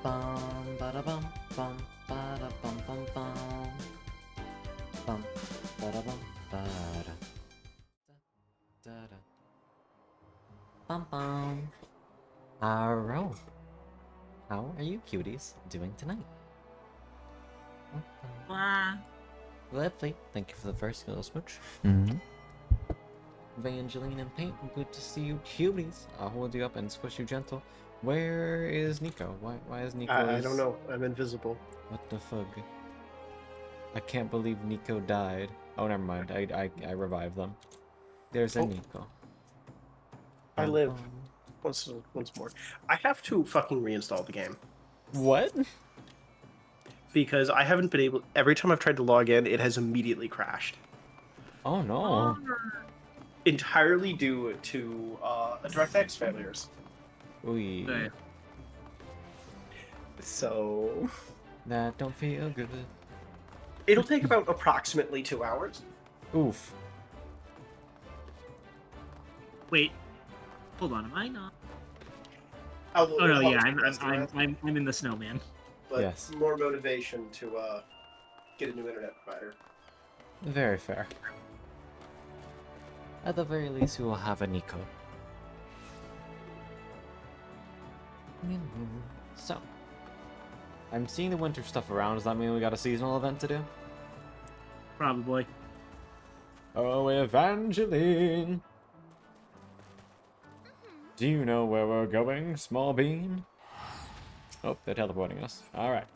Bum bada bum bum bada bum bum bum bum bada bum bada da da bum bum. Hello. How are you cuties doing tonight? Lovely. Thank you for the first little smooch. Evangeline and Paint, good to see you cuties. I'll hold you up and squish you gentle. Where is Nico? Why is Nico? I don't know. I'm invisible. What the fuck? I can't believe Nico died. Oh, never mind. I revived them. There's a Nico. I live. Once more. I have to fucking reinstall the game. What? Because I haven't been able... Every time I've tried to log in, it has immediately crashed. Oh, no. Entirely due to DirectX failures. Ooh. So... That don't feel good. It'll take about approximately 2 hours. Oof. Wait. Hold on, am I not? Oh no, yeah, I'm in the snowman. But yes. More motivation to get a new internet provider. Very fair. At the very least, we will have a Nico. So, I'm seeing the winter stuff around. Does that mean we got a seasonal event to do? Probably. Oh, Evangeline! Do you know where we're going, small bean? Oh, they're teleporting us. Alright.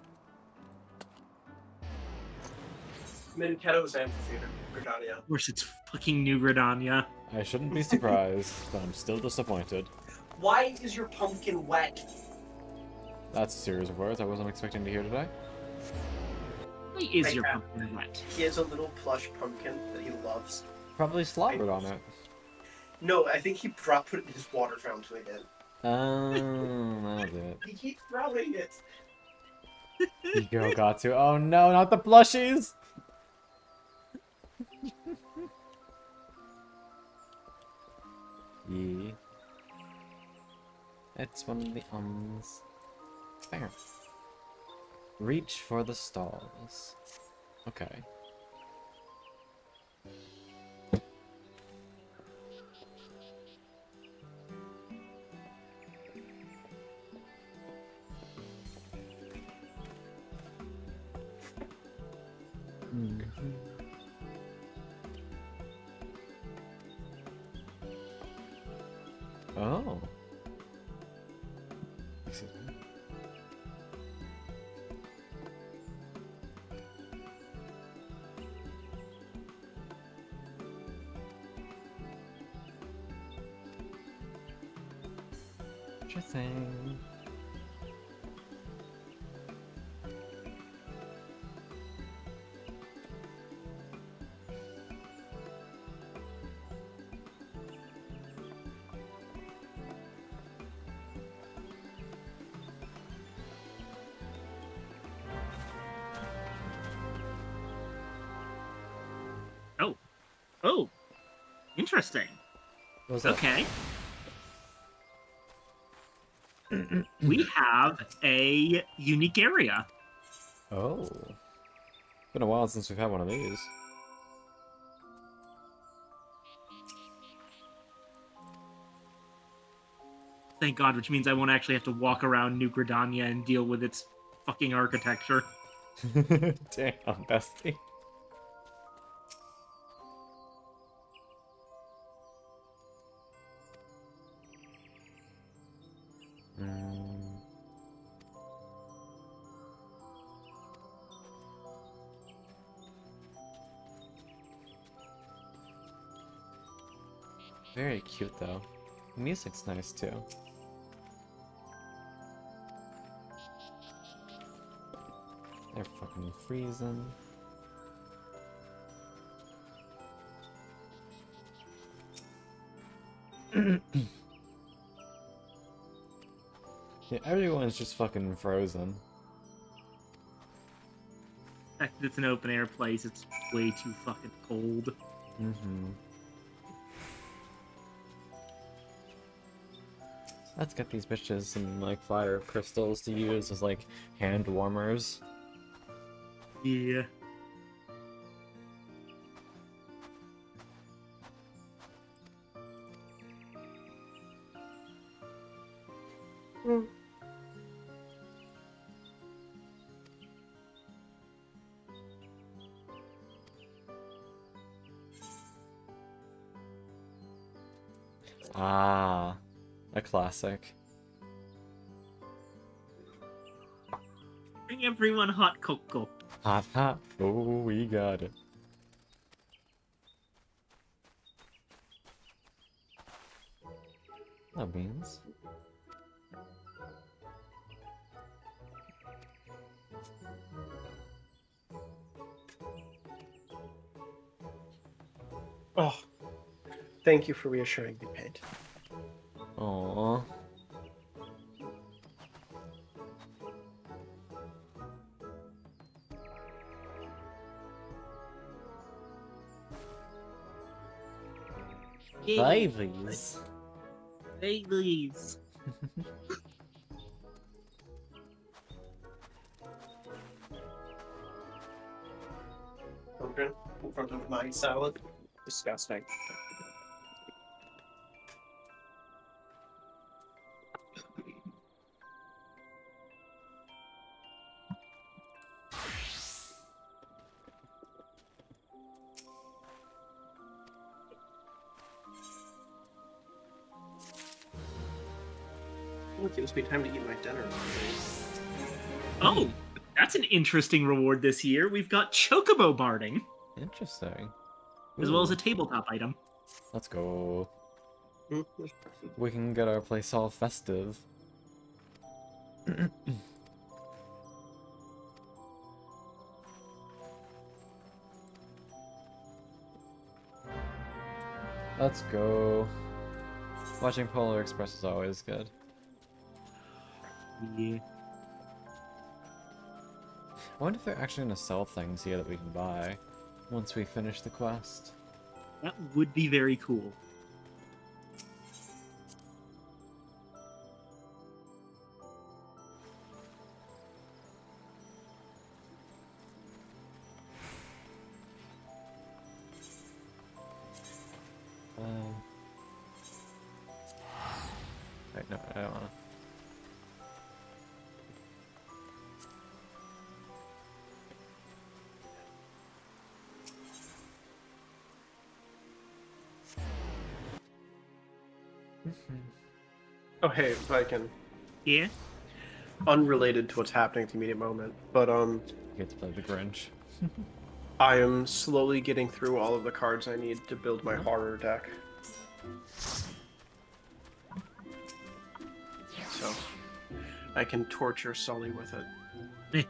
Minketo's Amphitheater, Gridania. Of course, it's fucking New Gridania. I shouldn't be surprised, but I'm still disappointed. Why is your pumpkin wet? That's a series of words I wasn't expecting to hear today. Why is your pumpkin wet? He has a little plush pumpkin that he loves. Probably slobbered on it. No, I think he dropped it in his water fountain again. Oh, that'll do it. He keeps throwing it. Ego got to. Oh no, not the plushies! Yeah. It's one of the ums. There. Reach for the stalls. Okay. Oh. Excuse me. Sure thing. Oh, interesting. What was that? Okay. We have a unique area. Oh. Been a while since we've had one of these. Thank God, which means I won't actually have to walk around New Gridania and deal with its fucking architecture. Damn, bestie. Very cute though. The music's nice too. They're fucking freezing. Yeah, everyone's just fucking frozen. The fact that it's an open air place, it's way too fucking cold. Mm-hmm. Let's get these bitches some, like, fire crystals to use as, like, hand warmers. Yeah. Ah, a classic. Bring everyone hot cocoa. Hot, hot. Oh, we got it. No beans. Oh, thank you for reassuring me, Paint. Aww. Babies. Babies. Children in front of my salad. Disgusting. It gives me time to eat my dinner. Oh, that's an interesting reward this year. We've got Chocobo Barding, Interesting. as well as Ooh, a tabletop item. let's go. We can get our place all festive. Let's go. Watching Polar Express is always good. Yeah. I wonder if they're actually gonna sell things here that we can buy once we finish the quest. That would be very cool. Wait, no, I don't wanna. Oh, hey, if I can. Yeah? Unrelated to what's happening at the immediate moment, but You get to play the Grinch. I am slowly getting through all of the cards I need to build my horror deck. So I can torture Sully with it. Eh.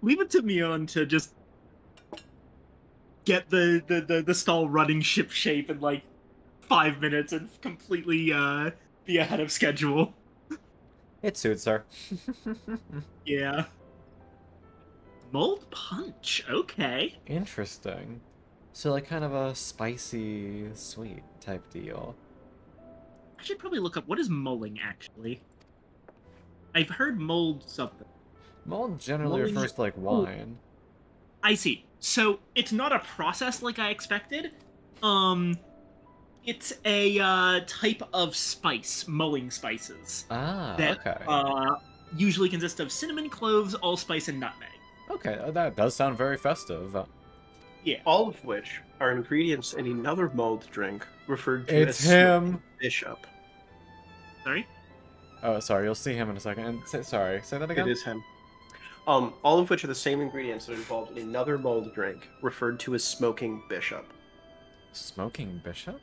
Leave it to Mion to just get the stall running ship shape in like 5 minutes and completely be ahead of schedule. It suits her. Yeah. Mold punch, okay. Interesting. So like kind of a spicy, sweet type deal. I should probably look up what is mulling actually. I've heard mold something. Mold generally Mulling- refers to like wine. I see. So it's not a process like I expected. It's a type of spice, mulling spices. Ah, That okay. usually consist of cinnamon, cloves, allspice, and nutmeg. Okay, that does sound very festive. Yeah. All of which are ingredients in another mulled drink referred to It's as him. Smoking Bishop. Sorry? Oh, sorry, you'll see him in a second. And sorry, say that again? It is him. All of which are the same ingredients that are involved in another mulled drink referred to as Smoking Bishop. Smoking Bishop?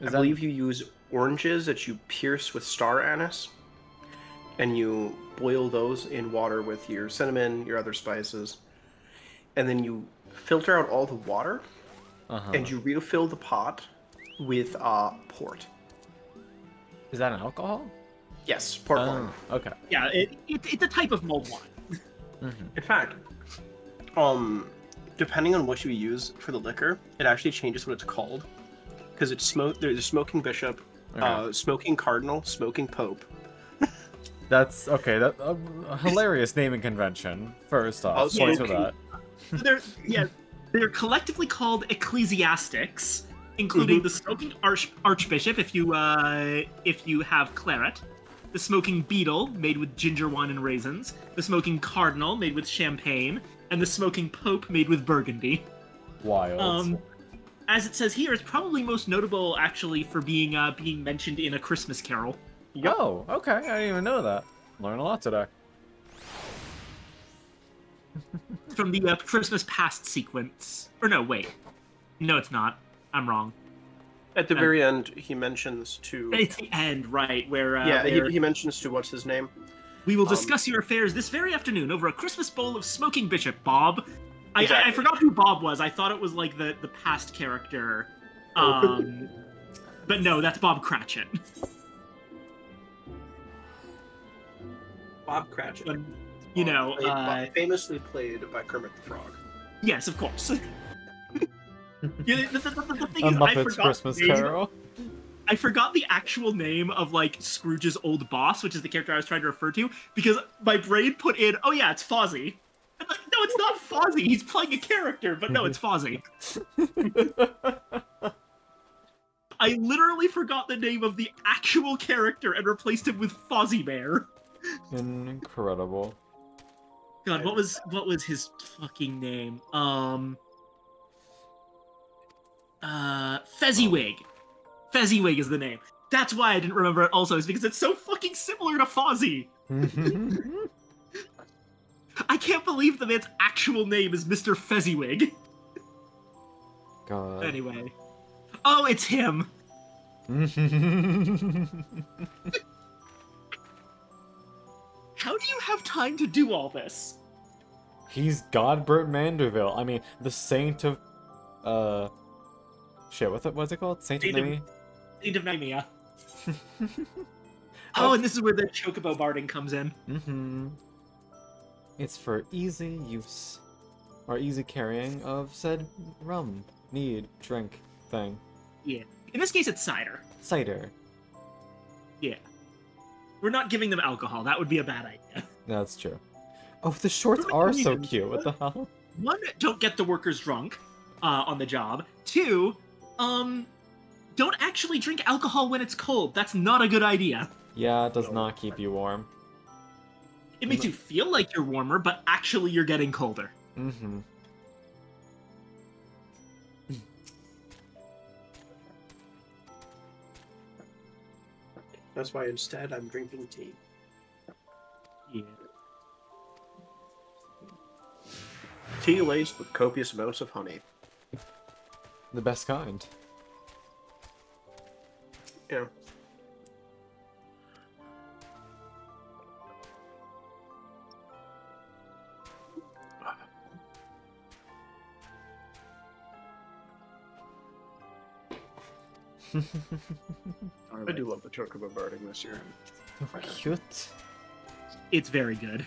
I believe you use oranges that you pierce with star anise, and you boil those in water with your cinnamon, your other spices, and then you filter out all the water, Uh-huh. and you refill the pot with port. Is that an alcohol? Yes, port wine. Okay. Yeah, it's a type of mulled wine. Mm-hmm. In fact, depending on what you use for the liquor, it actually changes what it's called. Because there's a smoking bishop, Okay. smoking cardinal, smoking pope. That's okay. That a hilarious naming convention. First off, Yeah, points for okay. that. They're collectively called ecclesiastics, including the smoking archbishop if you have claret, the smoking beetle made with ginger wine and raisins, the smoking cardinal made with champagne, and the smoking pope made with burgundy. Wild. As it says here, it's probably most notable actually for being mentioned in A Christmas Carol. Oh, okay. I didn't even know that. Learn a lot today. From the Christmas Past sequence. Or no, wait. No, it's not. I'm wrong. At the very end, he mentions to... It's the end, right, where... he mentions to, what's his name? We will discuss your affairs this very afternoon over a Christmas bowl of smoking bishop, Bob. Exactly. I forgot who Bob was. I thought it was like the past character. But no, that's Bob Cratchit. Bob Cratchit. You know, famously played by Kermit the Frog. yes, of course. Yeah, the thing A is, Muppets Christmas Carol. I forgot the actual name of like Scrooge's old boss, which is the character I was trying to refer to, because my brain put in, oh yeah, it's Fozzie. I'm like, no, it's not Fozzie. He's playing a character, but no, it's Fozzie. I literally forgot the name of the actual character and replaced him with Fozzie Bear. Incredible. God, what was his fucking name? Fezziwig. Fezziwig is the name. That's why I didn't remember it also, is because it's so fucking similar to Fozzie. I can't believe the man's actual name is Mr. Fezziwig. God. Anyway. Oh, it's him. How do you have time to do all this? He's Godbert Manderville. I mean, the saint of... Shit, what's it called? Saint of Nemi? Saint of Nemea. Oh, and this is where the chocobo barding comes in. Mm-hmm. It's for easy use. Or easy carrying of said rum, mead, drink thing. Yeah. In this case, it's cider. Cider. Yeah. We're not giving them alcohol. That would be a bad idea. That's true. Oh, the shorts are so cute. What the hell? One, don't get the workers drunk on the job. Two, don't actually drink alcohol when it's cold. That's not a good idea. Yeah, it does not keep you warm. It makes you feel like you're warmer, but actually you're getting colder. Mm-hmm. That's why instead I'm drinking tea. Yeah. Tea laced with copious amounts of honey. The best kind. Yeah. I do love the chocobo barding this year. So cute. It's very good.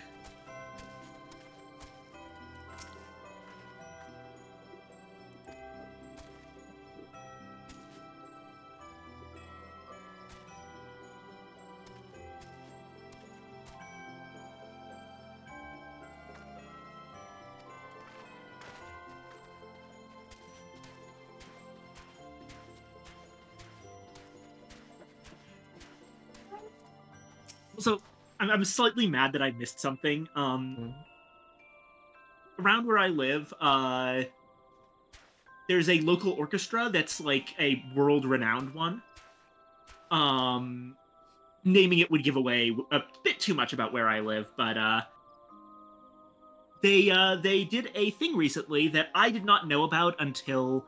So, I'm slightly mad that I missed something. Around where I live, there's a local orchestra that's like a world-renowned one. Naming it would give away a bit too much about where I live, but they did a thing recently that I did not know about until,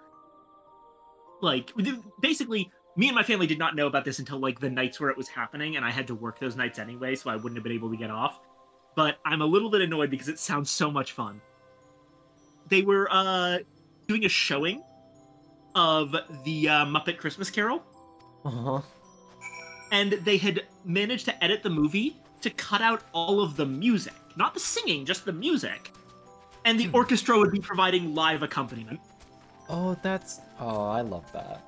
like, basically, me and my family did not know about this until, like, the nights where it was happening, and I had to work those nights anyway, so I wouldn't have been able to get off. But I'm a little bit annoyed because it sounds so much fun. they were doing a showing of the Muppet Christmas Carol, Uh-huh. and they had managed to edit the movie to cut out all of the music, not the singing, just the music, and the orchestra would be providing live accompaniment. Oh, oh, I love that.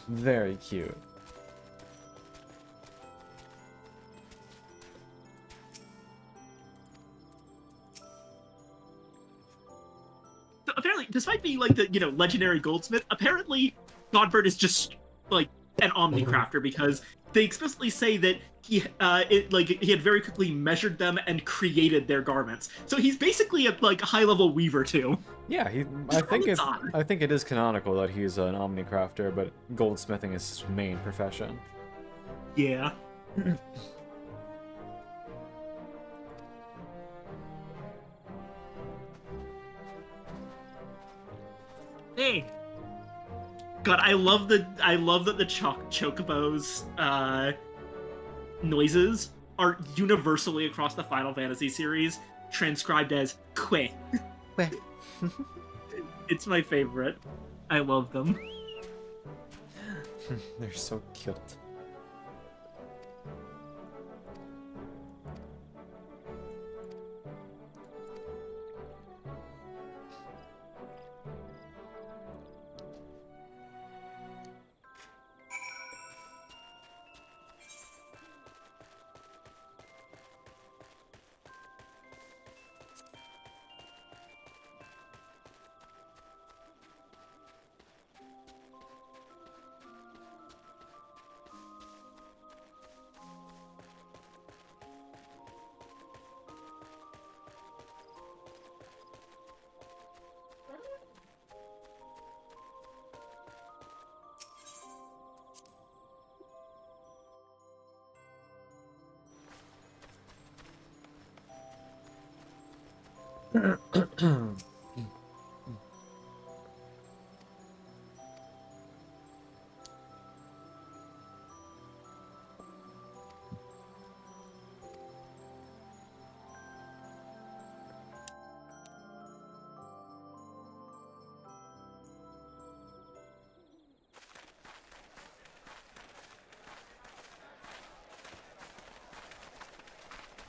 Very cute. So apparently, despite being like the legendary goldsmith, apparently Godbird is just like an omnicrafter because they explicitly say that he had very quickly measured them and created their garments. So he's basically a high level weaver too. Yeah, I think it is canonical that he's an omnicrafter, but goldsmithing is his main profession. Yeah. Hey. God, I love that the Chocobo's noises are universally across the Final Fantasy series transcribed as que. It's my favorite. I love them. They're so cute.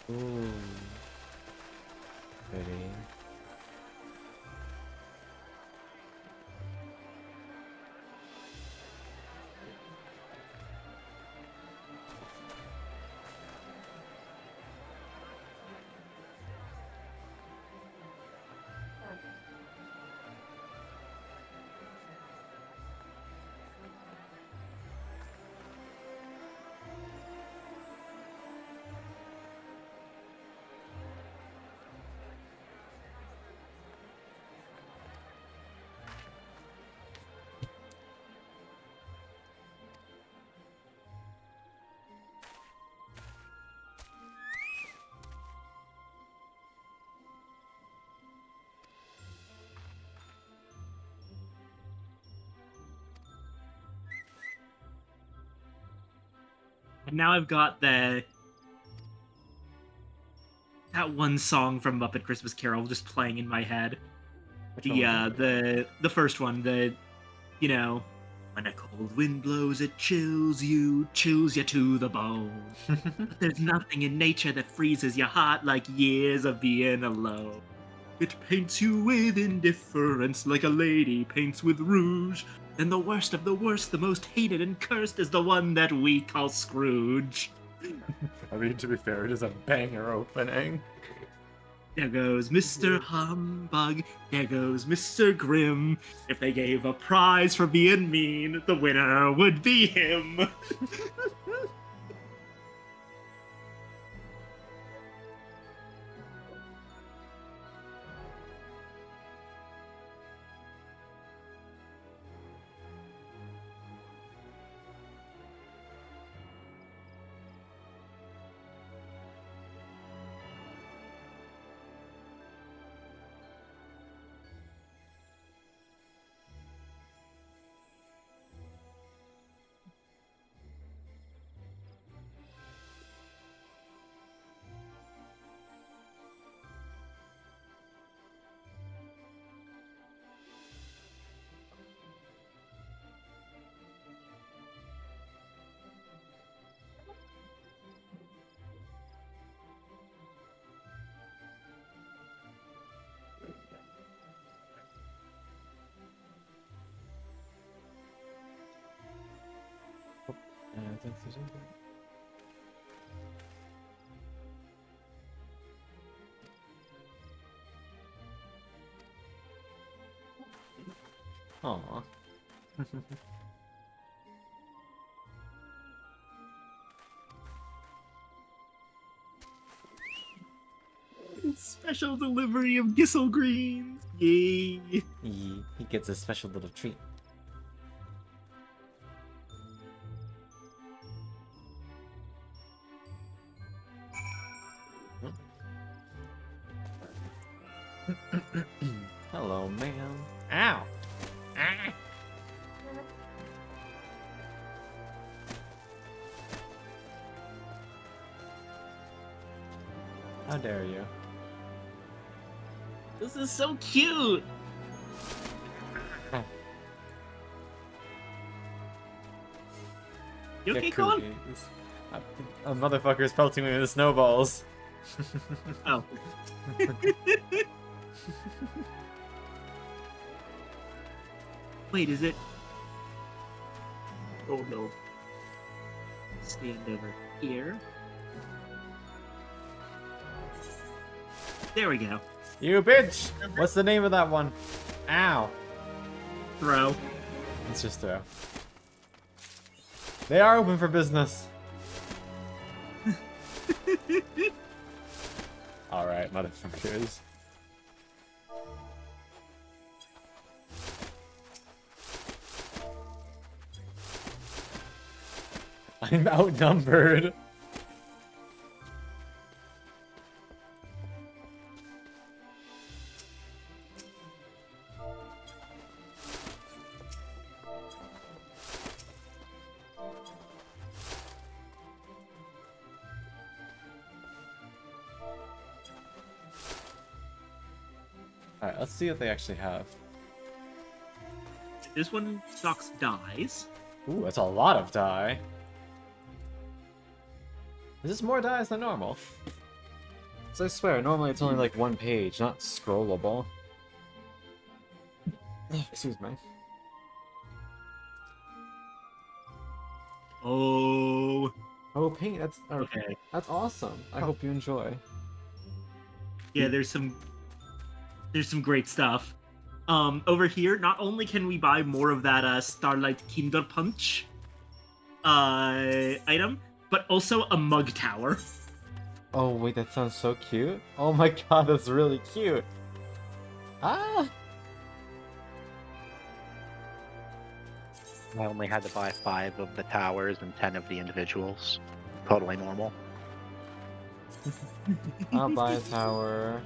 Ooh. Pretty. And now I've got that one song from Muppet Christmas Carol just playing in my head. Which one was that? The first one, when a cold wind blows, it chills you to the bone. But there's nothing in nature that freezes your heart like years of being alone. It paints you with indifference like a lady paints with rouge. And the worst of the worst, the most hated and cursed, is the one that we call Scrooge. I mean, to be fair, it is a banger opening. There goes Mr. Humbug, there goes Mr. Grimm. If they gave a prize for being mean, the winner would be him. Aw. Special delivery of Gissel greens. Yay! He gets a special little treat. Hello, ma'am. Ow! Ah! How dare you? This is so cute. You okay, Colin? Cookies. A motherfucker's pelting me with snowballs. Oh. Wait, is it? Oh no. Stand over here. There we go. You bitch! What's the name of that one? Ow. Throw. Let's just throw. They are open for business. Alright, motherfuckers. I'm outnumbered. Alright, let's see what they actually have. This one stocks dies. Ooh, that's a lot of dye. Is this more dyes than normal? So I swear, normally it's only like one page, not scrollable. Excuse me. Oh. Oh, paint. That's Okay. That's awesome. I hope you enjoy. Yeah, there's some great stuff. Over here, not only can we buy more of that Starlight Kinder Punch item, but also a mug tower. Oh wait, that sounds so cute. Oh my god, that's really cute. Ah. I only had to buy 5 of the towers and 10 of the individuals. Totally normal. I'll buy a tower.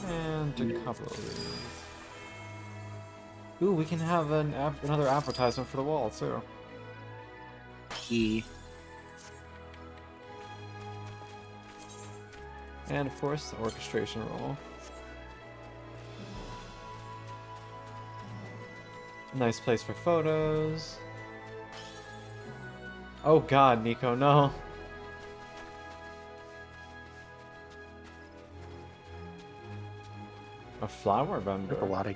And a couple of these. Ooh, we can have another advertisement for the wall, too. Key. And, of course, the orchestration roll. Nice place for photos. Oh god, Nico, no. A flower vendor. A lot of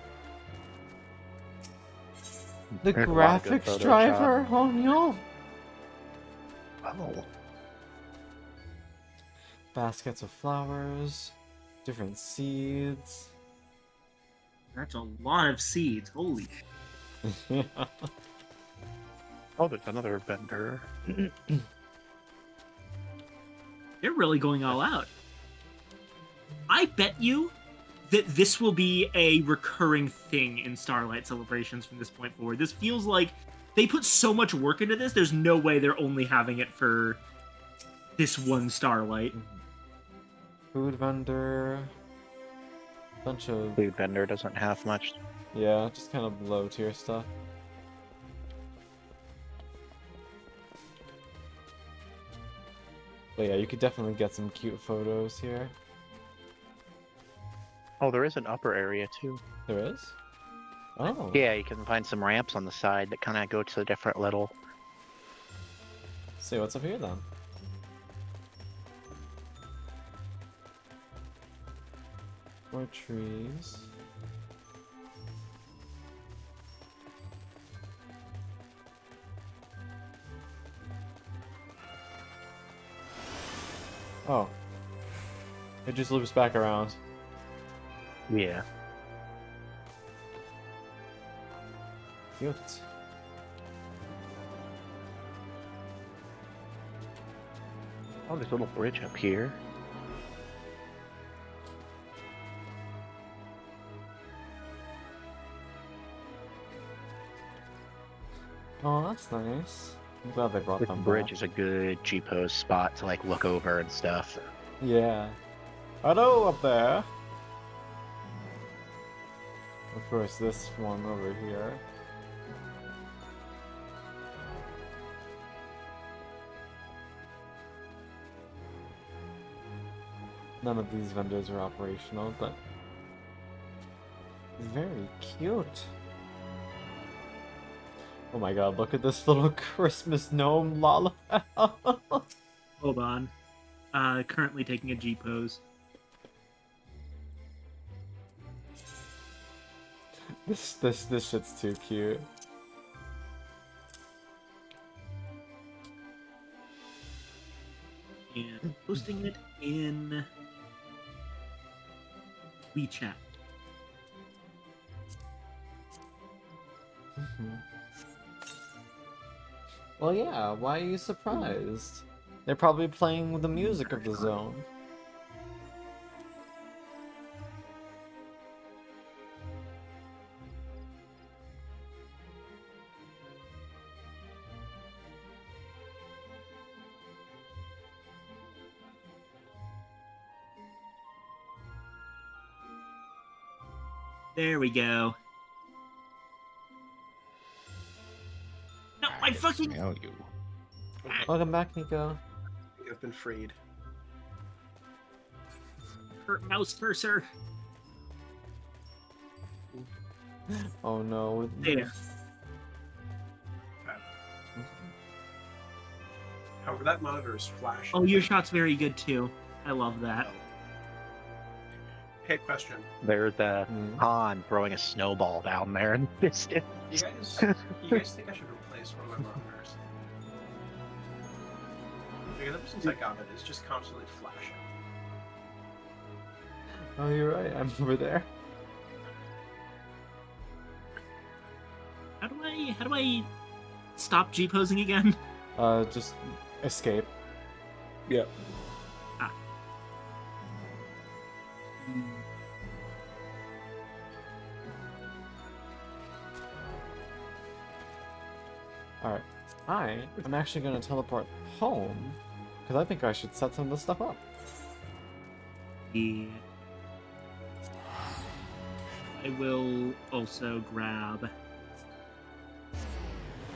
The There's a lot of good graphics Photoshop. driver? Oh no! oh, Baskets of flowers, different seeds. That's a lot of seeds. Holy shit. Yeah. oh, there's another vendor. They're really going all out. I bet you that this will be a recurring thing in Starlight celebrations from this point forward. This feels like they put so much work into this, there's no way they're only having it for this one Starlight. Food vendor. Bunch of, Food vendor doesn't have much. yeah, just kind of low tier stuff. But yeah, you could definitely get some cute photos here. Oh, there is an upper area too. There is? Oh. Yeah, you can find some ramps on the side that kind of go to the different little. See what's up here then. More trees. Oh. It just loops back around. Yeah. Cute. Oh, there's a little bridge up here. Oh, that's nice. I'm glad they brought This them bridge back. is a good G-pose spot to like look over and stuff. Yeah. Hello up there. Of course, this one over here. None of these vendors are operational, but very cute. Oh my god, look at this little Christmas gnome Lalafell. Hold on. Currently taking a G pose. This shit's too cute. And posting it in WeChat. Well, yeah, why are you surprised? They're probably playing with the music of the zone. There we go. No, my fucking. Smell you. Welcome back, Nico. You've been freed. Mouse cursor. Oh no. There. However, that monitor is flashing. Oh, your shot's very good too. I love that. Hey, question. There's a Hmm. Han throwing a snowball down there in the distance. You guys think I should replace one of my monitors? Because ever since I got it, it's just constantly flashing. Oh, you're right. I'm over there. How do I stop G posing again? Just escape. Yep. Alright. I'm actually gonna teleport home, because I think I should set some of this stuff up. Yeah. I will also grab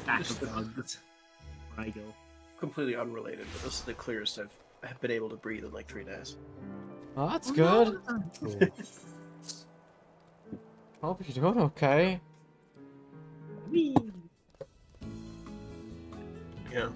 stack of bugs before I go. Completely unrelated, but this is the clearest I've been able to breathe in like 3 days. Oh, that's good. Hope you're doing okay. Whee! Yeah.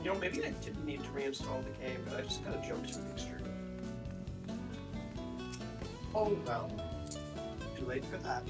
You know, maybe I didn't need to reinstall the game, but I just gotta jump to mixture. Oh well. Too late for that.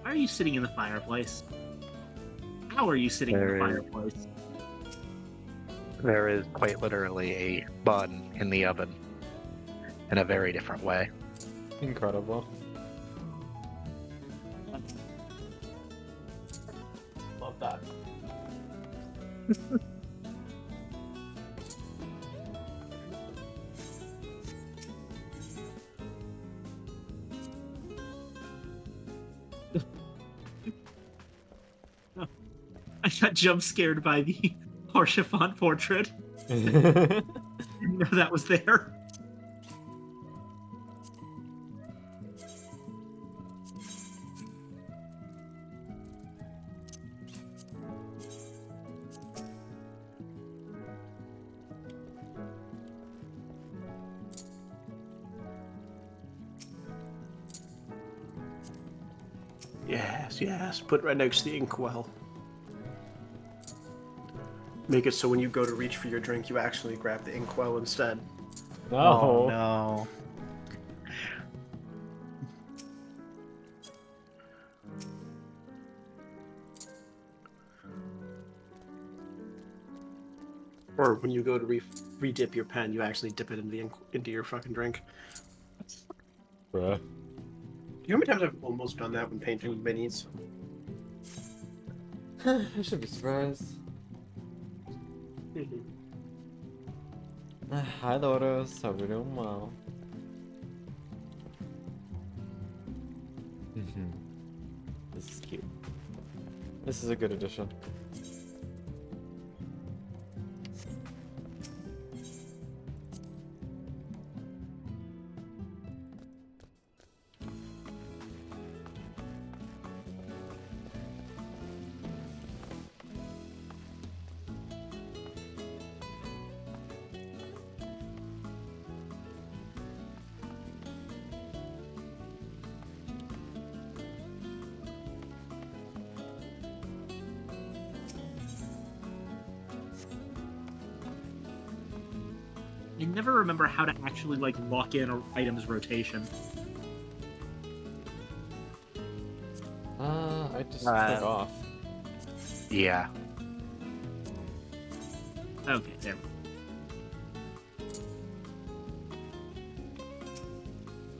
Why are you sitting in the fireplace? How are you sitting in the fireplace? There is quite literally a bun in the oven in a very different way. Incredible. Love that. I got jump scared by the Harsha portrait. Didn't know that was there. Yes, yes. Put right next to the inkwell. Make it so when you go to reach for your drink, you actually grab the inkwell instead. No. Oh no. Or when you go to re-dip your pen, you actually dip it into your fucking drink. Bruh. Do you know how many times I've almost done that when painting with minis? I should be surprised. Hi, Lotus. Hope you're doing well. This is cute. This is a good addition. I never remember how to actually like lock in an item's rotation. I just click off. Yeah. Okay, there we go.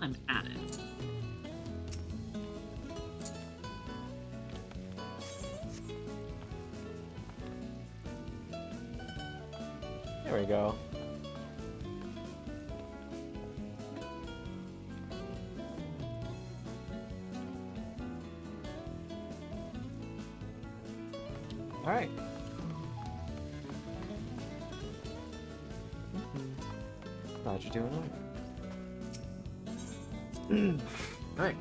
I'm at it. There we go. Alright. Glad you're doing alright. Alright.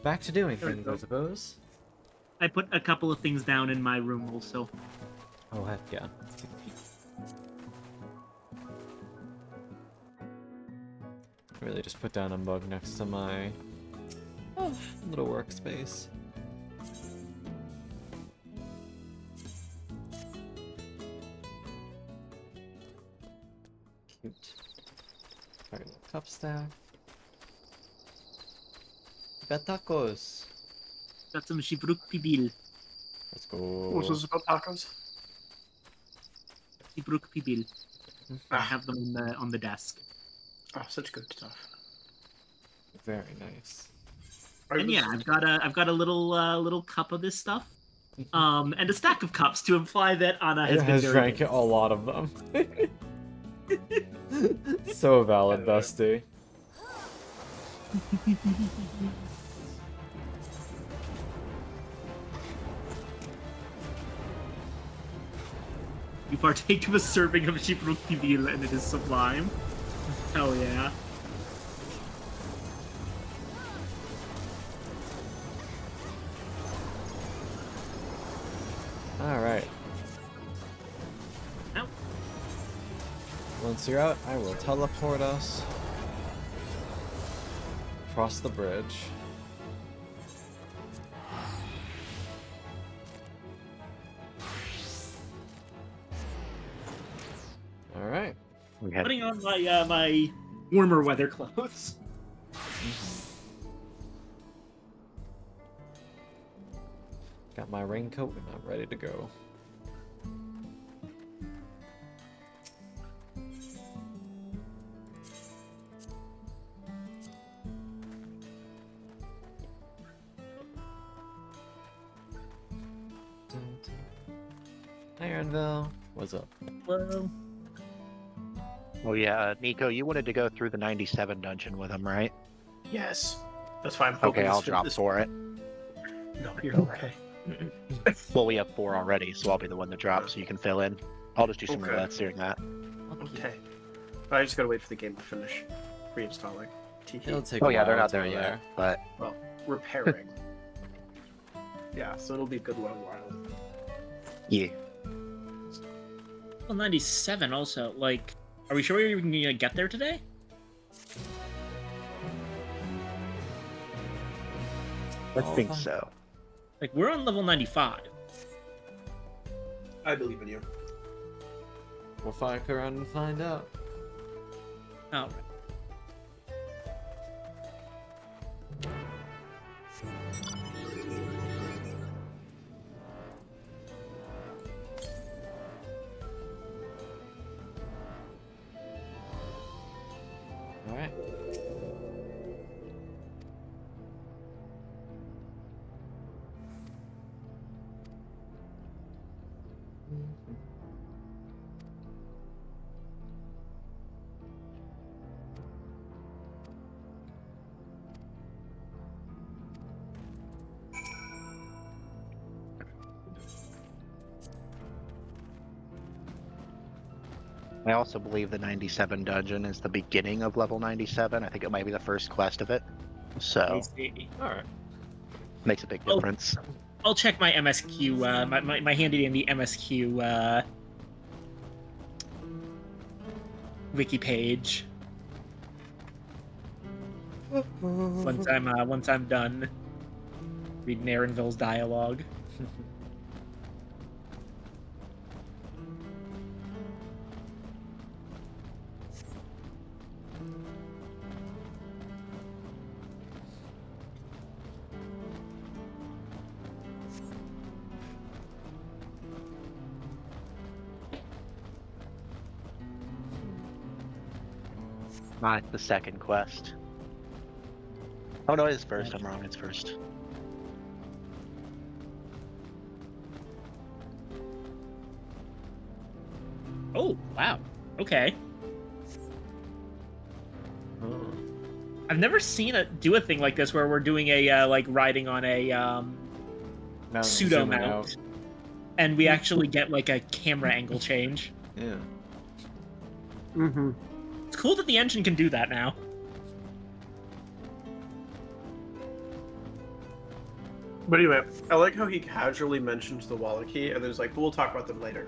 Back to doing things, I suppose. I put a couple of things down in my room also. Oh, heck yeah. Let's take a peek. Really just put down a mug next to my little workspace. Cute. Alright, little cup stack. Got tacos. Got some shibruk pibil. Let's go. What's this about tacos? Shibruk pibil. I have them on the desk. Oh, such good stuff. Very nice. And yeah, I've got a little cup of this stuff, and a stack of cups to imply that Anna has been very drank good. a lot of them. So valid, bestie. You partake of a serving of shibruk pibil, and it is sublime. Hell yeah. Alright. Ow. Once you're out, I will teleport us across the bridge. Alright. Putting on my my warmer weather clothes. Got my raincoat and I'm ready to go. Hi, Aaronville. What's up? Hello. Oh yeah, Nico, you wanted to go through the 97 dungeon with him, right? Yes. That's fine. Okay, I'll drop for it. No, you're okay. Well, we have 4 already, so I'll be the one to drop, so you can fill in. I'll just do some Okay. roulette during that. Okay. But I just gotta wait for the game to finish reinstalling. It'll take Oh a yeah, they're while not there till yet, but Well, repairing. Yeah, so it'll be a good little while. yeah. Well, 97 also. Like, are we sure we're even gonna get there today? I think so. Like, we're on level 95. I believe in you. We'll fuck around and find out. Oh, right. Alright. I also believe the 97 dungeon is the beginning of level 97. I think it might be the first quest of it. I So, see. Alright. makes a big Oh. difference. I'll check my MSQ, my handy dandy MSQ, wiki page. Once I'm done reading Aaronville's dialogue. Not the second quest. Oh no, it's first. I'm wrong. It's first. Oh, wow. Okay. Oh. I've never seen do a thing like this where we're doing a, like, riding on a, Now pseudo zooming mount. out. And we actually get, like, a camera angle change. Yeah. Mm-hmm. It's cool that the engine can do that now. But anyway, I like how he casually mentions the Wallachie, and then he's like, we'll talk about them later.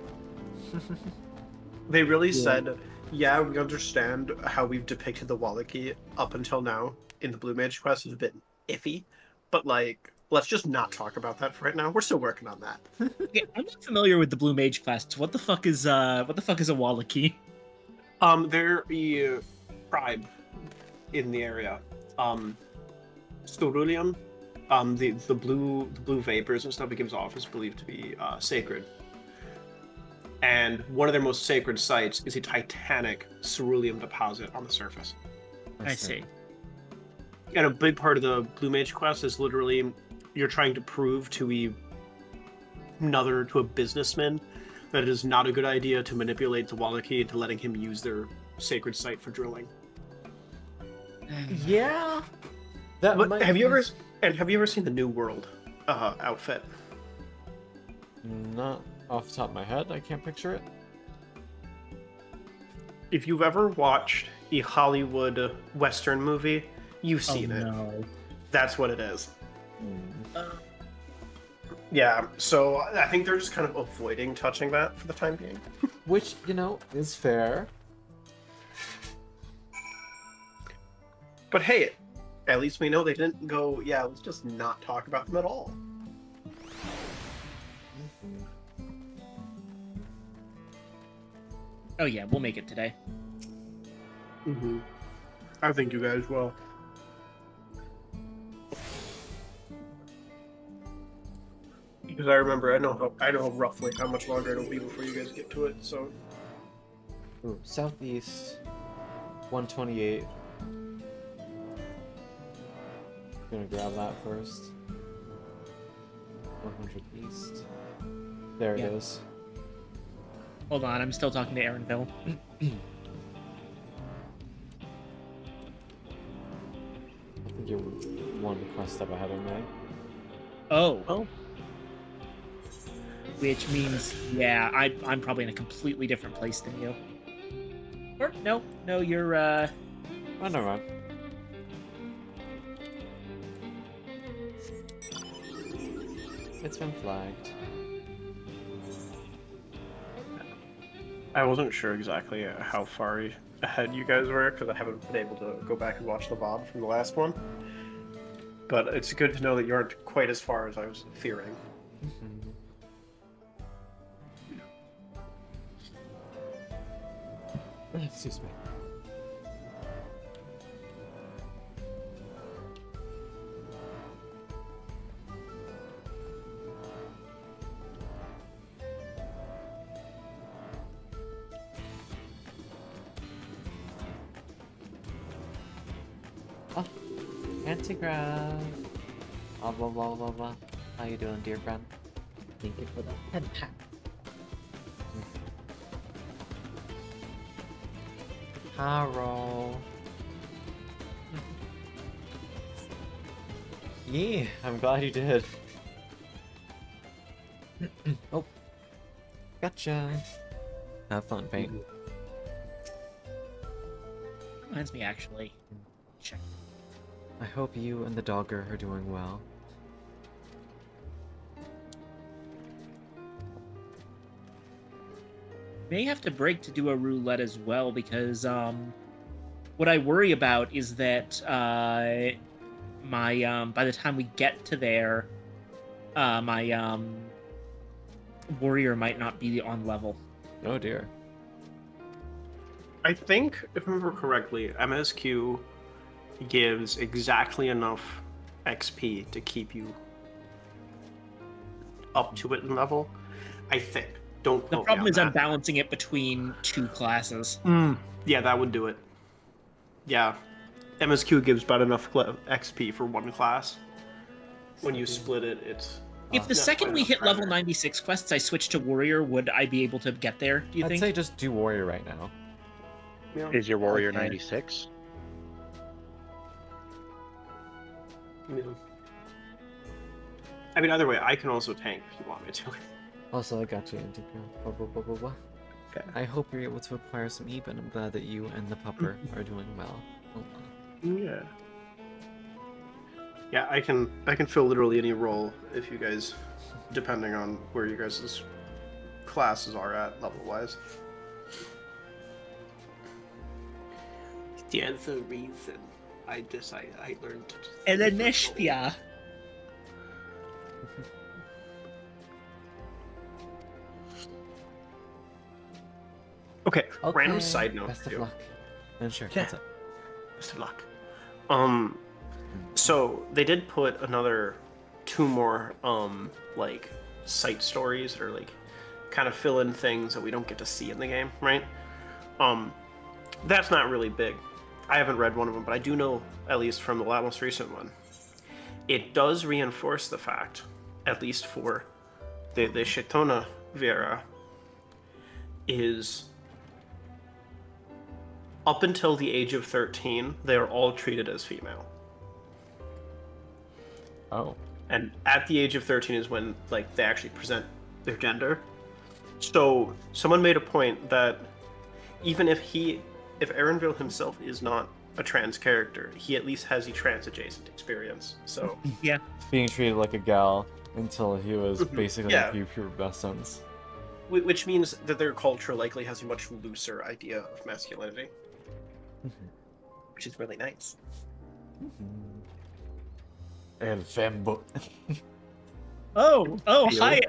They really said, yeah, we understand how we've depicted the Wallachie up until now in the Blue Mage quest is a bit iffy, but like, let's just not talk about that for right now. We're still working on that. Okay, I'm not familiar with the Blue Mage class. What the fuck is a Wallachie? They're a tribe in the area. Cerulean, the blue vapors and stuff it gives off is believed to be sacred. And one of their most sacred sites is a titanic cerulean deposit on the surface. I see. And a big part of the Blue Mage quest is literally you're trying to prove to a businessman that it is not a good idea to manipulate the Wallachie into letting him use their sacred site for drilling. Yeah. That But might have you be- ever seen the New World outfit? Not off the top of my head. I can't picture it. If you've ever watched a Hollywood Western movie, you've seen it. No. That's what it is. Hmm. Yeah, so I think they're just kind of avoiding touching that for the time being. Which, is fair. But hey, at least we know they didn't go, yeah, let's just not talk about them at all. Oh yeah, we'll make it today. Mm-hmm. I think you guys will. Because I remember, I know roughly how much longer it'll be before you guys get to it. So Ooh, southeast, 128. Gonna grab that first. 100 east. There Yeah. it is. Hold on, I'm still talking to Aaronville. I think you're one quest step ahead of me. Oh. Which means, yeah, I'm probably in a completely different place than you. Or, no, you're, Oh, never mind. It's been flagged. I wasn't sure exactly how far ahead you guys were because I haven't been able to go back and watch the VOD from the last one. But it's good to know that you aren't quite as far as I was fearing. Excuse me. Oh, anti-grav. Blah blah blah blah blah. How you doing, dear friend? Thank you for the head pat. Haro. Yeah, I'm glad you did. Oh, gotcha. Have fun, paint. Reminds me, actually. Check. I hope you and the dogger are doing well. May have to break to do a roulette as well because what I worry about is that my by the time we get to there, my warrior might not be on level. Oh dear. I think, if I remember correctly, MSQ gives exactly enough XP to keep you up to it in level. I think. Don't The quote problem me is on I'm balancing it between two classes. that. Yeah, that would do it. Yeah. MSQ gives about enough XP for one class. When you split it, it's... If the not second quite we enough hit level primary. 96 quests, I switch to warrior, would I be able to get there, do you I'd think? say just do warrior right now. Yeah. Is your warrior Okay. 96? Yeah. I mean, either way, I can also tank if you want me to. Also, I got you, anti-grav. Blah blah blah blah blah. Okay. I hope you're able to acquire some even. I'm glad that you and the pupper are doing well. Yeah. Yeah, I can fill literally any role if you guys, depending on where you guys' classes are at level wise. There's a reason I learned to Eleneshtia. Okay, random side note. Best of too. luck. And sure, Yeah. that's it. Best of luck. So they did put another 2 more like site stories that are like kind of fill in things that we don't get to see in the game, right? That's not really big. I haven't read one of them, but I do know, at least from the most recent one, it does reinforce the fact, at least for the Shetona Vera, is up until the age of 13, they are all treated as female. Oh. And at the age of 13 is when like they actually present their gender. So someone made a point that even if Aaronville himself is not a trans character, he at least has a trans adjacent experience. So Yeah. Being treated like a gal until he was Mhm. basically Yeah. a pubescent. which means that their culture likely has a much looser idea of masculinity, which is really nice. And fembo. Oh, hi.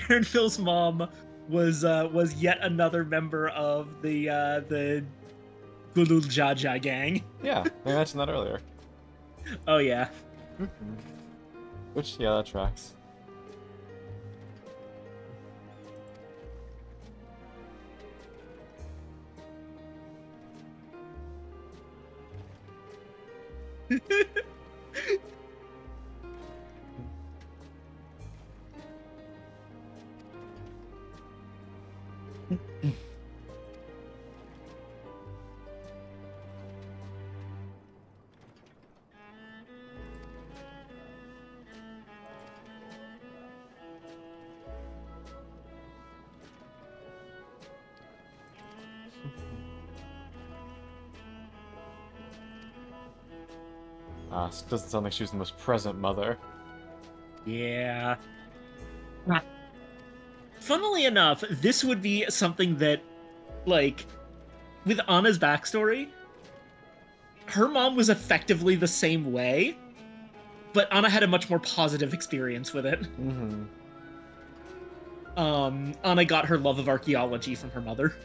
Aaron Phil's mom was yet another member of the Gulul Jaja gang. Yeah, I mentioned that earlier. Oh yeah. Which, yeah, that tracks. Doesn't sound like she was the most present mother. Yeah. Funnily enough, this would be something that, like, with Anna's backstory, her mom was effectively the same way, but Anna had a much more positive experience with it. Mm-hmm. Anna got her love of archaeology from her mother.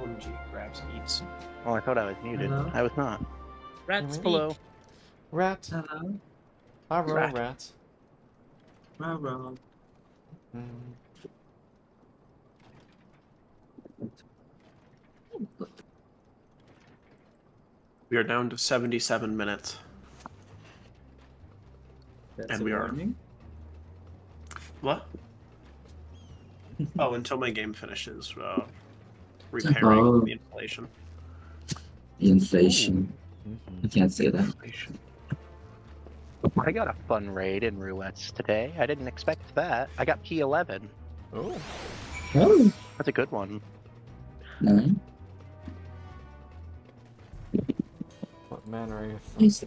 OMG, grabs and eats. Oh, I thought I was muted. Hello? I was not. Rat speak. Hello. Rat. Hello? Hello, Rat. rat. Hello. Mm. We are down to 77 minutes. That's And a we are- warning? What? Oh, until my game finishes repairing Oh. the inflation. Inflation. Mhm. You can't say that. I got a fun raid in roulettes today. I didn't expect that. I got P11. Oh. Oh, That's a good one. no. What man are you from? Nice.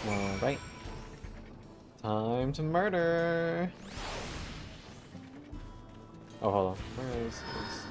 Alright. Time to murder. Oh, hold on. Where is this?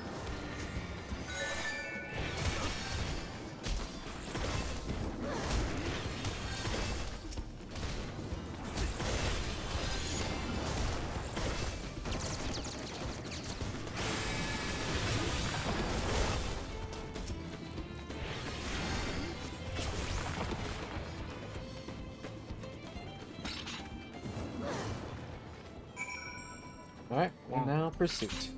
Alright, and now pursuit.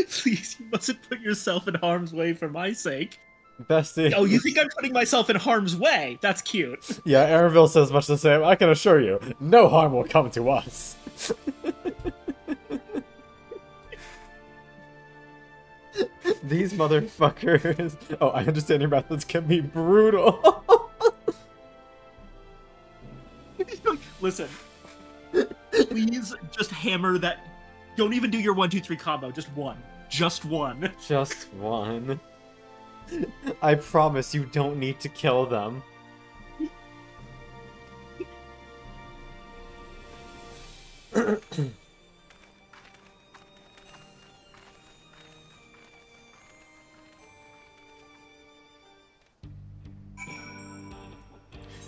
Please, you mustn't put yourself in harm's way for my sake. Bestie. Oh, you think I'm putting myself in harm's way? That's cute. Yeah, Aaronville says much the same. I can assure you, no harm will come to us. These motherfuckers. Oh, I understand your methods can be brutal. Listen, please just hammer that. Don't even do your 1, 2, 3 combo. Just one. Just one. Just one. I promise you don't need to kill them.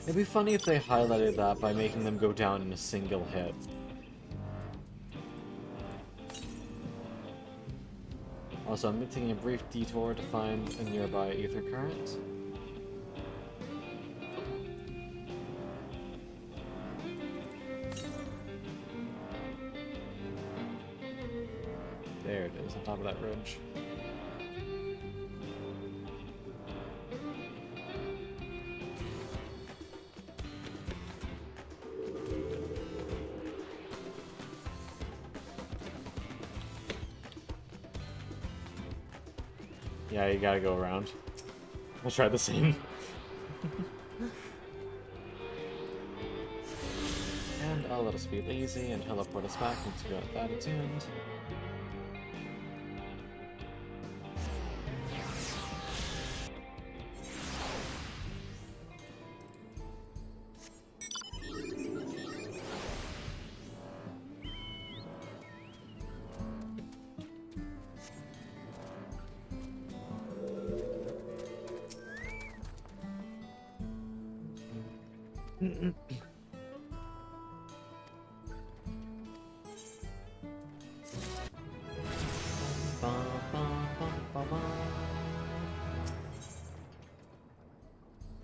It'd be funny if they highlighted that by making them go down in a single hit. Also, I'm taking a brief detour to find a nearby ether current. There it is, on top of that ridge. Yeah, you gotta go around. I'll try the same. And I'll let us be lazy and teleport us back into that attuned.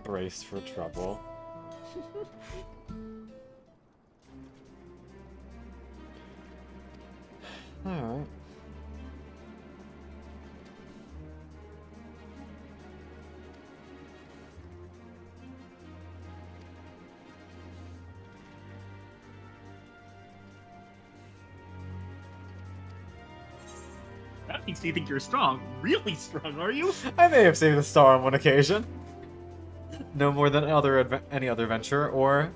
Brace for trouble. Alright. That makes me think you're strong. Really strong, are you? I may have saved the star on one occasion. No more than any other venture, or ...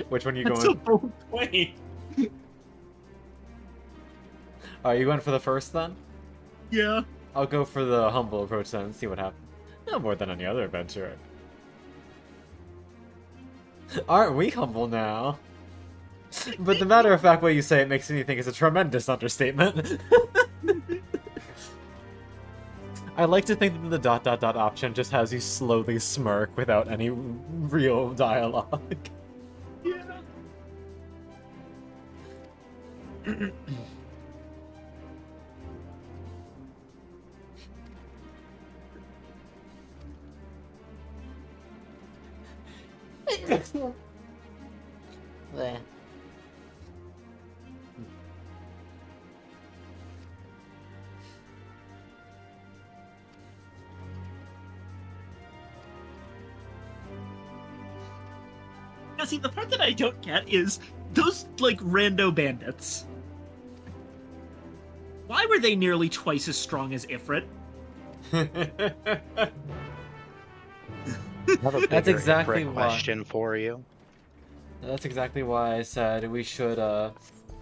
Which one are you That's going? a bold way. Are you going for the first then? Yeah. I'll go for the humble approach then and see what happens. No more than any other adventure. Aren't we humble now? But the matter of fact way you say it makes me think it's a tremendous understatement. I like to think that the ... option just has you slowly smirk without any real dialogue. Yeah. Bleh. Now, see, the part that I don't get is those, like, rando bandits. Why were they nearly twice as strong as Ifrit? I have a That's bigger exactly Ifrit why. question for you. That's exactly why I said we should, it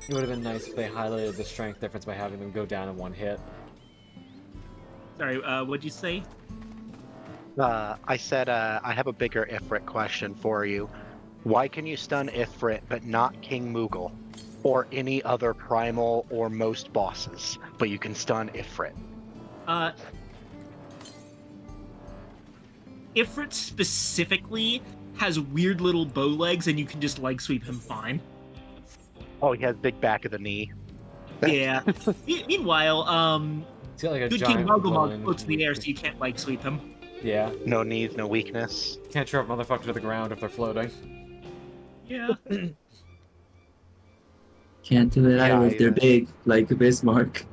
would have been nice if they highlighted the strength difference by having them go down in one hit. Sorry, what'd you say? I said I have a bigger Ifrit question for you. Why can you stun Ifrit but not King Moogle? Or any other primal or most bosses, but you can stun Ifrit? Ifrit specifically has weird little bow legs, and you can just leg sweep him fine. Oh, he has big back of the knee. Yeah. Meanwhile, It's got like a Good King giant Mogumog glowing floats in the air, so weakness. you can't leg sweep him. Yeah. No knees, no weakness. Can't trap motherfucker to the ground if they're floating. Yeah. Can't do it Yeah, either if they're big, like Bismarck.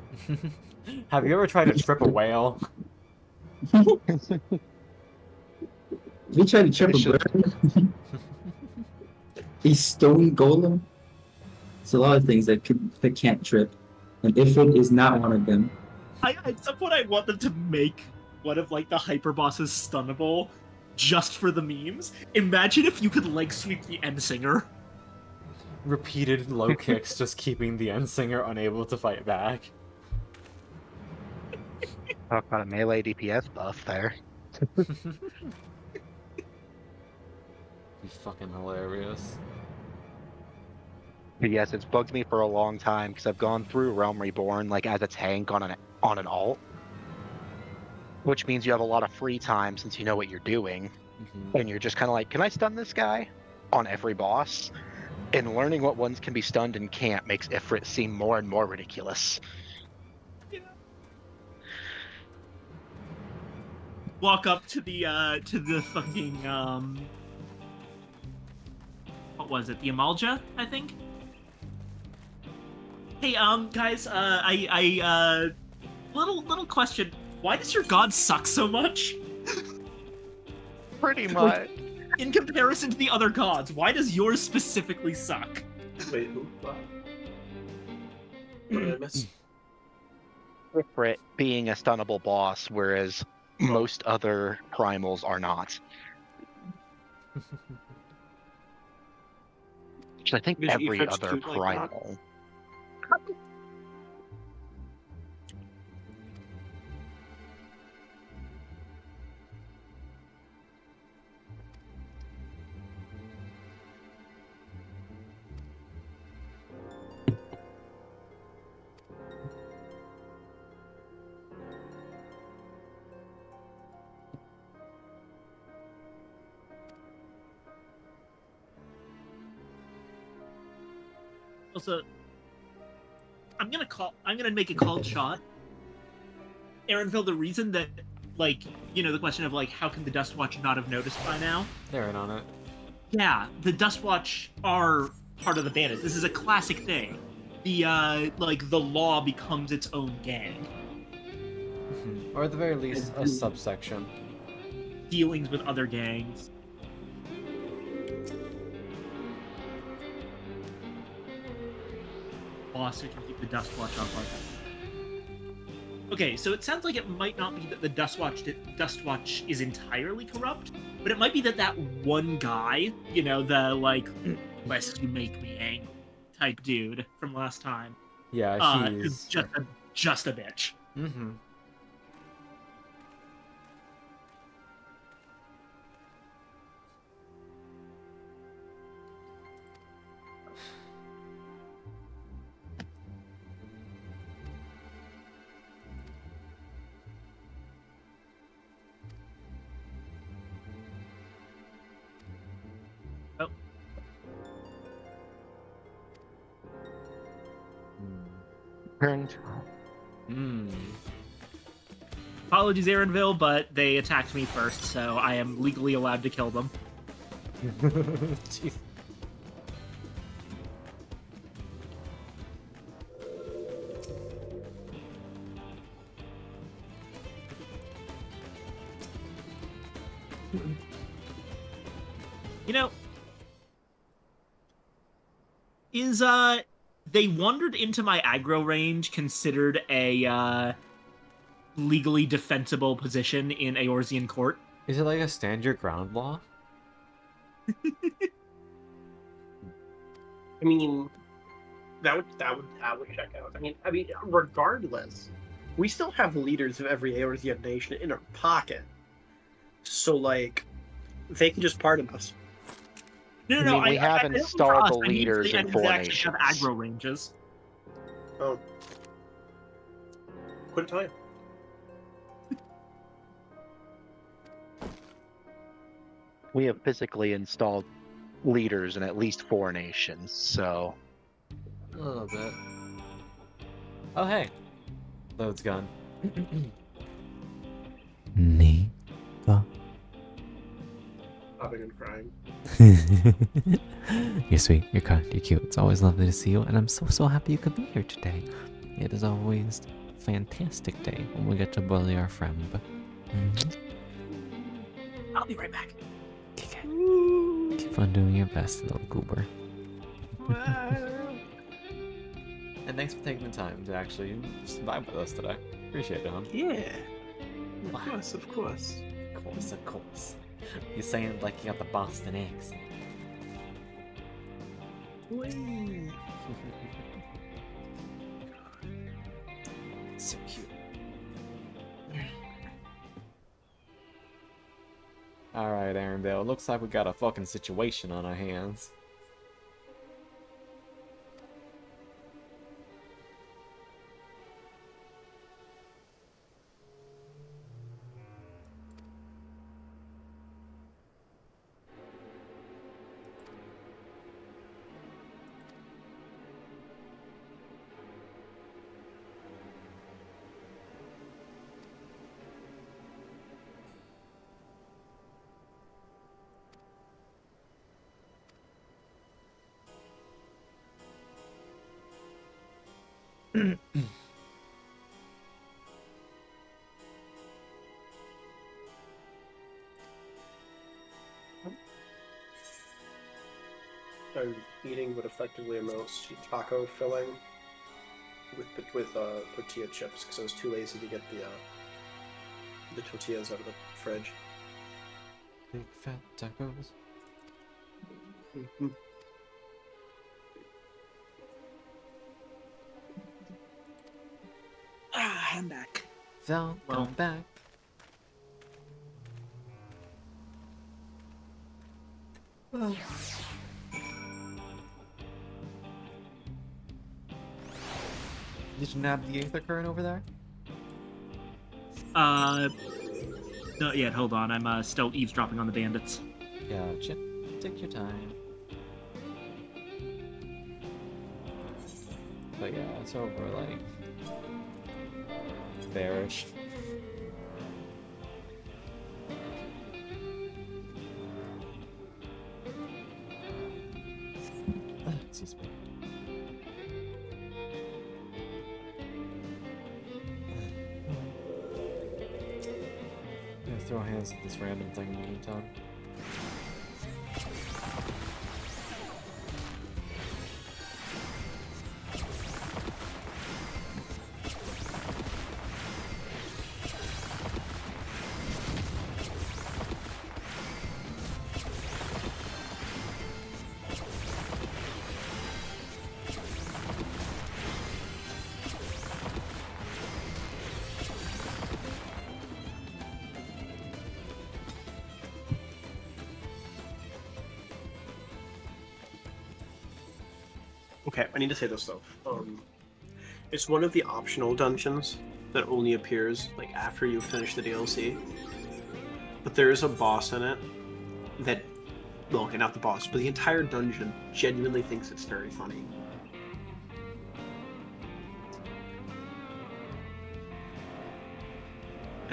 Have you ever tried to trip a whale? We tried to trip a should- bird. A stone golem. It's a lot of things that can't trip, and Ifrit is not one of them. At some point, I want them to make one of like the hyper bosses stunnable, just for the memes. Imagine if you could leg sweep the end singer. Repeated low kicks, just keeping the end singer unable to fight back. Talk about a melee DPS buff there. Be fucking hilarious. But yes, it's bugged me for a long time because I've gone through Realm Reborn like as a tank on an alt, which means you have a lot of free time since you know what you're doing, and you're just kind of like, can I stun this guy on every boss? And learning what ones can be stunned and can't makes Ifrit seem more and more ridiculous. Walk up to the fucking what was it? The Amalja, I think. Hey, guys, little question. Why does your god suck so much? Pretty much. In comparison to the other gods, why does yours specifically suck? Wait, who? What did I miss? Ifrit being a stunnable boss, whereas most other primals are not. Which I think Because every Ifrit's other cute like that. primal. Also, I'm gonna make a called shot. Aaronville, the reason that, like, you know, the question of, like, how can the Dustwatch not have noticed by now? They're in on it. Yeah, the Dustwatch are part of the bandits. This is a classic thing. The, like, the law becomes its own gang. Or at the very least, a subsection. Dealings with other gangs. Boss who can keep the Dustwatch up like that. Okay, so it sounds like it might not be that the Dustwatch is entirely corrupt, but it might be that that one guy, you know, the, like, lest you make me angry type dude from last time, Yeah, is he's... just a bitch. Mm-hmm. Oh. Turned. Apologies, Aaronville, but they attacked me first, so I am legally allowed to kill them. Jeez. You know, is they wandered into my aggro range considered a legally defensible position in Eorzean court? Is it like a stand your ground law? I mean, that would check out. I mean, regardless, we still have leaders of every Eorzean nation in our pocket. So, like, they can just pardon us. No, I mean, we have I don't mean for installed us, the I mean leaders the in four enemies that actually nations. have aggro ranges. Oh. Quit time. We have physically installed leaders in at least 4 nations, so A little bit. Oh, hey. Load's gone. Neva. Sobbing and crying. You're sweet, you're kind, you're cute. It's always lovely to see you, and I'm so happy you could be here today. It is always a fantastic day when we get to bully our friend. I'll be right back. Okay. Keep on doing your best, little goober. And thanks for taking the time to actually vibe with us today. Appreciate it, huh? Yeah. Of course, of course. Of course, of course. You're saying it like you got the Boston accent. So cute. Alright, Arendelle. Looks like we got a fucking situation on our hands. I'm eating what effectively amounts to taco filling with tortilla chips because I was too lazy to get the tortillas out of the fridge. Big fat tacos. Mm-hmm. I'm back. Welcome back. Did you nab the Aether current over there? Not yet. Hold on. I'm still eavesdropping on the bandits. Gotcha. Take your time. But yeah, it's over like there-ish. Excuse me. Yeah, throw hands at this random thing in the meantime. Okay, I need to say this though. It's one of the optional dungeons that only appears like after you finish the DLC. But there is a boss in it that, well, okay, not the boss, but the entire dungeon genuinely thinks it's very funny.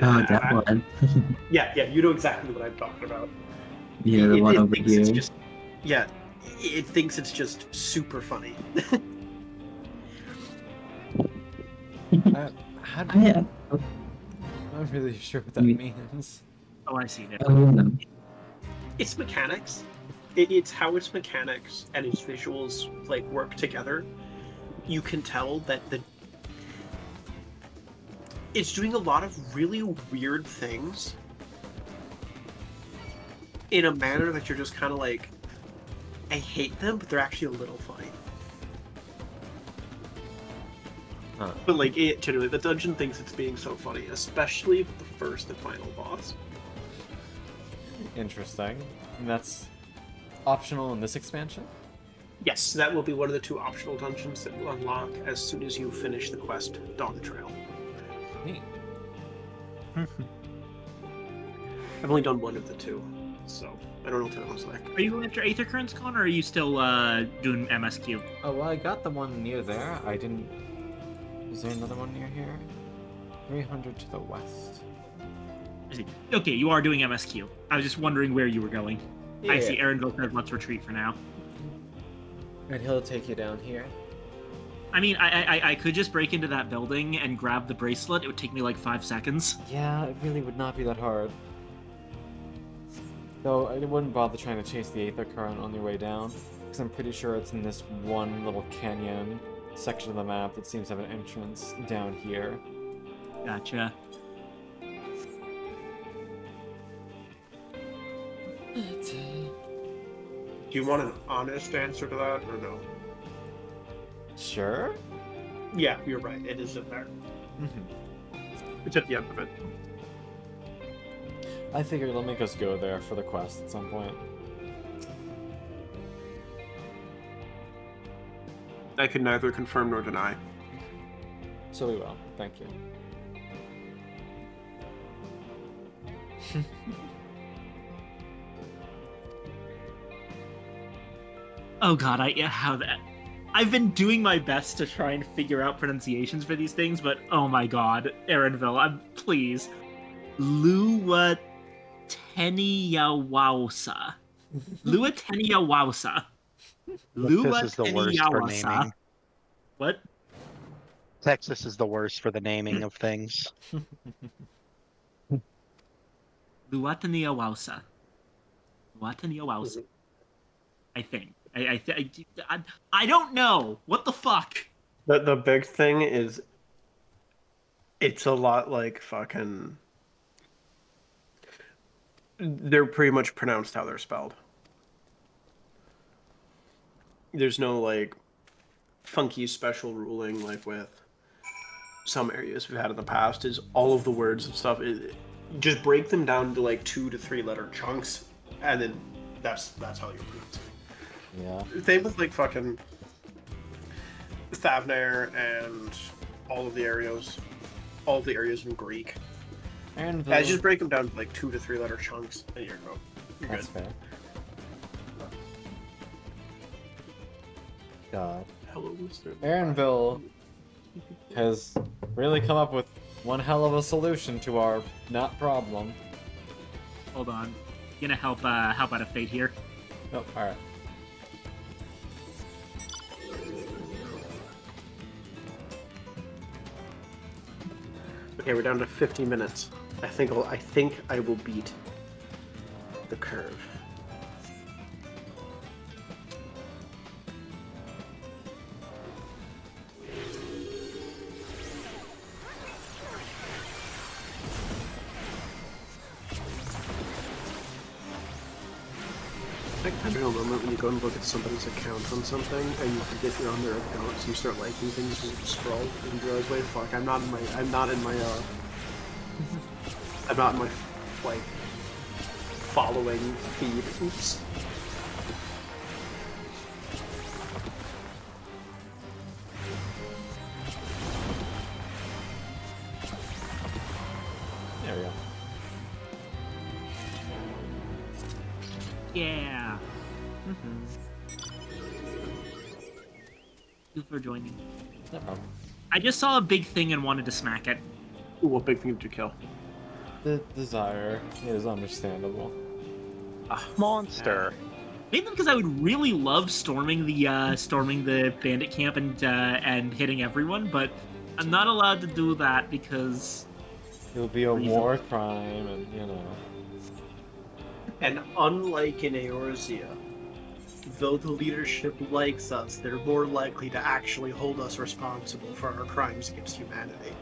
Oh, that one. Yeah, you know exactly what I'm talking about. Yeah, the one over thinks it's here. just, yeah, it thinks it's just super funny. How do Yeah. I'm not really sure what that Me- means. Oh, I see. There. It's mechanics. It's how its mechanics and its visuals like work together. You can tell that it's doing a lot of really weird things in a manner that you're just kind of like, I hate them, but they're actually a little funny. Huh. But like, generally, the dungeon thinks it's being so funny, especially with the first and final boss. Interesting. And that's optional in this expansion? Yes, that will be one of the 2 optional dungeons that will unlock as soon as you finish the quest Dawn Trail. Neat. I've only done one of the 2, so I don't know what the other one's like. Are you going after Aether Currents, Con, or are you still doing MSQ? Oh, well, I got the one near there. I didn't... Is there another one near here? 300 to the west. I see. Okay, you are doing MSQ. I was just wondering where you were going. I see Aaronville says let's retreat for now. And he'll take you down here. I mean, I could just break into that building and grab the bracelet. It would take me like 5 seconds. Yeah, it really would not be that hard. Though I wouldn't bother trying to chase the Aether Current on your way down, because I'm pretty sure it's in this one little canyon section of the map that seems to have an entrance down here. Gotcha. Do you want an honest answer to that, or no? Sure? Yeah, you're right. It is in there. It's at the end of it. I figured they'll make us go there for the quest at some point. I can neither confirm nor deny. So we will. Thank you. Oh god, I've been doing my best to try and figure out pronunciations for these things, but oh my god, Aaronville, please. Luateniawausa. Luateniawausa. This is the worst for naming. What? Texas is the worst for the naming of things. Luateniawausa. Luateniawausa. I think. I don't know. What the fuck? The big thing is, it's a lot like fucking. They're pretty much pronounced how they're spelled. There's no like funky special ruling like with some areas we've had in the past. Is all of the words and stuff. Just break them down to like 2 to 3 letter chunks, and then that's how you pronounce it. Yeah. Same with like fucking Thavnair and all of the areas in Greek. And I just break them down to like 2 to 3 letter chunks, and you're good. That's fair. God. Hello, Mr. Aaronville has really come up with one hell of a solution to our not problem. Hold on. Gonna help out a fate here. Oh, alright. Okay, we're down to 50 minutes. I think I will beat the curve. I know a moment when you go and look at somebody's account on something and you forget you're on their account, so you start liking things and you just scroll and you realize, wait, fuck, I'm not in my like following feed. Oops. There we go. Yeah. Thank you for joining. No problem. I just saw a big thing and wanted to smack it. Ooh, what big thing did you kill? The desire is understandable. A monster. Mainly because I would really love storming the bandit camp and hitting everyone, but I'm not allowed to do that because It would be a war crime, and you know. And unlike in Eorzea, though the leadership likes us, they're more likely to actually hold us responsible for our crimes against humanity.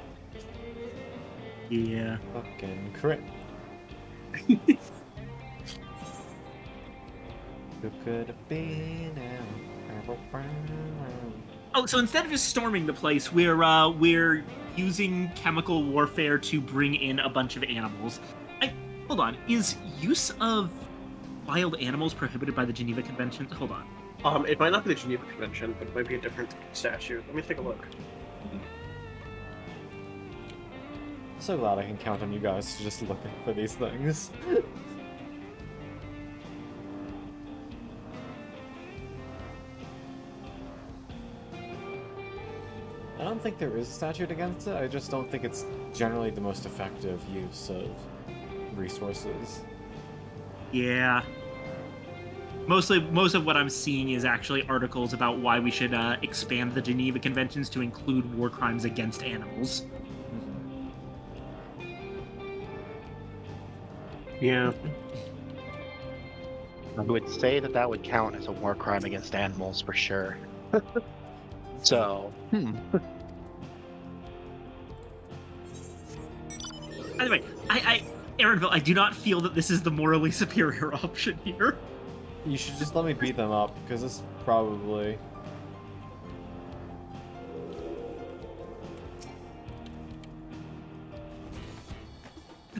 yeah. Fucking crit. Who could have been now? Oh, so instead of just storming the place, we're using chemical warfare to bring in a bunch of animals. Hold on, is use of wild animals prohibited by the Geneva Convention? Hold on. It might not be the Geneva Convention, but it might be a different statute. Let me take a look. So glad I can count on you guys to just look for these things. I don't don't think there is a statute against it. I just don't think it's generally the most effective use of resources. Yeah. Most of what I'm seeing is actually articles about why we should expand the Geneva Conventions to include war crimes against animals. Yeah. I would say that that would count as a war crime against animals for sure. So, Anyway, Aaronville, I do not feel that this is the morally superior option here. You should just let me beat them up, because this probably...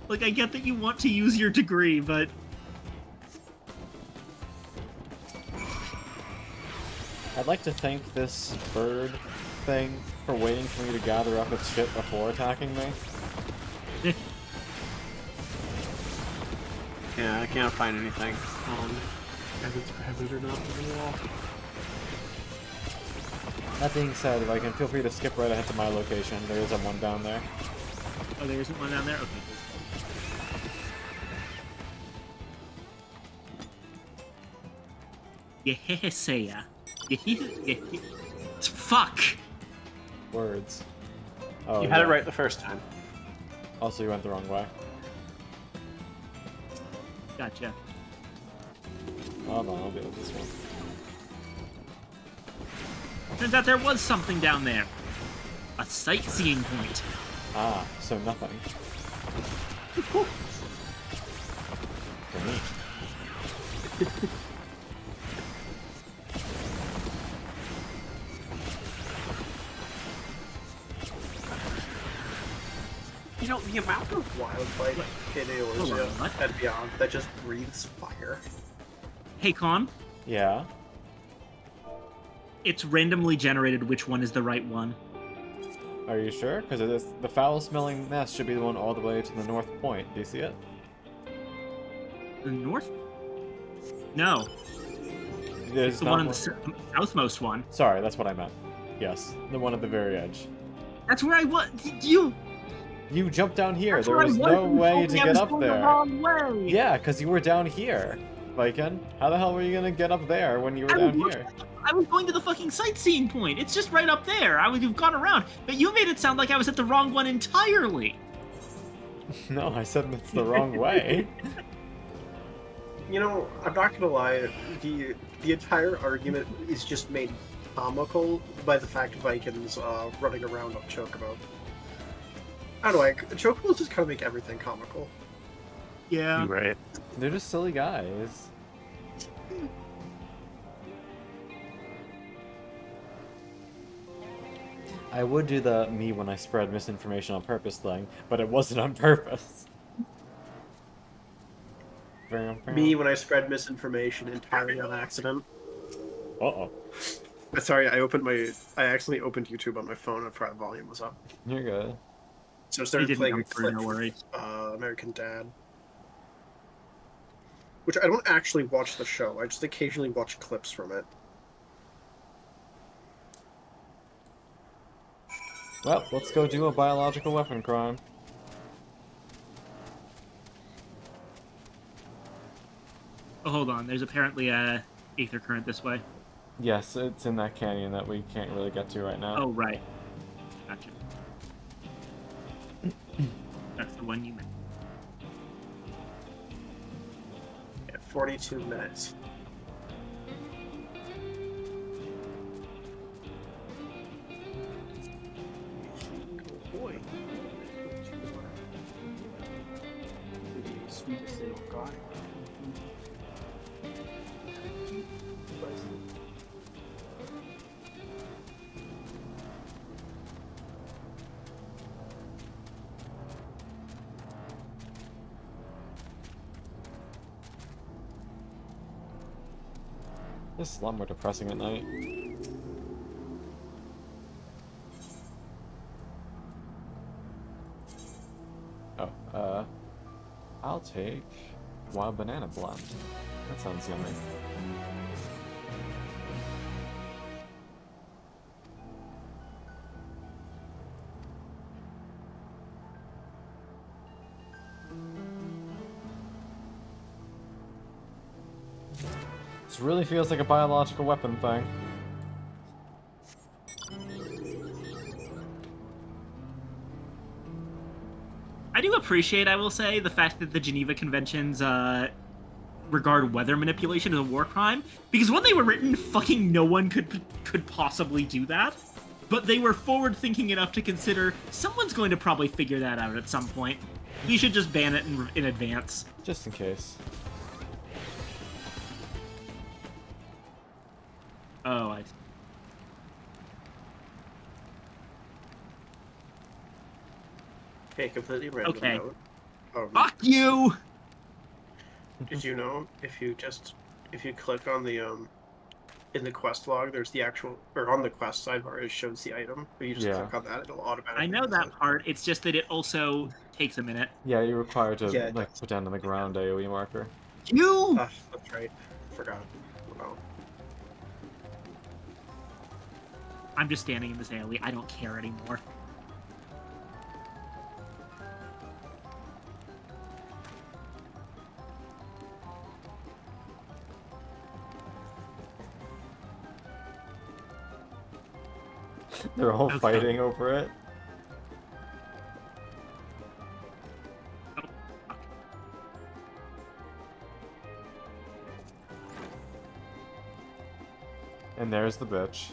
Like, I get that you want to use your degree, but... I'd like to thank this bird thing for waiting for me to gather up its shit before attacking me. Yeah, I can't find anything on if it's prohibited or not on the wall. That being said, if I can feel free to skip right ahead to my location. There is one down there. Oh, there isn't one down there? Okay. Yeheheseya. Fuck! Words. Oh, You had yeah. it right the first time. Also, you went the wrong way. Gotcha. Hold on, I'll deal with this one. Turns out there was something down there. A sightseeing point. Ah, so nothing. For me. You know, the amount of wildlife in Hold on, Eorzea what? and beyond that just breathes fire. Hey, Con. Yeah? It's randomly generated which one is the right one. Are you sure? Because the foul-smelling nest should be the one all the way to the north point. Do you see it? The north? No. There's It's the not one on more- the southmost one. Sorry, that's what I meant. Yes, the one at the very edge. That's where I was. You. You jumped down here. That's There where I was was. no You way told to me I get was up going there. The wrong way. Yeah, because you were down here, Viken. How the hell were you gonna get up there when you were down here? I was going to the fucking sightseeing point. It's just right up there. I would have gone around, but you made it sound like I was at the wrong one entirely. No, I said it's the wrong way. You know, I'm not gonna lie, the entire argument is just made comical by the fact Vikings running around on Chocobo. I don't know, like, Chocobos just kind of make everything comical. Yeah. right. They're just silly guys. I would do the me when I spread misinformation on purpose thing, but it wasn't on purpose. Me when I spread misinformation entirely on accident. Uh-oh. Sorry, I accidentally opened YouTube on my phone and the volume was up. You're good. So I started didn't playing come a through, clip no from, worries. American Dad. Which I don't actually watch the show, I just occasionally watch clips from it. Well, let's go do a biological weapon crime. Oh, hold on. There's apparently a aether current this way. Yes, it's in that canyon that we can't really get to right now. Oh, right. Gotcha. That's the one you meant. Yeah, 42 minutes. Oh boy. Sweetest little guy. This is a lot more depressing at night. Oh, I'll take wild banana blend. That sounds yummy. This really feels like a biological weapon thing. I do appreciate, I will say, the fact that the Geneva Conventions regard weather manipulation as a war crime, because when they were written, fucking no one could possibly do that. But they were forward-thinking enough to consider someone's going to probably figure that out at some point. We should just ban it in advance. Just in case. Oh, I... Okay, completely random Okay. note. Fuck you! Did you know if you click on the in the quest log, there's the actual, or on the quest sidebar, it shows the item. If you just Yeah. click on that, it'll automatically. I know list that it. part, it's just that it also takes a minute. Yeah, you're required to Yeah, it like does. put down on the ground AoE marker. You! Ah, that's right. Forgot. Wow. I'm just standing in this alley. I don't care anymore. They're all Okay. fighting over it. Oh, fuck. And there's the bitch.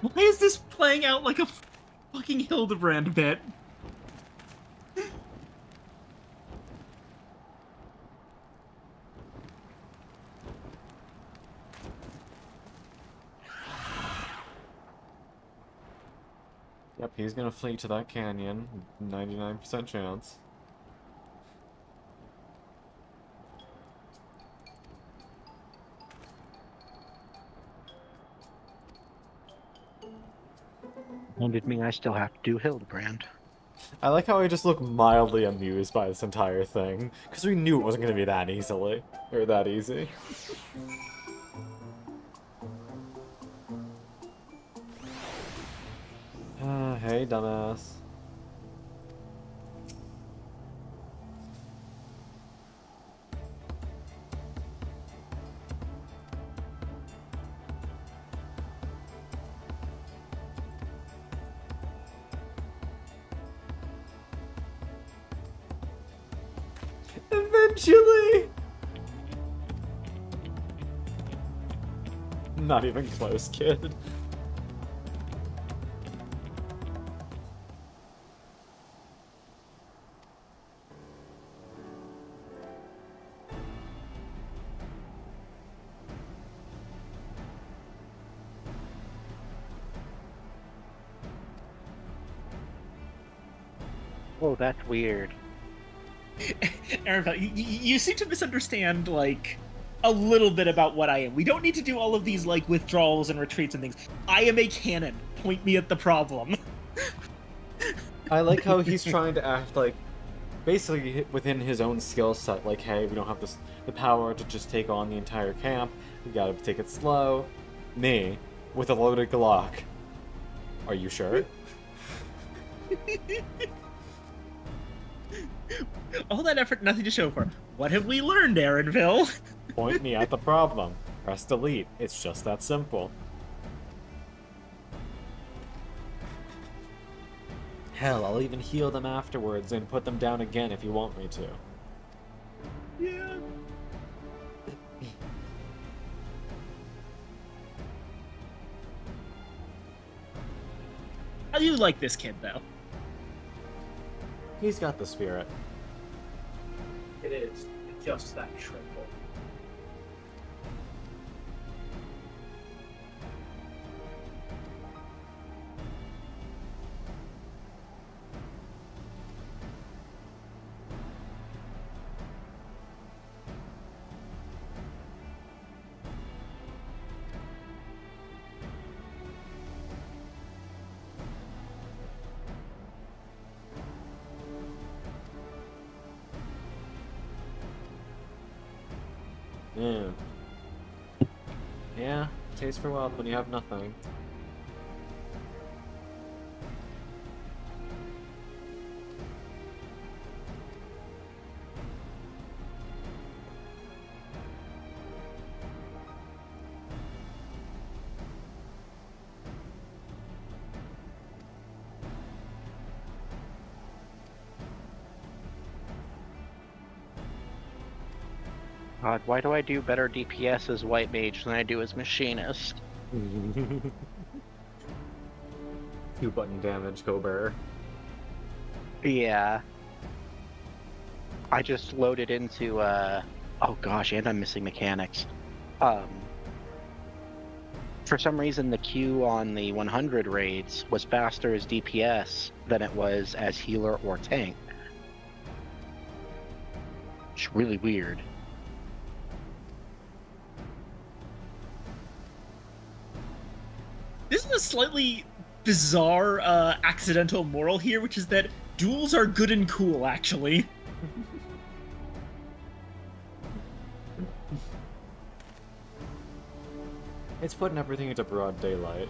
Why is this playing out like a fucking Hildebrand bit? Yep, he's gonna flee to that canyon. 99% chance. Wounded me, I still have to do Hildebrand. I like how I just look mildly amused by this entire thing, because we knew it wasn't gonna be that easily. Or that easy. Hey, dumbass. Eventually! Not even close, kid. Oh, that's weird. Aaron, you seem to misunderstand, like, a little bit about what I am. We don't need to do all of these, like, withdrawals and retreats and things. I am a cannon. Point me at the problem. I like how he's trying to act like basically within his own skill set, like, hey, we don't have the power to just take on the entire camp. We gotta take it slow. Me, with a loaded Glock. Are you sure? All that effort, nothing to show for. What have we learned, Aaronville? Point me at the problem. Press delete. It's just that simple. Hell, I'll even heal them afterwards and put them down again if you want me to. Yeah. How do you like this kid, though? He's got the spirit. It is just that triple. Yeah. Yeah, taste for wealth when you have nothing. God, why do I do better DPS as White Mage than I do as Machinist? 2-button damage, go bearer. Yeah. I just loaded into, oh gosh, and I'm missing mechanics. For some reason, the queue on the 100 raids was faster as DPS than it was as healer or tank. It's really weird. This is a slightly bizarre accidental moral here, which is that duels are good and cool, actually. It's putting everything into broad daylight.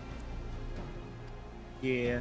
Yeah.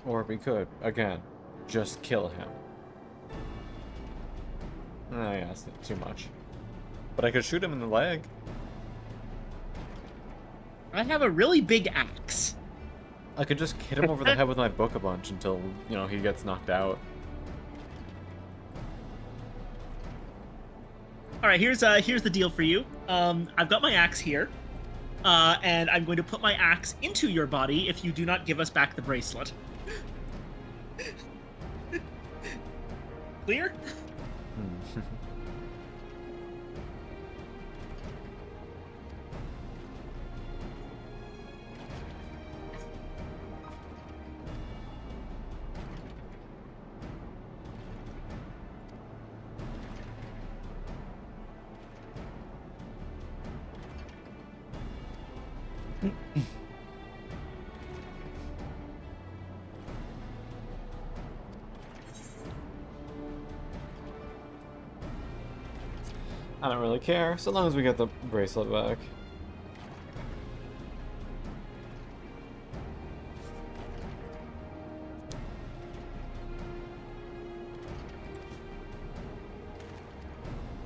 Or we could, again, just kill him. Ah, yeah, that's not too much. But I could shoot him in the leg. I have a really big axe. I could just hit him over the head with my book a bunch until, you know, he gets knocked out. All right, here's the deal for you. I've got my axe here, and I'm going to put my axe into your body if you do not give us back the bracelet. Clear? I don't really care, so long as we get the bracelet back.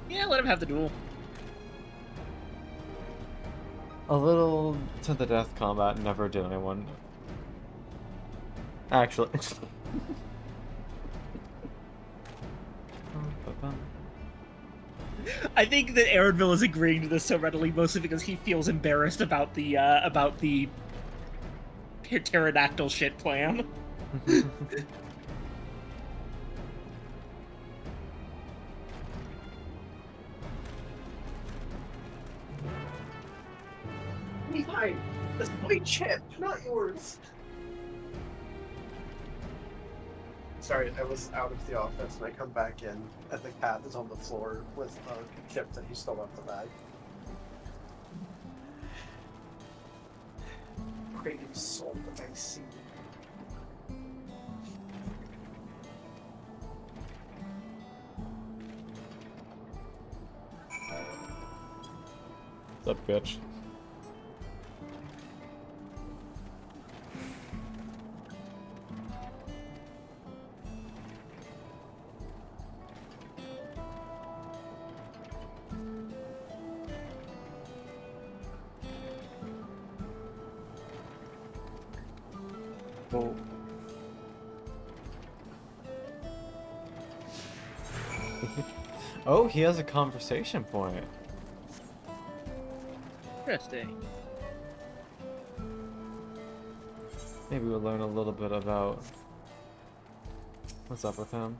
Yeah, let him have the duel. A little to the death combat never did anyone. Actually. I think that Aaronville is agreeing to this so readily, mostly because he feels embarrassed about the pterodactyl shit plan. Fine. That's my chip, not yours. Sorry, I was out of the office and I come back in and the cat is on the floor with a chip that he stole out the bag. Craving salt that I see. What's up, bitch? Oh. Oh, he has a conversation point. Interesting. Maybe we'll learn a little bit about what's up with him.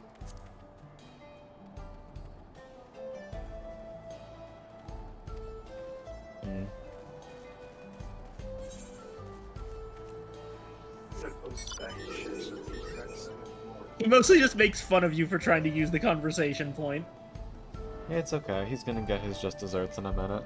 He mostly just makes fun of you for trying to use the conversation point. Yeah, it's okay. He's gonna get his just desserts in a minute.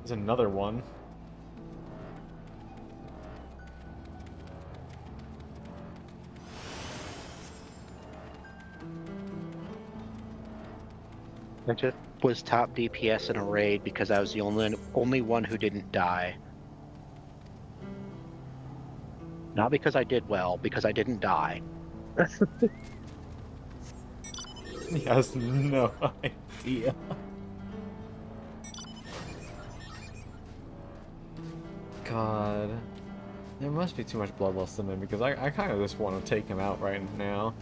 There's another one. I just was top DPS in a raid because I was the only one who didn't die. Not because I did well, because I didn't die. He has no idea. God. There must be too much bloodlust in him because I kind of just want to take him out right now.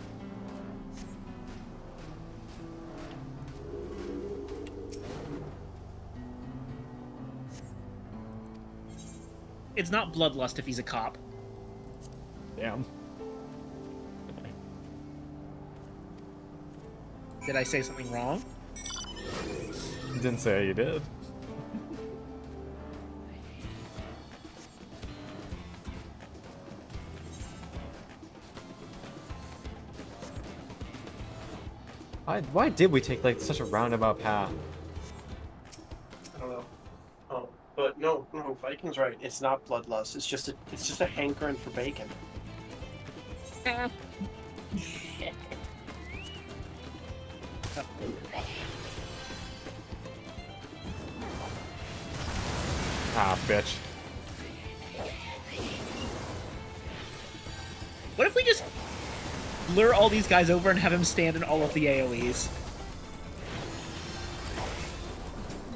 It's not bloodlust if he's a cop. Damn. Did I say something wrong? Didn't say you did. Why did we take like such a roundabout path? I don't know. Oh, but no, Viking's right. It's not bloodlust. It's just a hankering for bacon. Ah, bitch. What if we just lure all these guys over and have him stand in all of the AoEs?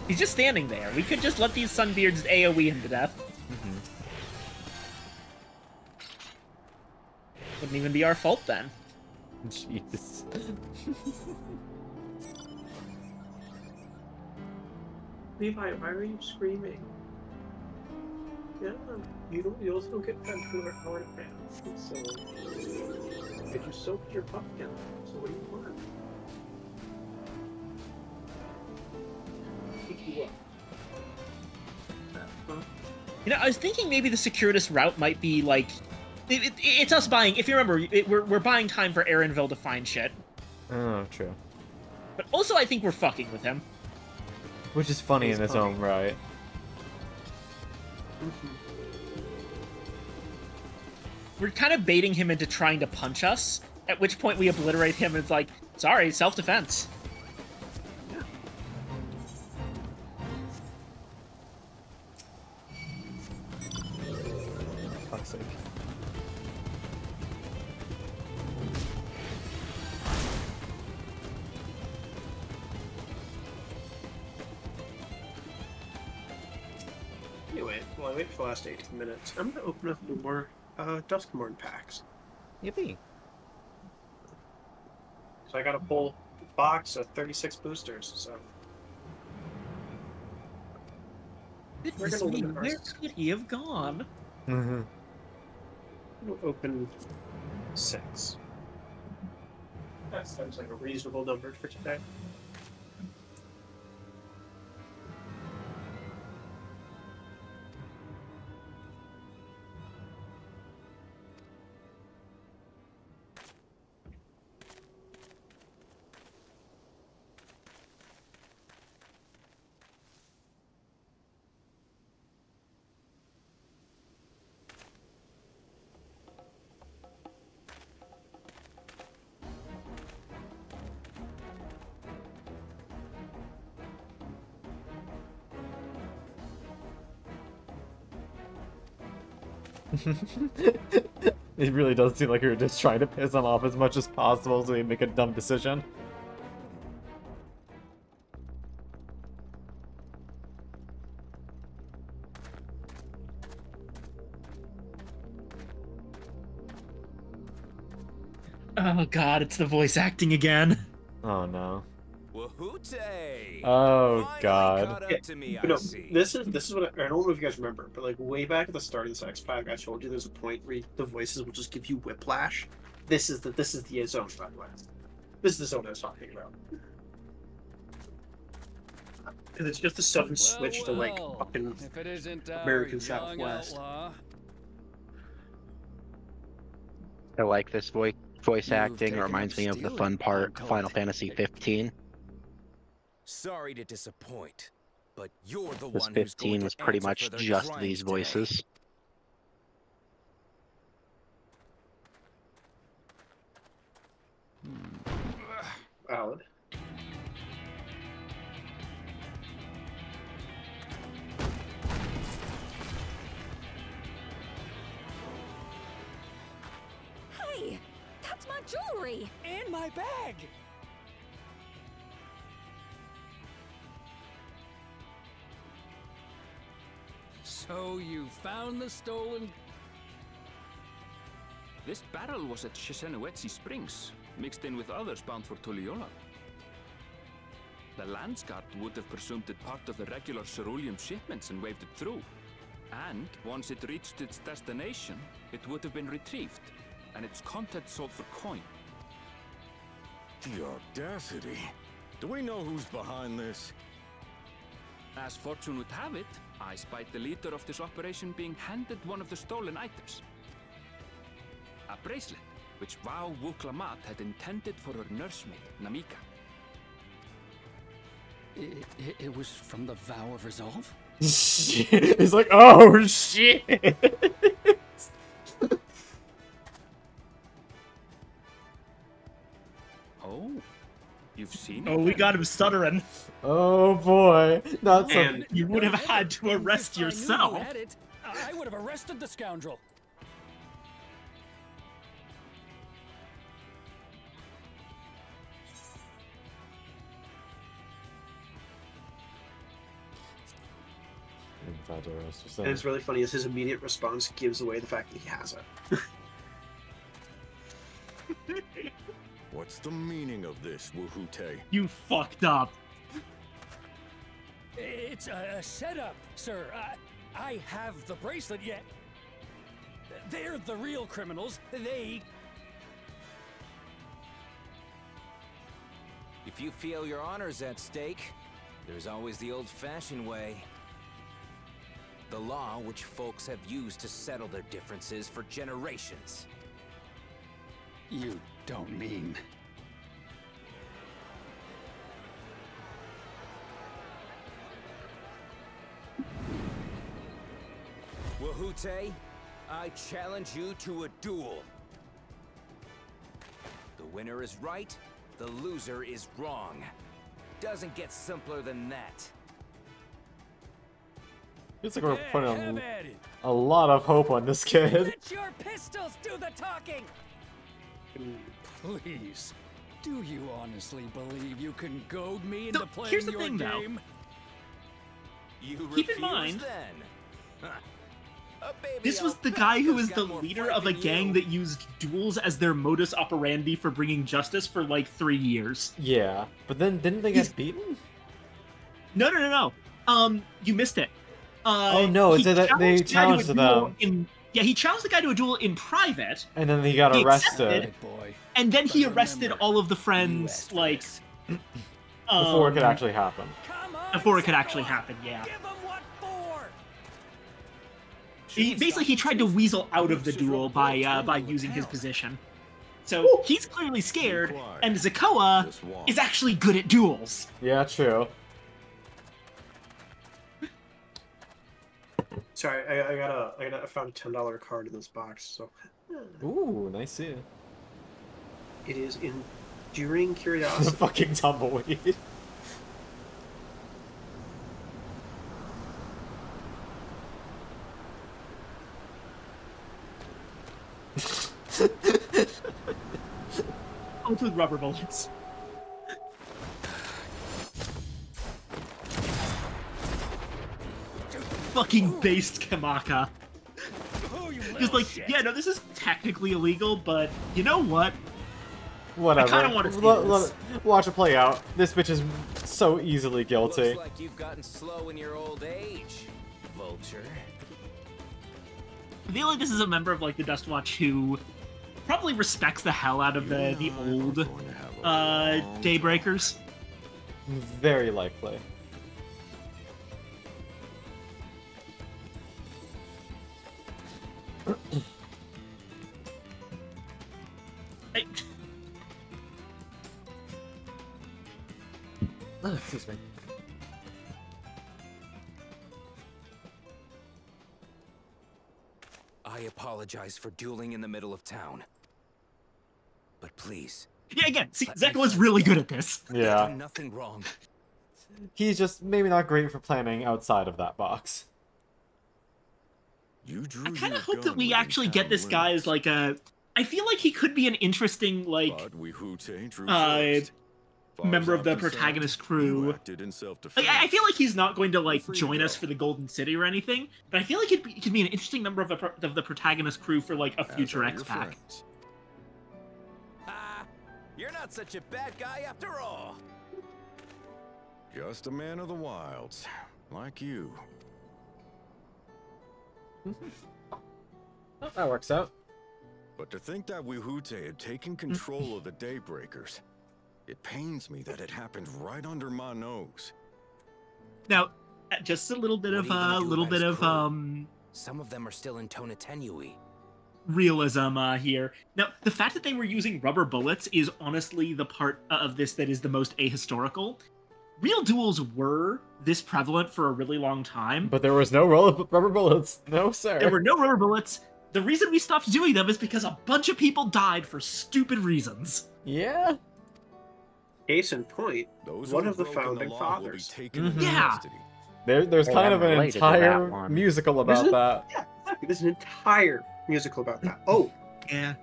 He's just standing there. We could just let these Sunbeards AoE him to death. Wouldn't even be our fault then. Jeez. Levi, why are you screaming? Yeah, you also get fed from our hard fans. So, if you soak your pumpkin, so what do you want? Pick you up. Huh? You know, I was thinking maybe the circuitous route might be like... it's us buying... If you remember, we're buying time for Aaronville to find shit. Oh, true. But also I think we're fucking with him. Which is funny in its own right. We're kind of baiting him into trying to punch us, at which point we obliterate him and it's like, sorry, self-defense. Fuck's sake. Anyway, while I wait for the last 18 minutes, I'm gonna open up more Duskmorn packs. Yippee. So I got a full box of 36 boosters, so... We're gonna limit Where could he have gone? Mm-hmm. We'll open 6. That sounds like a reasonable number for today. It really does seem like you're just trying to piss him off as much as possible so you make a dumb decision. Oh god, it's the voice acting again. Oh no. Wahoote! Oh Finally god. caught up to me, You know, I see. this is what I don't know if you guys remember, but like way back at the start of this X5, I told you there's a point where the voices will just give you whiplash. This is the zone, by the way. This is the zone I was talking about. And it's just a sudden switch to like fucking if it isn't American young Southwest. outlaw. I like this voice You've acting. It taken reminds up me of the stealing, fun I'm part, told. Final Fantasy 15. Sorry to disappoint, but you're the This one who's going 15 to was pretty answer much for their just crimes these today. voices. valid. Hey, that's my jewelry. And my bag! So you found the stolen... This barrel was at Shisenuetsi Springs, mixed in with others bound for Tuliyola. The Landsguard would have presumed it part of the regular cerulean shipments and waved it through. And once it reached its destination, it would have been retrieved, and its contents sold for coin. The audacity. Do we know who's behind this? As fortune would have it, I spied the leader of this operation being handed one of the stolen items. A bracelet, which Vau Wuklamat had intended for her nursemaid, Namika. It was from the Vow of Resolve? He's like, oh shit! Oh, you've seen Oh, it? we then? got him stuttering. Oh boy, not so. And You would have had to arrest If I knew yourself. you had it, I would have arrested the scoundrel. And it's really funny is his immediate response gives away the fact that he has it. What's the meaning of this, Woohoote? You fucked up. It's a setup, sir. I have the bracelet yet. They're the real criminals. They... If you feel your honor's at stake, there's always the old-fashioned way. The law which folks have used to settle their differences for generations. You don't mean... Woohoote, I challenge you to a duel. The winner is right, the loser is wrong. Doesn't get simpler than that. It's like we're Yeah, putting have at it. a lot of hope on this kid. Let your pistols do the talking! Please, do you honestly believe you can goad me into So, playing here's the your thing, though. game? You Keep in refuse, mind, then? Huh. A baby this was elf the guy who was got the more leader fight of a than gang you. that used duels as their modus operandi for bringing justice for like 3 years. Yeah, but then didn't they get beaten? No. You missed it. Oh, no, he it's that they challenged the guy to a challenged duel them. Yeah, he challenged the guy to a duel in private, And then he got He arrested accepted. Boy. and then he But arrested remember, all of the you friends, asked for like, this. before it could actually happen. Come on, before it could Zechariah. actually happen, yeah. Give 'em what for? He tried to weasel out of the duel by using his position. So he's clearly scared, and Zakoa Just walk. is actually good at duels. Yeah, true. sorry, I found a $10 card in this box, so Ooh, nice see. it is enduring The curiosity. fucking tumbleweed. Both with rubber bullets. Fucking based Kamaka. Oh, you Just little like, shit. yeah, no, this is technically illegal, but you know what? Whatever. I kinda wanna see this. Watch it play out. This bitch is so easily guilty. Looks like you've gotten slow in your old age, Vulture. I feel like this is a member of like the Dust Watch who probably respects the hell out of the old Daybreakers. Very likely. Hey, Oh, excuse me. I apologize for dueling in the middle of town. But please, yeah, again, see, Zeko was really good at this. I Yeah. did nothing wrong. He's just maybe not great for planning outside of that box. You drew I kind your of hope that gun we within actually get town this guy as limits, like a. I feel like he could be an interesting like but Woohoote drew uh, first. Far as member of I'm the concerned, protagonist you crew. acted in self-defense. Like, I feel like he's not going to like Free join to us go. for the Golden City or anything, but I feel like he could be an interesting member of the protagonist crew for like a As future are X your pack. friends. Ah, you're not such a bad guy after all. Just a man of the wilds, like you. Oh, that works out. But to think that Woohoote had taken control of the Daybreakers, it pains me that it happened right under my nose. Now, just a little bit What of are you gonna do little about bit his of crew? Some of them are still in Tonatenui. realism here. Now, the fact that they were using rubber bullets is honestly the part of this that is the most ahistorical. Real duels were this prevalent for a really long time. But there was no rubber bullets. No, sir. There were no rubber bullets. The reason we stopped doing them is because a bunch of people died for stupid reasons. Yeah. Case in point, Those one who of the broken founding law will be fathers. taken into Yeah. custody. There's Oh, kind I'm of an related to that entire one. musical There's about an- that. Yeah, exactly. There's an entire musical about that. Oh, Yeah.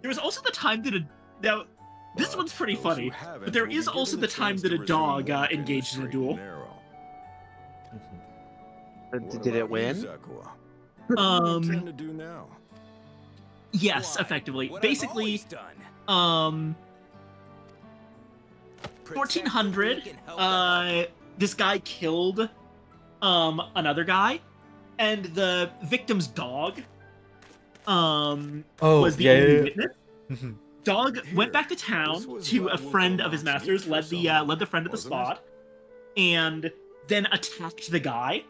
There was also the time that now this But one's pretty those who funny, haven't but there will be is also given the a time chance that to a resume dog walking the engaged in a straight duel. and narrow. What Did it about you, win? Zakua? What do you intend Um, to do now? yes, Why? effectively. What I've Basically, always done. 1400, Protect the weak and help the helpless. this guy killed, another guy, and the victim's dog, Oh, was the yeah, only yeah, witness. yeah. Dog Here, went back to this town was to a Val friend of his Wilcox's master's, gift led for the someone, friend to the wasn't it? spot, and then attacked the guy.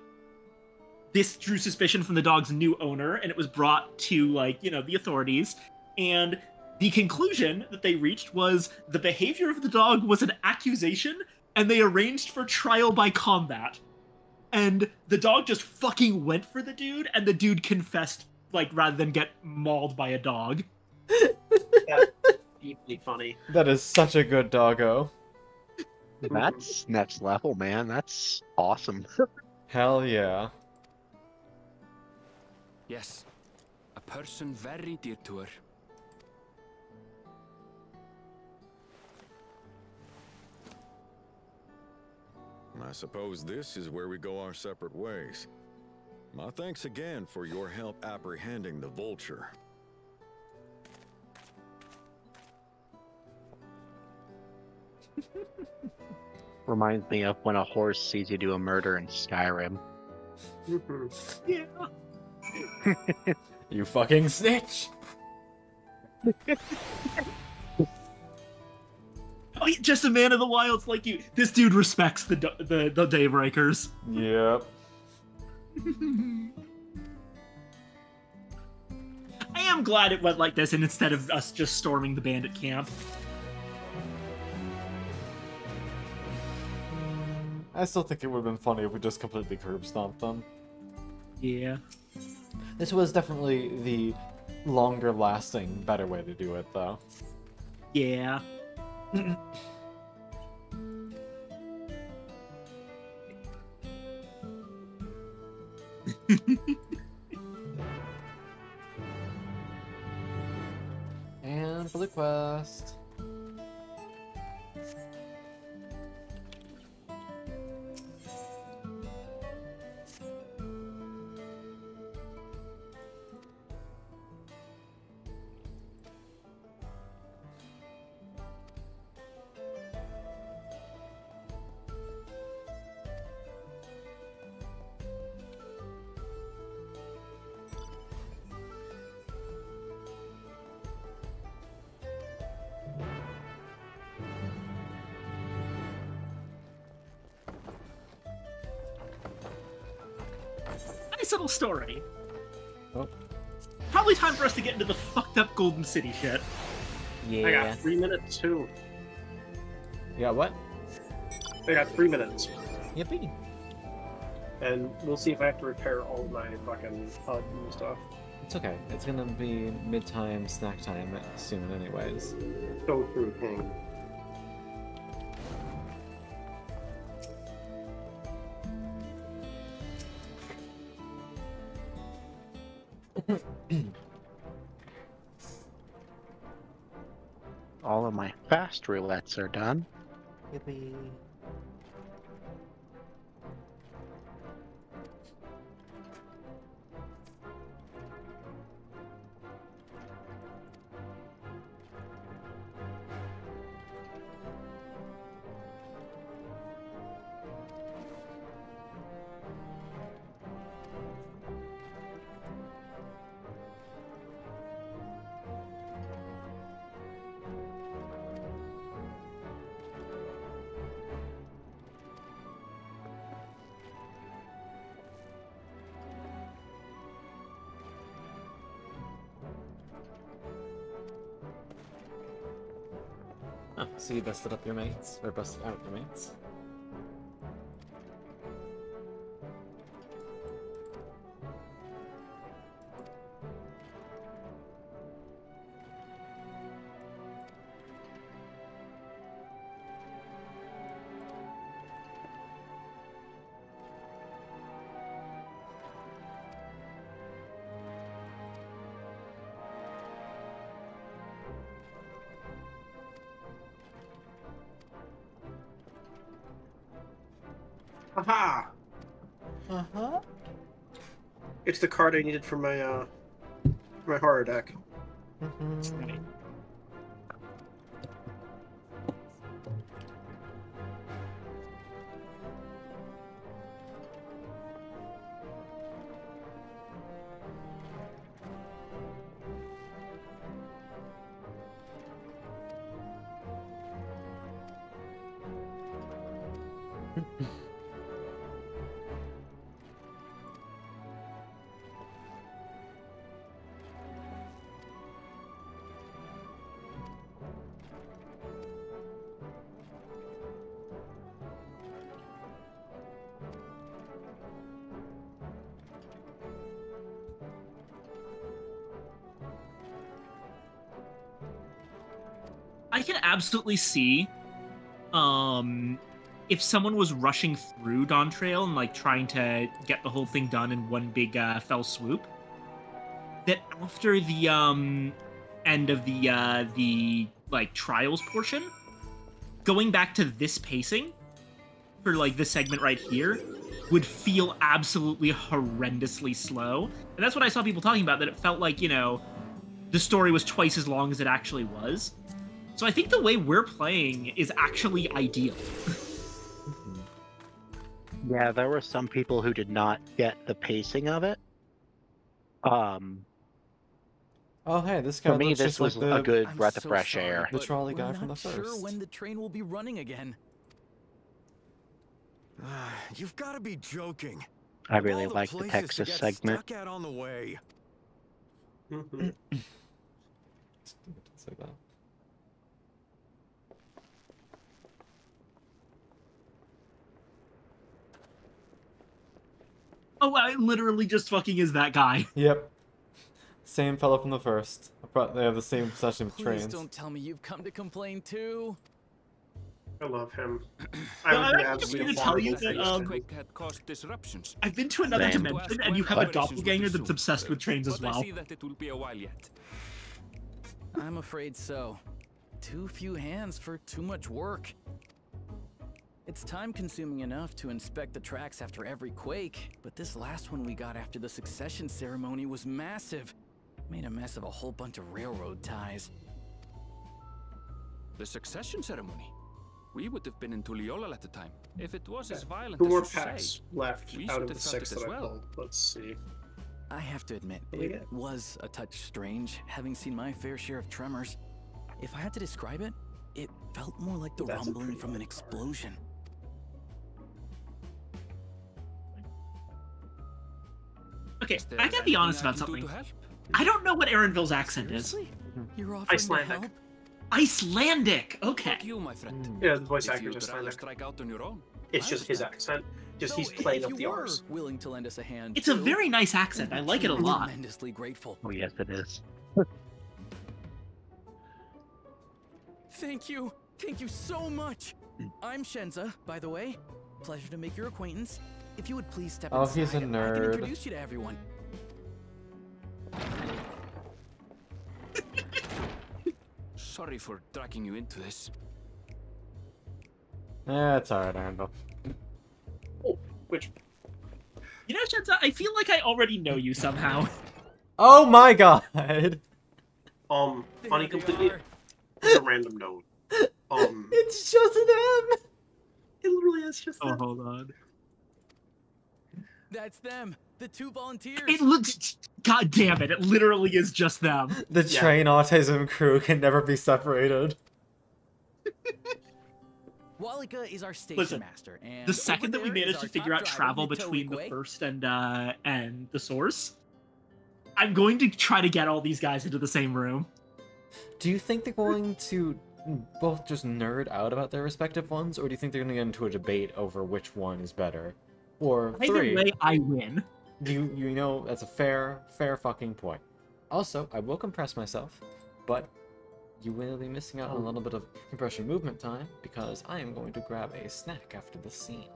This drew suspicion from the dog's new owner, and it was brought to, like, the authorities. And the conclusion that they reached was the behavior of the dog was an accusation, and they arranged for trial by combat. And the dog just fucking went for the dude, and the dude confessed, like, rather than get mauled by a dog. that's deeply funny. That is such a good doggo. That's next level, man. That's awesome. Hell yeah. Yes, a person very dear to her. I suppose this is where we go our separate ways. My thanks again for your help apprehending the vulture. Reminds me of when a horse sees you do a murder in Skyrim. Yeah. You fucking snitch! Oh, yeah, just a man of the wilds like you. This dude respects the Daybreakers. Yep. I am glad it went like this, and instead of us just storming the bandit camp. I still think it would have been funny if we just completely curb stomped them. Yeah. This was definitely the longer lasting, better way to do it, though. Yeah. And Blue Quest. Nice little story. Oh. Probably time for us to get into the fucked up Golden City shit. Yeah. I got 3 minutes too. Yeah, what? I got 3 minutes. Yippee. And we'll see if I have to repair all my fucking HUD and stuff. It's okay. It's gonna be mid-time, snack time soon anyways. Go through King. All of my fast roulettes are done. Yippee. Oh, so you busted up your mates? Or busted out your mates? Aha! Uh-huh. It's the card I needed for my horror deck. Mhm. I can absolutely see, if someone was rushing through Dawn Trail and like trying to get the whole thing done in one big fell swoop, that after the end of the like trials portion, going back to this pacing for like this segment right here would feel absolutely horrendously slow. And that's what I saw people talking about, that it felt like, you know, the story was twice as long as it actually was. So I think the way we're playing is actually ideal. Yeah, there were some people who did not get the pacing of it. Oh, hey, this guy For me, looks this just was like a good I'm breath of so fresh sorry, air. the but trolley guy we're from the not sure first. when the train will be running again. You've got to be joking. I Of really all like the places Texas to get segment. Stuck out on the way. Mhm. Say that. Oh, I literally just fucking is that guy. Yep. Same fellow from the first. They have the same obsession with Please trains. don't tell me you've come to complain too. I love him. No, I would be I'm just absolutely gonna tell you horrible that, for this This guy. quake had caused disruptions. I've been to another Same. dimension, and you have a doppelganger that's obsessed with trains as But I well. see that it will be a while yet. I'm afraid so. Too few hands for too much work. It's time-consuming enough to inspect the tracks after every quake, but this last one we got after the succession ceremony was massive. Made a mess of a whole bunch of railroad ties. The succession ceremony? We would have been in Tuliyola at the time. If it was as violent Two as more you packs say. left we out should of the have felt 6 it as that I well. pulled. Let's see. I have to admit, What do we it get? was a touch strange, having seen my fair share of tremors. If I had to describe it, it felt more like the That's a rumbling pretty from an long card. explosion. Okay, Is there I gotta be anything honest I about can do something. to help? I don't know what Aaronville's accent is. Seriously? You're offering to Icelandic. help? Icelandic. Okay. Like you, my friend. Mm. Yeah, the voice If actor's you'd rather Icelandic. strike out on your own, It's I just his understand. accent. Just Though, he's playing if up you the were R's. willing to lend us a hand, It's a too, very nice accent. I like it a lot. tremendously grateful. Oh, yes, it is. Thank you. Thank you so much. I'm Shenza, by the way. Pleasure to make your acquaintance. If you would please step Oh, inside, he's a I can nerd. introduce you to everyone. Sorry for dragging you into this. It's alright, Anvil. Oh, which You know, Shenza, I feel like I already know you somehow. Oh my god! on a There completely they are. it's a random note. It's just them! It literally is just Oh, that. hold on. That's them, the two volunteers. It looks. God damn it! It literally is just them. The Yeah. train autism crew can never be separated. Walika is our station Listen, master, and The second that over we there is manage to our figure top out driver, travel Nito between the Ikwe. first and the source, I'm going to try to get all these guys into the same room. Do you think they're going to both just nerd out about their respective ones, or do you think they're going to get into a debate over which one is better? Or Either three, way, I win. you know, that's a fair fucking point. Also, I will compress myself, but you will be missing out on a little bit of compression movement time, because I am going to grab a snack after the scene.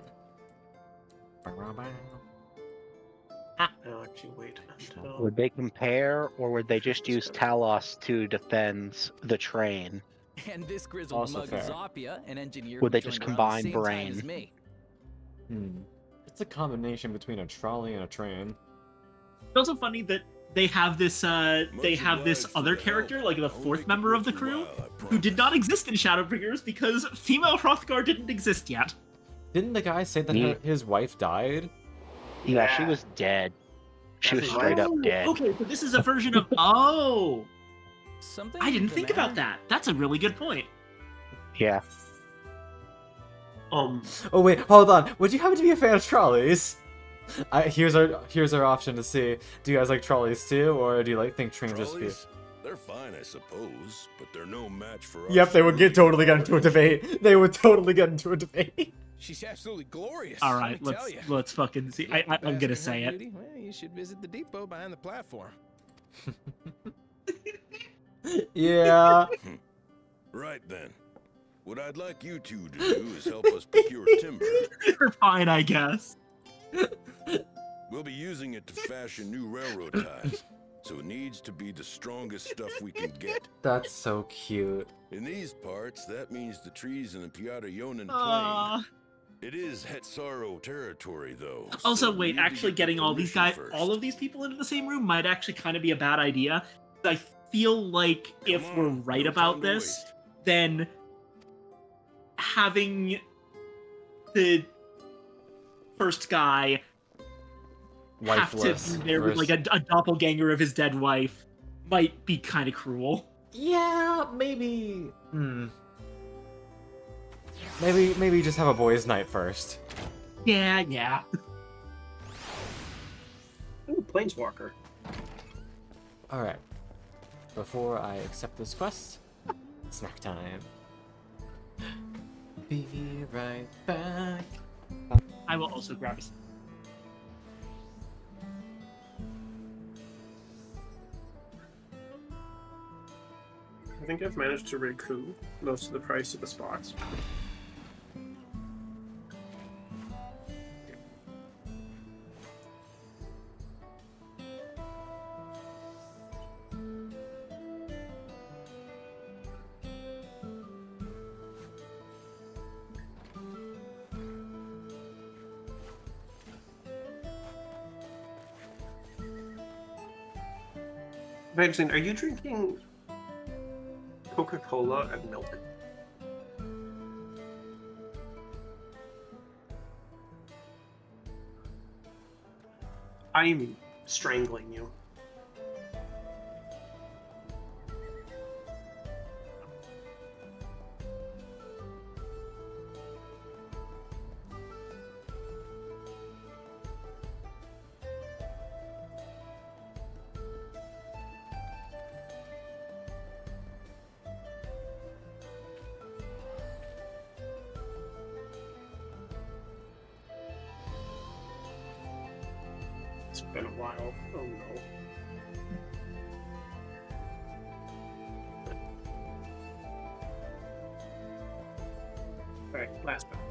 I'll actually wait until Would they compare, or would they just use Talos to defend the train? And this grizzled Also mug fair. Zapia, an engineer Would who they just joined around the combine same time brain? as me. It's a combination between a trolley and a train. It's also funny that they have this other character, like the fourth member of the crew, who did not exist in Shadowbringers because female Hrothgar didn't exist yet. Didn't the guy say that his wife died? Yeah, she was dead. She was straight up dead. Okay, so this is a version of Something I didn't the think matter? about that. That's a really good point. Yeah. Oh wait, hold on. Would you happen to be a fan of trolleys? Here's our option to see. Do you guys like trolleys too, or do you think trains are speed? Trolleys? They're fine, I suppose, but they're no match for us. Yep, they would totally get into a debate. They would totally get into a debate. She's absolutely glorious. All right, let's fucking see. I'm gonna say it. Beauty? Well, you should visit the depot behind the platform. Yeah. Right then. What I'd like you two to do is help us procure timber. You're fine, I guess. We'll be using it to fashion new railroad ties, so it needs to be the strongest stuff we can get. That's so cute. In these parts, that means the trees in the Piata Yonan Aw. plain. It is Hetsaro territory, though. Also, so wait, we need actually to get getting all these permission guys, first. all of these people into the same room might actually kind of be a bad idea. I feel like if Come we're on, right no about time to this, waste. then having the first guy have to Wifeless. be there with like a doppelganger of his dead wife might be kind of cruel. Yeah, maybe. Maybe just have a boys' night first. Yeah. Ooh, Planeswalker. All right. Before I accept this quest, snack time. Be right back. I will also grab a. I think I've managed to recoup most of the price of the spots. Benson, are you drinking Coca-Cola and milk? I'm strangling you. It's been a while. Oh no. Alright, last battle.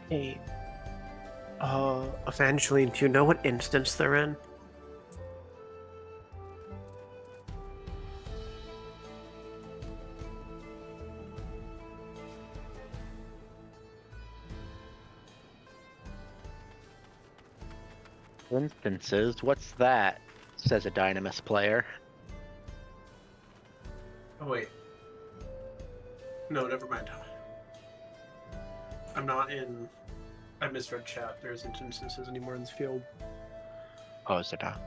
Hey, Evangeline, do you know what instance they're in? Instances? What's that? Says a Dynamis player. Oh, wait. No, never mind. I'm not in... I misread chat. There isn't instances anymore in this field. Oh, is it not?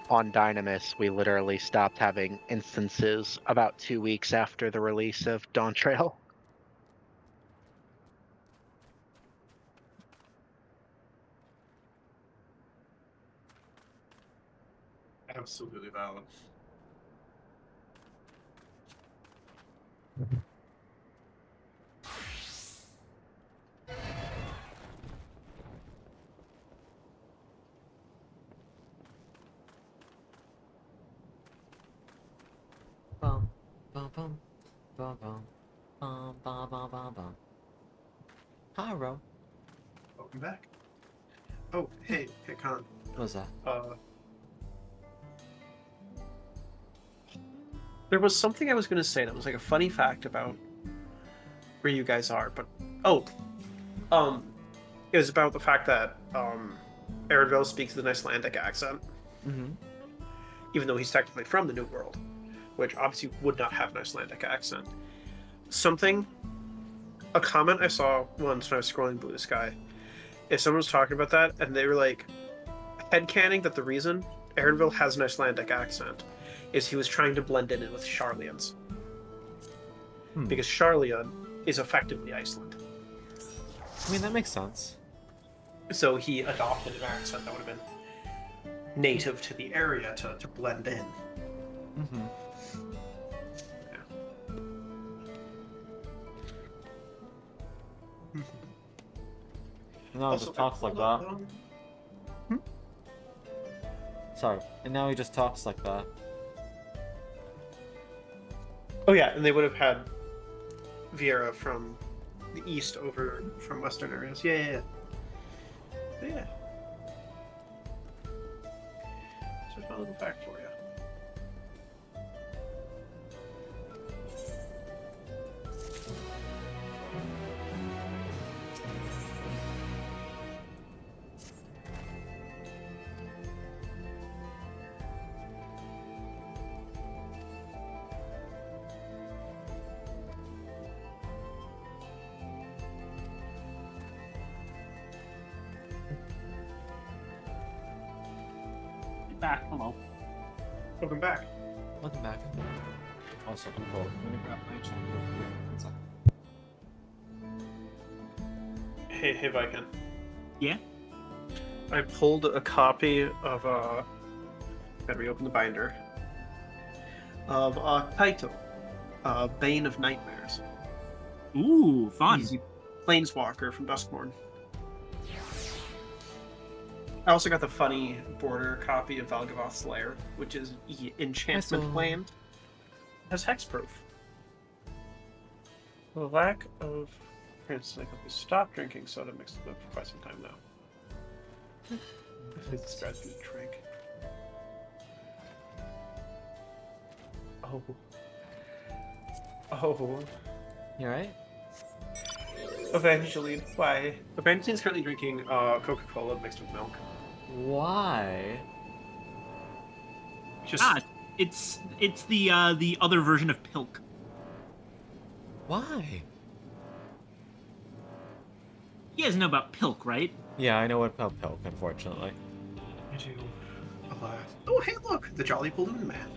On Dynamis, we literally stopped having instances about 2 weeks after the release of Dawn Trail. Absolutely valid. bum. Bum, bum, bum, bum, bum. Haro. Welcome back. Oh, hey, Con. What's that? There was something I was going to say that was like a funny fact about where you guys are, but it was about the fact that Eredville speaks the Icelandic accent, even though he's technically from the New World, which obviously would not have an Icelandic accent. A comment I saw once when I was scrolling Blue Sky, is someone was talking about that, and they were like, headcaning that the reason Eredville has an Icelandic accent is he was trying to blend in with Sharlayan's. Because Sharlayan is effectively Iceland. I mean, that makes sense. So he adopted an accent that would have been native to the area to blend in. Now he just talks like that. Sorry. And now he just talks like that. Oh yeah, and they would have had Viera from the east over from western areas. Yeah. So it's my little fact for you. Back. Hello. Welcome back. Welcome back. Also, cool. I'm gonna grab my check. One second. Hey, Viking. Yeah? I pulled a copy of gotta reopen the binder. Of Kaito, Bane of Nightmares. Ooh, fun. Easy Planeswalker from Duskmourn. I also got the funny border copy of Valgavoth's Lair, which is enchantment land. Has hexproof. The lack of parents like we stopped drinking soda mixed with milk for quite some time now. It's bad food to drink. Oh. You alright? Evangeline, why? Evangeline's currently drinking Coca-Cola mixed with milk. Why? Just it's the other version of Pilk. Why? You guys know about Pilk, right? Yeah, I know what Pilk, unfortunately. I do. Alas. Oh, hey, look! The Jolly Balloon Man.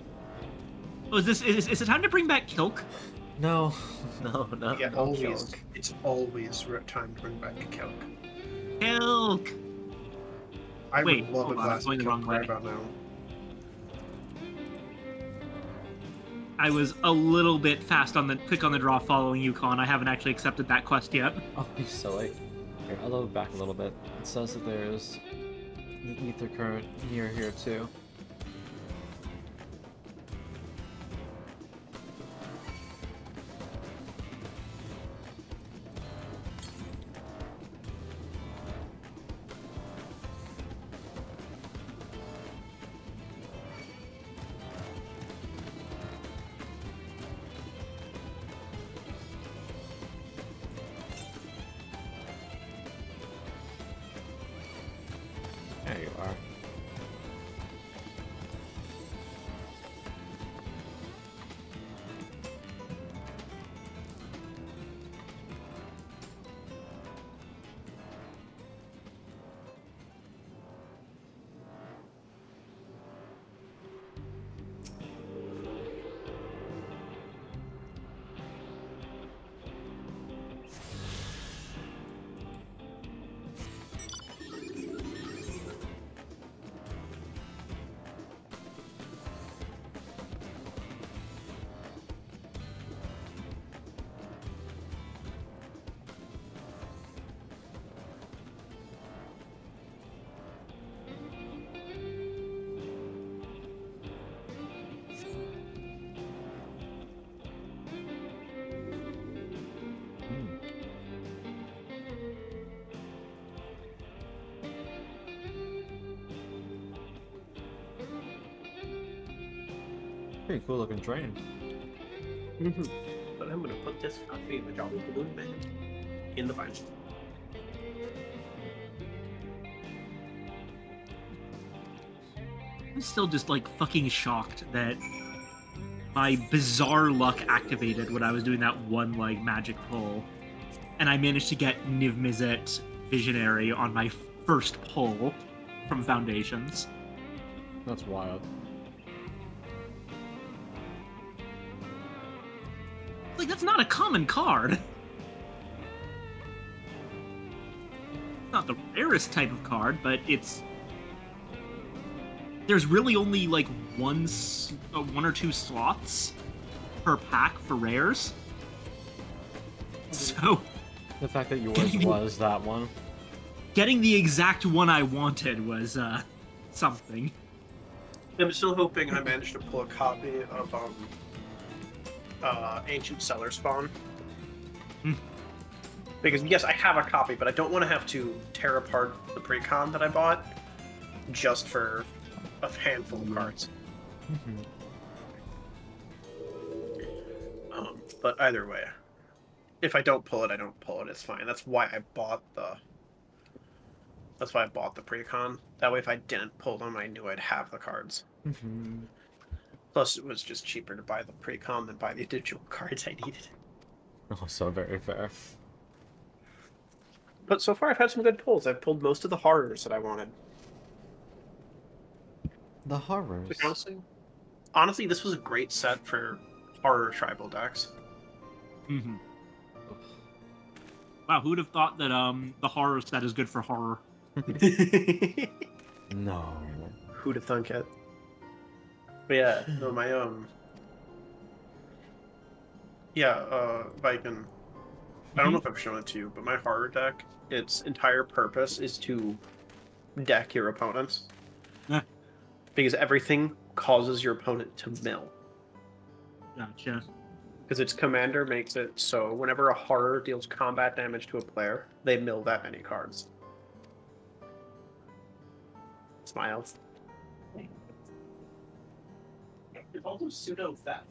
Oh, is it time to bring back Kilk? No, not Yeah, no always. Kilk. It's always time to bring back Kilk. Kilk! I Wait, would love a hold on, I'm glass going of the wrong Kilk way. right about now. I was a little bit fast on the quick on the draw following you, Con. I haven't actually accepted that quest yet. Oh, you silly. Here, I'll load back a little bit. It says that there's an ether current near here too. There you are. Pretty cool looking train. But I'm gonna put this coffee in the Jolly Balloon Man in the binder. I'm still just like fucking shocked that my bizarre luck activated when I was doing that one like magic pull, and I managed to get Niv Mizzet Visionary on my first pull from Foundations. That's wild. Like, that's not a common card. Not the rarest type of card, but it's... There's really only, like, one or two slots per pack for rares. So... The fact that yours was that one. Getting the exact one I wanted was, something. I'm still hoping I managed to pull a copy of, Ancient Cellar Spawn. Because, yes, I have a copy, but I don't want to have to tear apart the pre-con that I bought just for a handful of cards. But either way, if I don't pull it, I don't pull it. It's fine. That's why I bought the... That's why I bought the pre-con. That way, if I didn't pull them, I knew I'd have the cards. Plus, it was just cheaper to buy the pre-con than buy the individual cards I needed. Oh, so very fair. But so far, I've had some good pulls. I've pulled most of the horrors that I wanted. The horrors? Like, honestly, this was a great set for horror tribal decks. Wow, who'd have thought that the horror set is good for horror? No. Who'd have thunk it? But yeah, no, my Viking. I don't know if I've shown it to you, but my horror deck, its entire purpose is to deck your opponents. Because everything causes your opponent to mill. Gotcha. Because its commander makes it so whenever a horror deals combat damage to a player, they mill that many cards. Smiles. It's also pseudo theft.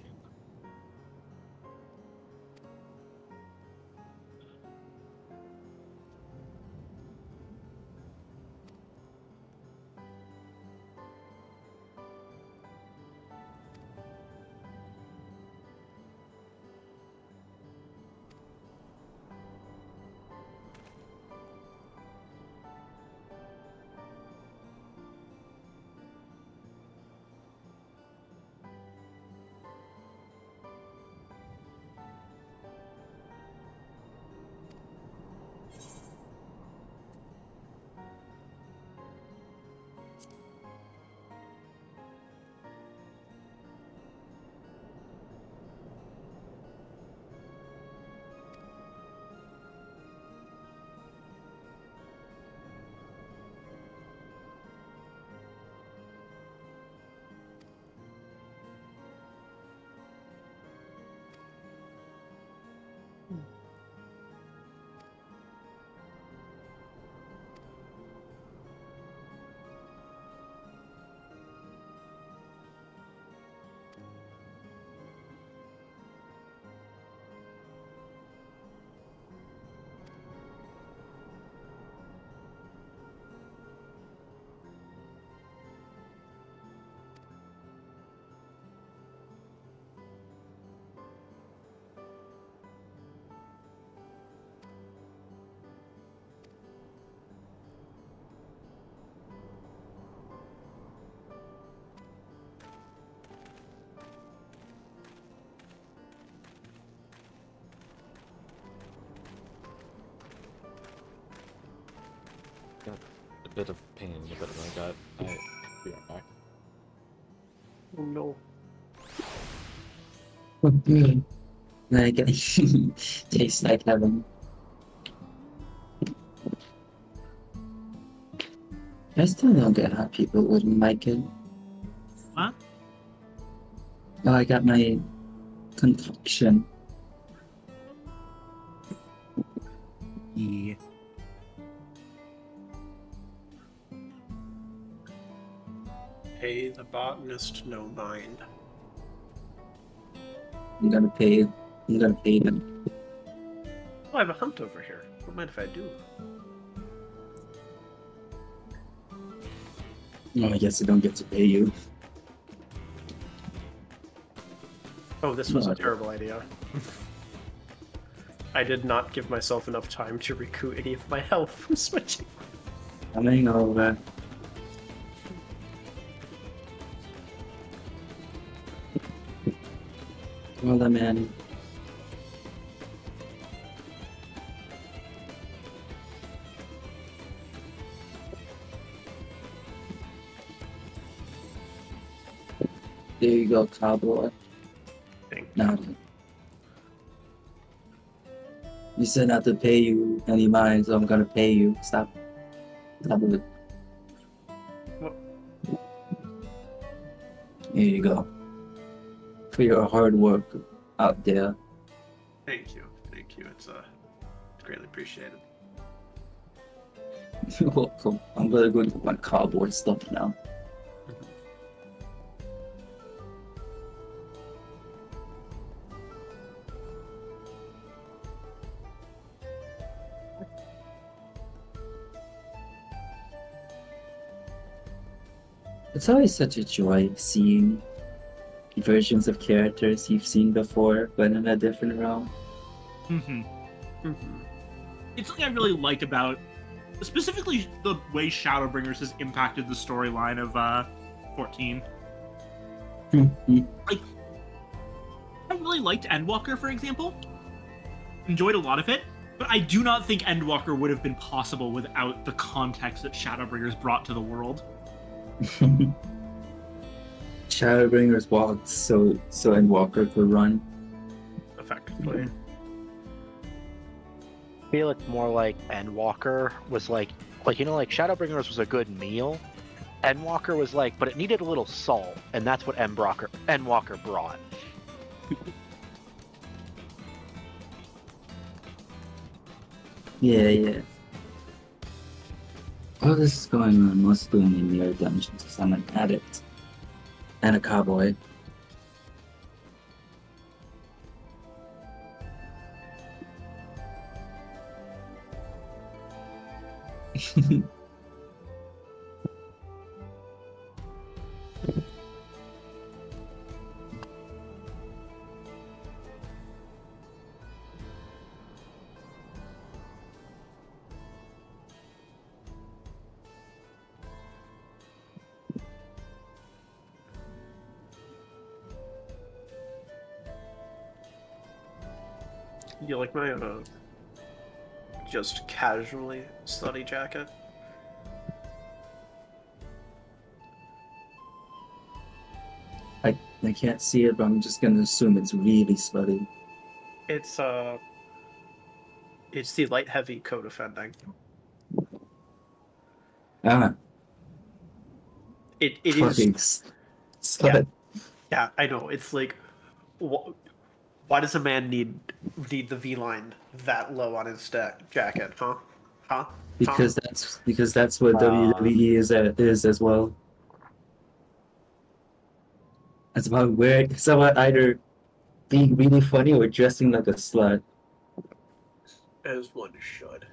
Got a bit of pain in the bit of my gut. I'll be right back. Oh no. Like, tastes like heaven. I still don't get how people wouldn't like it. What? Oh, I got my concoction. Yeah. Pay the botanist no mind. I'm gonna pay you. I'm gonna pay them. Oh, I have a hunt over here. Don't mind if I do. Oh, I guess I don't get to pay you. Oh, this was No, a terrible idea. I did not give myself enough time to recoup any of my health from switching. Coming over. Well, man. There you go, cowboy. Thank you. Now, you said not to pay you any mind, so I'm gonna pay you. Stop. Stop it. What? Here you go. For your hard work out there. Thank you. Thank you. It's greatly appreciated. You're welcome. I'm gonna go do my cowboy stuff now. It's always such a joy seeing versions of characters you've seen before, but in a different realm. It's something I really like about, specifically the way Shadowbringers has impacted the storyline of 14. Like, I really liked Endwalker, for example. Enjoyed a lot of it, but I do not think Endwalker would have been possible without the context that Shadowbringers brought to the world. Shadowbringers walked so Endwalker could run. Effectively. I feel it's more like Endwalker was like you know, like Shadowbringers was a good meal. Endwalker was like, but it needed a little salt, and that's what Endwalker brought. Yeah. All this is going on mostly in the mirror dungeons because I'm an addict and a cowboy. You like my just casually slutty jacket? I can't see it, but I'm just gonna assume it's really slutty. It's the light heavy co-defending. Ah, It fucking is. slut. Yeah, I know. It's like, why does a man need the V line that low on his jacket? Huh? Because that's what WWE is as well. It's about either being really funny or dressing like a slut. As one should.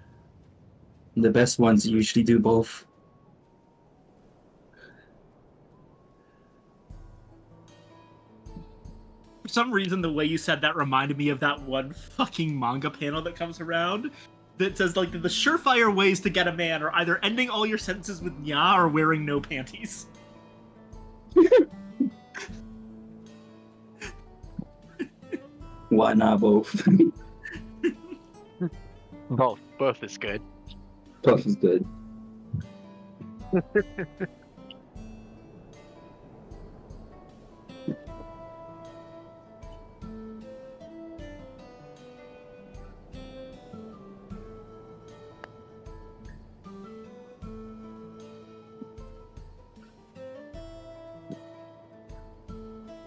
The best ones usually do both. For some reason, the way you said that reminded me of that one fucking manga panel that comes around that says, like, the surefire ways to get a man are either ending all your sentences with nya or wearing no panties. Why not both? Both is good. Both is good.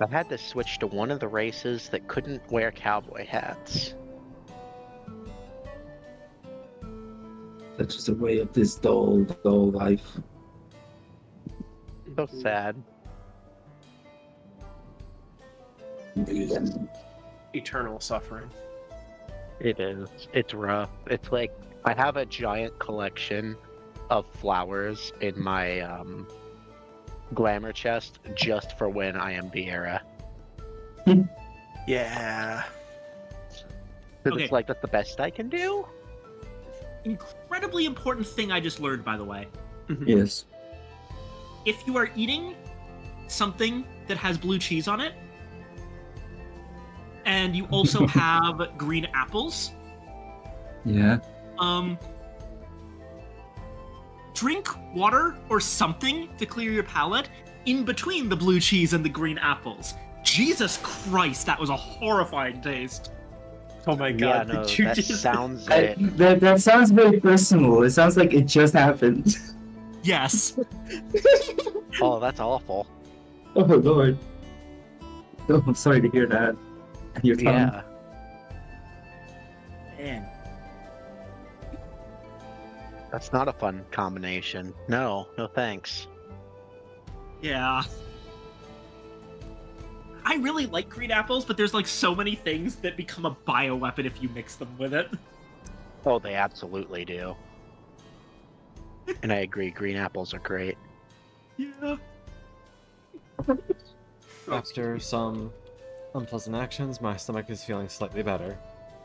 I had to switch to one of the races that couldn't wear cowboy hats. That's just a way of this dull life. So sad. eternal suffering. It is. It's rough. It's like I have a giant collection of flowers in my glamour chest just for when I am Vieira. Yeah. Because Okay. it's like that's the best I can do. Incredibly important thing I just learned, by the way. Yes. If you are eating something that has blue cheese on it, and you also have green apples, Yeah. drink water or something to clear your palate in between the blue cheese and the green apples. Jesus Christ, that was a horrifying taste. Oh my Yeah, god, no, did you that just... sounds it. That sounds very personal. It sounds like it just happened. Yes. Oh, that's awful. Oh lord. Oh, I'm sorry to hear that. Your tongue. Yeah. Man. That's not a fun combination. No, no thanks. Yeah. I really like green apples, but there's like so many things that become a bioweapon if you mix them with it. Oh, they absolutely do. And I agree, green apples are great. Yeah. After some unpleasant actions, my stomach is feeling slightly better.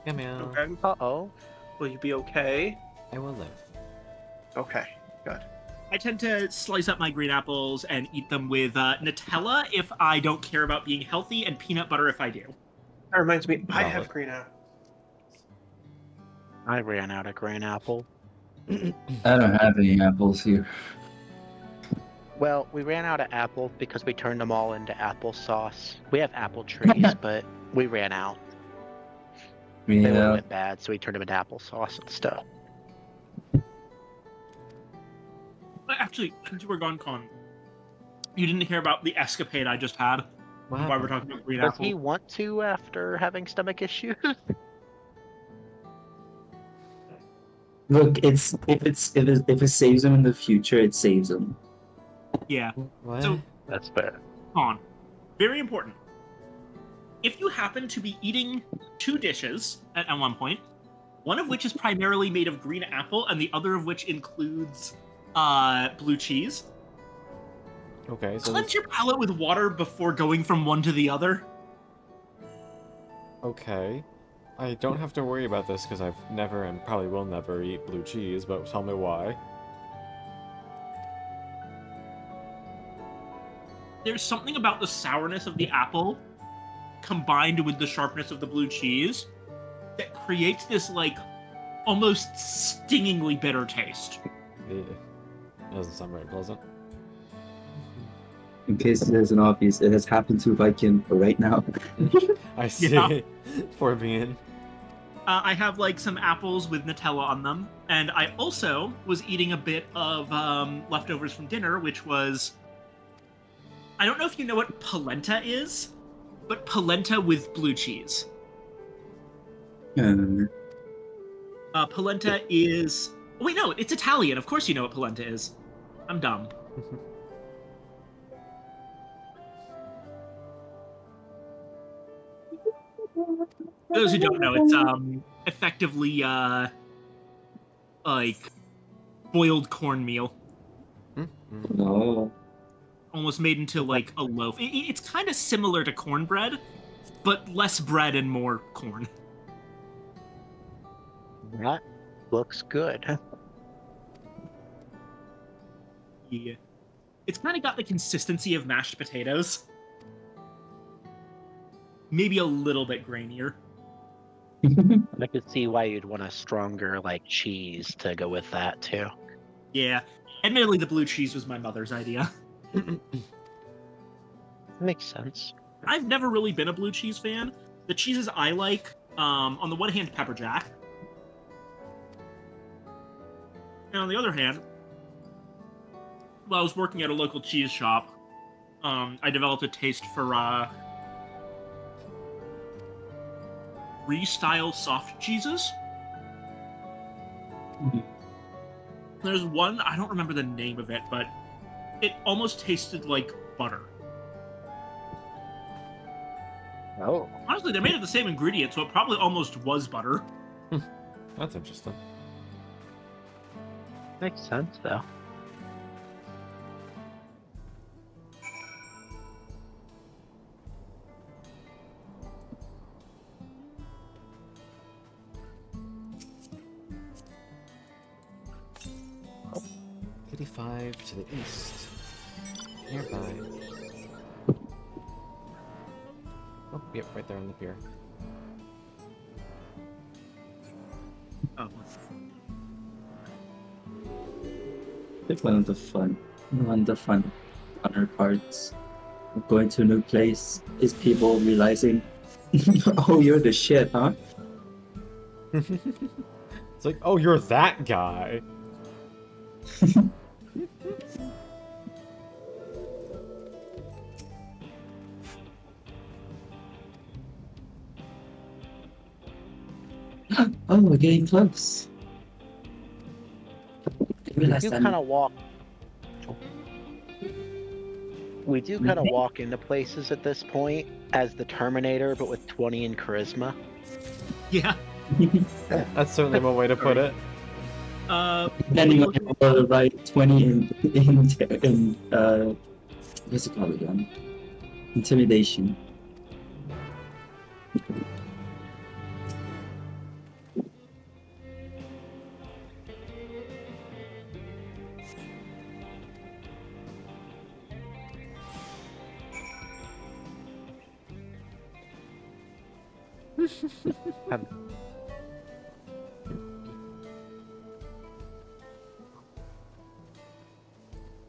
Yeah, man. Okay. Uh-oh. Will you be okay? I will live. Okay, good. I tend to slice up my green apples and eat them with Nutella if I don't care about being healthy, and peanut butter if I do. That reminds me, I Valid. have green apple. I ran out of green apple. I don't have any apples here. Well, we ran out of apples because we turned them all into applesauce. We have apple trees, but we ran out. They would Yeah. went bad, so we turned them into applesauce and stuff. But actually, since you were gone, Con, you didn't hear about the escapade I just had. What Why we're happened? talking about green Does apple. he want to after having stomach issues? Look, if it saves him in the future, it saves him. Yeah. What? So, That's fair. Con, very important. If you happen to be eating two dishes at one point, one of which is primarily made of green apple, and the other of which includes blue cheese, Okay, so cleanse your palate with water before going from one to the other. okay. I don't have to worry about this because I've never and probably will never eat blue cheese, but tell me why. There's something about the sourness of the apple combined with the sharpness of the blue cheese that creates this, like, almost stingingly bitter taste. That doesn't sound very pleasant. In case it isn't obvious, it has happened to Viking right now. I see. Yeah. Poor bean. I have, like, some apples with Nutella on them, and I also was eating a bit of leftovers from dinner, which was... I don't know if you know what polenta is, but polenta with blue cheese. Polenta is... Oh, wait, no, it's Italian. Of course you know what polenta is. I'm dumb. For those who don't know, it's effectively like boiled cornmeal, No. almost made into like a loaf. It's kind of similar to cornbread, but less bread and more corn. That looks good. Yeah. It's kind of got the consistency of mashed potatoes. Maybe a little bit grainier. I could see why you'd want a stronger, like, cheese to go with that, too. Yeah. Admittedly, the blue cheese was my mother's idea. Makes sense. I've never really been a blue cheese fan. The cheeses I like, on the one hand, pepper jack. And on the other hand, while I was working at a local cheese shop, I developed a taste for Brie-style soft cheeses. There's one, I don't remember the name of it, but it almost tasted like butter. Oh. Honestly, they made it the same ingredient, so it probably almost was butter. That's interesting. Makes sense, though. Oh, 85 to the east. Nearby. Oh, yep, right there on the pier. Oh. I think one of the funner parts of going to a new place is people realizing, oh, you're the shit, huh? It's like, oh, you're that guy. Oh, we're getting close. We do kind of walk. We do kind of walk into places at this point as the Terminator, but with 20 in charisma. Yeah. That's certainly one way to put it. Depending on the right 20 in what's it called again? Intimidation.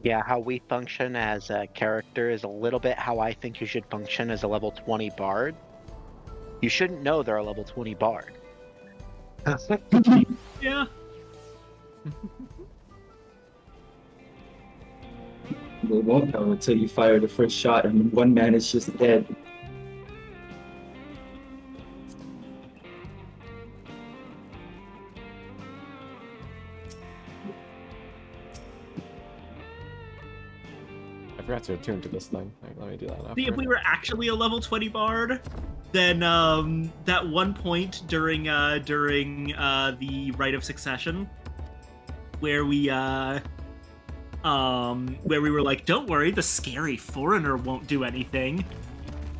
Yeah, how we function as a character is a little bit how I think you should function as a level 20 bard. You shouldn't know they're a level 20 bard. Yeah. We won't know until you fire the first shot and one man is just dead. I forgot to attune to this thing. Right, let me do that after. See, if we were actually a level 20 bard, then that one point during the Rite of Succession, where we were like, "Don't worry, the scary foreigner won't do anything."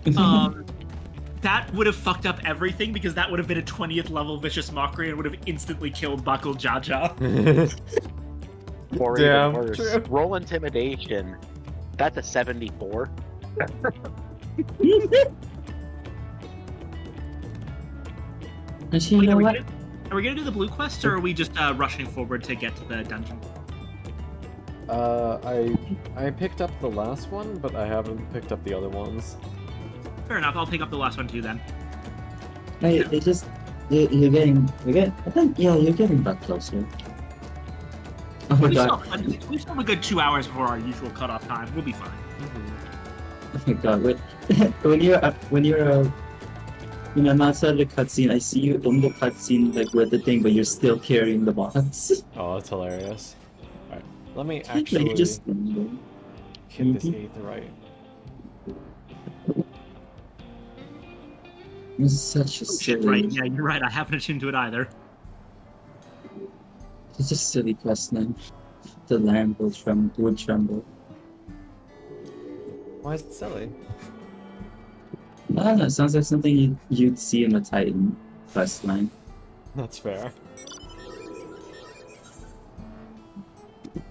That would have fucked up everything because that would have been a 20th level vicious mockery and would have instantly killed Bakul Jaja. Or Damn, even worse, true. roll intimidation. That's a 74. Actually, you know what? Are we gonna do the blue quest, or are we just rushing forward to get to the dungeon? I picked up the last one, but I haven't picked up the other ones. Fair enough. I'll pick up the last one too then. Hey, it just you're getting I think you're getting back closer. Oh my god. We still have a good 2 hours before our usual cutoff time. We'll be fine. Oh my god, when you're outside of the cutscene, I see you in the cutscene like with the thing, but you're still carrying the box. Oh, that's hilarious. Alright, let me Like, actually just hit this 8th right. You're such a Oh, shit, silly. right. Yeah, you're right. I haven't attuned to it either. It's just silly quest name. The land would tremble. Why is it silly? I don't know, it sounds like something you'd see in a Titan quest line. That's fair.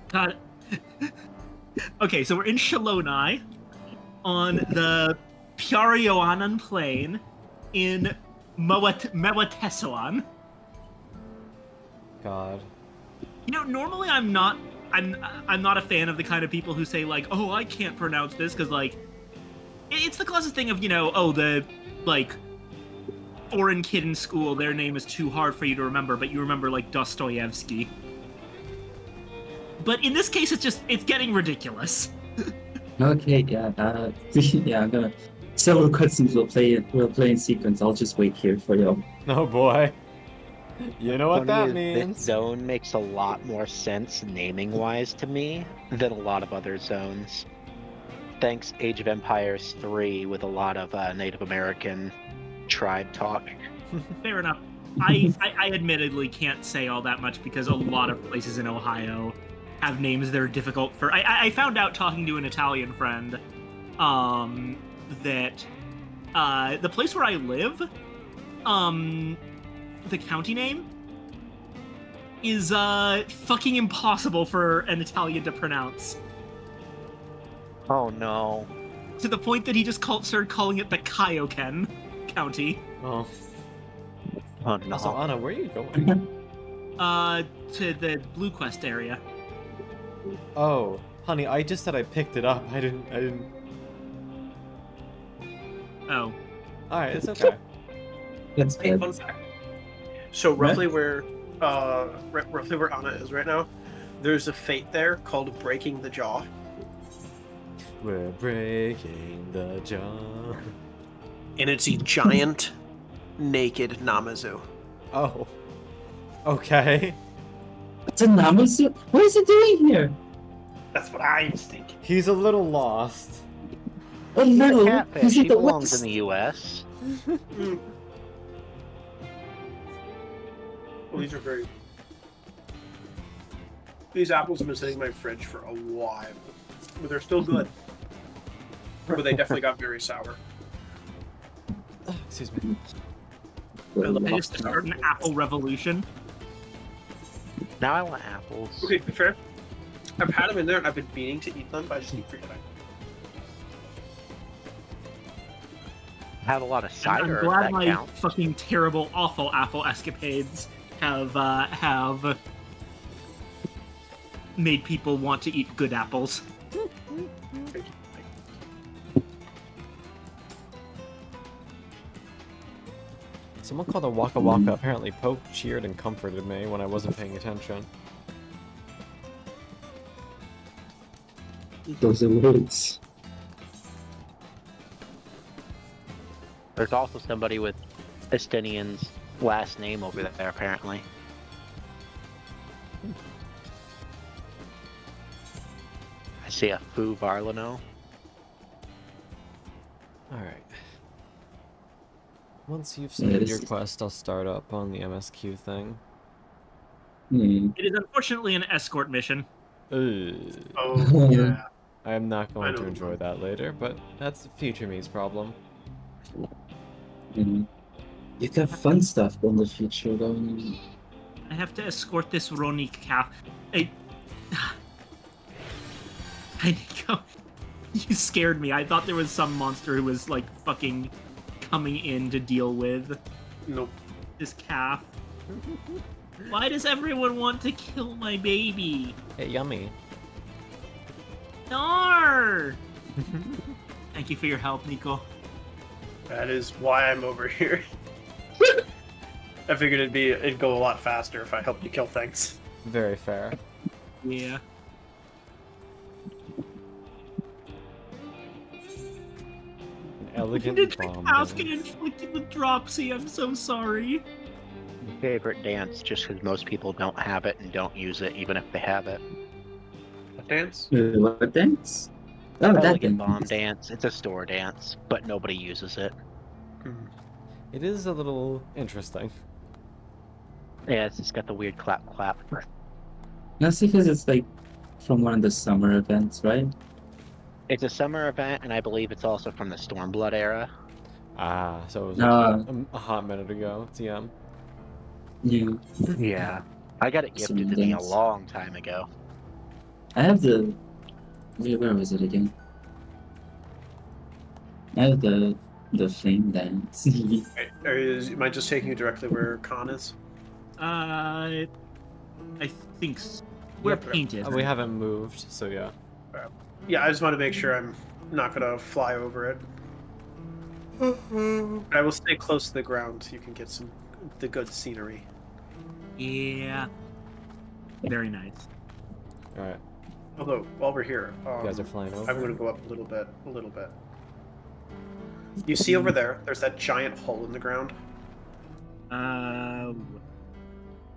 God. Okay, so we're in Shalonai on the Pyarioanan Plain in Mewatessoan. God. You know, normally I'm not a fan of the kind of people who say like, "Oh, I can't pronounce this," because like it's the classic thing of, you know, oh, the like foreign kid in school, their name is too hard for you to remember, but you remember like Dostoevsky. But in this case, it's getting ridiculous. Okay, yeah, yeah, I'm gonna. Several cutscenes will play in sequence. I'll just wait here for you. Oh boy. You know what that Funny is, means. This zone makes a lot more sense naming-wise to me than a lot of other zones. thanks Age of Empires 3 with a lot of Native American tribe talk. Fair enough. I admittedly can't say all that much because a lot of places in Ohio have names that are difficult for. I found out talking to an Italian friend that the place where I live, the county name is fucking impossible for an Italian to pronounce. Oh no. To the point that he just started calling it the Kaioken County. Oh. Oh no. Also, Anna, where are you going? To the Blue Quest area. Oh, honey, I just said I picked it up. I didn't. Oh. Alright, it's okay. That's Hey, good. fun fact. So roughly where Anna is right now, there's a fate there called Breaking the Jaw. We're breaking the jaw. And it's a giant, naked Namazu. Oh. Okay. It's a Namazu? What is it doing here? That's what I was thinking. He's a little lost. Oh He's a no! catfish. Is He it the belongs West? in the U.S. Well, these are very... These apples have been sitting in my fridge for a while. But they're still good. But they definitely got very sour. Excuse me. I just started an apple revolution. Now I want apples. Okay, to be fair, I've had them in there and I've been meaning to eat them, but I just keep forgetting. Have a lot of I'm cider. If glad that my counts. fucking terrible, awful apple escapades have made people want to eat good apples. Someone called a Waka Waka apparently poked, cheered, and comforted me when I wasn't paying attention. Those are words. There's also somebody with Estinian's last name over there, apparently. I see a Fu Varlano. Alright. Once you've Yeah, submitted this your is- quest, I'll start up on the MSQ thing. It is unfortunately an escort mission. Oh, yeah. I am not I going know to the enjoy one. that later, but that's future me's problem. You got fun stuff in the future, though. I have to escort this Ronik calf. I go. You scared me. I thought there was some monster who was like fucking coming in to deal with Nope. this calf. Why does everyone want to kill my baby? Hey, yummy. No! Thank you for your help, Nico. That is why I'm over here. I figured it'd go a lot faster if I helped you kill things. Very fair. Yeah. An elegant Did the bomb. calf dance. get inflicted with dropsy? I'm so sorry. Favorite dance, just because most people don't have it and don't use it, even if they have it. What dance? What dance? Oh, that Elegant dance. bomb dance. It's a store dance, but nobody uses it. It is a little interesting. Yeah, it's just got the weird clap clap. That's because it's like from one of the summer events, right? It's a summer event, and I believe it's also from the Stormblood era. Ah, so it was a hot minute ago. TM. Yeah. Yeah. I got it gifted to me a long time ago. I have the. Where was it again? I have the flame dance. Am I just taking you directly where Khan is? I think we're Yep. painted. We haven't moved, so yeah. Yeah, I just want to make sure I'm not gonna fly over it. I will stay close to the ground so you can get the good scenery. Yeah. Very nice. Alright. Although, while we're here, You guys are flying over. I'm going to go up a little bit. You see over there's that giant hole in the ground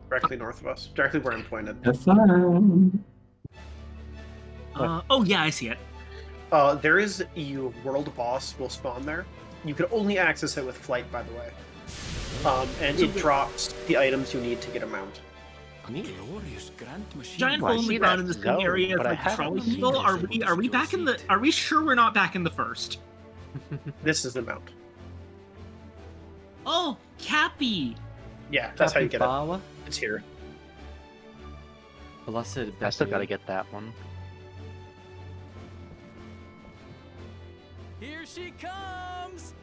directly north of us, directly where I'm pointed. Have fun. Oh yeah, I see it. There is a world boss will spawn there. You can only access it with flight, by the way. And it drops the items you need to get a mount. Glorious grand machine. Giant Well, I hole in the see ground that in the same zone, area as but I like the haven't trolley seen people. it. Are we back in the? Are we sure we're not back in the first? This is the mount. Oh, Cappy. Yeah, that's how you get it. Capybara? It's here. Blessed I still Becky. gotta get that one. Here she comes!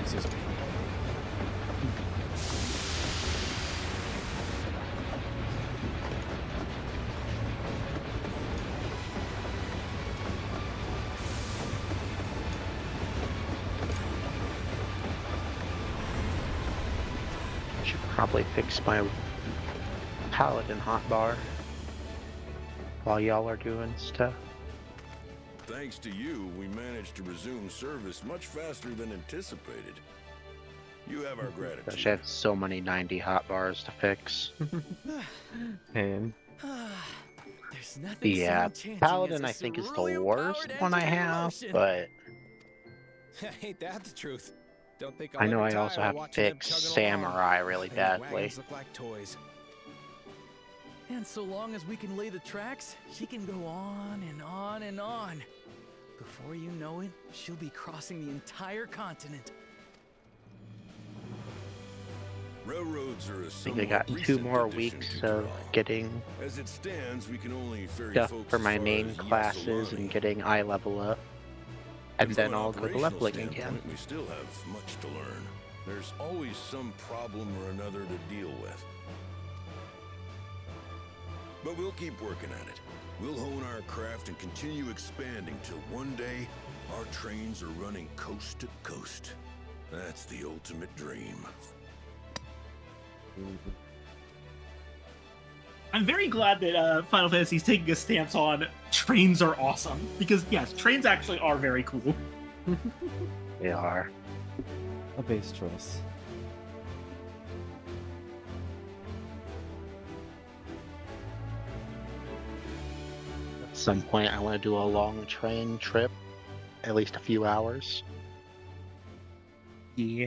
Excuse me. I should probably fix my paladin hotbar while y'all are doing stuff. Thanks to you, we managed to resume service much faster than anticipated. You have our Gosh, gratitude. I have so many 90 hotbars to fix. Pain. There's nothing Yeah, so enchanting paladin as I a think is the cerulean-powered worst one I engine in have, motion. but Ain't that the truth? Don't think I I'll know ever I also tire have to watching them fix chugging along. samurai really They make badly. wagons look like toys. And so long as we can lay the tracks, she can go on and on and on. Before you know it, she'll be crossing the entire continent. Railroads are a I think I somewhat got 2 recent more addition weeks to of Graal. getting As it stands, we can only ferry stuff folks for as my far main as classes and Yasolani. getting eye level up. And then From an I'll go to operational leveling again. standpoint, we still have much to learn. There's always some problem or another to deal with. But we'll keep working at it. We'll hone our craft and continue expanding till one day our trains are running coast to coast. That's the ultimate dream. I'm very glad that Final Fantasy is taking a stance on trains are awesome, because yes, trains actually are very cool. They are. A base choice. At some point, I want to do a long train trip, at least a few hours. Yeah.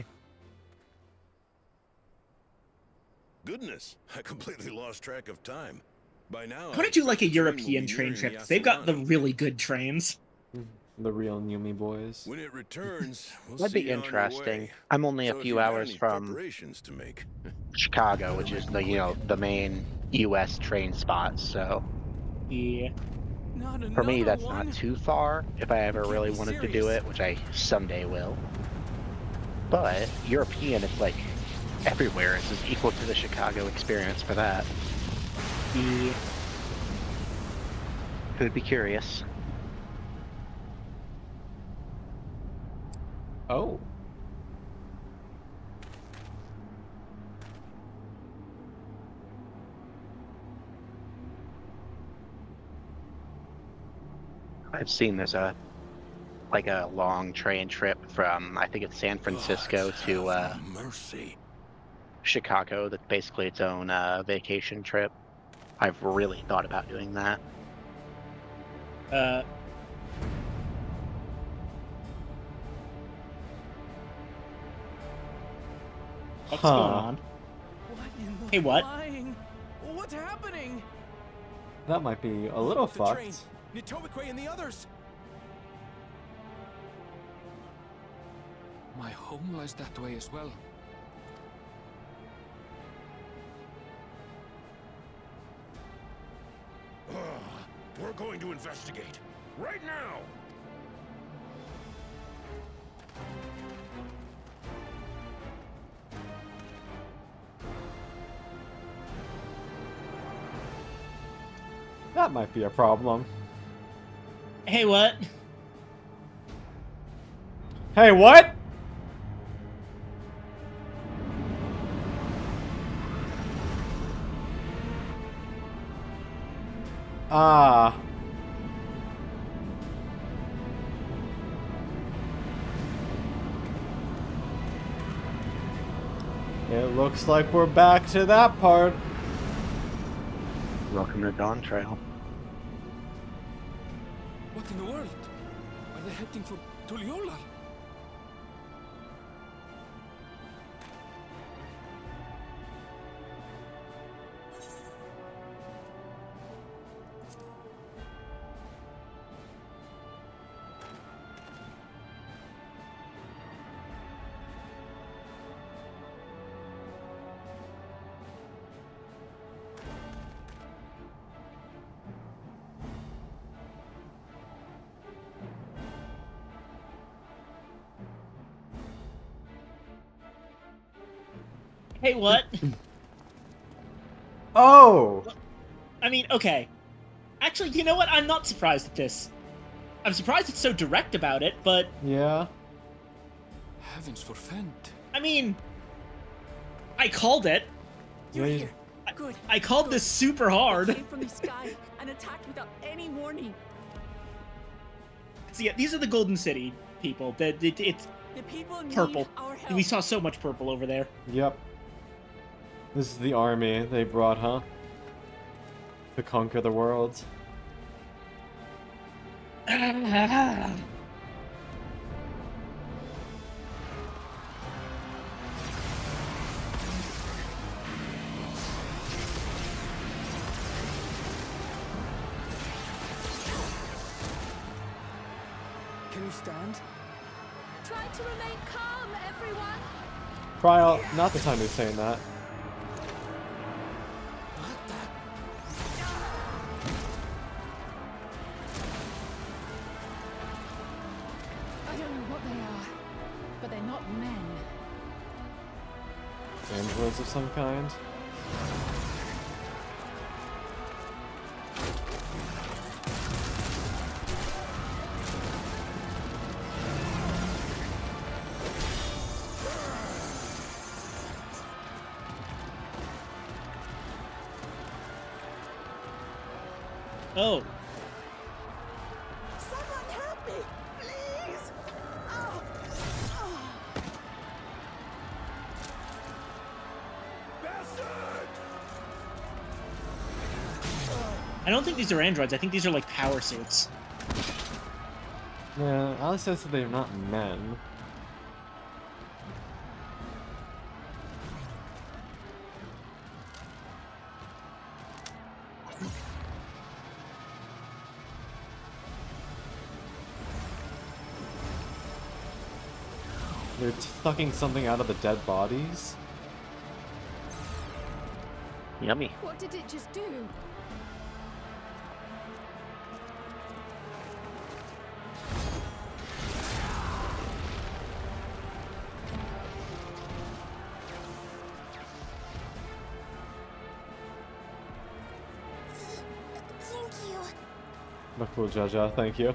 Goodness, I completely lost track of time. By now, I want to do like a expect the train will European be train nearing trip. They've got the Yasolani. really good trains. The real Yumi boys. When it returns, we'll That'd see be you on your interesting. way. I'm only So a if few you've got hours any from preparations to make. Chicago, which is the the main U.S. train spot. So Yeah. Not for me, another that's one. not too far. If I ever can't really be wanted to do serious. it, which I someday will. But European, it's like everywhere. It's just equal to the Chicago experience for that. Yeah. Could be curious. Oh. I've seen there's a long train trip from I think it's San Francisco God to have mercy. Chicago. That's basically its own vacation trip. I've really thought about doing that. What's Huh. going on? What in the Hey, what? flying? What's happening? That might be a little The fucked. train, Nitobekwe and the others. My home lies that way as well. We're going to investigate. Right now! That might be a problem. Hey, what? Hey, what? Ah. It looks like we're back to that part. Welcome to Dawn Trail. What in the world? Are they heading for Tuliyollal? Hey, what? Oh! I mean, okay. Actually, you know what? I'm not surprised at this. I'm surprised it's so direct about it, but... Yeah? Heavens forfend. I mean... I called it. You're here. Good. I called this super hard. They came from the sky and attacked without any warning. So yeah, these are the Golden City people. It's The people need purple. our help. We saw so much purple over there. Yep. This is the army they brought, huh? To conquer the world. Can you stand? Try to remain calm, everyone. Trial, not the time to be saying that. I don't know what they are, but they're not men. Androids of some kind. Oh. Someone help me, please! Oh. I don't think these are androids. I think these are like power suits. Yeah, Alice says that they're not men. They're sucking something out of the dead bodies? Yummy. What did it just do? Thank you. Cool, Jaja, thank you.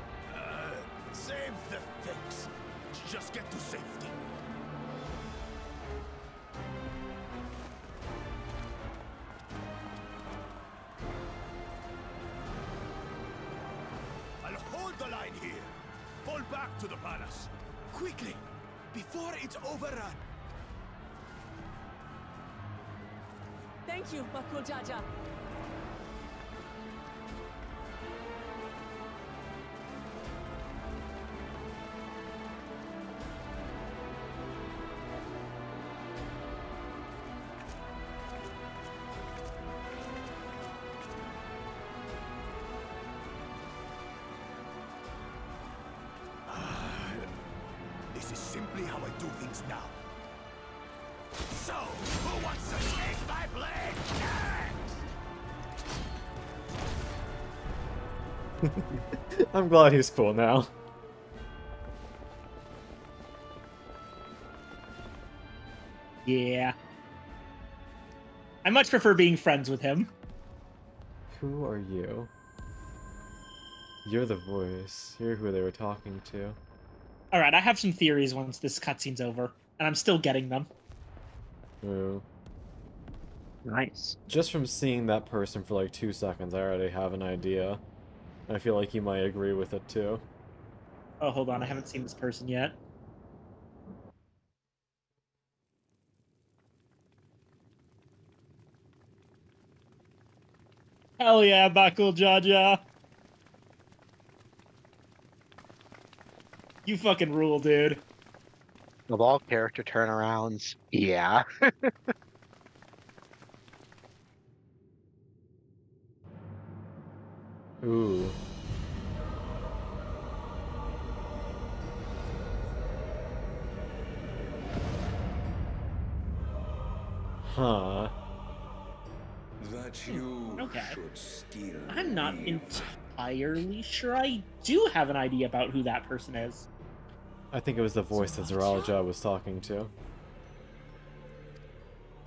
Save the fix. Just get to safety. I'll hold the line here. Fall back to the palace. Quickly, before it's overrun. Thank you, Bakul Jaja. This is simply how I do things now. So, who wants to taste my blade next? I'm glad he's cool now. Yeah. I much prefer being friends with him. Who are you? You're the voice. You're who they were talking to. Alright, I have some theories once this cutscene's over, and I'm still getting them. Ooh. Nice. Just from seeing that person for like 2 seconds, I already have an idea. I feel like you might agree with it too. Oh, hold on, I haven't seen this person yet. Hell yeah, Bakul Jaja. You fucking rule, dude. Of all character turnarounds, yeah. Ooh. Huh. That you Okay. should still I'm not live. entirely sure I do have an idea about who that person is. I think it was the voice that Zeralja was talking to.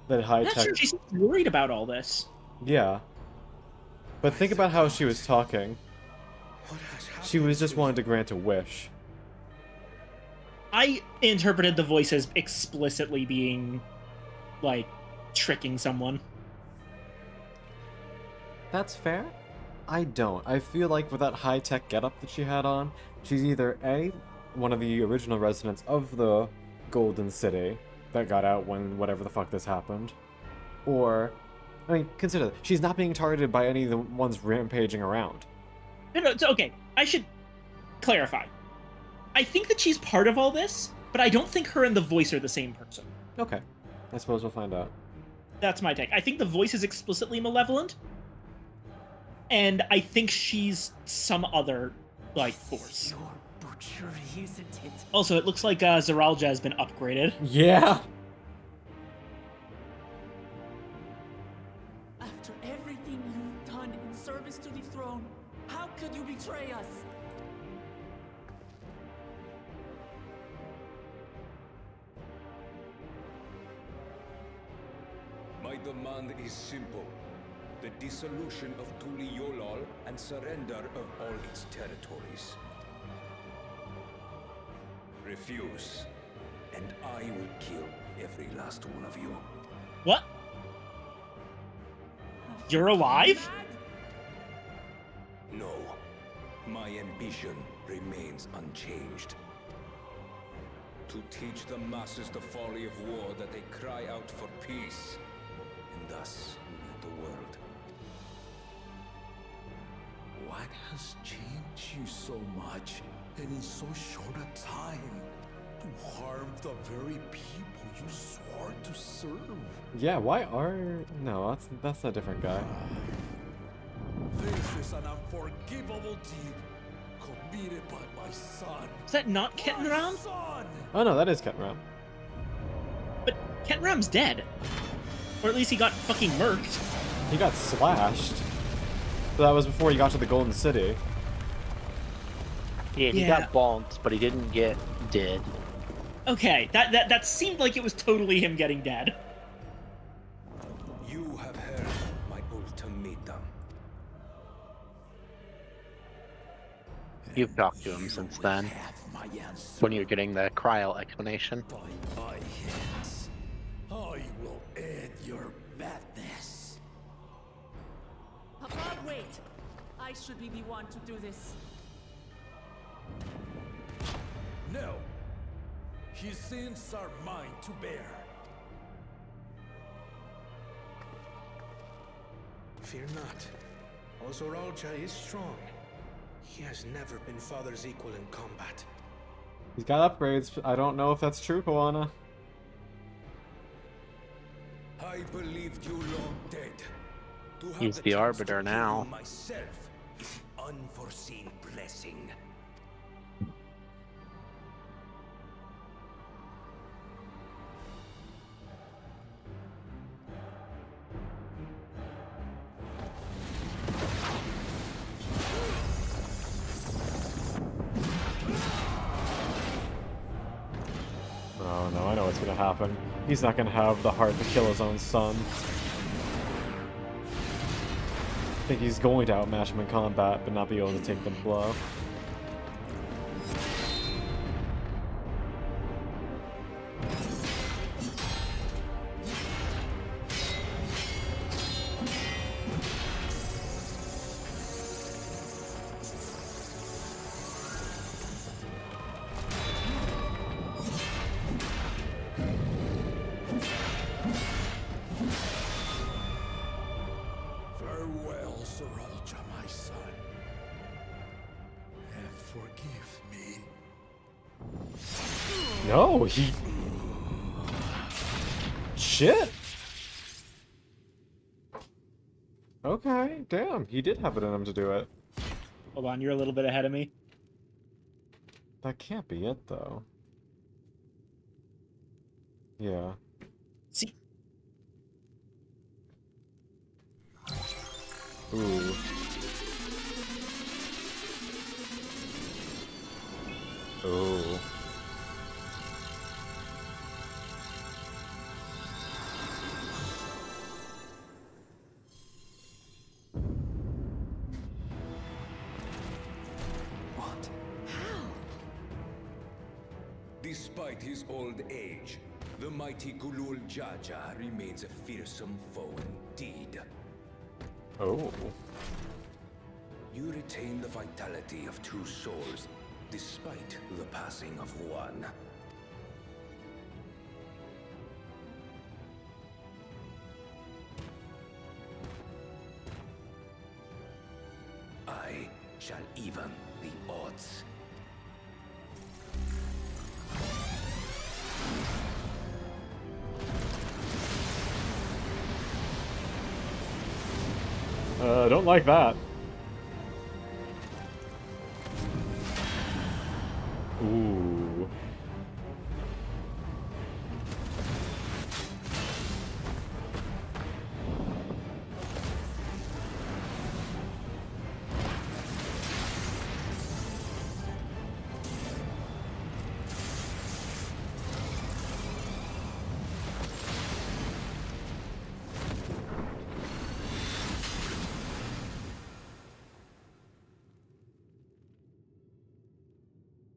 That high I'm not tech. sure she's worried about all this. Yeah. But think about how she was talking. She was just wanting to grant a wish. I interpreted the voice as explicitly being, like, tricking someone. That's fair. I don't. I feel like with that high-tech getup that she had on, she's either A, one of the original residents of the Golden City that got out when whatever the fuck this happened, or, I mean, consider that she's not being targeted by any of the ones rampaging around. No, it's okay. I should clarify. I think that she's part of all this, but I don't think her and the voice are the same person. Okay. I suppose we'll find out. That's my take. I think the voice is explicitly malevolent, and I think she's some other, like, force. Your butchery, isn't it? Also, it looks like Zeralja has been upgraded. Yeah! After everything you've done in service to the throne, how could you betray us? My demand is simple. The dissolution of Tuliolol and surrender of all its territories. Refuse, and I will kill every last one of you. What? You're alive? No. My ambition remains unchanged. To teach the masses the folly of war, that they cry out for peace, and thus unite the world. What has changed you so much, and in so short a time, to harm the very people you swore to serve? Yeah, why are... No, that's a different guy. This is an unforgivable deed committed by my son. Is that not Kettenram? Son! Oh no, that is Ketram. But Kettenram's dead. Or at least he got fucking murked. He got slashed. So that was before he got to the Golden City. Yeah, he got bonked, but he didn't get dead. Okay, that seemed like it was totally him getting dead. You have heard my ultimatum. You've talked to him since then. When you're getting the cryo explanation. By my hands, I will end your madness. Papa, wait! I should be the one to do this. No. His sins are mine to bear. Fear not. Ozoralja is strong. He has never been father's equal in combat. He's got upgrades. I don't know if that's true, Koana. I believed you long dead. To have He's the chance Arbiter to kill now. you myself is an unforeseen blessing. Oh no, I know what's gonna happen. He's not gonna have the heart to kill his own son. I think he's going to outmatch him in combat, but not be able to take the blow. Farewell, Sir forgive me? No, he... Shit! Okay, damn, he did have it in him to do it. Hold on, you're a little bit ahead of me. That can't be it, though. Yeah. See? Ooh. Ooh. What? How? Despite his old age, the mighty Gulul Jaja remains a fearsome foe indeed. Oh. You retain the vitality of two souls, despite the passing of one. I shall even the odds. I don't like that. Ooh.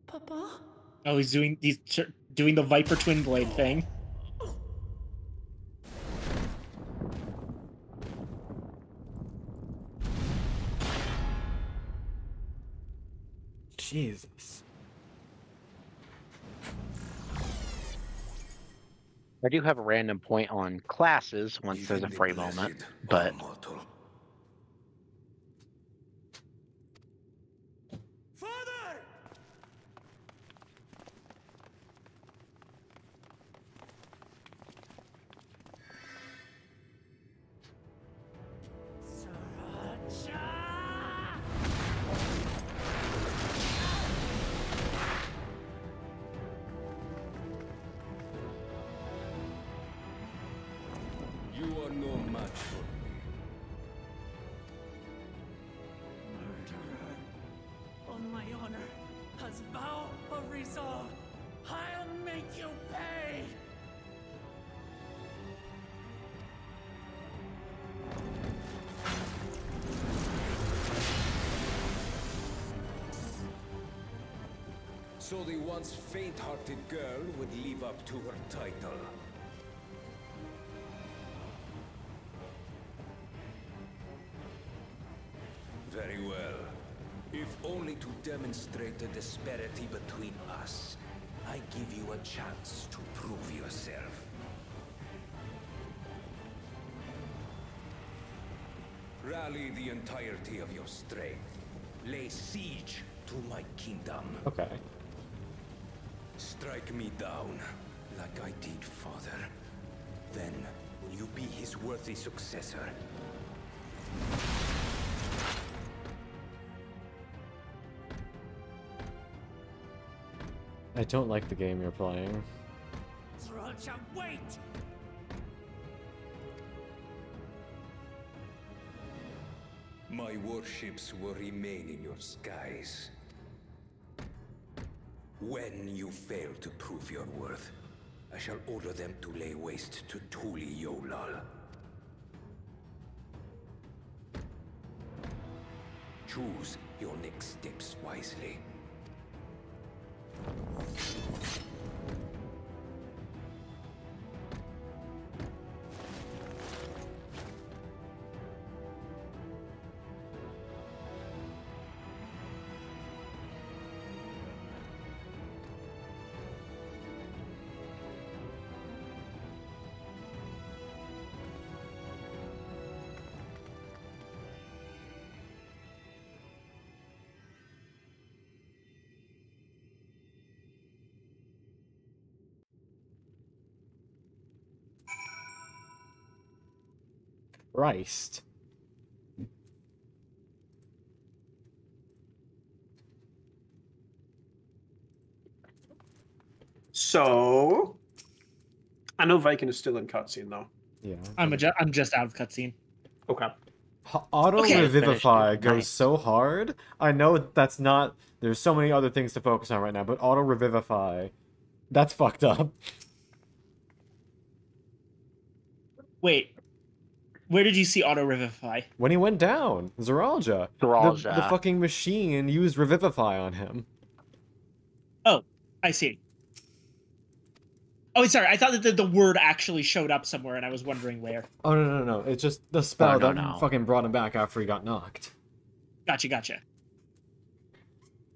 Papa? Oh, he's doing the Viper Twin Blade thing. Jesus. I do have a random point on classes once there's a free moment, but You are no match for me. Murderer, on my honor, as vow of resolve, I'll make you pay! So the once faint-hearted girl would live up to her title. Very well. If only to demonstrate the disparity between us, I give you a chance to prove yourself. Rally the entirety of your strength. Lay siege to my kingdom. Okay. Strike me down, like I did father. Then will you be his worthy successor? I don't like the game you're playing. Sriracha, wait! My warships will remain in your skies. When you fail to prove your worth, I shall order them to lay waste to Tuli Yolal. Choose your next steps wisely. Christ. So, I know Viking is still in cutscene though. Yeah. I'm just out of cutscene. Okay. Auto Okay. Revivify goes Nice. so hard. I know that's not. There's so many other things to focus on right now, but Auto Revivify, that's fucked up. Wait, where did you see auto revivify? When he went down, Zeralja. Zeralja. The fucking machine used Revivify on him. Oh, I see. Oh, sorry. I thought that the word actually showed up somewhere, and I was wondering where. Oh, no. It's just the spell no, that no. fucking brought him back after he got knocked. Gotcha.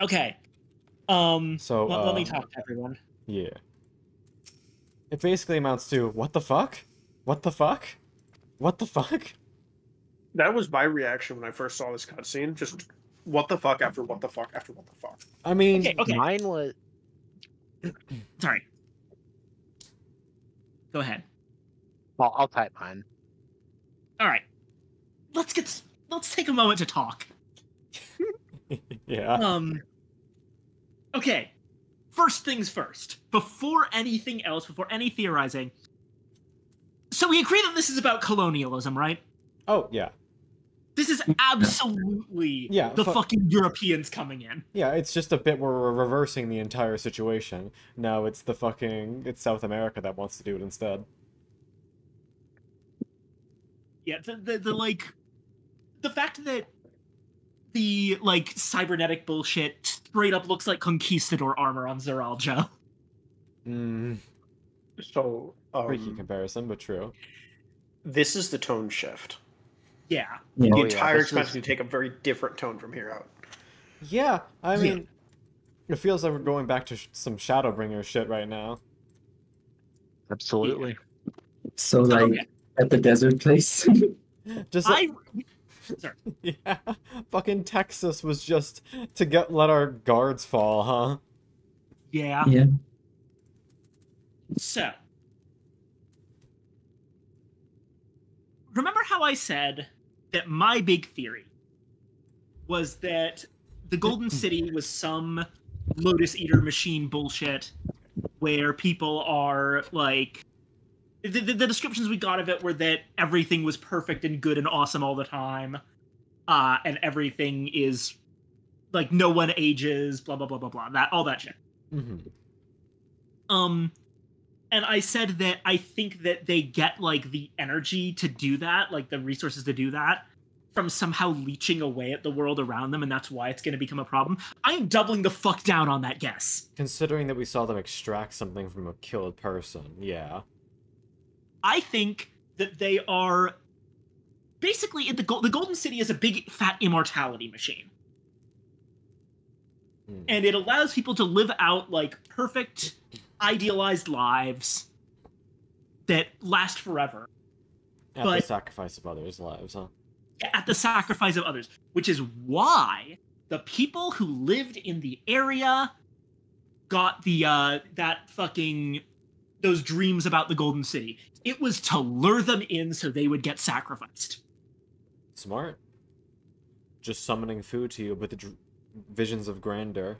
Okay. So, let me talk to everyone. Yeah. It basically amounts to, what the fuck? What the fuck? What the fuck? That was my reaction when I first saw this cutscene. Just what the fuck after what the fuck after what the fuck. I mean, Okay. Mine was. Sorry. Go ahead. Well, I'll type mine. All right. Let's take a moment to talk. yeah. Okay. First things first. Before anything else, before any theorizing. So we agree that this is about colonialism, right? Oh, yeah. This is absolutely Yeah, the fucking Europeans coming in. Yeah, it's just a bit where we're reversing the entire situation. Now it's it's South America that wants to do it instead. Yeah, the fact that the cybernetic bullshit straight up looks like conquistador armor on Zeralja. So freaky comparison, but true. This is the tone shift. Yeah. The Yeah. entire expansion can take a very different tone from here out. Yeah, I mean, it feels like we're going back to some Shadowbringer shit right now. Absolutely. So, like, at the desert place. Just Sorry. yeah, fucking Texas was just to let our guards fall, huh? Yeah. Yeah. So, remember how I said that my big theory was that the Golden City was some Lotus Eater machine bullshit where people are like... The descriptions we got of it were that everything was perfect and good and awesome all the time, and everything is, like, no one ages, blah, blah, blah, blah, blah, all that shit. Mm-hmm. And I said that I think that they get, like, the energy to do that, like, the resources to do that, from somehow leeching away at the world around them, and that's why it's going to become a problem. I'm doubling the fuck down on that guess. Considering that we saw them extract something from a killed person, yeah. I think that they are... Basically, the Golden City is a big, fat immortality machine. And it allows people to live out, like, perfect, idealized lives that last forever. At the sacrifice of others' lives, huh? At the sacrifice of others. Which is why the people who lived in the area got those dreams about the Golden City. It was to lure them in so they would get sacrificed. Smart. Just summoning food to you with the visions of grandeur.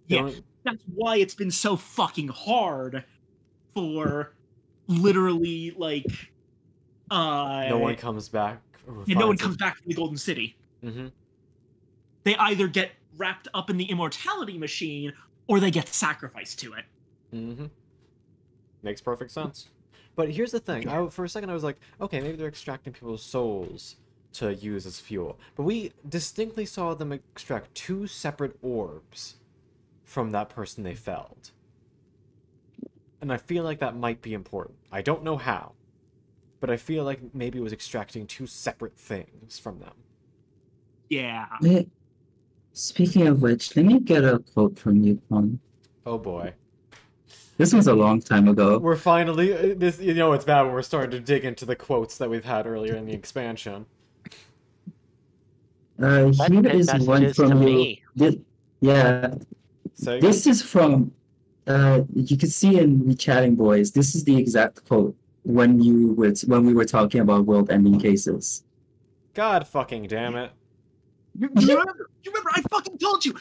Yeah, that's why it's been so fucking hard for literally, like... no one comes back. Yeah, no one comes back from the Golden City. Mm-hmm. They either get wrapped up in the immortality machine, or they get sacrificed to it. Mm-hmm. Makes perfect sense. But here's the thing. For a second, I was like, okay, maybe they're extracting people's souls to use as fuel. But we distinctly saw them extract 2 separate orbs from that person they felled. And I feel like that might be important. I don't know how. But I feel like maybe it was extracting 2 separate things from them. Yeah. Speaking of which, let me get a quote from you, Quan. Oh boy. This was a long time ago. We're finally... it's bad when we're starting to dig into the quotes that we've had earlier in the expansion. Here is one from you. This is from... you can see in the chatting, boys. This is the exact quote. when we were talking about world-ending cases. God fucking damn it. You remember? I fucking told you.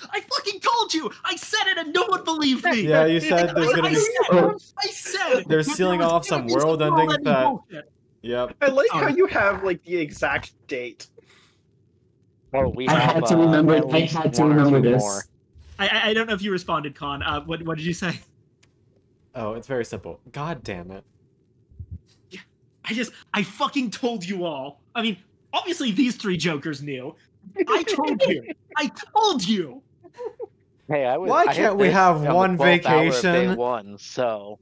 I said it, and no one believed me. Yeah, you said there's gonna be. I said They're that sealing there was off some gonna be world-ending world-ending that. bullshit. Yep. I like how you have like the exact date. Oh, we I have, had to remember. at I least had to one or remember two this. more. I don't know if you responded, Con. What did you say? Oh, it's very simple. God damn it. I fucking told you all. I mean, obviously these three jokers knew. I told you. I told you. Hey, Why can't we have one vacation? Day one, so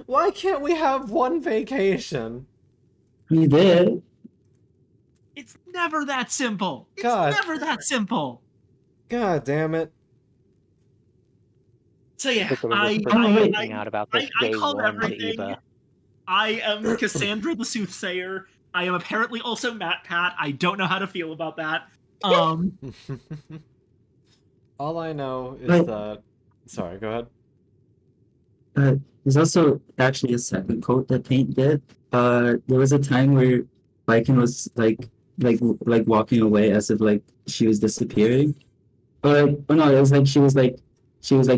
Why can't we have one vacation? We did. It's never that simple. It's God. never that simple. God damn it. So yeah, I called everything. I am Cassandra the Soothsayer. I am apparently also Matt Pat. I don't know how to feel about that. All I know is that. Sorry, go ahead. There's also actually a second quote that Paint did. There was a time where Viking was like walking away as if like she was disappearing. Or oh no, it was like she was like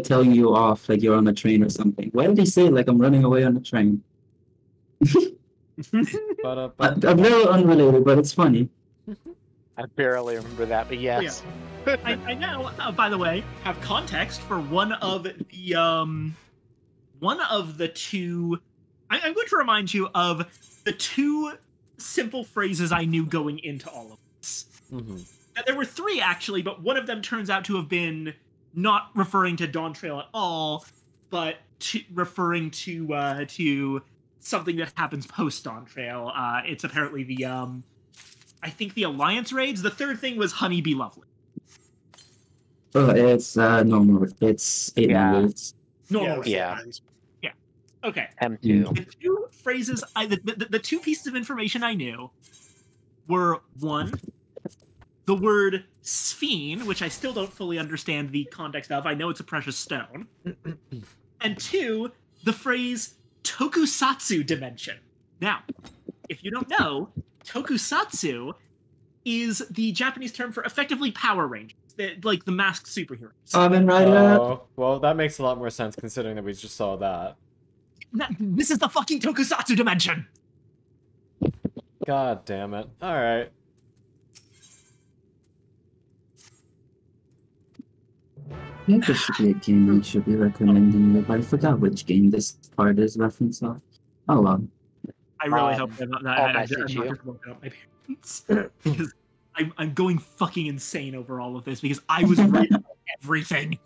telling you off like you're on a train or something. Why did he say like I'm running away on a train? A little unrelated, but it's funny. I barely remember that, but yes. Yeah. I now, by the way, have context for one of the two. I'm going to remind you of the two simple phrases I knew going into all of this. Mm-hmm. Now, there were three actually, but one of them turns out to have been not referring to Dawn Trail at all, but referring to something that happens post Dawn Trail. It's apparently the I think the Alliance raids. The third thing was Honey Be Lovely. Oh, it's normal. It's 800. Normal. Yeah. Yeah. Okay. M2. The two phrases, the two pieces of information I knew were one, the word sphene, which I still don't fully understand the context of. I know it's a precious stone. And two, the phrase tokusatsu dimension. Now, if you don't know, tokusatsu is the Japanese term for effectively Power Rangers, like the masked superheroes. Oh, well, that makes a lot more sense considering that we just saw that. This is the fucking tokusatsu dimension! God damn it. Alright. I think this should be a game we should be recommending you, but I forgot which game this part is reference of. Oh well. I really hope that I'm not just woken up my parents. Because I'm going fucking insane over all of this because I was reading everything.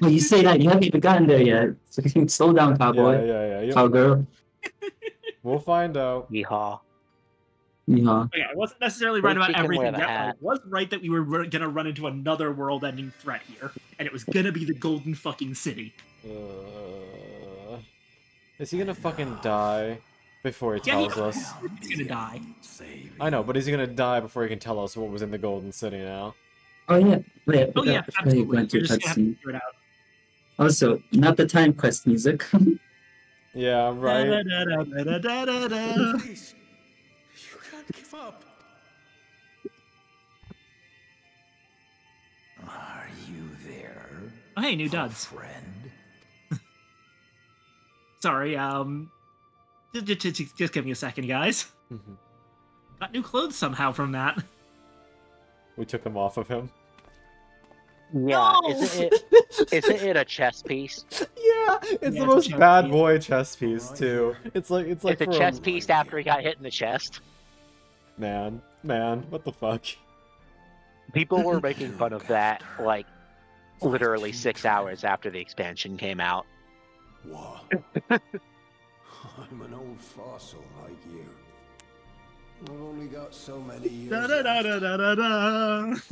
Well, you say that, you haven't even gotten there yet. So slow down, cowboy. Yeah. Cowgirl. We'll find out. Yeehaw. Yeehaw. Okay, I wasn't necessarily right about everything yet, but I was right that we were gonna run into another world-ending threat here, and it was gonna be the Golden fucking City. Is he gonna fucking die before he tells us? He's gonna die. I know, but is he gonna die before he can tell us what was in the Golden City now? Oh yeah. Wait, Oh yeah, absolutely. Went to You're just gonna have to cutscene. figure it out. Also, not the time quest music. Yeah, right. Please, you can't give up. Are you there? Oh hey, new duds. Friend? Sorry, just give me a second, guys. Got new clothes somehow from that. We took him off of him. Yeah, No! isn't it a chess piece? Yeah, it's the most bad boy chess piece too. It's like It's a chess piece after he got hit in the chest. Man, what the fuck? People were making fun of that like literally 6 hours after the expansion came out. What? I'm an old fossil like you. I've only got so many years left.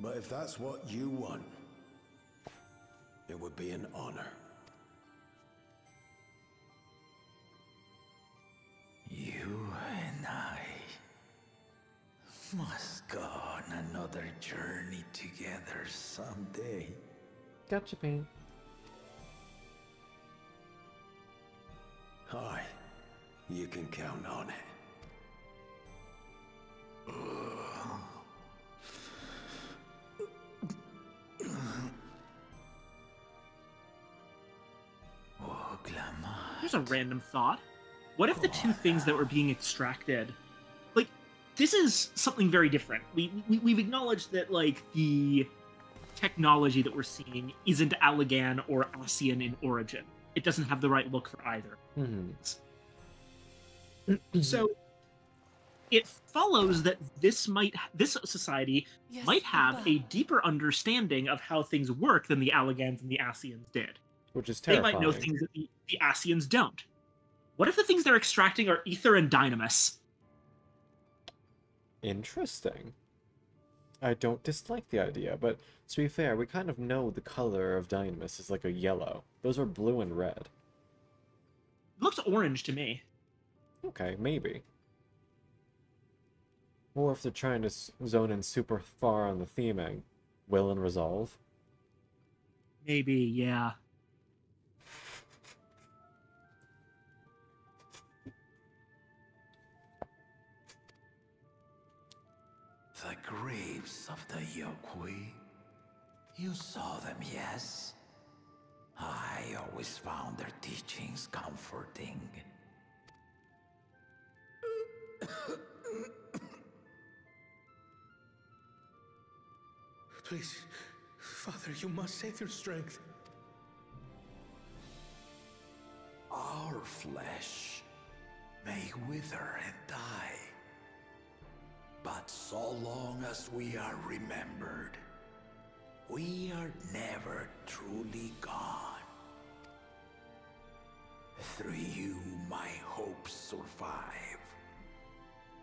But if that's what you want, it would be an honor. You and I must go on another another journey together someday. Gotcha, Paint. Aye, you can count on it. Here's a random thought. What if the two things that were being extracted, like, this is something very different. We've acknowledged that, like, the technology that we're seeing isn't Allagan or Asian in origin. It doesn't have the right look for either. So it follows that this society might have a deeper understanding of how things work than the Allagans and the Asians did. Which is They terrifying. might know things that the Asians don't. What if the things they're extracting are ether and dynamis? Interesting. I don't dislike the idea, but to be fair, we kind of know the color of dynamis is like a yellow. Those are blue and red. It looks orange to me. Okay, maybe. Or if they're trying to zone in super far on the theming, will and resolve. Maybe, yeah. The graves of the Yokui. You saw them, yes? I always found their teachings comforting. Please, Father, you must save your strength. Our flesh may wither and die, but so long as we are remembered, we are never truly gone. Through you, my hopes survive.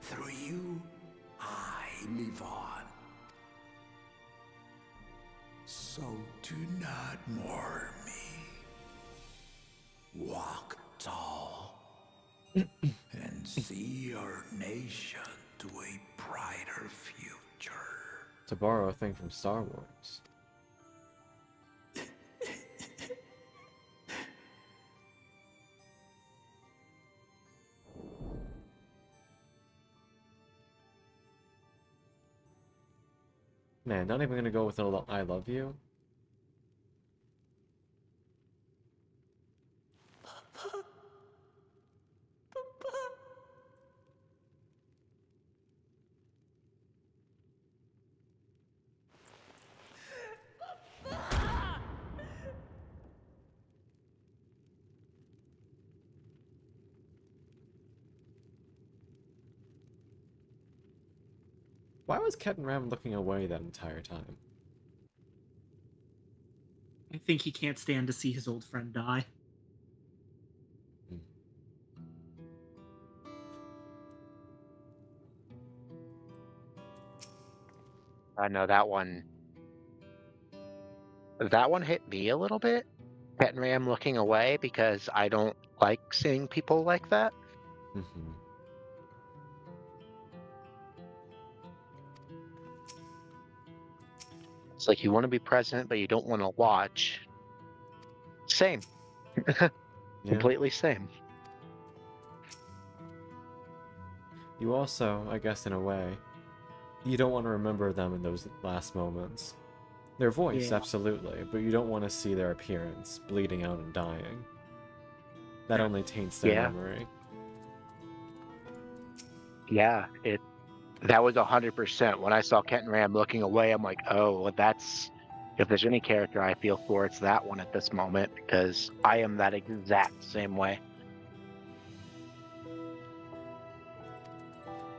Through you, I live on. So do not mourn me. Walk tall and see our nation to a brighter future. To borrow a thing from Star Wars. Man, not even gonna go with a little I love you. Why was Ket and Ram looking away that entire time? I think he can't stand to see his old friend die. I know that one. That one hit me a little bit. Ket and Ram looking away because I don't like seeing people like that. It's like you want to be present, but you don't want to watch. Same. Completely same. You also, I guess in a way, you don't want to remember them in those last moments. Their voice, absolutely, but you don't want to see their appearance, bleeding out and dying. That only taints their memory. Yeah, that was 100%. When I saw Ket and Ram looking away, I'm like, oh, well, that's, if there's any character I feel for, it's that one at this moment, because I am that exact same way.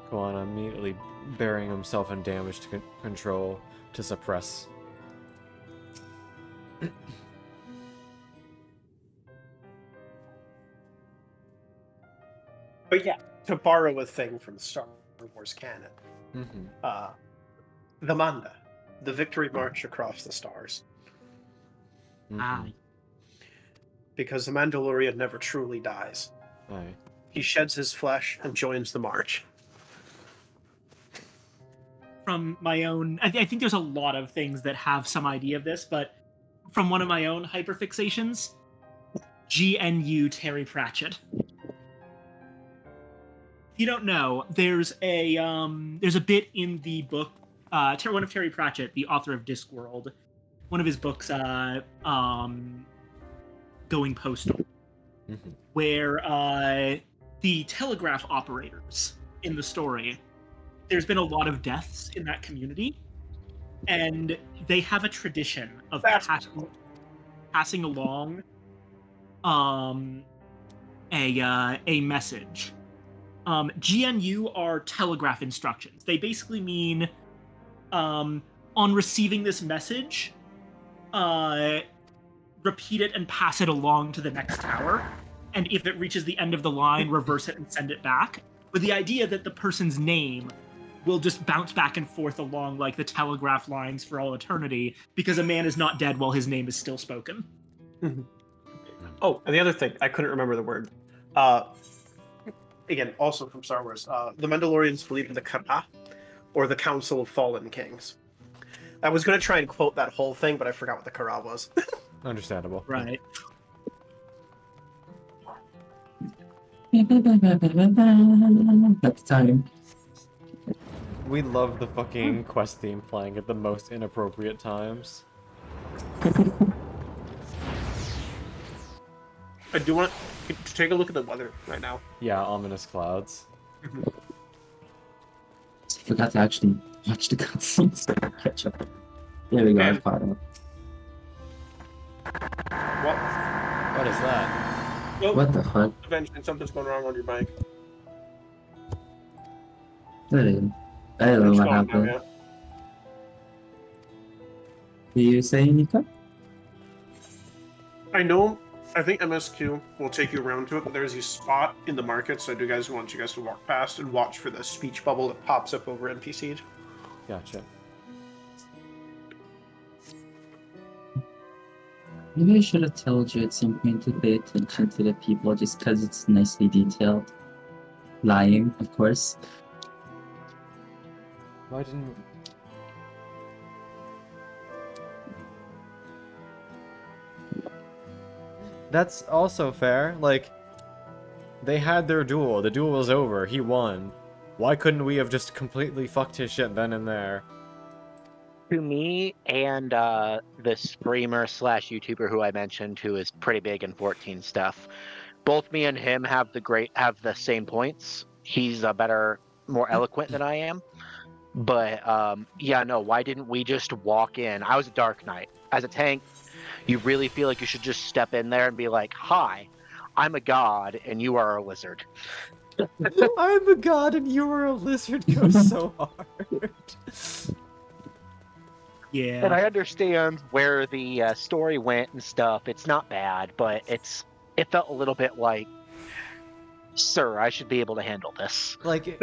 Koana immediately burying himself in damage to control to suppress. But yeah, to borrow a thing from Star Wars canon, the Manda, the victory march across the stars. Because the Mandalorian never truly dies. He sheds his flesh and joins the march. from my own, I think there's a lot of things that have some idea of this, but from one of my own hyperfixations, GNU Terry Pratchett. If you don't know, there's a bit in the book, one of Terry Pratchett, the author of Discworld, one of his books, Going Postal, where the telegraph operators in the story, there's been a lot of deaths in that community, and they have a tradition of passing along a message. GNU are telegraph instructions. They basically mean on receiving this message, repeat it and pass it along to the next tower, and if it reaches the end of the line, reverse it and send it back, with the idea that the person's name will just bounce back and forth along like the telegraph lines for all eternity, because a man is not dead while his name is still spoken. Oh, and the other thing, I couldn't remember the word. Again, also from Star Wars, the Mandalorians believe in the Kara, or the Council of Fallen Kings. I was going to try and quote that whole thing, but I forgot what the Kara was. Understandable. Right. That's time. We love the fucking quest theme playing at the most inappropriate times. I do want to take a look at the weather right now. Yeah, ominous clouds. I forgot to actually watch the cutscenes. Catch up. There we go. I caught up. What is that? Nope. What the fuck? Eventually, something's going wrong on your bike. I don't know what happened. Now, yeah. Do you say, Nika? I know. I think MSQ will take you around to it, but there's a spot in the market, so I want you guys to walk past and watch for the speech bubble that pops up over NPC'd. Gotcha. Maybe I should have told you at some point to pay attention to the people just because it's nicely detailed. Lying, of course. Why didn't... That's also fair. Like, they had their duel. The duel was over. He won. Why couldn't we have just completely fucked his shit then and there? To me and the streamer / YouTuber who I mentioned, who is pretty big in 14 stuff, both me and him have the same points. He's a better, more eloquent than I am. But yeah, no, why didn't we just walk in? I was a Dark Knight. As a tank, you really feel like you should just step in there and be like, "Hi, I'm a god and you are a lizard." I'm a god and you are a lizard goes so hard. Yeah. And I understand where the story went and stuff. It's not bad, but it felt a little bit like, sir, I should be able to handle this. Like,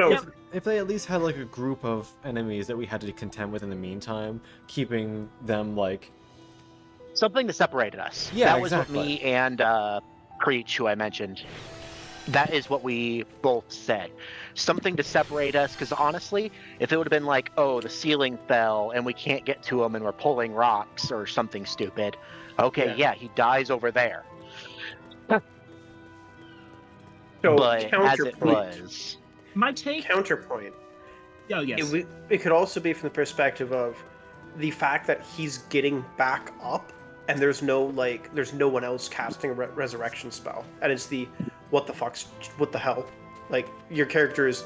if they at least had, like, a group of enemies that we had to contend with in the meantime, keeping them, like... Something that separated us. Yeah, that was exactly. what me and Preach, who I mentioned, that is what we both said. Something to separate us, because honestly, if it would have been like, oh, the ceiling fell and we can't get to him and we're pulling rocks or something stupid, okay, yeah he dies over there. So, but as it counterpoint. was... My take? Counterpoint. Oh, yes. It could also be from the perspective of the fact that he's getting back up and there's no one else casting a resurrection spell. And it's the, what the hell? Like, your character is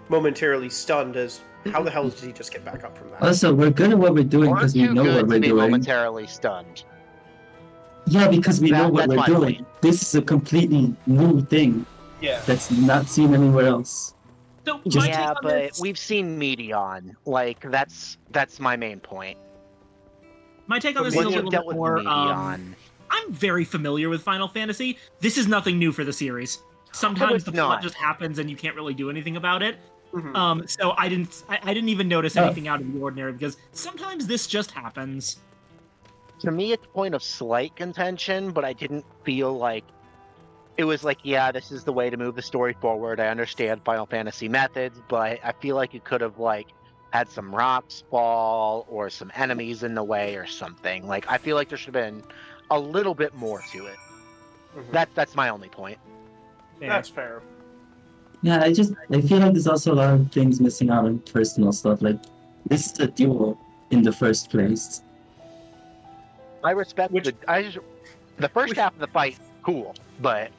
momentarily stunned as, how the hell did he just get back up from that? Also, we're good at what we're doing because we know what we're doing. Momentarily stunned. Yeah, because we know what that's we're doing. point. This is a completely new thing. Yeah. That's not seen anywhere else. So, yeah, but we've seen Medion. Like, that's my main point. My take on this is a little bit more. I'm very familiar with Final Fantasy. This is nothing new for the series. Sometimes the plot just happens and you can't really do anything about it. Mm-hmm. So I didn't even notice anything out of the ordinary, because sometimes this just happens. To me, it's a point of slight contention, but I didn't feel like it was like, yeah, this is the way to move the story forward. I understand Final Fantasy methods, but I feel like you could have had some rocks fall or some enemies in the way or something. Like, I feel like there should have been a little bit more to it. That's my only point. That's fair. Yeah, I feel like there's also a lot of things missing out on personal stuff. Like, this is a duel in the first place. I respect the first half of the fight, cool, but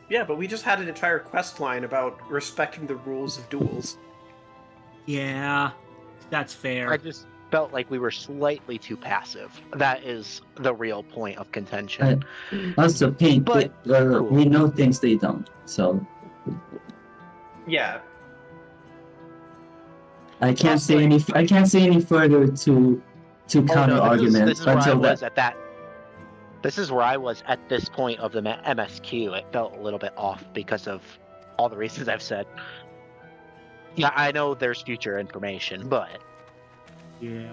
yeah, but we just had an entire quest line about respecting the rules of duels. Yeah, that's fair. I just felt like we were slightly too passive. That is the real point of contention. Also, Paint, But we know things they don't, so yeah. I can't say any further to counter arguments until that. This is where I was at this point of the MSQ. It felt a little bit off because of all the reasons I've said. Yeah, I know there's future information, but yeah,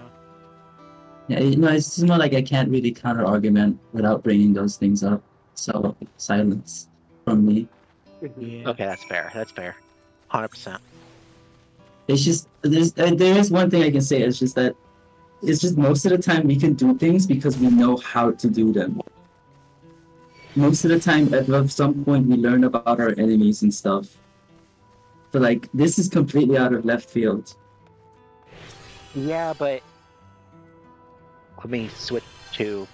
it's just not like I can't really counter argument without bringing those things up. So silence from me. Yeah. Okay, that's fair. That's fair. 100%. It's just there is one thing I can say. It's just that most of the time we can do things because we know how to do them. Most of the time, at some point, we learn about our enemies and stuff. But like, this is completely out of left field. Yeah, but let me switch to.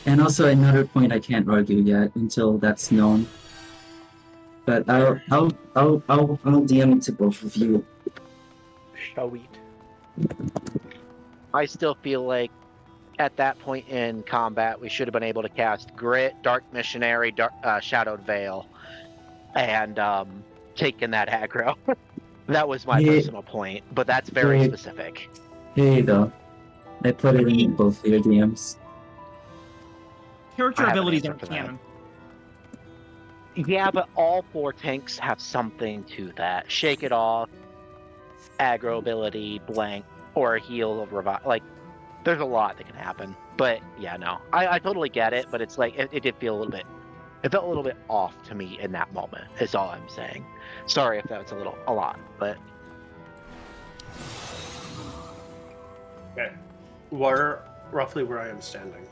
And also another point I can't argue yet until that's known. But I'll DM it to both of you. Sweet. I still feel like at that point in combat, we should have been able to cast Grit, Dark Missionary, Shadowed Veil, and taken that aggro. That was my personal point, but that's very specific. Here you go. I put it in both of your DMs. Character abilities aren't canon. Yeah, but all 4 tanks have something to that. Shake It Off, aggro ability, blank, or heal of revive. Like, there's a lot that can happen. But yeah, no, I totally get it. But it's like it did feel a little bit. It felt a little bit off to me in that moment. Is all I'm saying. Sorry if that was a lot, but. Okay, roughly where I am standing.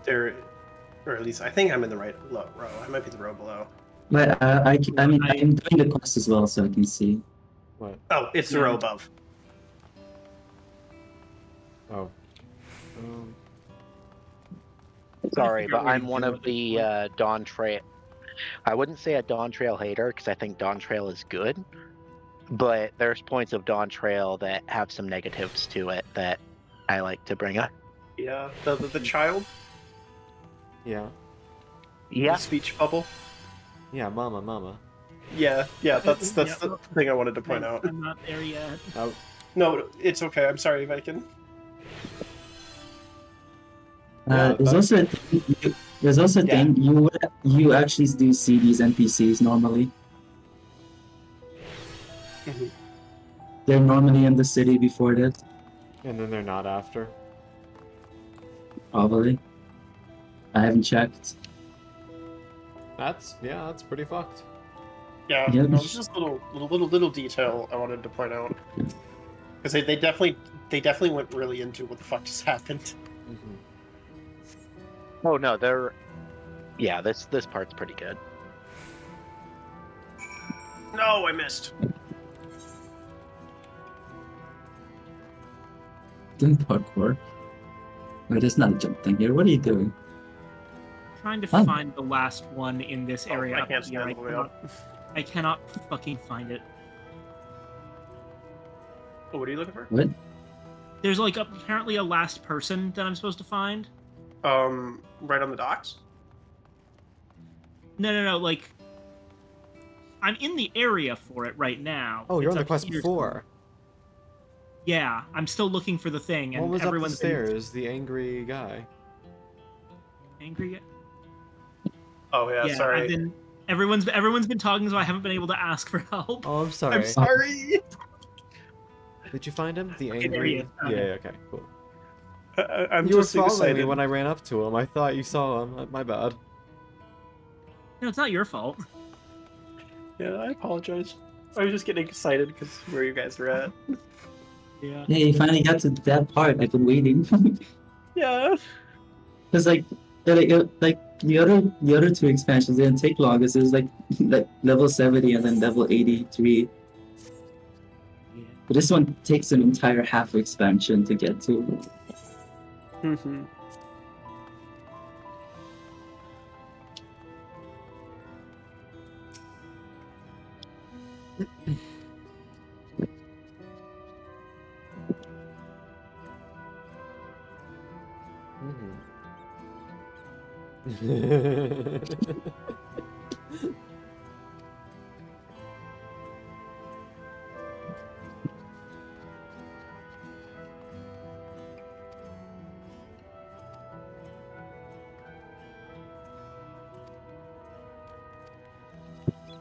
There, or at least I think I'm in the right row. I might be the row below. But I'm doing the quest as well, so I can see. What? Oh, it's the row above. Oh. Sorry, but I'm one of the Dawn Trail. I wouldn't say a Dawn Trail hater because I think Dawn Trail is good, but there's points of Dawn Trail that have some negatives to it that I like to bring up. Yeah, the child. Yeah. Yeah. The speech bubble. Yeah, mama. Yeah, that's the thing I wanted to point out. I'm not there yet. Oh. No, it's okay. I'm sorry, Viking. There's also a thing you actually do see these NPCs normally. They're normally in the city before this. And then they're not after. Probably. I haven't checked. That's pretty fucked. Yeah, Yep. no, it's just a little detail I wanted to point out because they definitely went really into what the fuck just happened. Oh no, this part's pretty good. No, I missed. Doing parkour. Wait, there's not a jump thing here. What are you doing? Trying to find the last one in this area. I can't stand the way up. I cannot fucking find it. Oh, what are you looking for? What? There's like apparently a last person that I'm supposed to find. Right on the docks? No. Like, I'm in the area for it right now. Oh, you're It's on the up quest here before. Yeah, I'm still looking for the thing, and What was up the everyone's stairs? The angry guy. angry. Oh yeah, sorry. Everyone's been talking, so I haven't been able to ask for help. Oh, I'm sorry. I'm sorry. Did you find him? The There he angry. is. Yeah. Okay. Cool. I'm You were just following excited. me when I ran up to him. I thought you saw him. My bad. No, it's not your fault. Yeah, I apologize. I was just getting excited because where you guys were at. Yeah. Yeah, you finally got to that part. I've been waiting. Yeah. Because like the other two expansions didn't take long. This is like level 70 and then level 83. Yeah. But this one takes an entire half expansion to get to. Mm-hmm.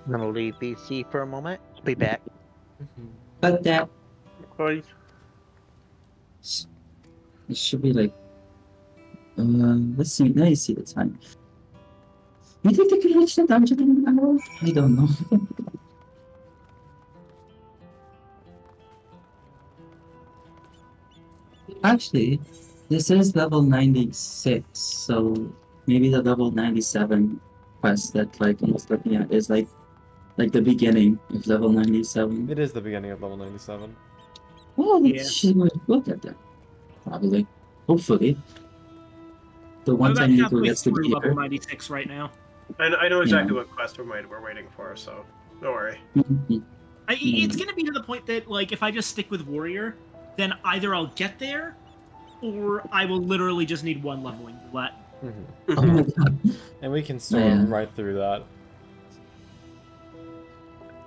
I'm gonna leave BC for a moment. I'll be back. But that Okay. it should be like let's see. Let me see the time. You think they could reach the dungeon in an hour? I don't know. Actually, this is level 96, so maybe the level 97 quest that like I was looking at is like the beginning of level 97. It is the beginning of level 97. Well, Yeah. she would look at that. Probably. Hopefully. The I'm one about time Nico halfway gets to through be level here. 96 right now. I know exactly Yeah. what quest we're waiting for, so don't worry. It's gonna be to the point that, like, if I just stick with Warrior, then either I'll get there, or I will literally just need one leveling roulette. Oh my god. And we can storm Yeah. right through that.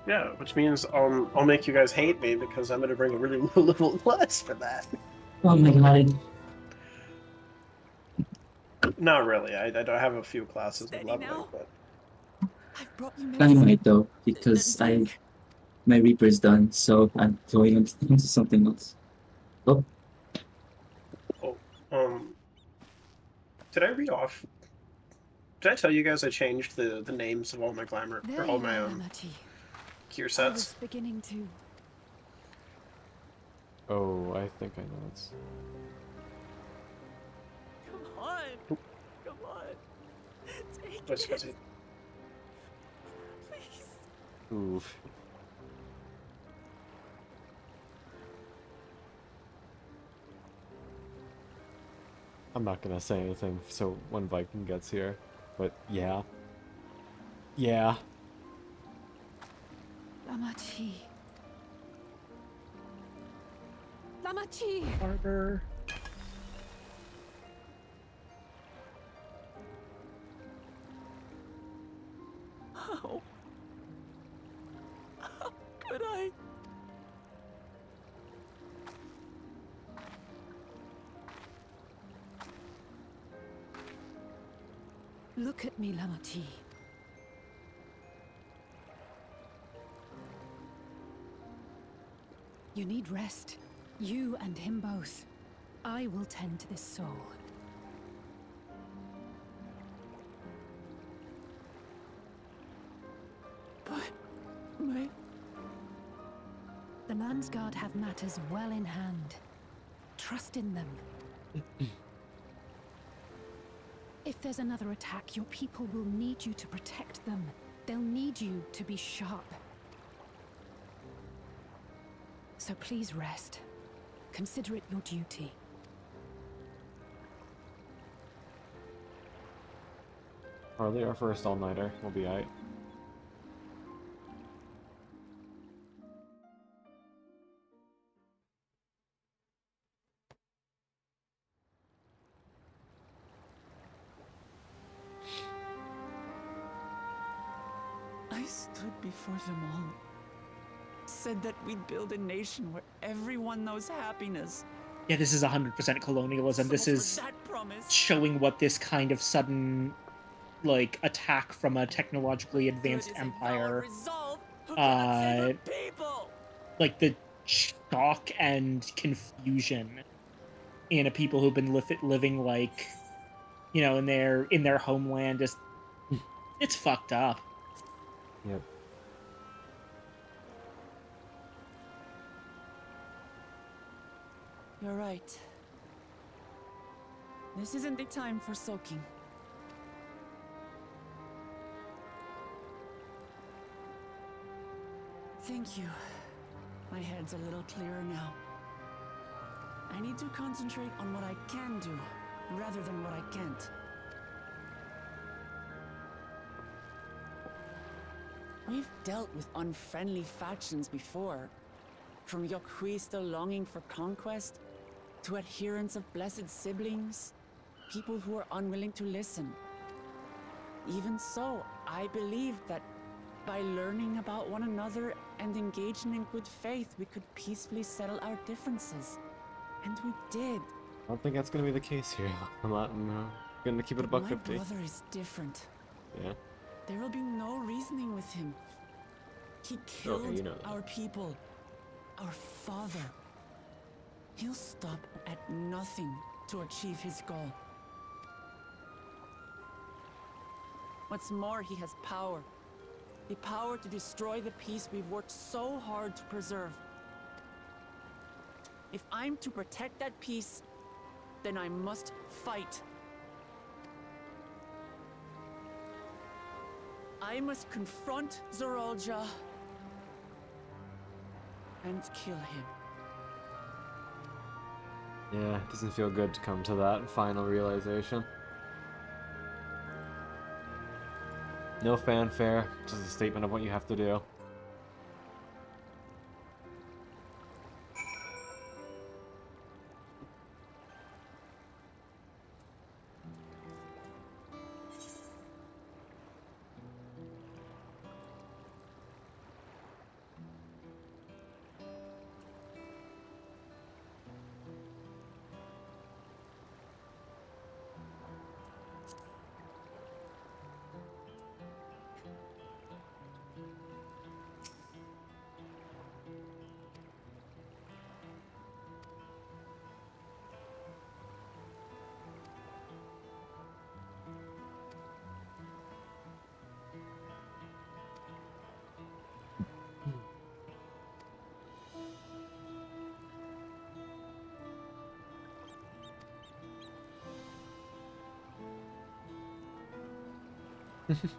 Yeah, which means I'll make you guys hate me because I'm gonna bring a really low level class for that. Oh my god. Not really. I don't have a few classes with Steady leveling, now. but I've brought you I medicine. might though, because my Reaper's done, so I'm going into something else. Oh, did I read off? Did I tell you guys I changed the names of all my glamour There or all you my are, Lamachi. gear I sets? was beginning to. Oh, I think I know it's. Come on. Come on. Take What's it. it? Please. Oof. I'm not gonna say anything so when Viking gets here, but yeah. Yeah. Lamachi. Lamachi! Harbor. How? How could I? Look at me, Lamachi. You need rest. You and him both. I will tend to this soul. But my... The Landsguard have matters well in hand. Trust in them. If there's another attack, your people will need you to protect them. They'll need you to be sharp. So please rest. Consider it your duty. Hardly our first all-nighter. We'll be aight. I stood before them all. Said that we'd build a nation where everyone knows happiness. Yeah, this is 100% colonialism. This So for is that promise, showing what this kind of sudden, like, attack from a technologically advanced good is a empire, resolve who cannot save the people. like the shock and confusion in a people who've been living like, you know, in their homeland. Just, it's fucked up. Yep. You're right. This isn't the time for sulking. Thank you. My head's a little clearer now. I need to concentrate on what I can do, rather than what I can't. We've dealt with unfriendly factions before. From Yokhui still longing for conquest, to adherents of blessed siblings, people who are unwilling to listen. Even so, I believe that by learning about one another and engaging in good faith, we could peacefully settle our differences. And we did. I don't think that's gonna be the case here. I'm gonna keep it a buck 50. My brother is different. Yeah. There will be no reasoning with him. He killed Okay, you know that. our people, our father. He'll stop at nothing to achieve his goal. What's more, he has power. The power to destroy the peace we've worked so hard to preserve. If I'm to protect that peace, then I must fight. I must confront Zorolja and kill him. Yeah, it doesn't feel good to come to that final realization. No fanfare, just a statement of what you have to do.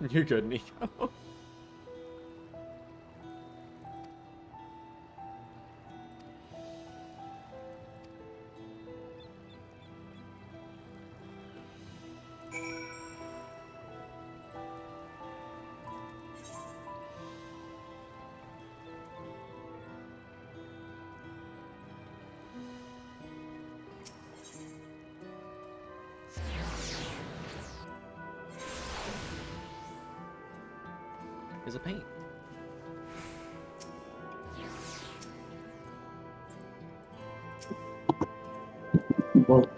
You're good, Nico. Is a paint. Well,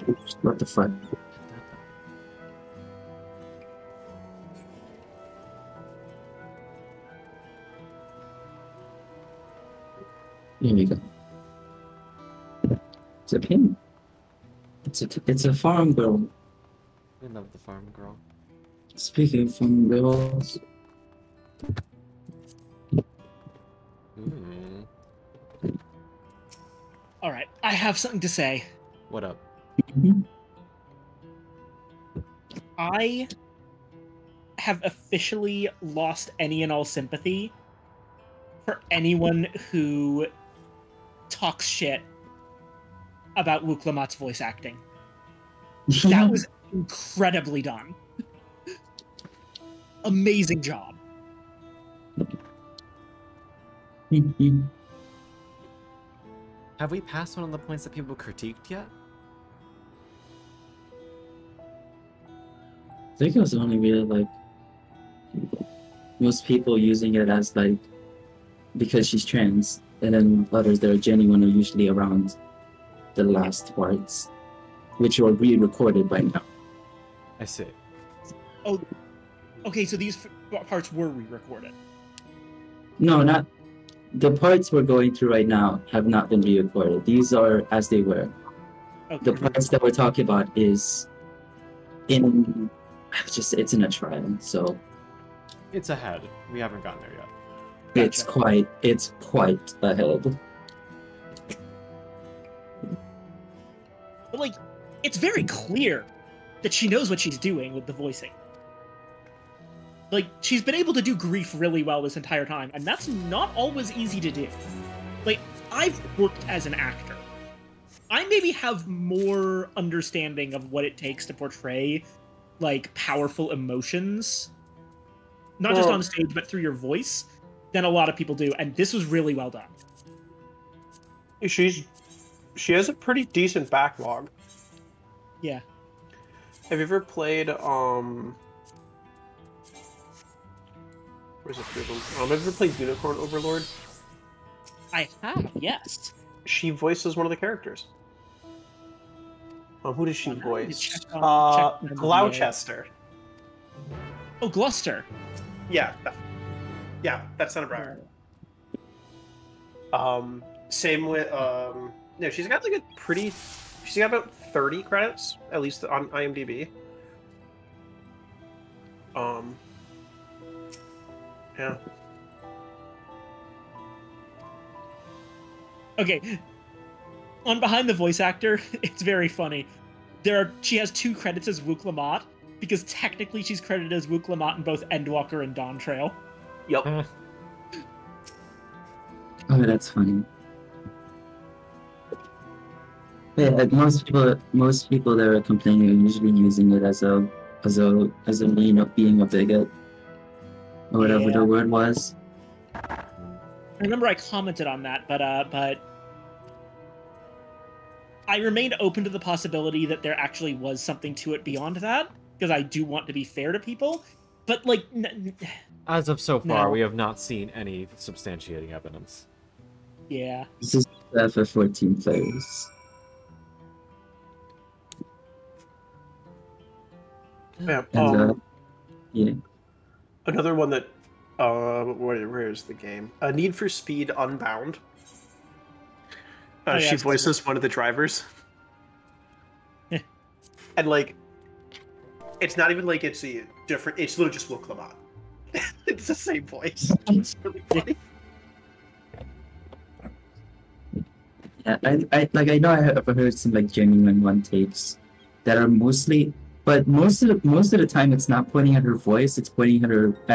what the fuck? Here we go. It's a pin. It's a farm girl. I love the farm girl. Speaking of farm girls. All right, I have something to say. What up? I have officially lost any and all sympathy for anyone who talks shit about Luke Lamott's voice acting. That was incredibly done. Amazing job. Have we passed one of the points that people critiqued yet? I think it was only really like most people using it as like because she's trans, and then others that are genuine are usually around the last parts, which are re-recorded by now. I see. Oh, okay. So these parts were re-recorded. No, not the parts we're going through right now have not been re-recorded. These are as they were. Okay. The parts that we're talking about is in it's in a trial, so It's ahead. We haven't gotten there yet. it's quite ahead. But, like, it's very clear that she knows what she's doing with the voicing. Like, she's been able to do grief really well this entire time, and that's not always easy to do. Like, I've worked as an actor. I maybe have more understanding of what it takes to portray, like, powerful emotions, not just on stage, but through your voice, than a lot of people do, and this was really well done. She has a pretty decent backlog. Yeah. Have you ever played, where's the three of them? Have you ever played Unicorn Overlord? I have, yes. She voices one of the characters. Who does she voice? Gloucester. Oh, Gloucester. Yeah. That's not a bragger. Same with, no, she's got like she's got about 30 credits, at least on IMDb. Yeah. Okay. On Behind the Voice Actor, it's very funny. She has 2 credits as Wook Lamont, because technically she's credited as Wook Lamont in both Endwalker and Dawn Trail. Yep. Oh, that's funny. Yeah, most people that are complaining are usually using it as a mean of being a bigot, or whatever the word was. I remember I commented on that, but I remained open to the possibility that there actually was something to it beyond that, because I do want to be fair to people. But, like, as of so far, we have not seen any substantiating evidence. Yeah. This is FF14 players. Yeah. And, yeah. Another one that, where is the game? Need for Speed Unbound. She voices one of the drivers. And, like, it's not even like it's a different, it's literally just Wook Lamont. It's the same voice. It's really funny. Yeah, I know I have heard some like genuine one takes that are mostly, but most of the time it's not pointing at her voice, it's pointing at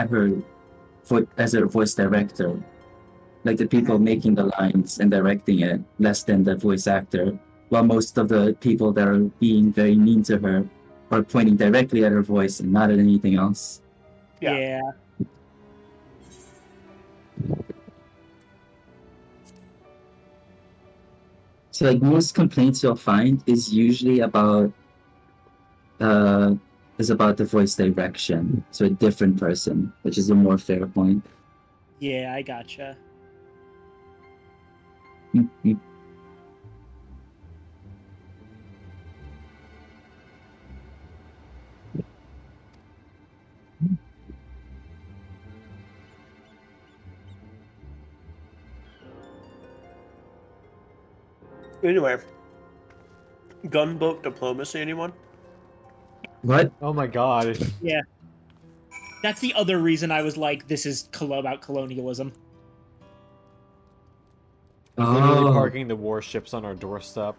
her as a voice director, like the people making the lines and directing it, less than the voice actor. While most of the people that are being very mean to her are pointing directly at her voice and not at anything else. Yeah. So like most complaints you'll find is usually about the voice direction. So a different person, which is a more fair point. Yeah, I gotcha. Anyway, gunboat diplomacy, anyone? What? Oh my god. Yeah. That's the other reason I was like, this is about colonialism. Literally parking the warships on our doorstep.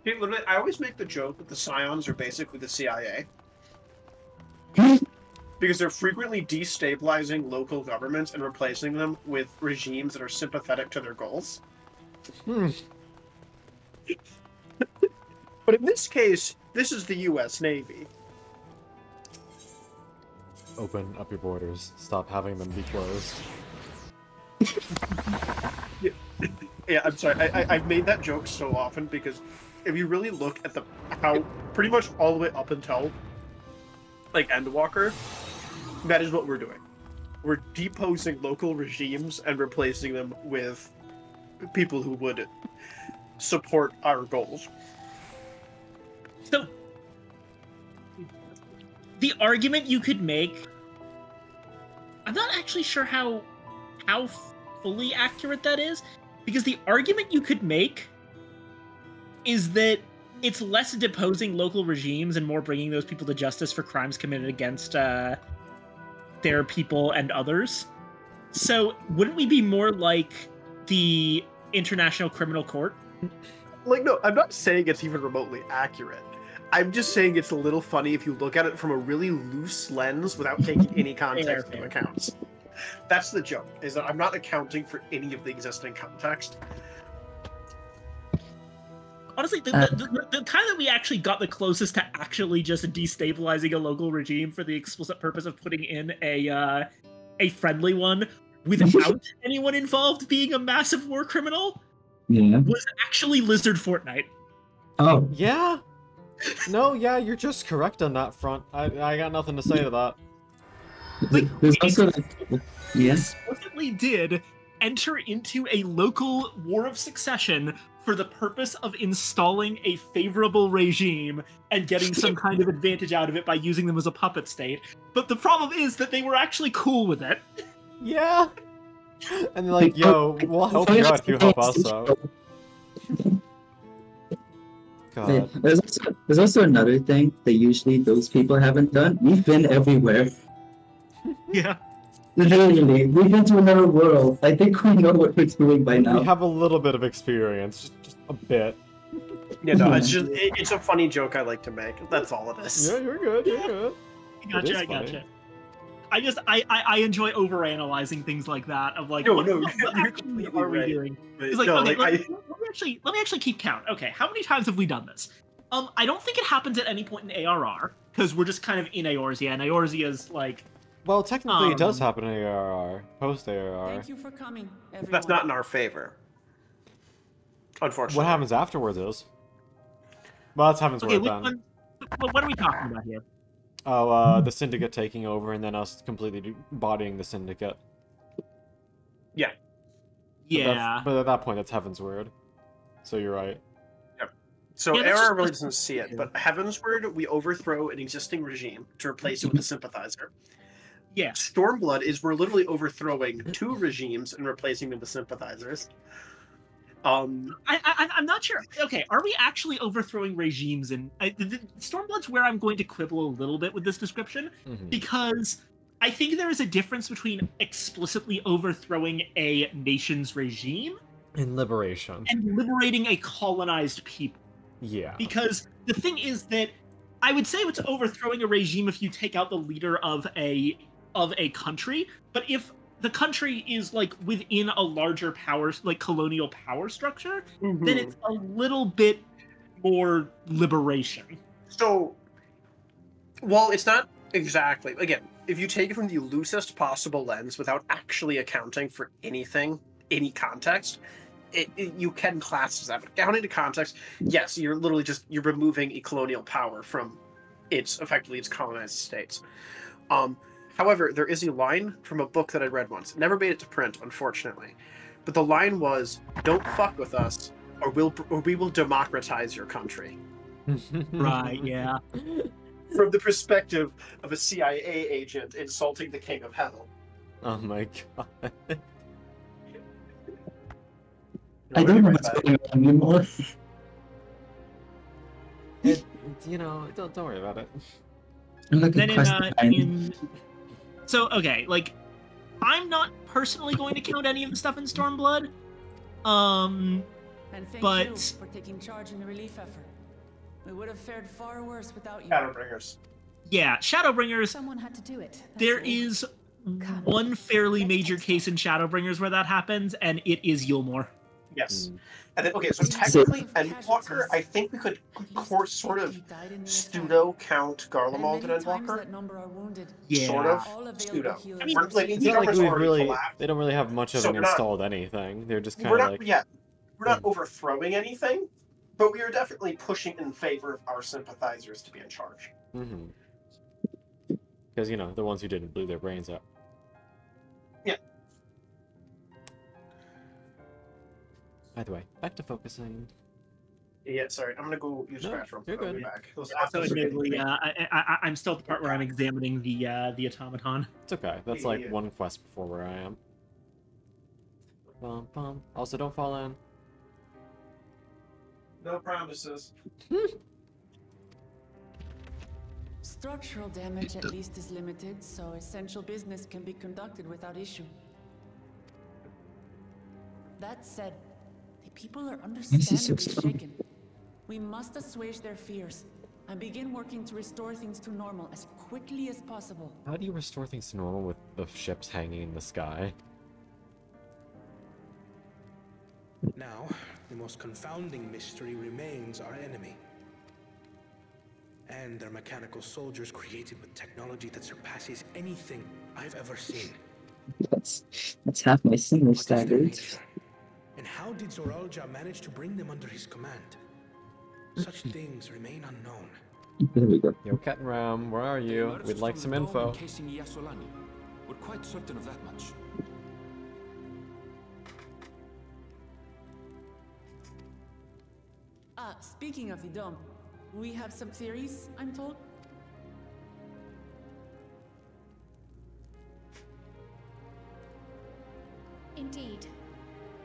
Dude, literally, I always make the joke that the Scions are basically the CIA. Because they're frequently destabilizing local governments and replacing them with regimes that are sympathetic to their goals. But in this case, this is the U.S. Navy. Open up your borders. Stop having them be closed. Yeah, I'm sorry. I've made that joke so often because if you really look at how pretty much all the way up until like Endwalker, that is what we're doing. We're deposing local regimes and replacing them with people who would support our goals. So, the argument you could make, I'm not actually sure how fully accurate that is, because the argument you could make is that it's less deposing local regimes and more bringing those people to justice for crimes committed against their people and others. So, wouldn't we be more like the International Criminal Court? Like, no, I'm not saying it's even remotely accurate. I'm just saying it's a little funny if you look at it from a really loose lens without taking any context into account. That's the joke, is that I'm not accounting for any of the existing context. Honestly, the time that we actually got the closest to actually just destabilizing a local regime for the explicit purpose of putting in a friendly one without anyone involved being a massive war criminal was actually Lizard Fortnite. Oh. Yeah. No, yeah, you're just correct on that front. I got nothing to say to that. There's also Explicitly did enter into a local war of succession for the purpose of installing a favorable regime and getting some kind of advantage out of it by using them as a puppet state. But the problem is that they were actually cool with it. Yeah. And they're like, yo, we'll help you out if you help us out. God. There's also another thing that usually those people haven't done. We've been everywhere. Yeah. Literally, we've been to another world. I think we know what we're doing by now. We have a little bit of experience, just a bit. Yeah, no, it's a funny joke I like to make. That's all it is. Yeah, you're good. You're good. I gotcha. I enjoy overanalyzing things like that. Of like, no, what you're actually are we doing? It's like, no, okay, like, let me actually keep count. Okay, how many times have we done this? I don't think it happens at any point in ARR because we're just kind of in Eorzea, and Eorzea is like. Well, technically, it does happen in ARR, post ARR. Thank you for coming, everyone. That's not in our favor. Unfortunately. What happens afterwards is. Well, that's Heaven's Word then. What are we talking about here? Oh, the Syndicate taking over and then us completely bodying the Syndicate. Yeah. Yeah. But at that point, it's Heaven's Word. So you're right. Yep. So ARR really doesn't see it, but Heaven's Word, we overthrow an existing regime to replace it with a sympathizer. Yeah. Stormblood is we're literally overthrowing two regimes and replacing them with sympathizers. I'm not sure. Okay, are we actually overthrowing regimes? And Stormblood's where I'm going to quibble a little bit with this description, because I think there is a difference between explicitly overthrowing a nation's regime and liberation, and liberating a colonized people. Yeah. Because the thing is that I would say it's overthrowing a regime if you take out the leader of a country, but if the country is like within a larger power, like colonial power structure, then it's a little bit more liberation. So, well, it's not exactly. Again, if you take it from the loosest possible lens without actually accounting for anything, any context, you can class this as accounting to context. Yes, you're literally you're removing a colonial power from effectively its colonized states. However, there is a line from a book that I read once. It never made it to print, unfortunately. But the line was, "Don't fuck with us, or we will democratize your country." Right, yeah. From the perspective of a CIA agent insulting the King of Hell. Oh my god. I don't know what's going on anymore. Don't worry about it. So, okay, like, I'm not personally going to count any of the stuff in Stormblood. And thank you for taking charge in the relief effort. We would have fared far worse without you. Shadowbringers. Yeah, Shadowbringers. Someone had to do it. There is one fairly major case in Shadowbringers where that happens, and it is Yulmore. Yes. And then, okay, so technically, Endwalker, I think we could sort of pseudo-count Garlemald and Endwalker. Yeah. Sort of. Pseudo. I mean, it's not like they don't really have much of an installed anything. They're just kind of like... Yeah, we're not overthrowing anything, but we are definitely pushing in favor of our sympathizers to be in charge. Because, the ones who didn't blew their brains out. Yeah. By the way, back to focusing. Yeah, sorry. I'm gonna go use the bathroom. You're good. I'll be back. So admittedly, I'm still at the part where I'm examining the automaton. It's okay. That's like one quest before where I am. Bum, bum. Also, don't fall in. No promises. Structural damage at least is limited, so essential business can be conducted without issue. That said, the people are This is so understandably strong. shaken. We must assuage their fears and begin working to restore things to normal as quickly as possible. How do you restore things to normal with the ships hanging in the sky? Now, the most confounding mystery remains our enemy. And their mechanical soldiers created with technology that surpasses anything I've ever seen. That's half my single What is their staggered. nature? And how did Zoralja manage to bring them under his command? Such things remain unknown. There we go. Yo, Cat and Ram, where are They you? emerged We'd like from some the dome info. encasing Yasolani. We're quite certain of that much. Speaking of the dome, we have some theories, I'm told. Indeed.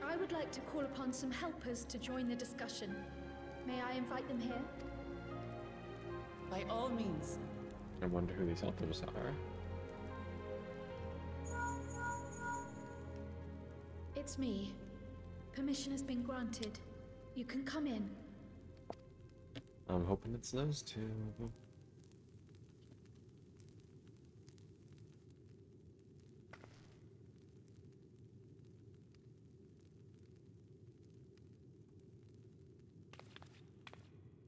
I would like to call upon some helpers to join the discussion. May I invite them here? By all means. I wonder who these helpers are. It's me. Permission has been granted. You can come in. I'm hoping it's those two.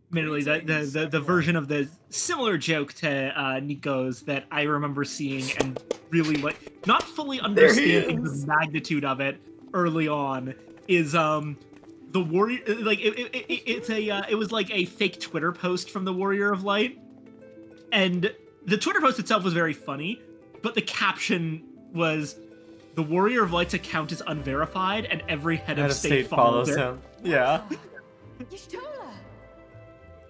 Admittedly, the version of the similar joke to Nico's that I remember seeing and really like not fully understanding the magnitude of it early on is the warrior like it was like a fake Twitter post from the Warrior of Light, and the Twitter post itself was very funny, but the caption was the Warrior of Light's account is unverified and every head of state follows him. Yeah.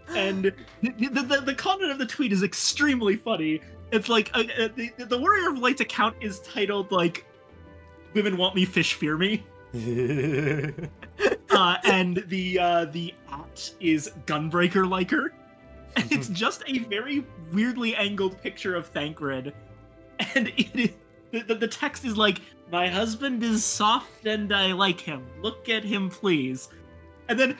And the content of the tweet is extremely funny. It's like the Warrior of Light's account is titled like "Women Want Me, Fish Fear Me," and the at is Gunbreaker Liker, and it's just a very weirdly angled picture of Thancred, and it is, the text is like, "My husband is soft and I like him. Look at him, please," and then.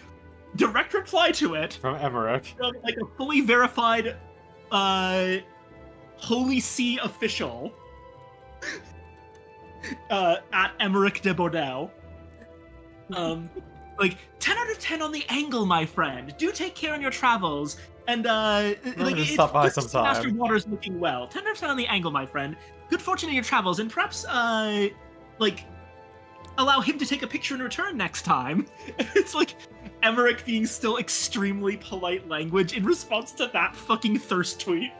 Direct reply to it from Emmerich, from like a fully verified Holy See official at Emmerich de Bordeaux. Like 10 out of 10 on the angle, my friend. Do take care on your travels. And like it's stop by good to see sometime. Master Waters looking well. 10 out of 10 on the angle, my friend. Good fortune in your travels, and perhaps like allow him to take a picture in return next time. It's like Emmerich being still extremely polite language in response to that fucking thirst tweet.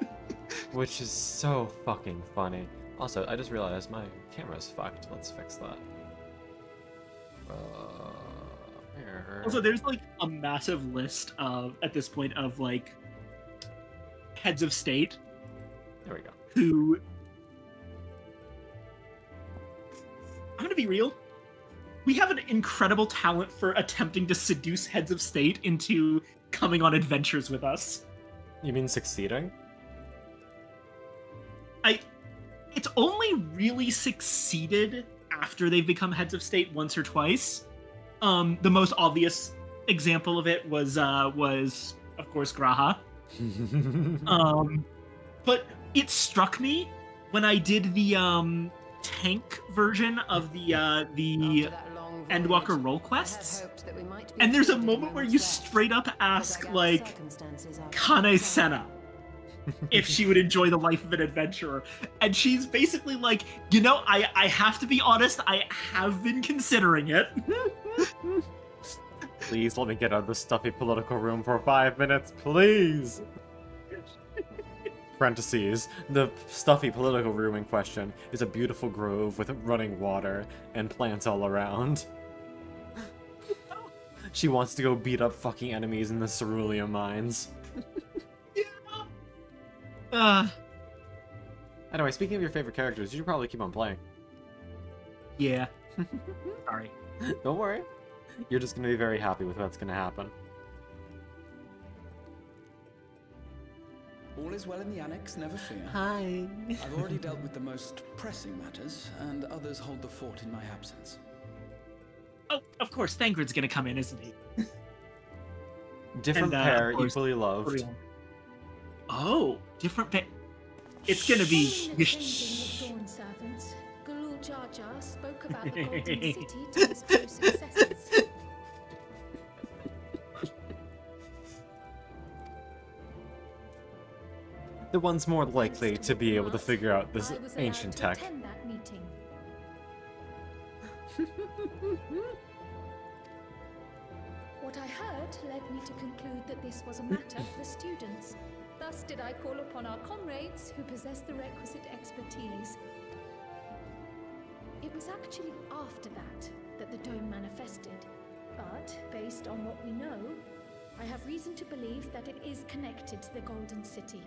Which is so fucking funny. Also, I just realized my camera's fucked. Let's fix that. Also, there's like a massive list of, at this point, of like heads of state. There we go. Who, I'm gonna be real. We have an incredible talent for attempting to seduce heads of state into coming on adventures with us. You mean succeeding? It's only really succeeded after they've become heads of state once or twice. The most obvious example of it was of course Graha. But it struck me when I did the tank version of the Endwalker role quests, and there's a moment where you straight up ask like Kane Senna if she would enjoy the life of an adventurer, and she's basically like, you know, I have to be honest, I have been considering it. Please let me get out of the stuffy political room for 5 minutes, please. Parentheses, the stuffy political room in question is a beautiful grove with running water and plants all around. She wants to go beat up fucking enemies in the cerulean mines. Anyway, speaking of your favorite characters, you should probably keep on playing. Yeah. Sorry. Don't worry. You're just gonna be very happy with what's gonna happen. All is well in the annex, never fear. Hi. I've already dealt with the most pressing matters, and others hold the fort in my absence. Oh, of course, Thangred's gonna come in, isn't he? Different And, pair, of course, equally loved. Orion. Oh, different pair. It's gonna be. Following the changing of Dawn servants, Galul Jar Jar spoke about the Golden City to his two successors. The one's more likely to be able to figure out this I was allowed ancient to tech. attend that meeting. What I heard led me to conclude that this was a matter for the students. Thus did I call upon our comrades who possess the requisite expertise. It was actually after that that the dome manifested. But, based on what we know, I have reason to believe that it is connected to the Golden City.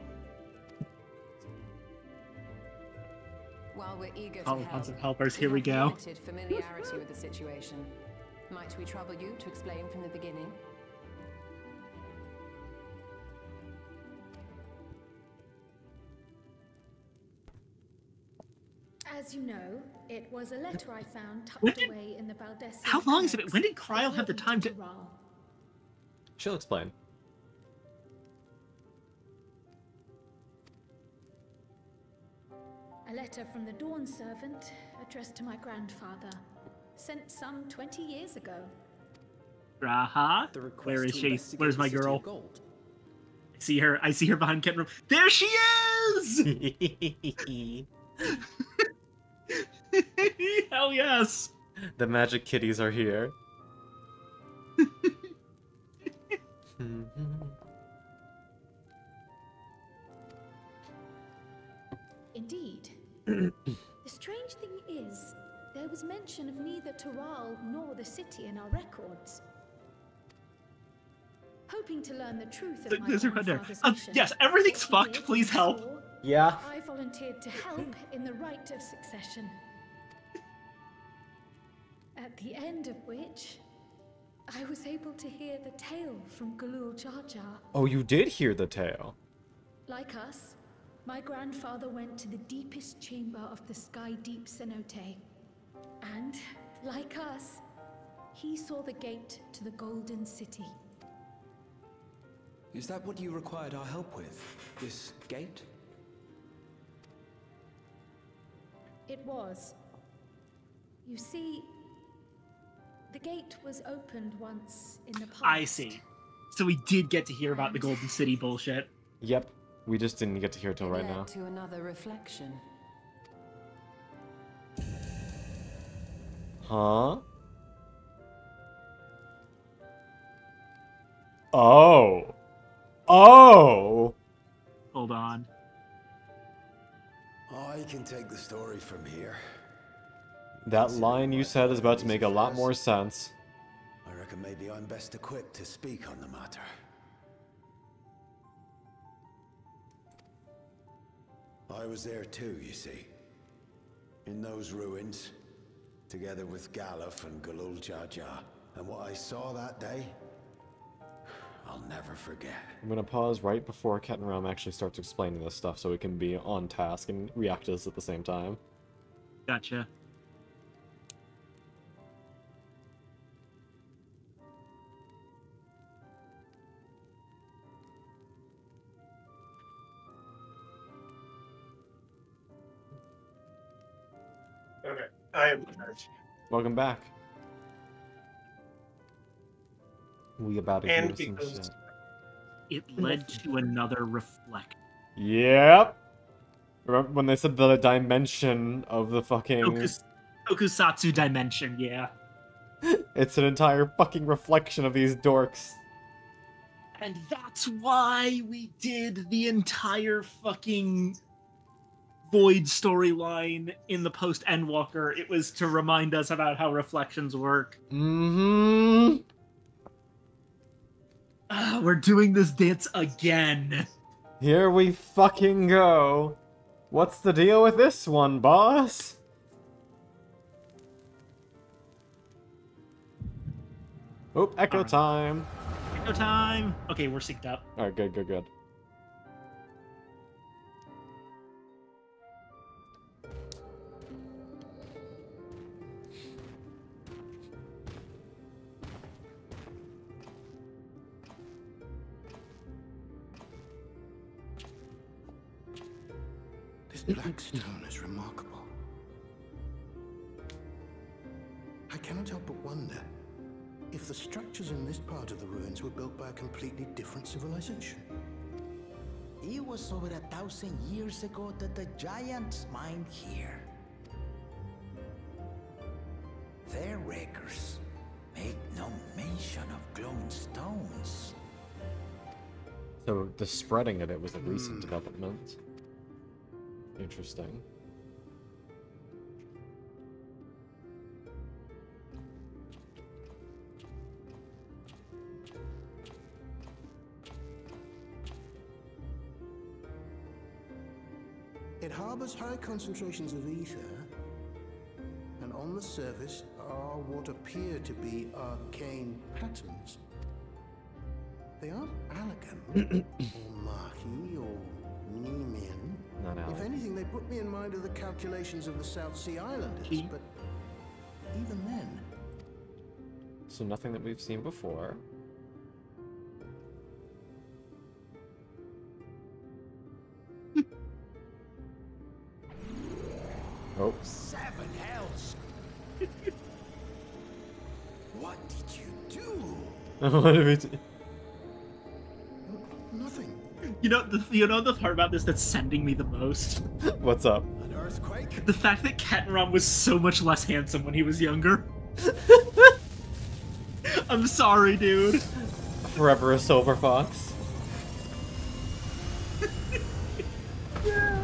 While we're eager to Call help, upon some helpers. Here we we have go. limited familiarity with the situation. Might we trouble you to explain from the beginning? As you know, it was a letter I found When tucked away in the Baldessian. How long has it been? annex When did Cryle that have the brought time me to? Ral. She'll explain. A letter from the Dawn servant addressed to my grandfather, sent some 20 years ago. Raha. Where is she? Where's my girl? I see her. I see her behind Ken Room. There she is! Hell yes! The magic kitties are here. Indeed. The strange thing is, there was mention of neither Taral nor the city in our records. Hoping to learn the truth of my There's her right there. grandfather's mission, Yes, everything's 40 fucked. years Please help. before, Yeah. I volunteered to help in the rite of succession. At the end of which, I was able to hear the tale from Galul Jar Jar. Oh, you did hear the tale. Like us, my grandfather went to the deepest chamber of the Sky Deep Cenote. And, like us, he saw the gate to the Golden City. Is that what you required our help with? This gate? It was. You see, the gate was opened once in the past. I see. So we did get to hear about the Golden City bullshit. Yep. We just didn't get to hear it till right now. To another reflection. Huh? Oh. Oh! Hold on. I can take the story from here. That line you said is about to make a lot more sense. I reckon maybe I'm best equipped to speak on the matter. I was there too, you see. In those ruins, together with Galuf and Galul Jar Jar. And what I saw that day, I'll never forget. I'm gonna pause right before Cat and Realm actually starts explaining this stuff so we can be on task and react to this at the same time. Gotcha. Okay, I am charged. Welcome back. We about to And hear some because- shit. It led to another reflect. Yep. Remember when they said the dimension of the fucking... Tokusatsu dimension, yeah. It's an entire fucking reflection of these dorks. And that's why we did the entire fucking Void storyline in the post Endwalker. It was to remind us about how reflections work. Mm-hmm. We're doing this dance again. Here we fucking go. What's the deal with this one, boss? Oop, echo Alright. time. Echo time. Okay, we're synced up. Alright, good, good, good. This black stone is remarkable. I cannot help but wonder if the structures in this part of the ruins were built by a completely different civilization. It was over 1,000 years ago that the giants mined here. Their records make no mention of glowing stones. So the spreading of it was a recent development. Interesting. It harbors high concentrations of ether, and on the surface are what appear to be arcane patterns. They aren't Allegan, or Mahi, or Nemean. Not If Allegan. anything, they put me in mind of the calculations of the South Sea Islanders, but even then... So nothing that we've seen before. Oh. 7 hells! What did you do? What did we do? Nothing. You know the part about this that's sending me the most? What's up? An earthquake? The fact that Kettenram was so much less handsome when he was younger. I'm sorry, dude. Forever a silver fox. Yeah.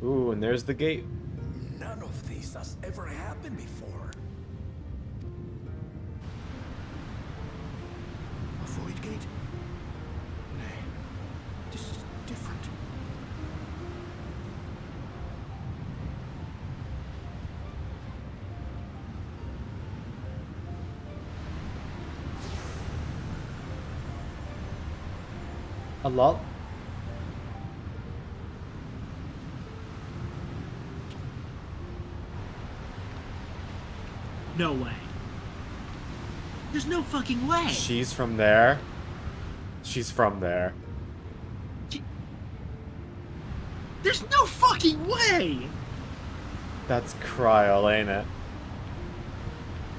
Ooh, and there's the gate. None of this has ever happened before. A void gate? Nay, this is different. A lot. No way. There's no fucking way. She's from there. She's from there. There's no fucking way. That's Cryle, ain't it?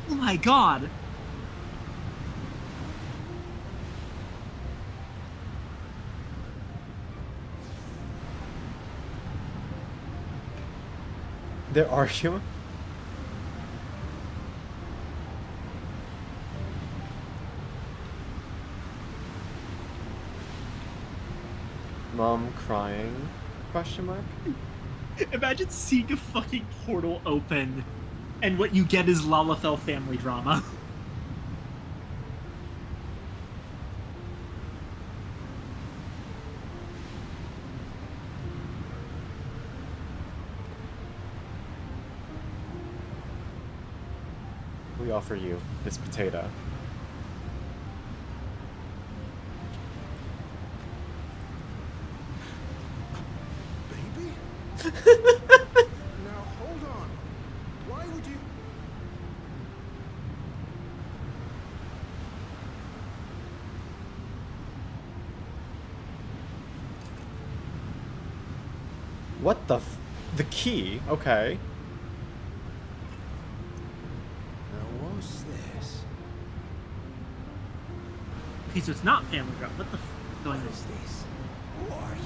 Oh my god. They're arguing? Mom crying? Question mark? Imagine seeing a fucking portal open, and what you get is Lalafell family drama. We offer you this potato. Baby? Now hold on. Why would you... What the the key? Okay. Now what's this? Okay, so it's not family drama. What the f going on? What is this? Who are you?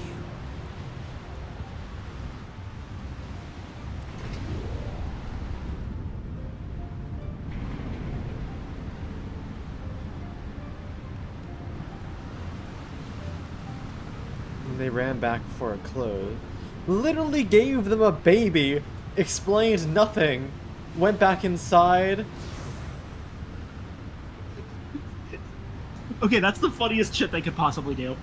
They ran back for a clothes. Literally gave them a baby, explained nothing, went back inside. Okay, that's the funniest shit they could possibly do.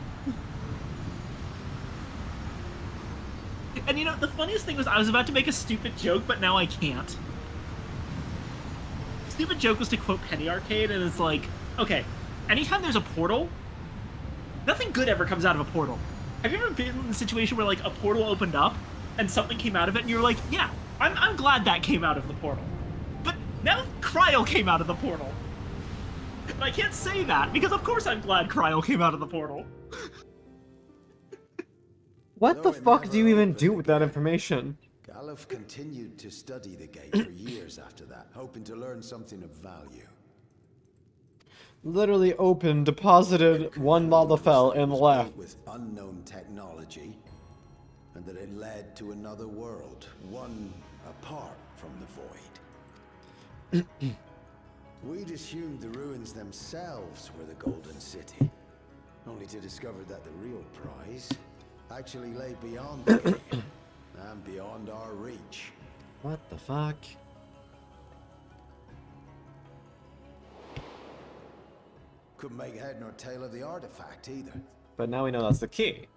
And you know, the funniest thing was I was about to make a stupid joke, but now I can't. The stupid joke was to quote Penny Arcade, and it's like, okay, anytime there's a portal, nothing good ever comes out of a portal. Have you ever been in a situation where, like, a portal opened up, and something came out of it, and you're like, yeah, I'm glad that came out of the portal. But Now Cryo came out of the portal. And I can't say that, because of course I'm glad Cryo came out of the portal. What the fuck do you even do with that information? Galuf continued to study the gate for years after that, hoping to learn something of value. Literally opened, deposited one Lalafell, and left. With unknown technology, and that it led to another world, one apart from the void. We'd assumed the ruins themselves were the Golden City, only to discover that the real prize actually lay beyond the gate, and beyond our reach. What the fuck? Couldn't make head nor tail of the artifact either. But now we know that's the key.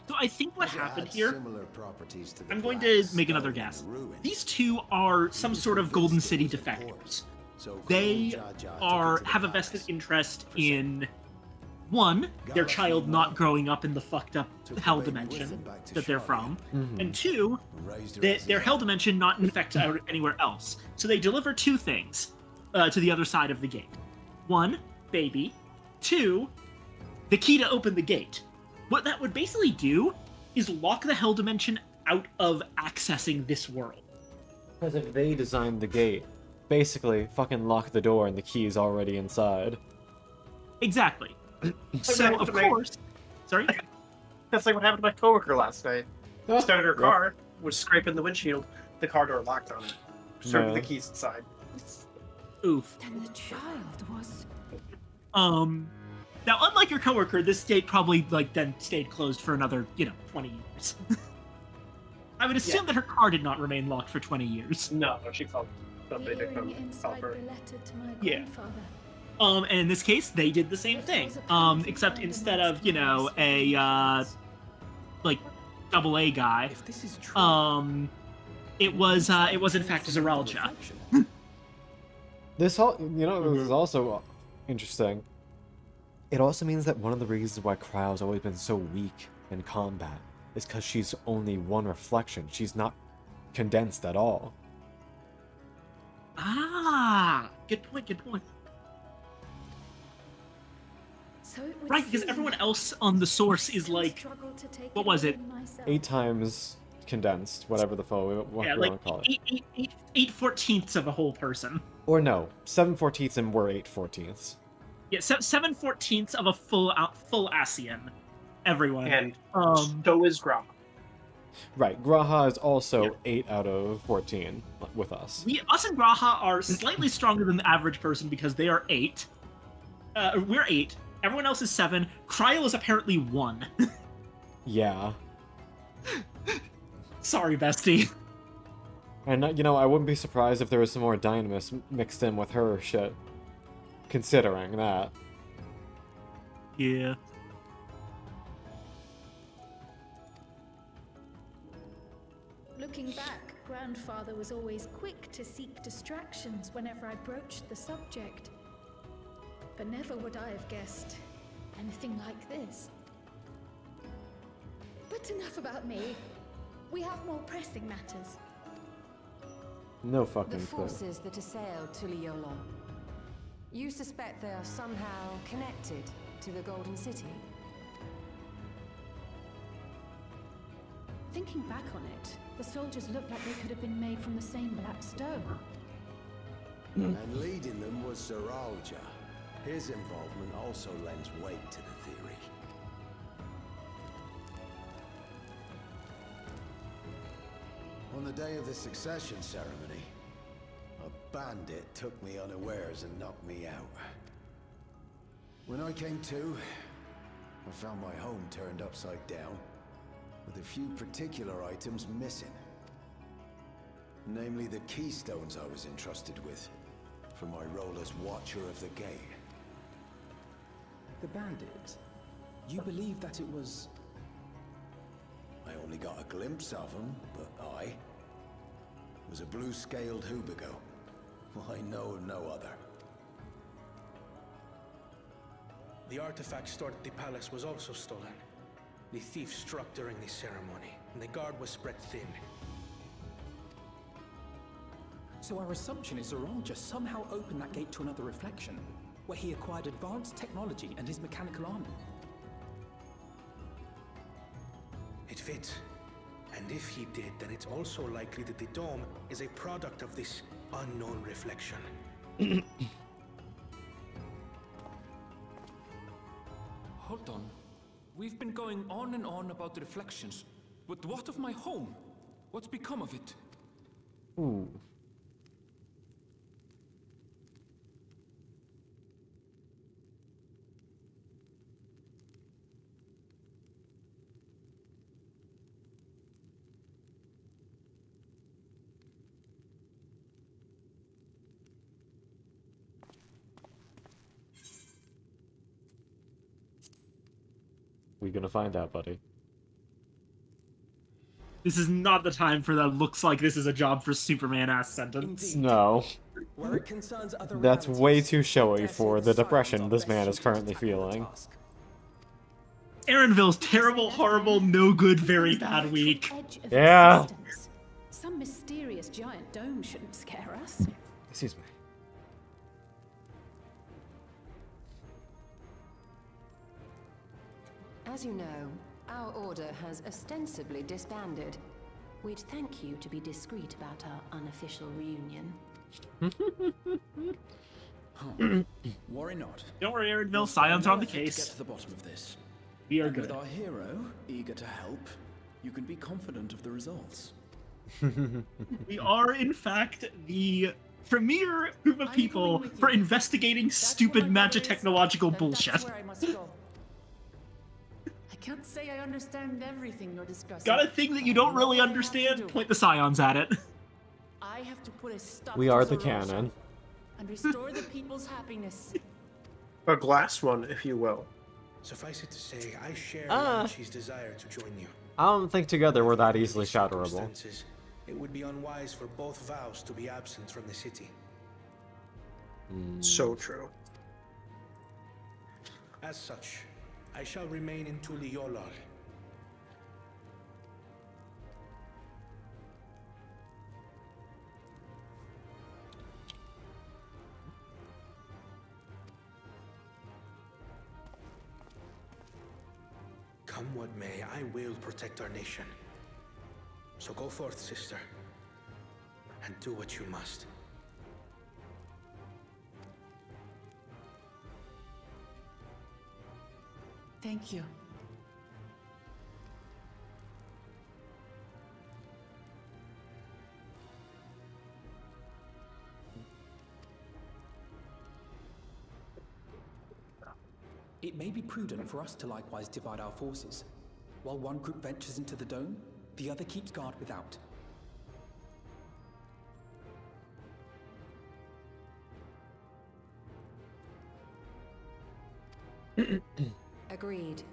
So I think what happened here, Similar properties to the I'm going to glass make another stone guess. ruins. These two are some sort of Golden City defectors. They have a vested interest in, one, their child not growing up in the fucked up hell dimension that they're from, and two, that their hell dimension not infect out anywhere else. So they deliver two things to the other side of the gate. One, baby. Two, the key to open the gate. What that would basically do is lock the hell dimension out of accessing this world. Because if they designed the gate, basically fucking lock the door and the key is already inside. Exactly. So, of course... Sorry? That's like what happened to my coworker last night. Started her car, was scraping the windshield, the car door locked on it. Started the keys inside. Oof. And the child was... Now, unlike your coworker, this gate probably, then stayed closed for another, 20 years. I would assume that her car did not remain locked for 20 years. No, she called somebody to come help her. Yeah. And in this case, they did the same thing. Except instead of, a, double A guy, it was in fact Zeralja. This is also interesting. It also means that one of the reasons why Cryo's always been so weak in combat is because she's only one reflection. She's not condensed at all. Ah, good point. So it would Right, because everyone else on the source is what was it? 8 times condensed, whatever the foe, what you want to call it. 8/14ths of a whole person. Or no, 7/14ths and we're 8/14ths. Yeah, 7/14ths of a full Asian. Everyone. And so is Graha. Right, Graha is also 8 out of 14 with us. Us and Graha are slightly stronger than the average person because they are 8. We're 8. Everyone else is 7. Cryo is apparently 1. Yeah. Sorry, bestie. And, I wouldn't be surprised if there was some more Dynamis mixed in with her shit. Considering that. Yeah. Looking back, Grandfather was always quick to seek distractions whenever I broached the subject. But never would I have guessed anything like this. But enough about me. We have more pressing matters. No fucking The clue. forces that assailed Tuliyola. You suspect they are somehow connected to the Golden City? Thinking back on it, the soldiers looked like they could have been made from the same black stone. And leading them was Zeralja. His involvement also lends weight to the theory. On the day of the succession ceremony, a bandit took me unawares and knocked me out. When I came to, I found my home turned upside down, with a few particular items missing. Namely the keystones I was entrusted with, for my role as Watcher of the Gate. The bandit? You believe that it was... I only got a glimpse of him, but I was a blue-scaled Hubigo. I know of no other. The artifact stored at the palace was also stolen. The thief struck during the ceremony. and the guard was spread thin. So our assumption is Zoranger somehow opened that gate to another reflection, where he acquired advanced technology and his mechanical army. It fits. And if he did, then it's also likely that the dome is a product of this unknown reflection. Hold on. We've been going on and on about the reflections, but what of my home? What's become of it? Ooh. We gonna find out, buddy. This is not the time for that. Looks like this is a job for Superman ass sentence. No. Where it concerns other That's way realities, too showy dare for say the the depression Scions this are man best is currently suited to tackle the feeling. task. Aaronville's terrible, horrible, no good, very bad week. Edge of Yeah. existence. Some mysterious giant dome shouldn't scare us. Excuse me. As you know, our order has ostensibly disbanded. We'd thank you to be discreet about our unofficial reunion. Worry not. Don't worry, Aaronville. Scions are on the To get case. to the bottom of this. We are And good. with our hero eager to help, you can be confident of the results. We are, in fact, the premier group of people for investigating stupid magic technological bullshit. That's where I must go. I can't say I understand everything you're discussing. Got a thing that you don't really understand? Point the Scions at it. I have to put a stop We to are the Zoranger canon. and restore the people's happiness. A glass one, if you will. Suffice it to say, I share Ah. Yamchi's desire to join you. I don't think together we're that easily shatterable. Circumstances, it would be unwise for both vows to be absent from the city. So true. As such, I shall remain in Tuliyolar. Come what may, I will protect our nation. So go forth, sister, and do what you must. Thank you. It may be prudent for us to likewise divide our forces. While one group ventures into the dome, the other keeps guard without. Agreed.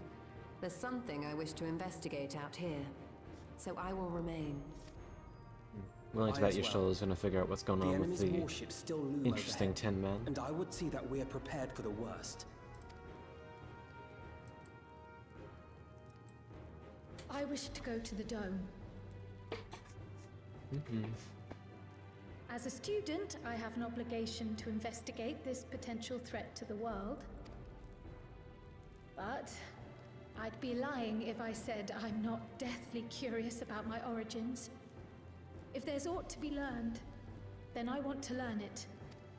There's something I wish to investigate out here, so I will remain. Willing to I bet as your well. shoulders gonna figure out what's going The on with enemy's the warships still loom interesting overhead, Tin Men. and I would see that we are prepared for the worst. I wish to go to the dome. As a student, I have an obligation to investigate this potential threat to the world. But I'd be lying if I said I'm not deathly curious about my origins. If there's aught to be learned, then I want to learn it.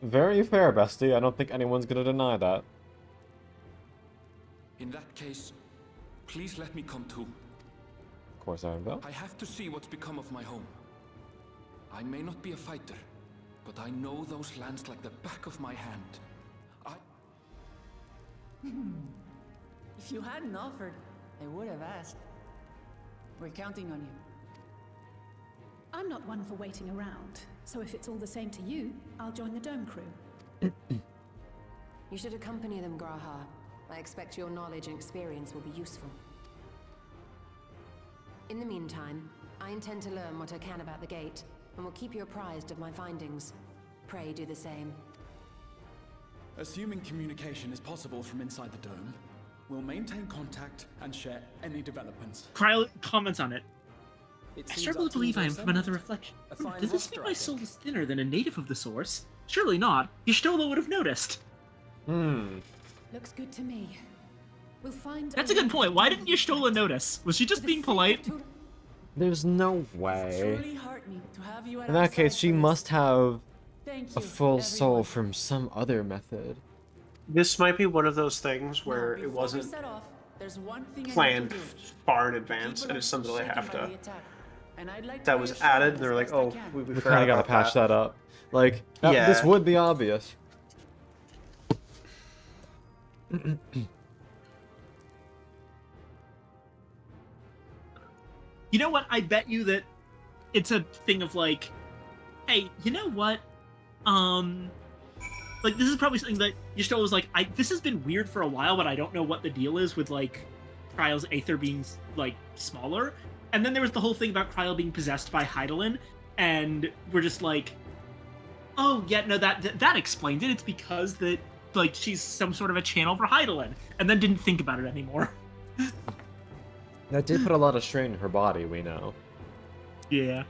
Very fair, bestie. I don't think anyone's gonna deny that. In that case, please let me come too. Of course, I will. I have to see what's become of my home. I may not be a fighter, but I know those lands like the back of my hand. If you hadn't offered, I would have asked. We're counting on you. I'm not one for waiting around, so if it's all the same to you, I'll join the dome crew. You should accompany them, Graha. I expect your knowledge and experience will be useful. In the meantime, I intend to learn what I can about the gate, and will keep you apprised of my findings. Pray do the same. Assuming communication is possible from inside the dome, we'll maintain contact and share any developments. Kryl comments on it. I struggle to believe I am from another reflection. Does this mean my soul is thinner than a native of the source? Surely not. Y'shtola would have noticed. Looks good to me. We'll find. That's a good point. Why didn't Y'shtola notice? Was she just being polite? There's no way. In that case, she must have a full soul from some other method. This might be one of those things where it wasn't planned far in advance, and it's something they have to. That was added, and they're like, "Oh, we kind of gotta patch that up." Like, this would be obvious. You know what? I bet you that it's a thing of like, hey, you know what? Like, this is probably something that Y'shtola was like, this has been weird for a while, but I don't know what the deal is with, like, Kryle's Aether being, like, smaller. And then there was the whole thing about Kryle being possessed by Hydaelyn, and we're just like, oh, yeah, no, that explains it. It's because that, like, she's some sort of a channel for Hydaelyn, and then didn't think about it anymore. That did put a lot of strain in her body, we know. Yeah.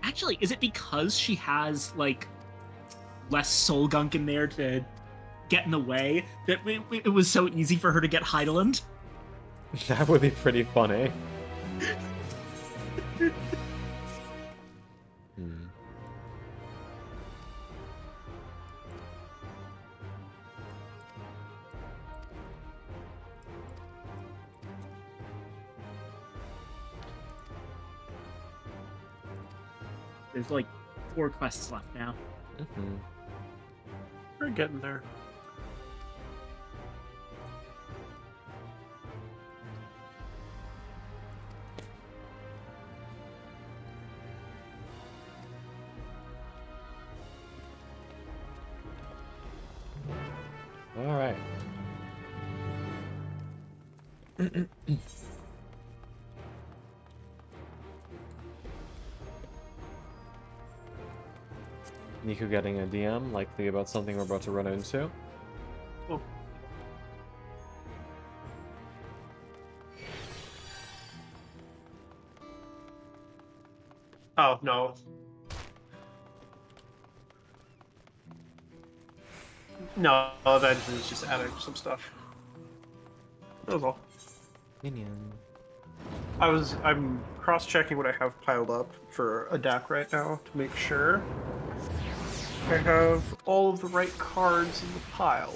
Actually, is it because she has, like, less soul gunk in there to get in the way that it was so easy for her to get Hydaelyn? That would be pretty funny. There's like 4 quests left now. We're getting there. All right. Nico getting a DM, likely about something we're about to run into. Oh. Oh, no. No, eventually it's just adding some stuff. That was all. Minion. I'm cross-checking what I have piled up for a deck right now to make sure I have all of the right cards in the pile.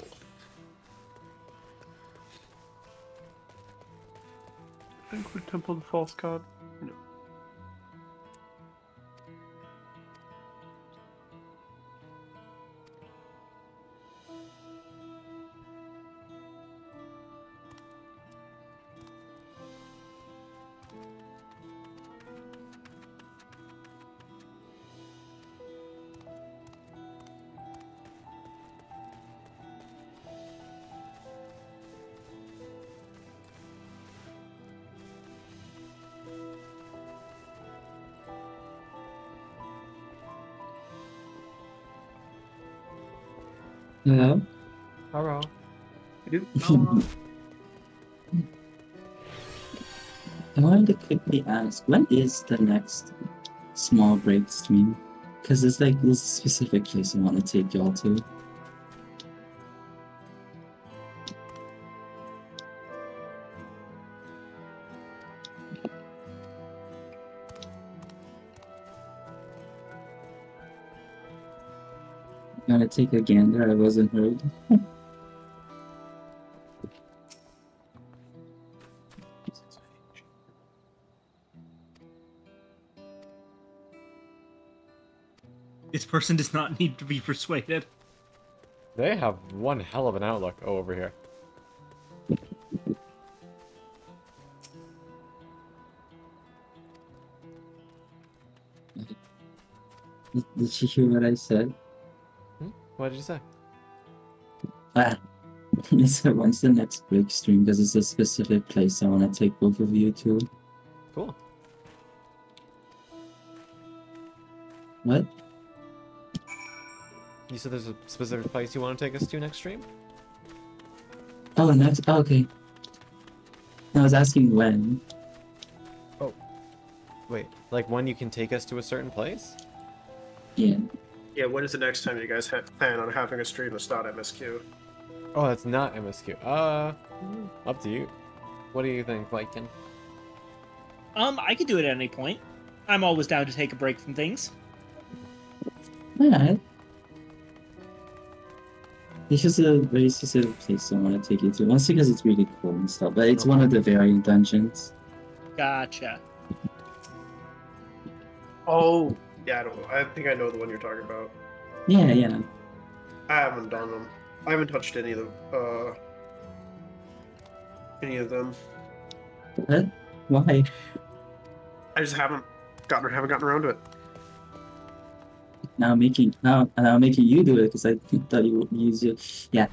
Include Temple of the False God? No. Hello? Hello. I wanted to quickly ask, when is the next small break stream? Because there's like this specific place I want to take y'all to. Gotta take a gander, I wasn't heard. This person does not need to be persuaded. They have one hell of an outlook. Oh, over here. Did she hear what I said? What did you say? I said, when's the next break stream? Because it's a specific place I want to take both of you to. Cool. What? You said there's a specific place you want to take us to next stream? Oh, next. Oh, okay. No, I was asking when. Oh. Wait, like when you can take us to a certain place? Yeah. Yeah, when is the next time you guys plan on having a stream that's not MSQ? Oh, that's not MSQ. Up to you. What do you think, Viking? I could do it at any point. I'm always down to take a break from things. Yeah. It's just a very specific place I want to take you to. Mostly because it's really cool and stuff, but it's one of the variant dungeons. Gotcha. Oh, yeah, I think I know the one you're talking about. Yeah, yeah. I haven't done them. I haven't touched any of them. What? Why? I just haven't gotten around to it. Now making you do it because I thought you would use your yeah.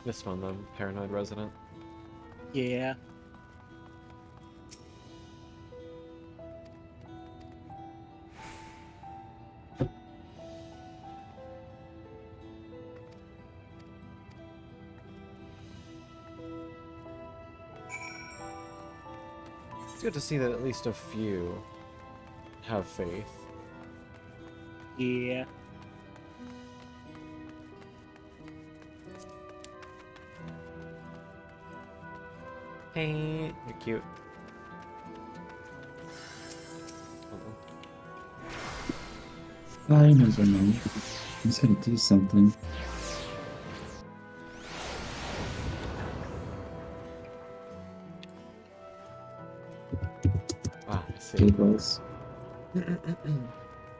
This one, the Paranoid Resident. Yeah. It's good to see that at least a few have faith. Yeah. Hey, you're cute. I never know. I just gotta do something. Ah, I see. Giggles.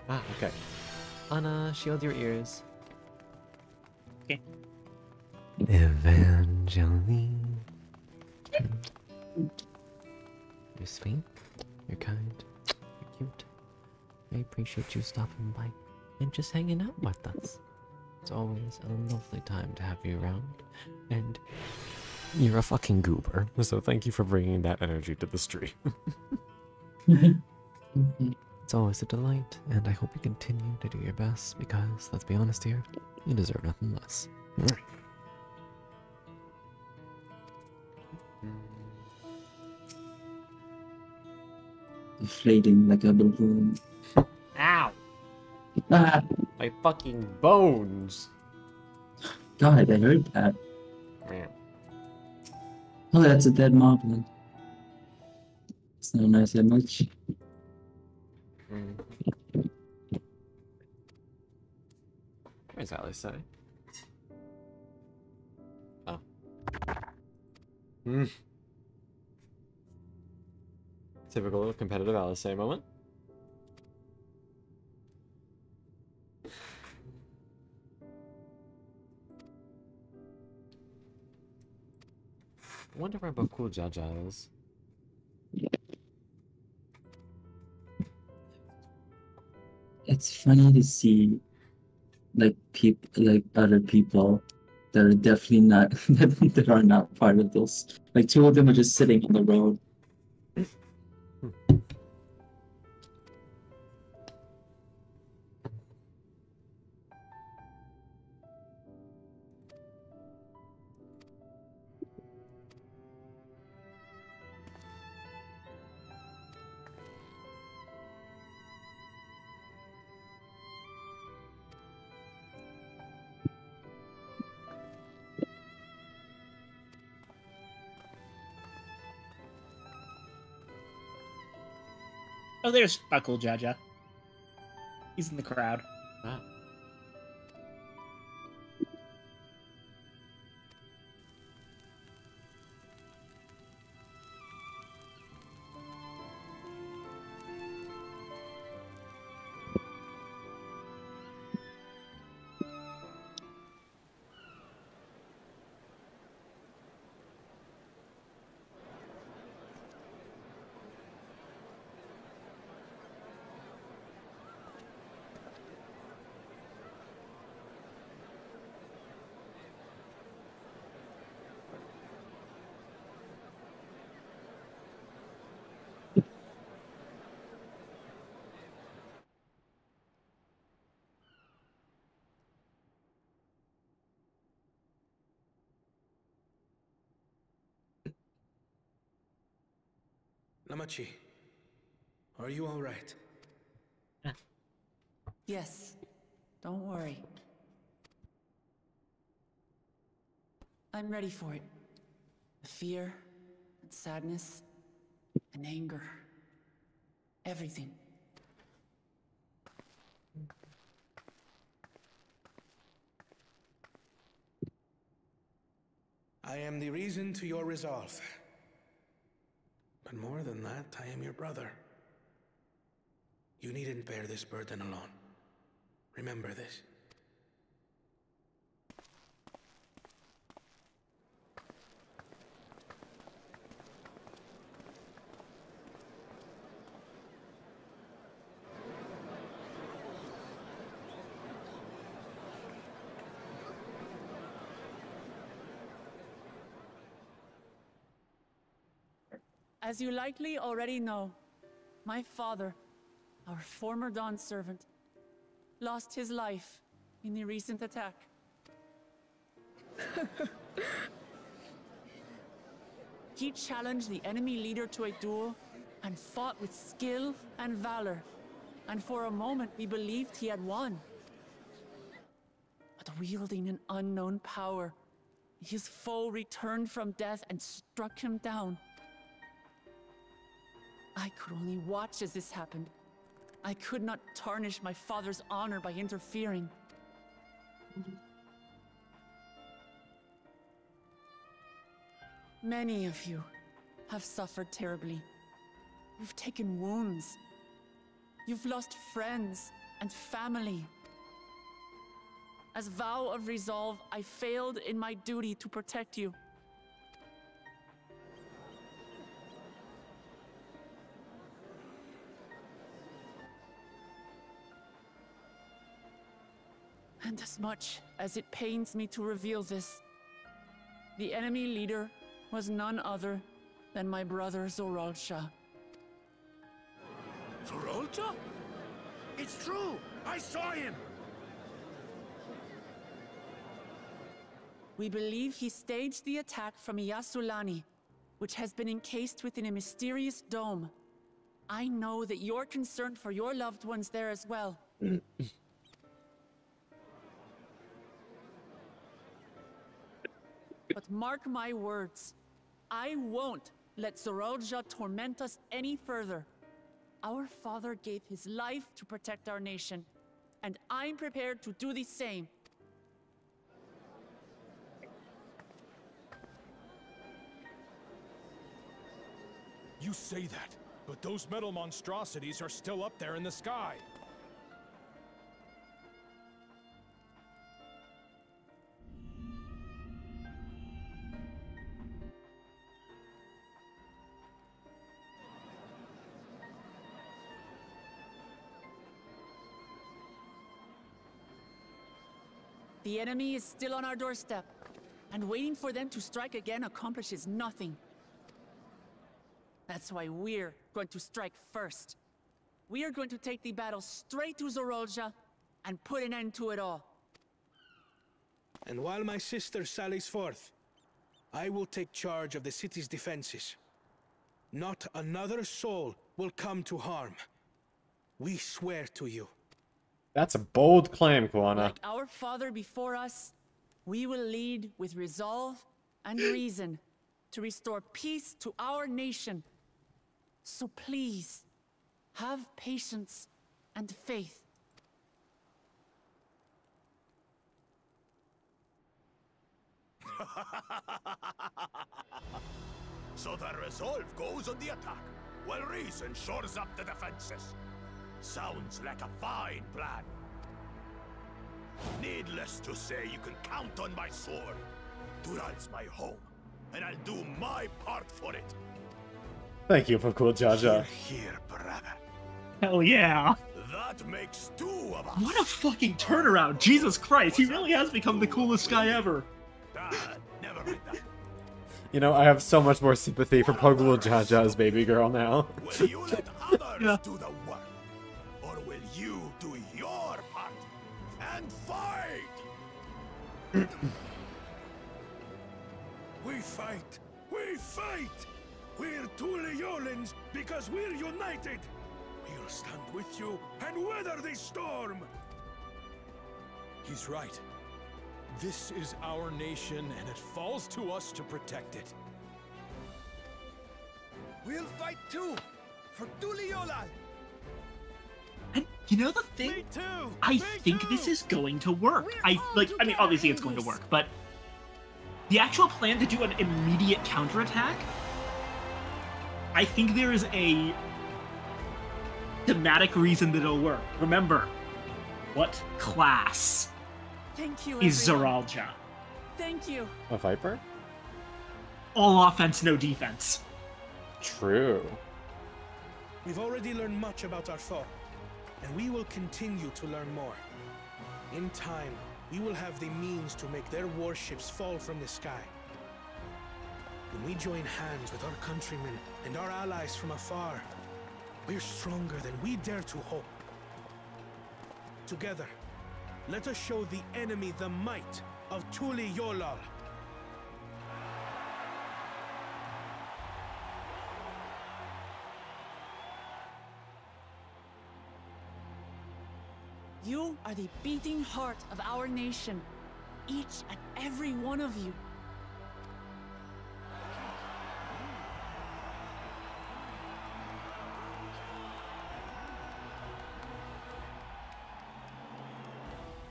Ah, okay. Anna, shield your ears. Okay. Evangeline. You're sweet, you're kind, you're cute. I appreciate you stopping by and just hanging out with us. It's always a lovely time to have you around, and you're a fucking goober, so thank you for bringing that energy to the stream. It's always a delight, and I hope you continue to do your best, because, let's be honest here, you deserve nothing less. Deflating like a balloon. Ow! Ah! My fucking bones! God, I heard that. Man. Oh, that's a dead moblin. It's not a nice image. Where's Alice? Oh. Typical competitive Alice moment. I wonder where Boku Jaja is. It's funny to see like other people that are definitely not that are not part of this. Like two of them are just sitting on the road. Oh, there's Buckle Jaja. He's in the crowd. Ah. Namachi, are you all right? Yes, don't worry. I'm ready for it. The fear, and sadness, and anger. Everything. I am the reason to your resolve. But more than that, I am your brother. You needn't bear this burden alone. Remember this. As you likely already know, my father, our former Dawn servant, lost his life in the recent attack. He challenged the enemy leader to a duel and fought with skill and valor. And for a moment, we believed he had won. But wielding an unknown power, his foe returned from death and struck him down. I could only watch as this happened. I could not tarnish my father's honor by interfering. Many of you have suffered terribly. You've taken wounds. You've lost friends and family. As vow of resolve, I failed in my duty to protect you. And as much as it pains me to reveal this, the enemy leader was none other than my brother Zoralsha. Zoralsha? It's true! I saw him! We believe he staged the attack from Yasulani, which has been encased within a mysterious dome. I know that you're concerned for your loved ones there as well. But mark my words, I won't let Zoralsha torment us any further. Our father gave his life to protect our nation, and I'm prepared to do the same. You say that, but those metal monstrosities are still up there in the sky. The enemy is still on our doorstep, and waiting for them to strike again accomplishes nothing. That's why we're going to strike first. We are going to take the battle straight to Zoralsha and put an end to it all. And while my sister sallies forth, I will take charge of the city's defenses. Not another soul will come to harm. We swear to you. That's a bold claim, Kuana. Like our father before us, we will lead with resolve and reason to restore peace to our nation. So please, have patience and faith. So the resolve goes on the attack, while reason shores up the defenses. Sounds like a fine plan. Needless to say, you can count on my sword. Dural's my home, and I'll do my part for it. Thank you for cool Jaja. Here, brother. Hell yeah. That makes two of us. What a fucking turnaround. Jesus Christ, he really has become the coolest guy ever. Never mind that. You know, I have so much more sympathy for Pogul Jaja's baby girl now. Will you let others do the work? Or will you do your part and fight? We fight! We fight! We're Tuliolans because we're united. We'll stand with you and weather this storm. He's right. This is our nation, and it falls to us to protect it. We'll fight too, for Tuliolal. And you know the thing? I think this is going to work. I mean, obviously it's going to work, but the actual plan to do an immediate counterattack, I think there is a thematic reason that it'll work. Remember, what class Thank you, is everyone. Zoralja? Thank you. A Viper? All offense, no defense. True. We've already learned much about our foe, and we will continue to learn more. In time, we will have the means to make their warships fall from the sky. When we join hands with our countrymen and our allies from afar, we're stronger than we dare to hope. Together, let us show the enemy the might of Tuliolal. You are the beating heart of our nation. Each and every one of you.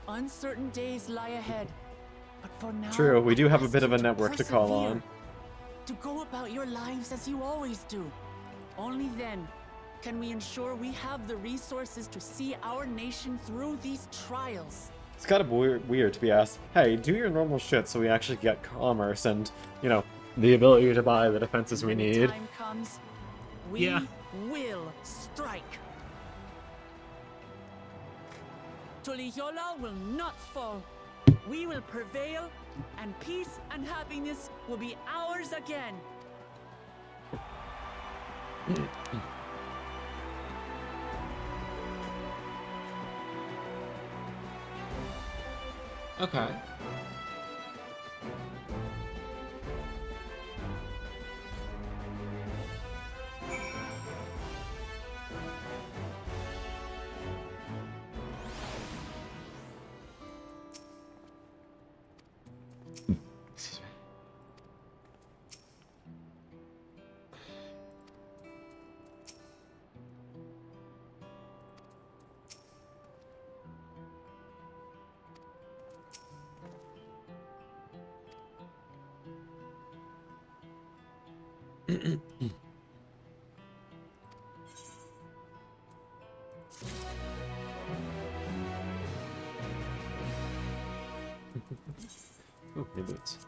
Uncertain days lie ahead, but for now... True, we do have a I bit of a ask you network to call persevere, on. To go about your lives as you always do. Only then can we ensure we have the resources to see our nation through these trials. It's kind of weird to be asked, hey, do your normal shit so we actually get commerce and, you know, the ability to buy the defenses we When the need. time comes, we will strike. Tuliyola will not fall. We will prevail, and peace and happiness will be ours again. Okay. Ooh, new boots.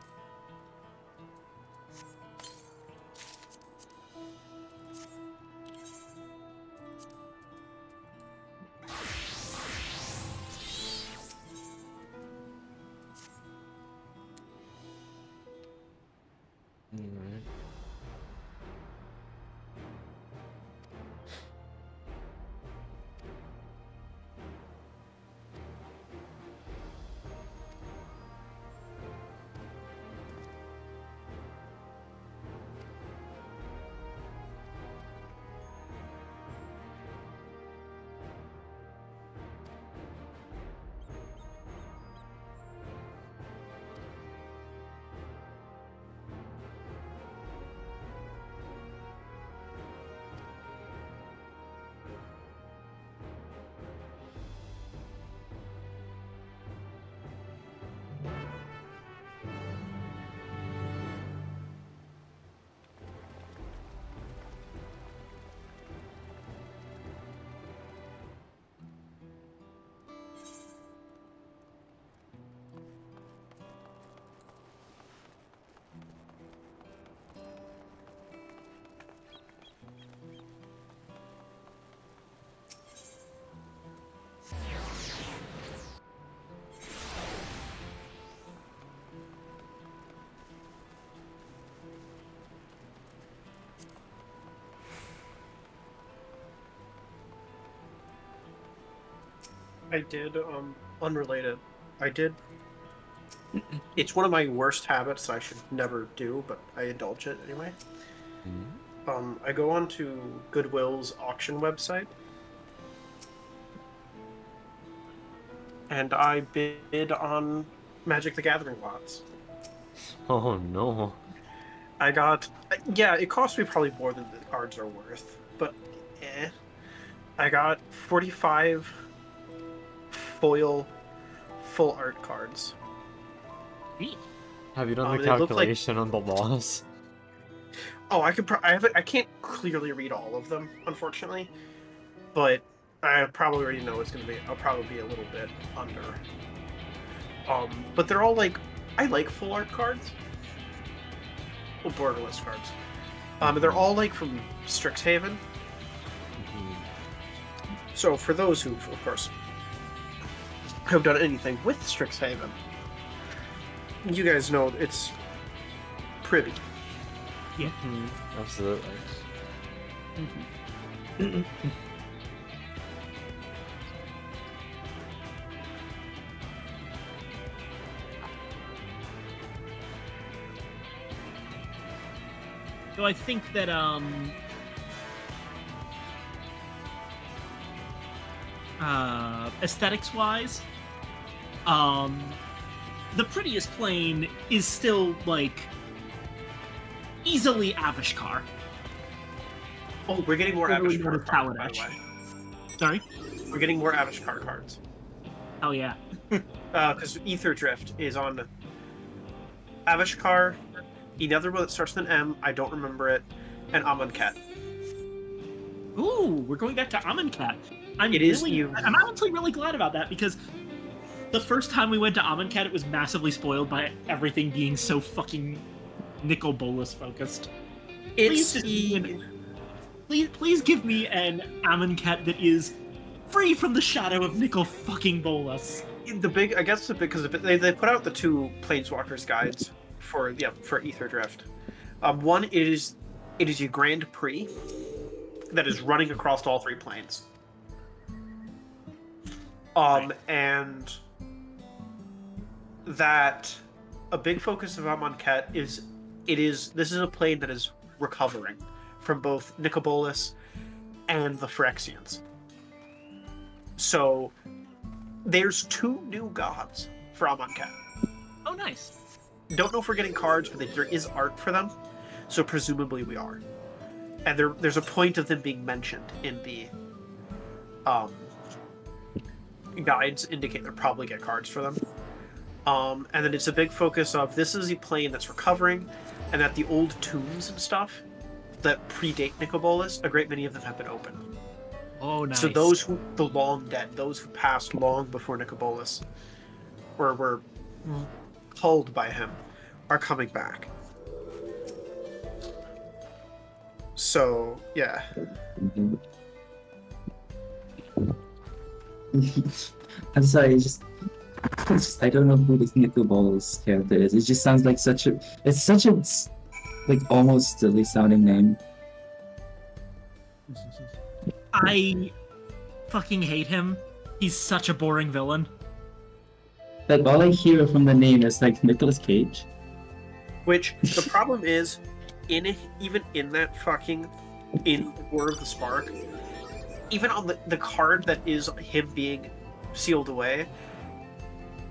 Alright. I did, unrelated. I did. It's one of my worst habits I should never do, but I indulge it anyway. I go on to Goodwill's auction website, and I bid on Magic the Gathering lots. Oh no. I got... Yeah, it cost me probably more than the cards are worth, but eh. I got 45 foil full art cards. Have you done the They look like... calculation on the loss? Oh, I could. I can't clearly read all of them, unfortunately, but I probably already know it's gonna be. I'll probably be a little bit under. But they're all like, I like full art cards. Well, borderless cards. They're all like from Strixhaven. So for those who, of course, have done anything with Strixhaven, you guys know it's pretty. Yeah. Absolutely. So I think that aesthetics wise, the prettiest plane is still like easily Avishkar. Oh, we're getting more Avishkar cards, by the way. Sorry? We're getting more Avishkar cards. Oh yeah. Because Ether Drift is on Avishkar, another one that starts with an M, I don't remember it, and Amonkhet. Ooh, we're going back to Amonkhet. I'm honestly really glad about that, because the first time we went to Amonkhet, it was massively spoiled by everything being so fucking Nicol Bolas focused. Please give me an Amonkhet that is free from the shadow of Nicol fucking Bolas. I guess because they put out the 2 Planeswalkers guides for Ether Drift. One is a Grand Prix that is running across all 3 planes. And that a big focus of Amonkhet is this is a plane that is recovering from both Nicol Bolas and the Phyrexians. So there's 2 new gods for Amonkhet. Oh, nice. Don't know if we're getting cards, but there is art for them, so presumably we are. And there's a point of them being mentioned in the guides indicate they'll probably get cards for them. And then it's a big focus of this is a plane that's recovering, and that the old tombs and stuff that predate Nicol Bolas, a great many of them have been opened. Oh, nice. So those the long dead, those who passed long before Nicol Bolas, or were culled by him, are coming back. So, yeah. I'm sorry, it's just I don't know who this Nicol Bolas character is. It just sounds like such a like almost silly sounding name. I fucking hate him. He's such a boring villain. Like all I hear from the name is like Nicolas Cage. Which the problem is, even in that fucking War of the Spark, even on the card that is him being sealed away,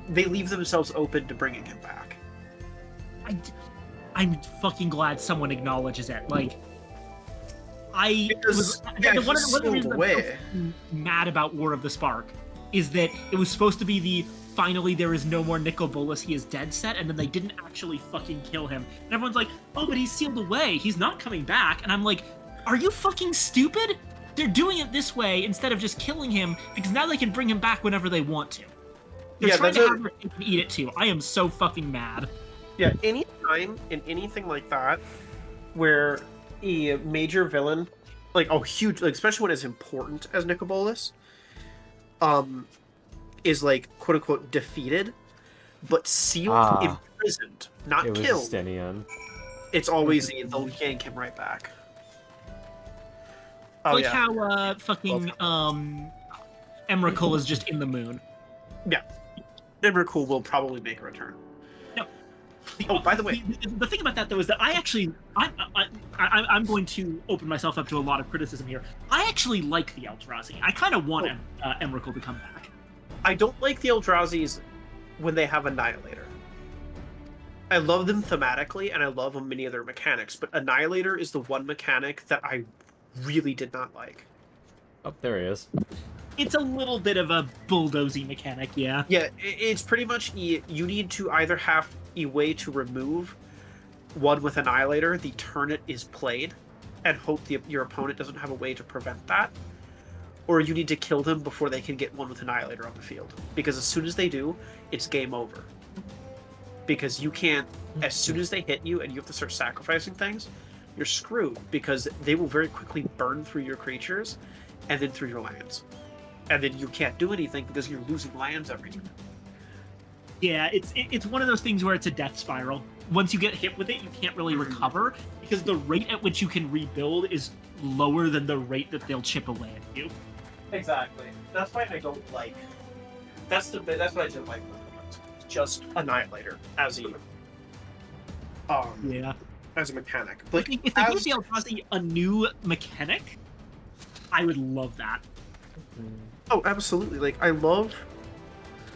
they leave themselves open to bringing him back. I'm fucking glad someone acknowledges it. Like, one of the reasons I'm so mad about War of the Spark is that it was supposed to be the finally there is no more Nicol Bolas, he is dead set, and then they didn't actually fucking kill him. And everyone's like, oh, but he's sealed away, he's not coming back. And I'm like, are you fucking stupid? They're doing it this way instead of just killing him, because now they can bring him back whenever they want to. They're trying to have her eat it too. I am so fucking mad. Yeah, any time in anything like that, where a major villain, like a huge, like especially when it's important as Nicol Bolas, is like quote unquote defeated, but sealed, imprisoned, not killed. It's always they'll yank him right back. Like how fucking Emrakul is just in the moon. Yeah, Emrakul will probably make a return. No, By the way, the thing about that though is that I'm going to open myself up to a lot of criticism here. I actually like the Eldrazi. I kind of want Emrakul to come back. I don't like the Eldrazi's when they have Annihilator. I love them thematically, and I love many of their mechanics, but Annihilator is the one mechanic that I really did not like. Oh, there he is. It's a little bit of a bulldozy mechanic, yeah. Yeah, it's pretty much you need to either have a way to remove one with Annihilator the turn it is played, and hope your opponent doesn't have a way to prevent that, or you need to kill them before they can get one with Annihilator on the field. Because as soon as they do, it's game over. Because you can't, as soon as they hit you and you have to start sacrificing things, you're screwed, because they will very quickly burn through your creatures and then through your lands. And then you can't do anything because you're losing lands every turn. Yeah, it's one of those things where it's a death spiral. Once you get hit with it, you can't really recover, because the rate at which you can rebuild is lower than the rate that they'll chip away at you. Exactly. That's why I don't like. That's what I didn't like. Just Annihilator as a as a mechanic. But if they give the Eldrazi a new mechanic, I would love that. Oh, absolutely! Like, I love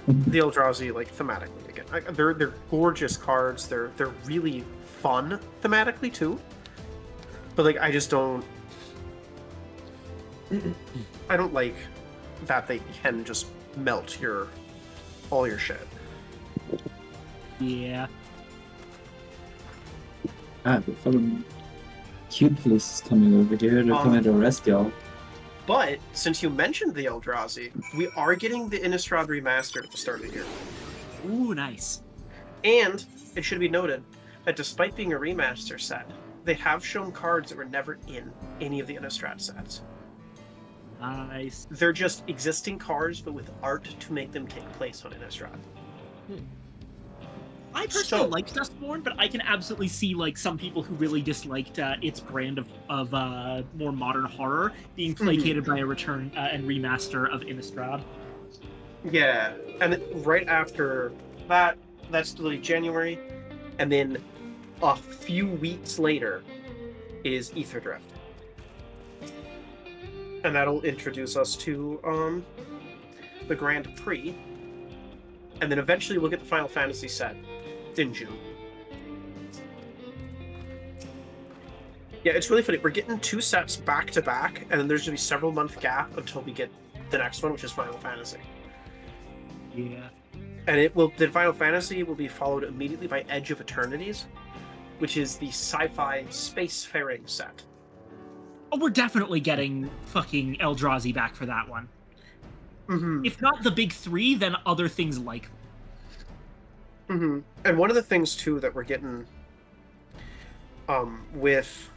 the Eldrazi, like, thematically. Again, they're gorgeous cards. They're really fun thematically too. But like, I just don't. I don't like that they can just melt all your shit. Yeah. The fucking cute police is coming over here. They're coming to arrest y'all. But since you mentioned the Eldrazi, we are getting the Innistrad Remastered at the start of the year. Ooh, nice. And it should be noted that despite being a remaster set, they have shown cards that were never in any of the Innistrad sets. Nice. They're just existing cards, but with art to make them take place on Innistrad. I personally liked Dustborn, but I can absolutely see like some people who really disliked its brand of more modern horror being placated by a return and remaster of Innistrad. Yeah, and right after that, that's literally January, and then a few weeks later is Aetherdrift. And that'll introduce us to the Grand Prix, and then eventually we'll get the Final Fantasy set in June. Yeah, it's really funny. We're getting 2 sets back to back, and then there's going to be several month gap until we get the next one, which is Final Fantasy. Yeah. And the Final Fantasy will be followed immediately by Edge of Eternities, which is the sci-fi spacefaring set. Oh, we're definitely getting fucking Eldrazi back for that one. If not the big 3, then other things like. And one of the things too that we're getting with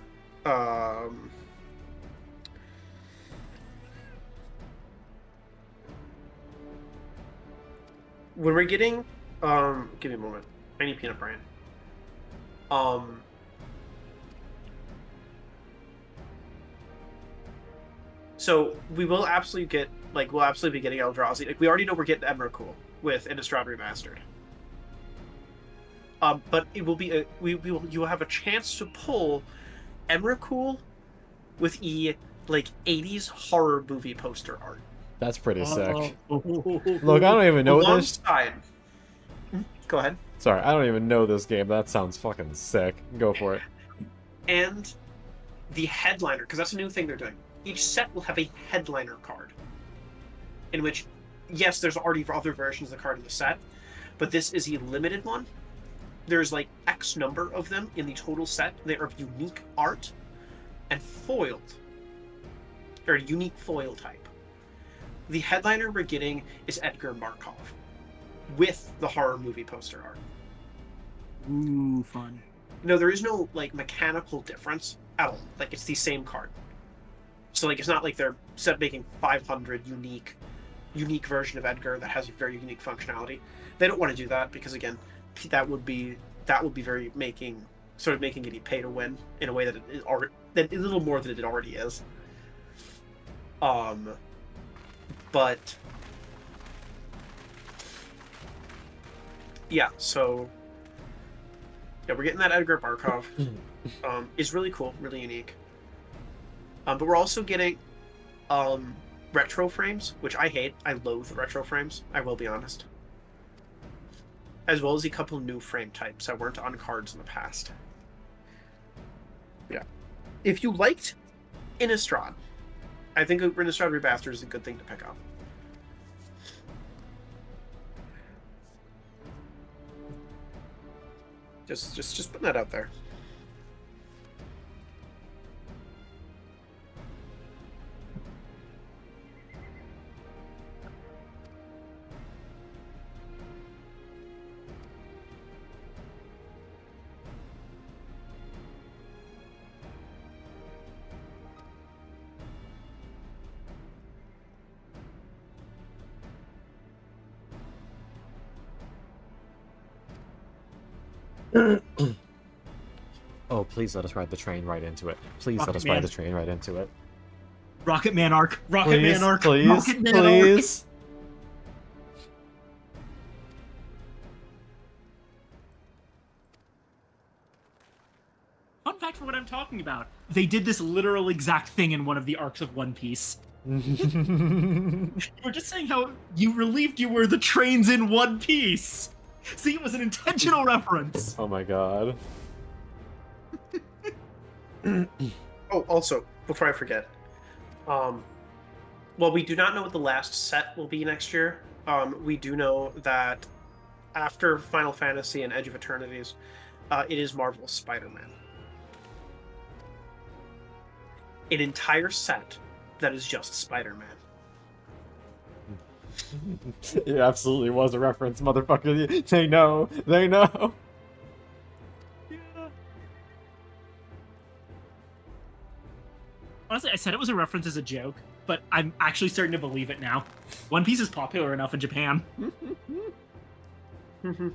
when we're getting give me a moment. I need peanut bran. So we will absolutely get we'll absolutely be getting Eldrazi. Like, we already know we're getting Emrakul with Innistrad Remastered. But it will be you will have a chance to pull Emrakul with 80s horror movie poster art. That's pretty sick. Look, I don't even know this. Go ahead. Sorry, I don't even know this game. That sounds fucking sick. Go for it. And the headliner, because that's a new thing they're doing. Each set will have a headliner card, in which, yes, there's already other versions of the card in the set, but this is a limited one. There's like X number of them in the total set. They are of unique art and foiled, or unique foil type. The headliner we're getting is Edgar Markov with the horror movie poster art. Ooh, fun. No, there is no mechanical difference at all. It's the same card. So it's not like they're making 500 unique version of Edgar that has a very unique functionality. They don't want to do that because, again, that would be very making it pay to win in a way that it is already, that a little more than it already is. But yeah, so Yeah, we're getting that Edgar Barkov. Is really cool, really unique. But we're also getting retro frames, which I hate. I loathe retro frames, I will be honest. As well as a couple new frame types that weren't on cards in the past. Yeah. If you liked Innistrad, I think Innistrad Remastered is a good thing to pick up. Just putting that out there. Oh, please let us ride the train right into it. Please let us Rocket Man. ride the train right into it. Rocket Man arc. Rocket Please, Man arc. please, Rocket Man please. Fun fact for what I'm talking about. They did this literal exact thing in one of the arcs of One Piece. You were just saying how you relieved you were the trains in One Piece. See, it was an intentional reference. Oh my god. Oh, also, before I forget, well, we do not know what the last set will be next year. We do know that after Final Fantasy and Edge of Eternities, it is Marvel's Spider-Man. An entire set that is just Spider-Man. It absolutely was a reference, motherfucker. They know. They know. Honestly, I said it was a reference as a joke, but I'm actually starting to believe it now. One Piece is popular enough in Japan. It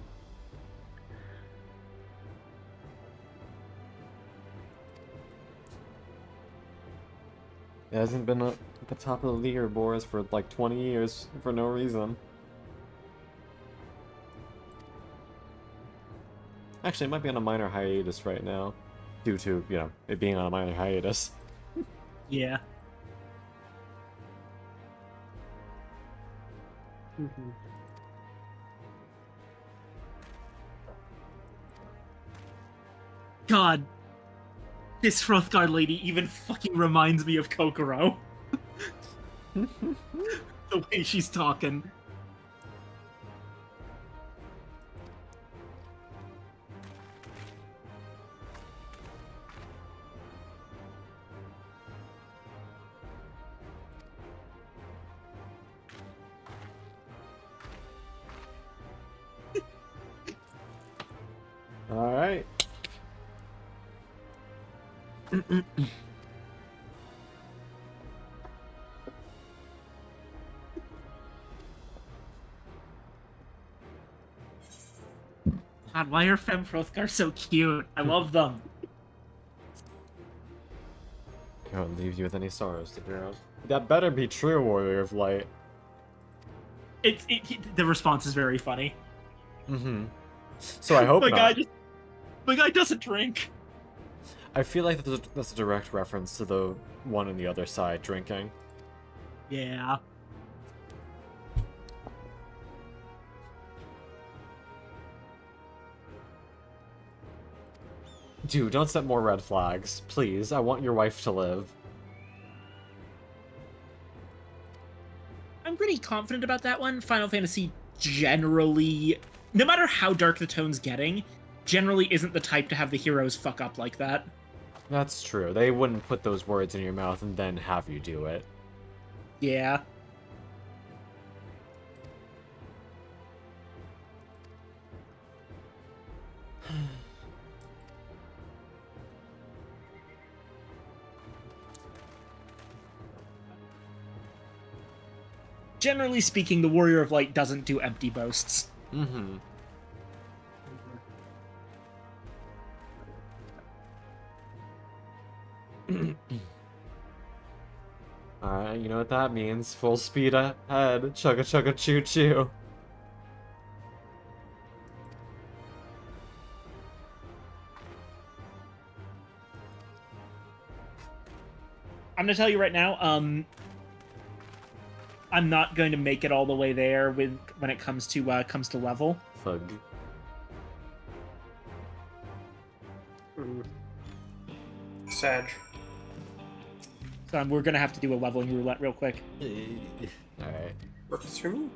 hasn't been at the top of the leaderboards for like 20 years for no reason. Actually, it might be on a minor hiatus right now, due to, you know, it being on a minor hiatus. Yeah. God, this Hrothgar lady even fucking reminds me of Kokoro. The way she's talking. Alright. God, why are Femme Hrothgar so cute? I love them. I won't leave you with any sorrows to hear. That better be true, Warrior of Light. The response is very funny. Mm-hmm. So I hope not. My guy doesn't drink. I feel like that's a direct reference to the one on the other side drinking. Yeah. Dude, don't set more red flags. Please, I want your wife to live. I'm pretty confident about that one. Final Fantasy generally, no matter how dark the tone's getting, generally isn't the type to have the heroes fuck up like that. That's true. They wouldn't put those words in your mouth and then have you do it. Yeah. Generally speaking, the Warrior of Light doesn't do empty boasts. Mm-hmm. Alright, you know what that means. Full speed ahead. Chugga chugga choo choo. I'm gonna tell you right now. I'm not going to make it all the way there when it comes to level. Fug. Sag. So we're gonna have to do a leveling roulette real quick. Alright. Works for me.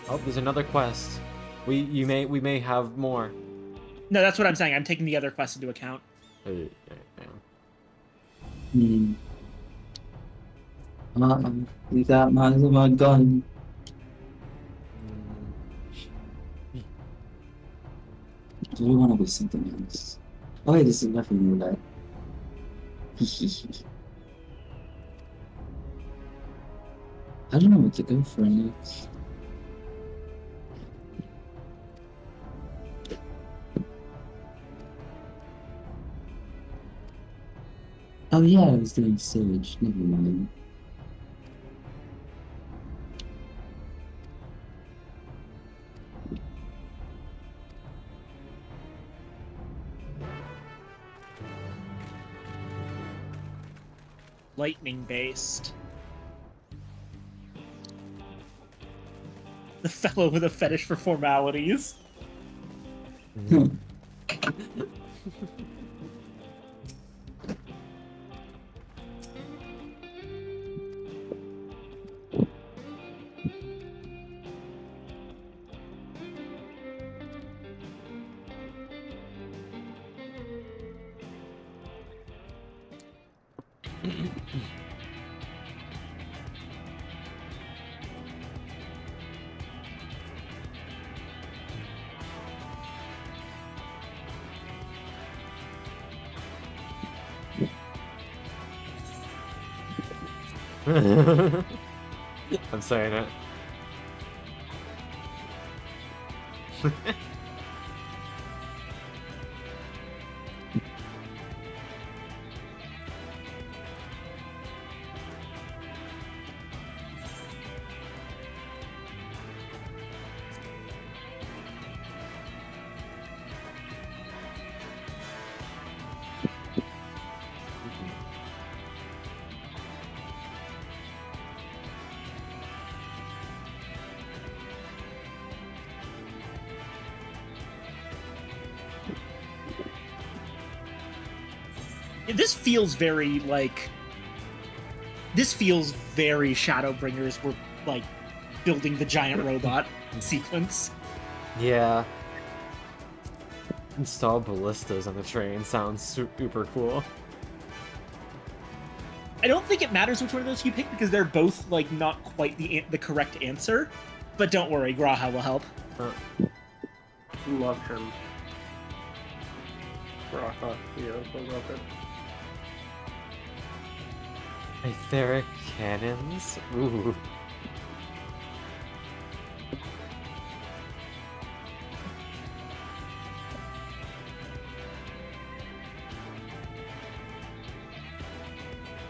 Oh, there's another quest. We may have more. No, that's what I'm saying. I'm taking the other quest into account. We got my gun. Do we want to be something else? Oh, wait, this is nothing new, that. I don't know what to go for next. Oh yeah, I was doing Sage. Never mind. Lightning based. The fellow with a fetish for formalities. I'm saying it. This feels very like. This feels very Shadowbringers. We're like building the giant robot sequence. Yeah. Install ballistas on the train sounds super cool. I don't think it matters which one of those you pick because they're both like not quite the correct answer. But don't worry, Graha will help. Love him. Graha, yeah, I love it. Etheric cannons? Ooh.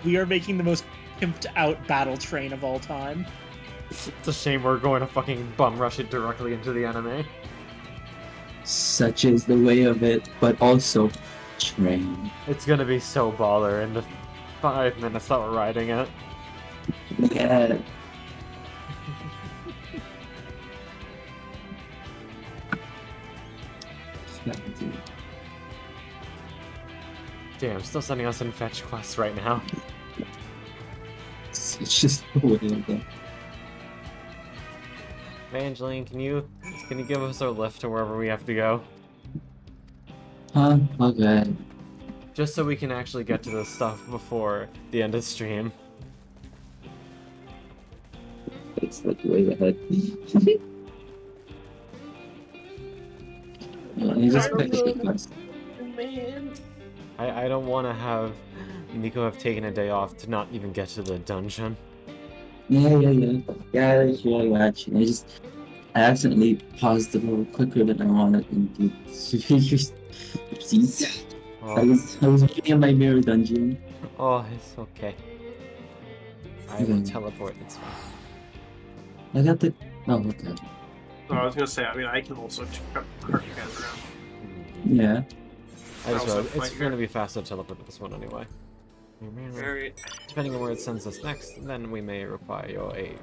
We are making the most pimped out battle train of all time. It's a shame we're going to fucking bum rush it directly into the enemy. Such is the way of it, but also train. It's gonna be so baller in the 5 minutes that we're riding it. Yeah. Damn, still sending us in fetch quests right now. It's just the way of it. Evangeline, can you give us our lift to wherever we have to go? Huh? Okay. Just so we can actually get to this stuff before the end of the stream. It's like way ahead. You just pick the quest. Man. I don't want to have Nico have taken a day off to not even get to the dungeon. Yeah, actually, I accidentally paused the roll quicker than I wanted and oopsies. Oh. I was reading in my mirror dungeon. Oh, it's okay. I will teleport, it's fine. I got the... Oh, okay. Oh, I was gonna say, I mean, I can also cart you guys around. Yeah. I just also realized it's fight going to your- be faster to teleport this one anyway. Alright. Depending on where it sends us next, then we may require your aid.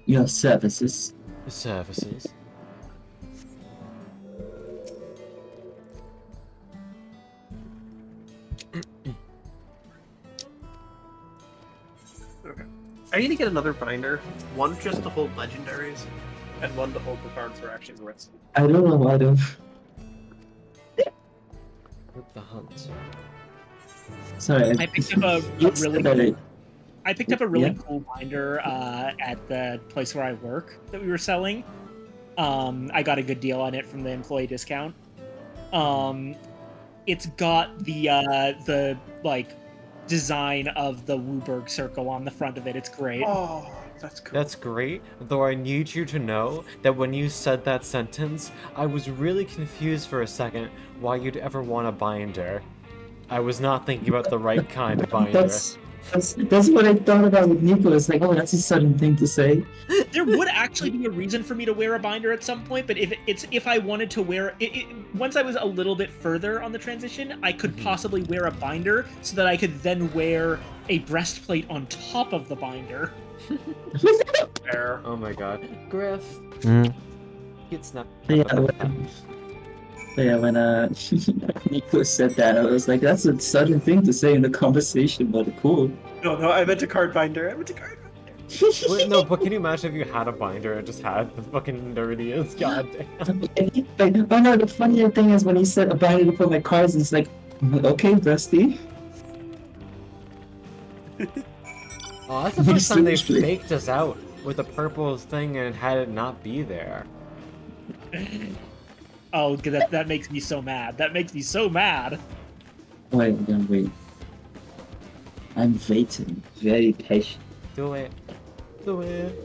Your services. Services. Okay. I need to get another binder. One just to hold legendaries, and one to hold the cards that are actually worth something. I don't know why though. With the hunt. Sorry. I picked up a You really said that cool, I picked up a really Yeah. cool binder at the place where I work that we were selling. I got a good deal on it from the employee discount. It's got the like design of the Wooburg circle on the front of it. It's great. Oh, that's cool. That's great, though I need you to know that when you said that sentence, I was really confused for a second why you'd ever want a binder. I was not thinking about the right kind of binder. That's what I thought about with Nicholas. Like, oh, that's a sudden thing to say. There would actually be a reason for me to wear a binder at some point, but if I wanted to wear it, once I was a little bit further on the transition, I could possibly wear a binder so that I could then wear a breastplate on top of the binder. Fair. Oh my god. Griff. Get snapped. Yeah, when Nicholas said that, I was like, that's a sudden thing to say in the conversation, but cool. No, I meant a card binder. I meant a card binder. Wait, no, but can you imagine if you had a binder and just had the fucking nerdiest? God damn. Like, oh no, the funnier thing is when he said a binder to put my cards, it's like, okay, Rusty. Oh, that's the first time they Seriously. faked us out with the purple thing and had it not be there. Oh, that makes me so mad. That makes me so mad. Wait. I'm waiting, very patient. Do it. Do it.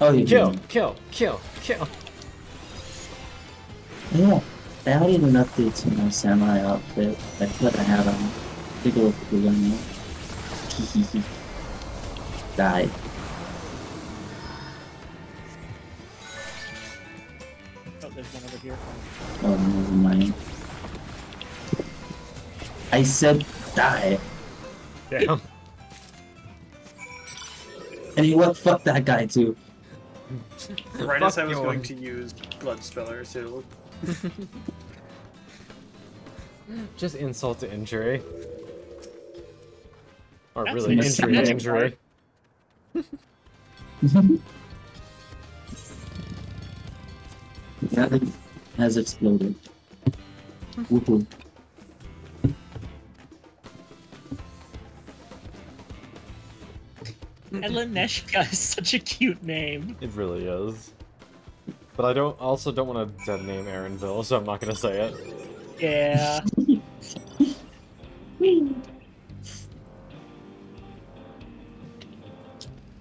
Oh, you Kill. Yeah, I added an update to my samurai outfit. I put I had on. Take a look at the young man. Die. Oh, there's one over here. Oh, never mind. I said die. Damn. And you what? Fuck that guy too. Right Fuck as I was you. going to use Blood Spiller too. Just insult to injury. Or That's really, the injury to magic injury. That has exploded. Woohoo. Eleneshka is such a cute name. It really is. But I also don't want to dead name Aaronville, so I'm not gonna say it. Yeah.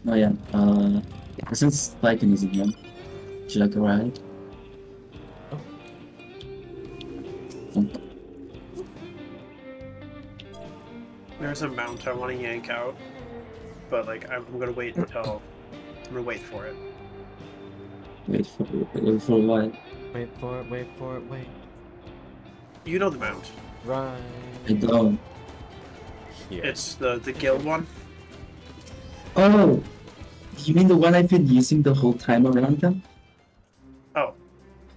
Oh yeah, since Viking isn't here, should I go ride? There's a mount I want to yank out, but like I'm gonna wait until I'm gonna wait for it. Wait for what? Wait for it, wait. You know the mount. Right. I don't. Here. It's the guild one. Oh! You mean the one I've been using the whole time around them? Oh,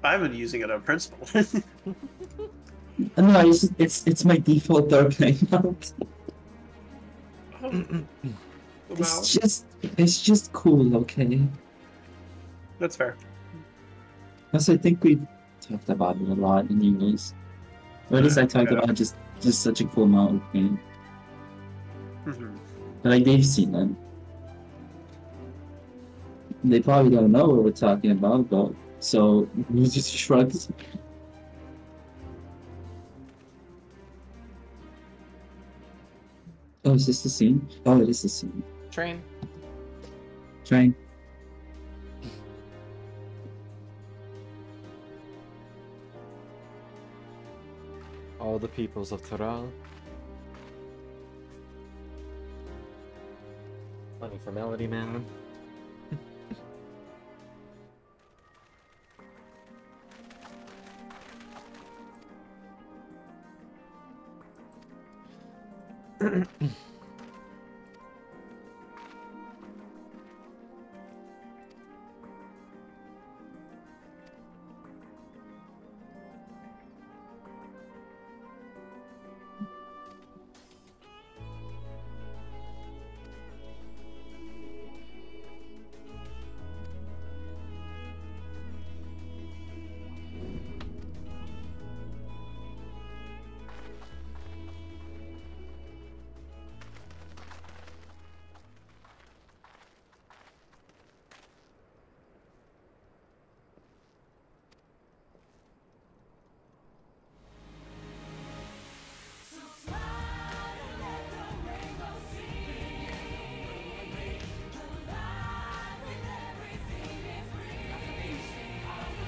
I've been using it on principle. No, it's my default dark knight mount. It's just cool, okay? That's fair. Also, I think we talked about it a lot anyways. Or at least I talked about just such a cool mount game. Like they've seen it. They probably don't know what we're talking about, but so we just shrugs. Oh, is this the scene? Oh, it is the scene. Train. Train. All the peoples of Toral. Funny for Melody Man.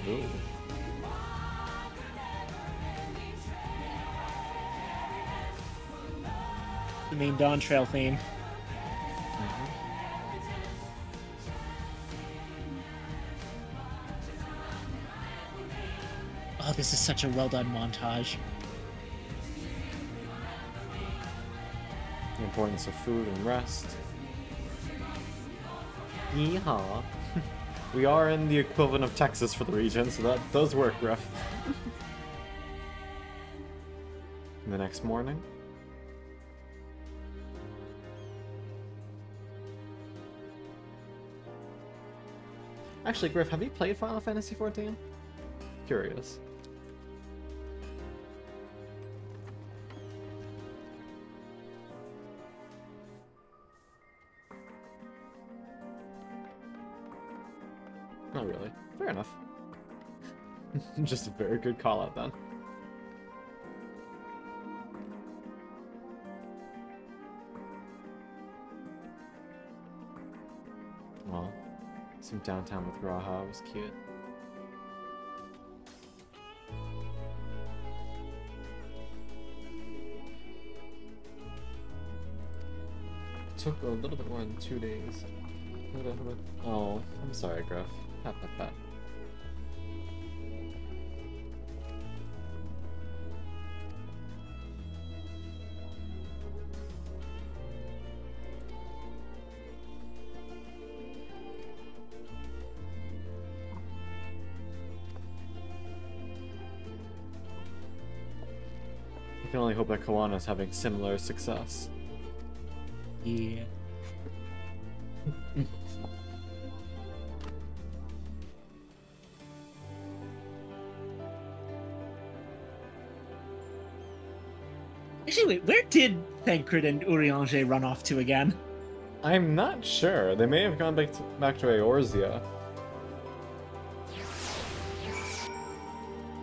Ooh. The main Dawn Trail theme. Oh, this is such a well done montage. The importance of food and rest. Yeehaw. We are in the equivalent of Texas for the region, so that does work, Griff. The next morning. Actually, Griff, have you played Final Fantasy XIV? Curious. Not really. Fair enough. Just a very good call out then. Well, some downtown with Raha was cute. Took a little bit more than 2 days. Oh, I'm sorry, Griff. Pat, pat, pat. I can only hope that Kawana's having similar success. Yeah. Actually, wait, where did Thancred and Urianger run off to again? I'm not sure. They may have gone back to Eorzea.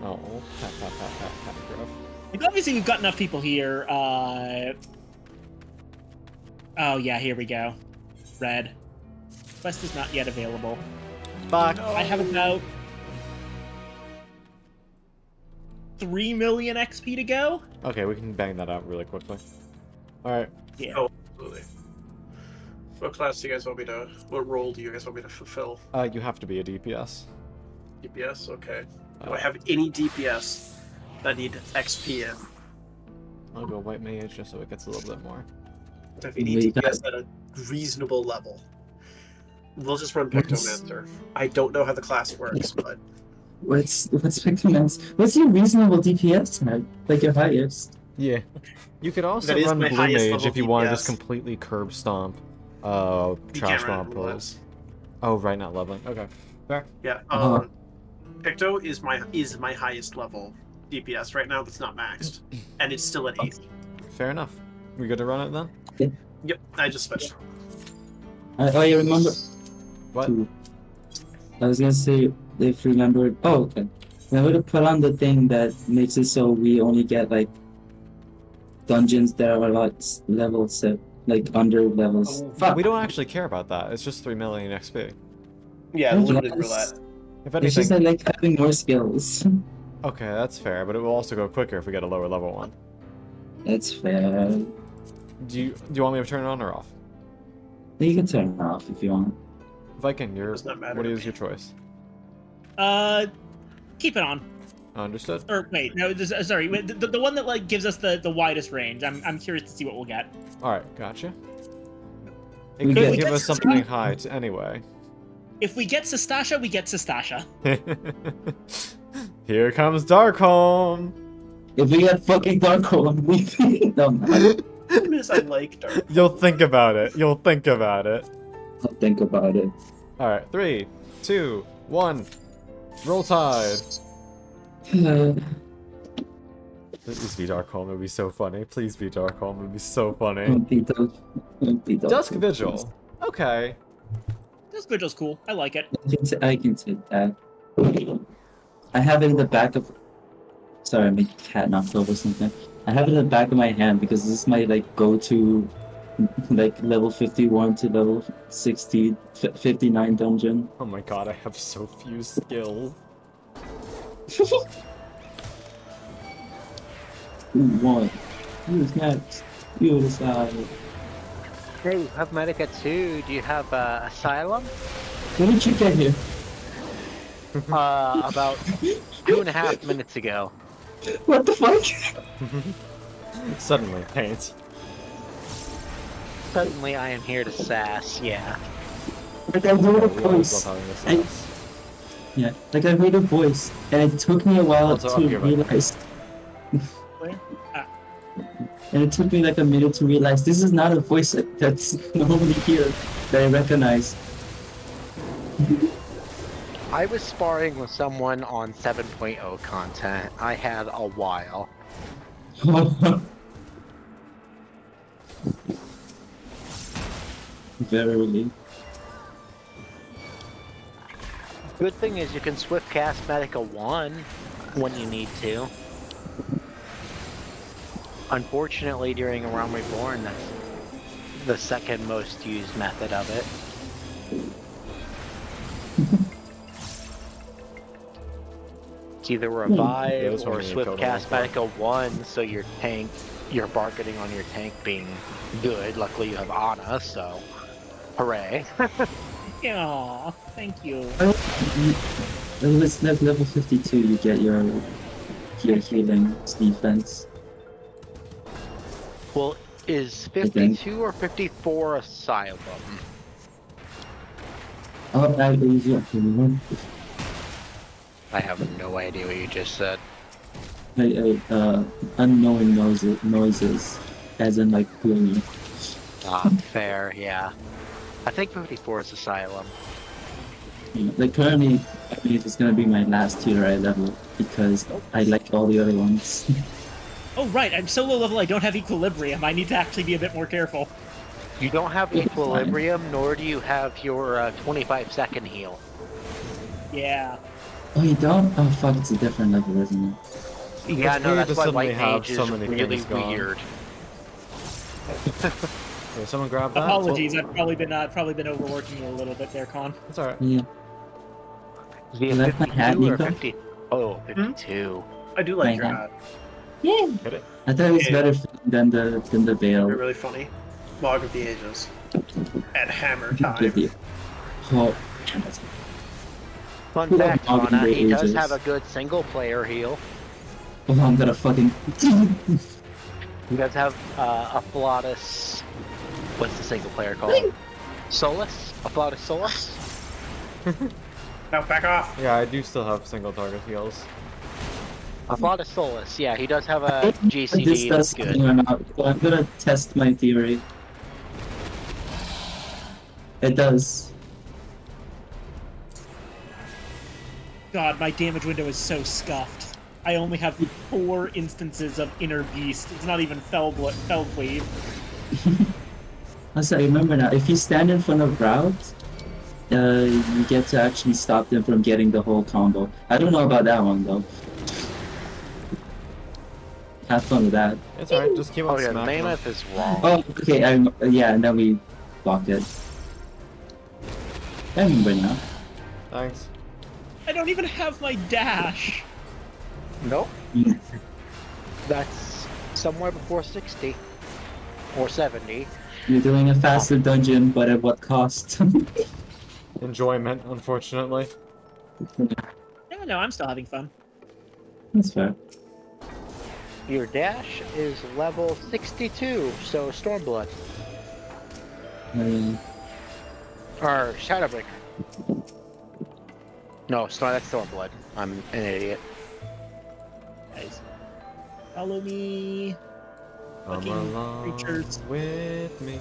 Oh, pat, pat, pat, pat, pat, Griff. Like, obviously, we've got enough people here. Oh, yeah, here we go. Red. Quest is not yet available. Fuck. I have about 3 million XP to go. Okay, we can bang that out really quickly. Alright. Yeah. Oh, absolutely. What class do you guys want me to... What role do you guys want me to fulfill? You have to be a DPS. DPS? Okay. Do I have any DPS that need XP in? I'll go White Mage just so it gets a little bit more. If you need DPS at a reasonable level, we'll just run Pictomancer. I don't know how the class works, but... What's Pictomancer? What's your reasonable DPS tag? Like your highest? Yeah. You could also That is run my Blue highest Mage level if you want to DPS. just completely curb stomp Trash can't run Mob roulette. pulls. Oh, right, not leveling. Okay. Fair. Yeah, Picto is my highest level DPS right now that's not maxed, and it's still at 8. Fair enough. We good to run it then? Yep, I just switched. Oh, you remember? What? I was gonna say, if you remember... Oh, okay. Remember to put on the thing that makes it so we only get, like, dungeons that are a lot level set, like, under levels. We don't actually care about that. It's just 3 million XP. Yeah, Oh, limited yes. roulette. If It's just anything... I like having more skills. Okay, that's fair, but it will also go quicker if we get a lower level one. That's fair. Do you want me to turn it on or off? You can turn it off if you want. Viking, Does not matter what to is me. your choice? Keep it on. Understood. Or wait, no, sorry, the one that like gives us the widest range. I'm curious to see what we'll get. All right, gotcha. It We could get- give us something high anyway. If we get Sestasha, we get Sestasha. Here comes Darkholm. If we get fucking Darkholm, we no. Miss, I like Dark. You'll think about it. You'll think about it. I'll think about it. All right, 3, 2, 1. Roll Tide. Please be Darkholm. It'd be so funny. Please be Darkholm. It'd be so funny. Dusk Vigil. Okay. Dusk Vigil's cool. I like it. I can take that. I have it in the back of. Sorry, my cat knocked over something. I have it in the back of my hand because this is my like go-to, like level 51 to level 60, 59 dungeon. Oh my god, I have so few skills. What? Who's next? You decide. Hey, you have Medica 2. Do you have Asylum? When did you get here? About 2.5 minutes ago. What the fuck? Suddenly, paint. Suddenly I am here to sass, yeah. Like I heard a voice. Yeah, like I heard a voice, and it took me a while to realize. And it took me like a minute to realize this is not a voice that's normally here that I recognize. I was sparring with someone on 7.0 content. I had a while. Verily. Good thing is you can swift cast Medica 1 when you need to. Unfortunately, during A Realm Reborn, that's the second most used method of it. It's either revive or swift cast Medica 1, so your tank, you're bargaining on your tank being good. Luckily you have Ana, so hooray. Aw, thank you. It's level 52 you get your healing defense. Well, is 52 or 54 Asylum? Oh, that is your remember. I have no idea what you just said. Unknowing noises, as in like clearly. Ah, fair, yeah. I think 54 is Asylum. Yeah, like currently, I mean, it's gonna be my last tier I level because I like all the other ones. Oh right, I'm so low level I don't have Equilibrium. I need to actually be a bit more careful. You don't have Equilibrium, nor do you have your 25-second heal. Yeah. Oh, you don't? Oh fuck, it's a different level, isn't it? Yeah, no, that's why suddenly White have Mage so is many really things gone. weird. Will someone grab that? Apologies, I've probably been overworking you a little bit there, Con. That's alright. Yeah. Do you have 52 or 50? Oh, 52. I do like your hat. Yeah. I thought it was better than the veil. You're really funny. Log of the Ages. At hammer time. Oh, Fun fact, Ana, he does have a good single-player heal. Oh, I'm gonna fucking... He does have a Flawless... What's the single-player called? Solus? A Flawless Solus? Now back off! Yeah, I do still have single target heals. A Flawless Solus, yeah, he does have a GCD This does that's good. something or not. Well, I'm gonna test my theory. It does. God, my damage window is so scuffed. I only have 4 instances of Inner Beast. It's not even Feldwave. Also, I remember now, if you stand in front of Route, you get to actually stop them from getting the whole combo. I don't know about that one, though. Have fun with that. It's alright, just keep on yeah, smacking Mammoth is wrong. Oh, okay, yeah, and then we blocked it. I remember now. Thanks. I don't even have my dash. Nope. That's somewhere before 60. Or 70. You're doing a faster dungeon, but at what cost? Enjoyment, unfortunately. Yeah, no, I'm still having fun. That's fair. Your dash is level 62, so Stormblood. Or Shadowbreaker. No, that's Stormblood. I'm an idiot. Guys, follow me. Come Fucking along creatures. with me.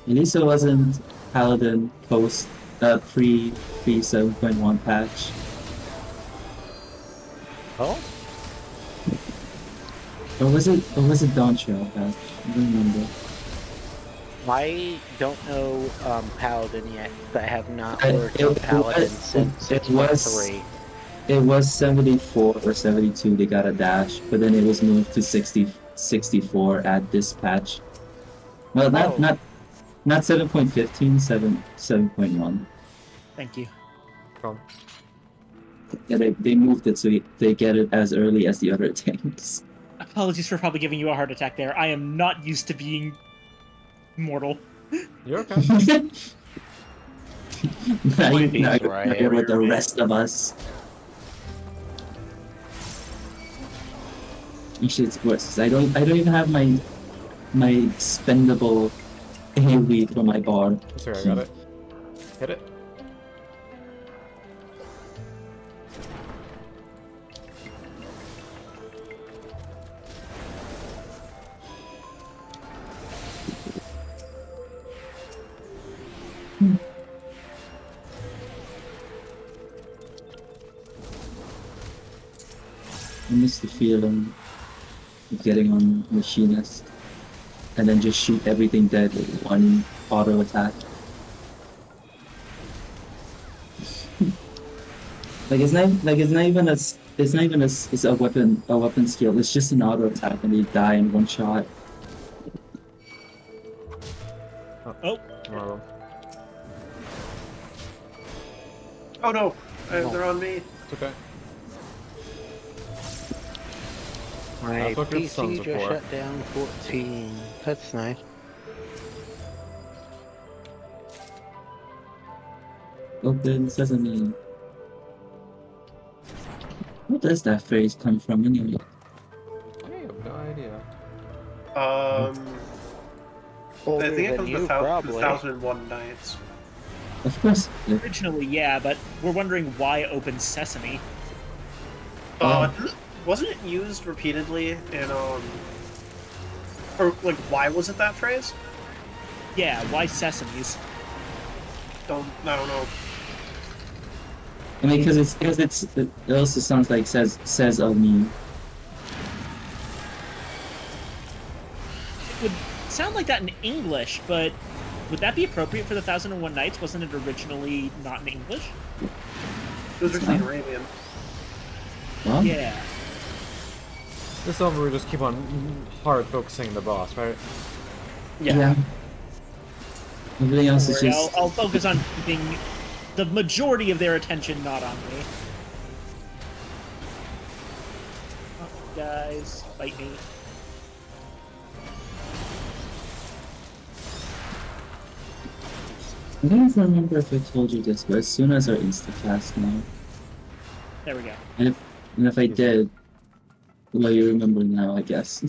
At least it wasn't Paladin post pre 7.1 patch. Oh? Or was it Dawn Trail patch? I don't remember. I don't know Paladin yet. I have not worked on Paladin since it was 6.3. It was 74 or 72 they got a dash, but then it was moved to 64 at this patch. Well, not 7.15, 7.1. Thank you. From. Yeah, they moved it so they get it as early as the other things. Apologies for probably giving you a heart attack there. I am not used to being mortal. You're okay. now you're with the rest of us. Actually, it's worse. I don't even have my spendable AoE for my bar. Sorry, I got it. Hit it. I miss the feeling of getting on Machinist and then just shoot everything dead with one auto attack. It's not even a weapon skill. It's just an auto attack and you die in one shot. Oh. Oh no! They're on me. It's okay. My PC just shut down 14. That's nice. Open sesame. Where does that phrase come from anyway? I have no idea. I think it comes from 1001 Nights. Of course. Originally, yeah, but we're wondering why Open Sesame. Wasn't it used repeatedly in or like why was it that phrase? Yeah, why sesames? I don't know. I mean, because it also sounds like says of me. It would sound like that in English, but would that be appropriate for the 1001 Nights? Wasn't it originally not in English? It was originally Arabian. Well, yeah. This one we just keep on hard focusing on the boss, right? Yeah. Everything else is just. I'll focus on keeping the majority of their attention not on me. Oh, guys, fight me. I don't remember if I told you this, but as soon as our Instacast now. There we go. And if I did, well, you remember now, I guess.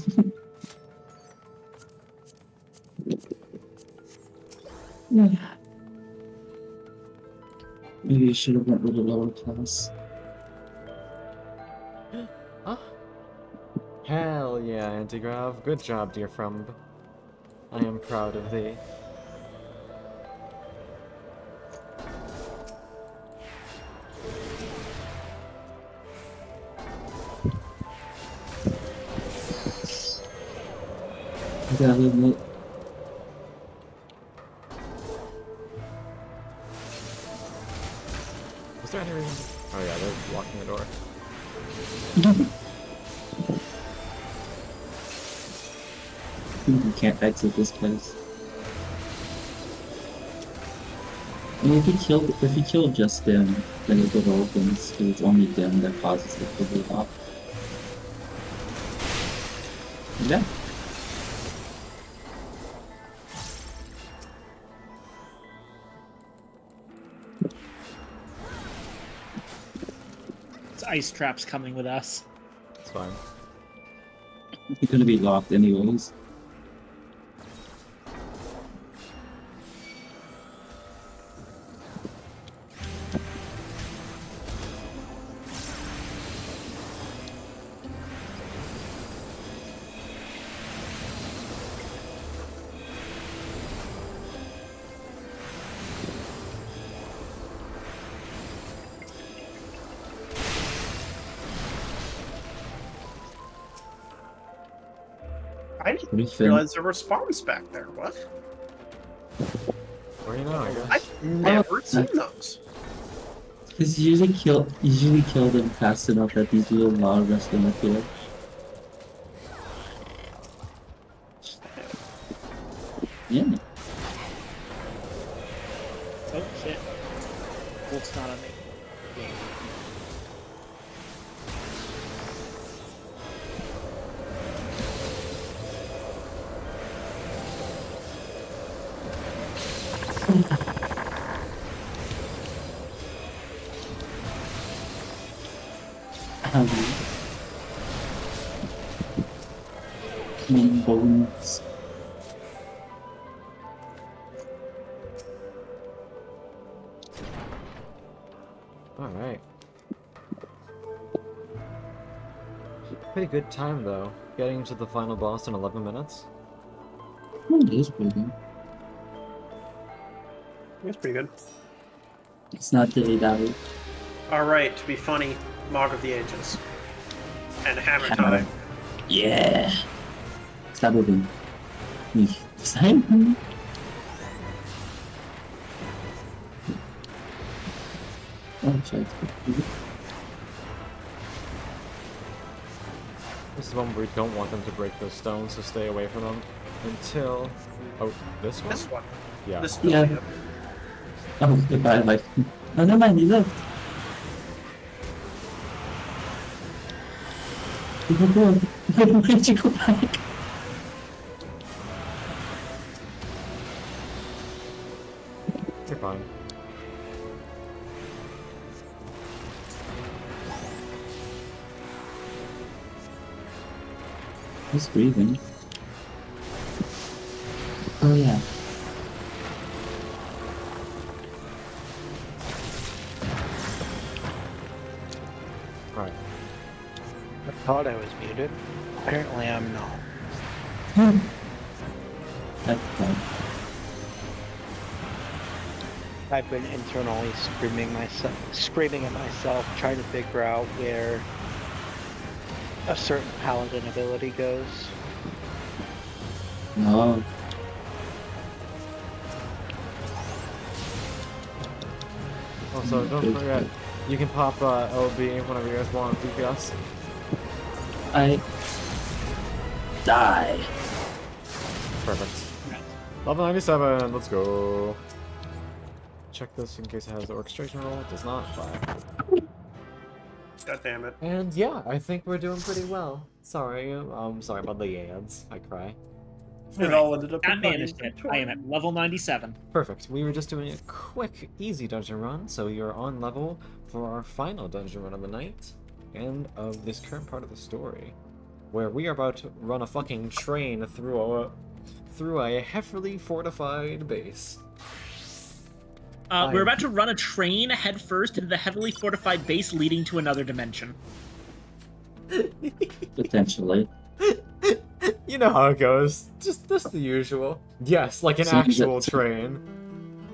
Maybe I should have went with a lower class. Huh? Hell yeah, Antigrav. Good job, dear friend. I am proud of thee. I gotta admit. Was there any reason? Oh yeah, they're blocking the door. You can't exit this place. I mean, if you kill just them, then it would opens, because it's only them that causes it to bleed off. Yeah. ice traps coming with us. It's fine. It's gonna be locked anyways. I didn't realize there were spawns back there. What? Or you know, I guess. I've never seen those. Because you usually kill them fast enough that these little log rest them appear. Yeah. Oh shit. Wolf's not on me. Bones. Alright. Pretty good time though. Getting to the final boss in 11 minutes. It is pretty good. It's pretty good. It's not dilly-dally. Alright, to be funny, Mog of the Ages. And Hammer Time. Yeah. Stop moving. Stop moving. Oh, shit. This is one where we don't want them to break those stones, so stay away from them until... Oh, this one? This one. Yeah. This Yeah. one. Oh, goodbye, like... Oh, never mind, he left. Why did you go back? You're fine. Who's breathing? Oh, yeah. Alright. I thought I was muted. Apparently I'm not. That's fine. I've been internally screaming at myself, trying to figure out where a certain paladin ability goes. No. Also, don't forget, you can pop LB whenever you guys want DPS. I... die. Perfect. Level 97, let's go. Check this in case it has the orchestration roll. It does not. Bye. God damn it. And yeah, I think we're doing pretty well. Sorry, sorry about the ads. I cry. It all ended up That in managed it. I am at level 97. Perfect. We were just doing a quick, easy dungeon run, so you're on level for our final dungeon run of the night and of this current part of the story, where we are about to run a fucking train through a heavily fortified base. We're about to run a train headfirst into the heavily fortified base leading to another dimension. Potentially. You know how it goes. Just the usual. Yes, like an actual train.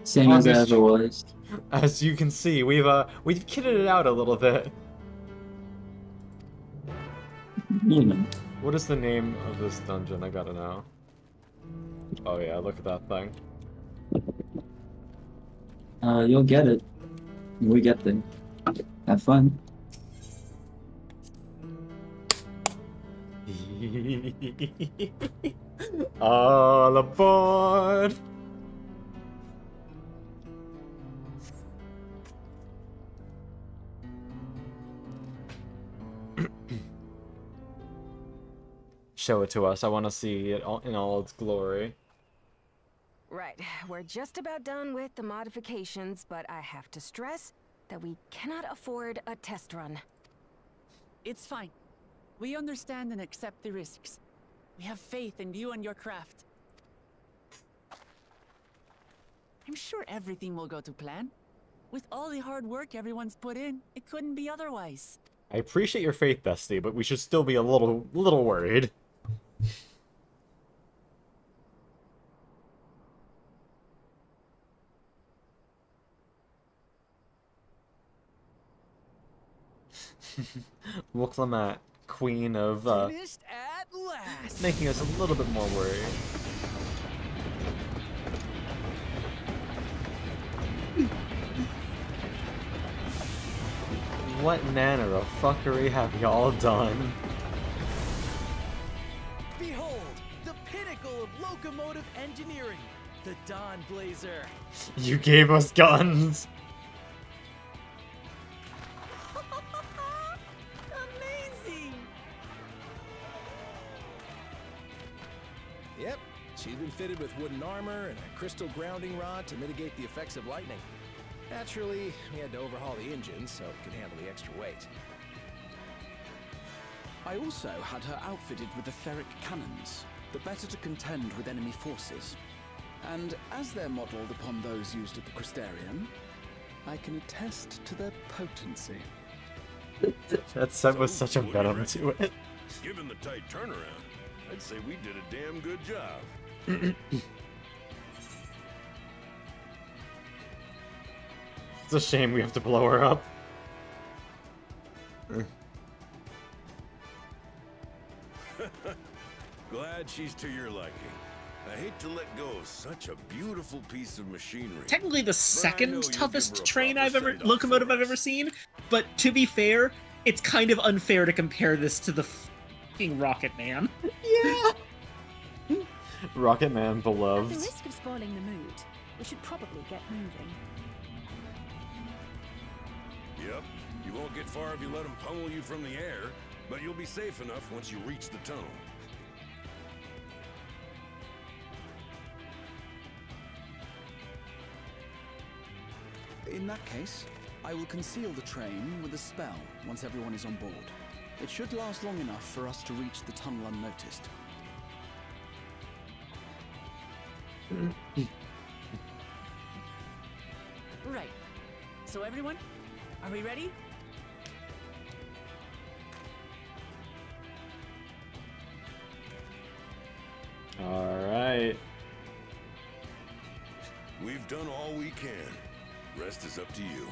Same as it ever was. As you can see, we've kitted it out a little bit. You know. What is the name of this dungeon? I gotta know. Oh yeah, look at that thing. You'll get it. When we get there. Have fun. All aboard! Show it to us. I want to see it all in all its glory. Right, we're just about done with the modifications, but I have to stress that we cannot afford a test run. It's fine. We understand and accept the risks. We have faith in you and your craft. I'm sure everything will go to plan. With all the hard work everyone's put in, it couldn't be otherwise. I appreciate your faith, Bestie, but we should still be a little worried. Wuklammat, queen of, Finished at last. making us a little bit more worried. What manner of fuckery have y'all done? Behold, the pinnacle of locomotive engineering, the Dawn Blazer. You gave us guns! Amazing! Yep, she's been fitted with wooden armor and a crystal grounding rod to mitigate the effects of lightning. Naturally, we had to overhaul the engine so it could handle the extra weight. I also had her outfitted with the ferric cannons, the better to contend with enemy forces. And as they're modeled upon those used at the Crystarium, I can attest to their potency. That set was such a venom to it. Given the tight turnaround, I'd say we did a damn good job. It's a shame we have to blow her up. Glad she's to your liking. I hate to let go of such a beautiful piece of machinery. Technically the But I know second you'll toughest give her a train proper locomotive I've ever seen, but to be fair, it's kind of unfair to compare this to the fucking Rocket Man. Yeah! Rocket Man At beloved. the risk of spoiling the mood, we should probably get moving. Yep, you won't get far if you let them pummel you from the air, but you'll be safe enough once you reach the tunnel. In that case, I will conceal the train with a spell once everyone is on board. It should last long enough for us to reach the tunnel unnoticed. Right. So everyone, are we ready? Alright. We've done all we can. Rest is up to you.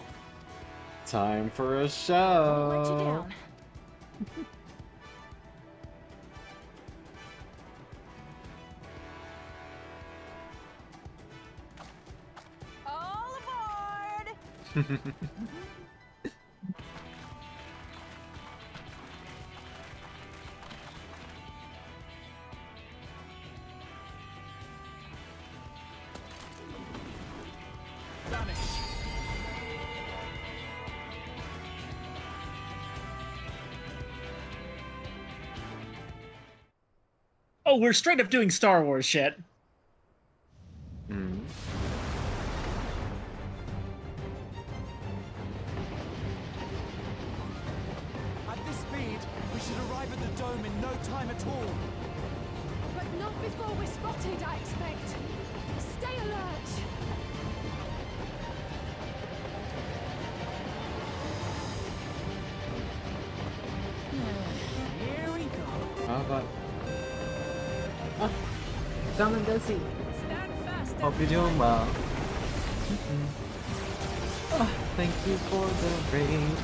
Time for a Let you show. down. All aboard! Oh, we're straight up doing Star Wars shit. At this speed, we should arrive at the dome in no time at all. But not before we're spotted, I expect. Stay alert. Here we go. How about... Come and go see. Stand fast. Hope you're doing well. Thank you for the raid.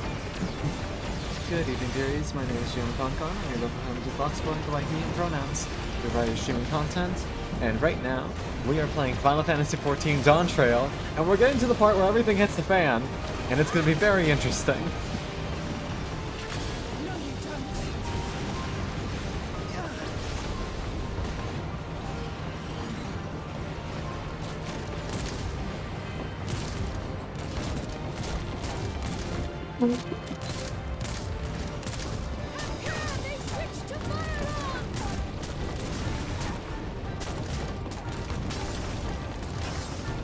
Good evening, dearies. My name is Jim Concon. I'm your local home to Boxboy, the He and pronouns. We're providing streaming content, and right now we are playing Final Fantasy XIV Dawn Trail, and we're getting to the part where everything hits the fan, and it's going to be very interesting.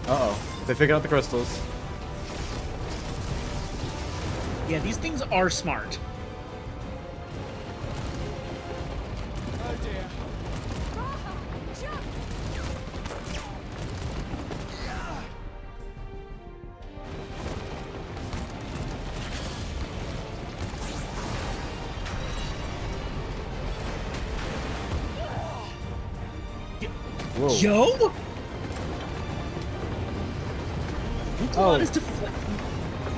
Uh-oh. They figured out the crystals. Yeah, these things are smart. Whoa. Yo! Oh. Is deflecting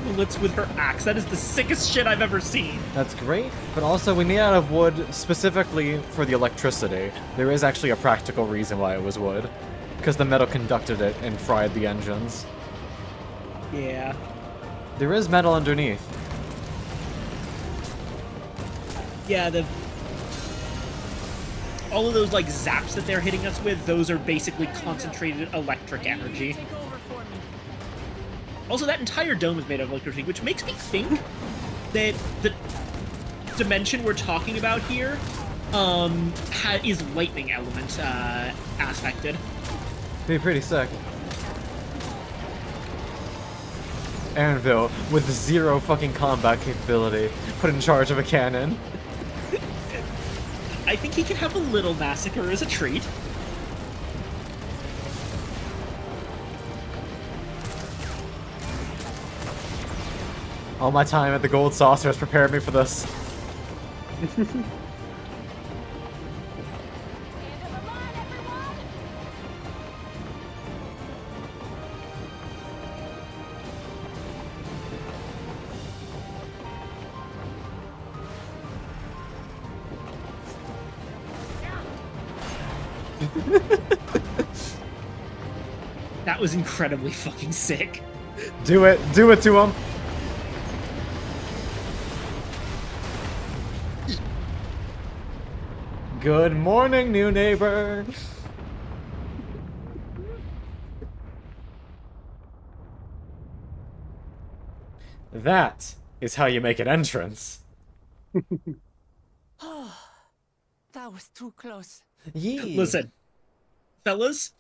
bullets with her axe. That is the sickest shit I've ever seen. That's great, but also we made it out of wood specifically for the electricity. There is actually a practical reason why it was wood. Because the metal conducted it and fried the engines. Yeah. There is metal underneath. Yeah, all of those like zaps that they're hitting us with, those are basically concentrated electric energy. Also, that entire dome is made of electricity, which makes me think that the dimension we're talking about here is lightning element aspected. Be pretty sick. Anvil, with zero fucking combat capability, put in charge of a cannon. I think he can have a little massacre as a treat. All my time at the Gold Saucer has prepared me for this. That was incredibly fucking sick. Do it to him. Good morning, new neighbor. That is how you make an entrance. That was too close. Yeah. Listen, fellas,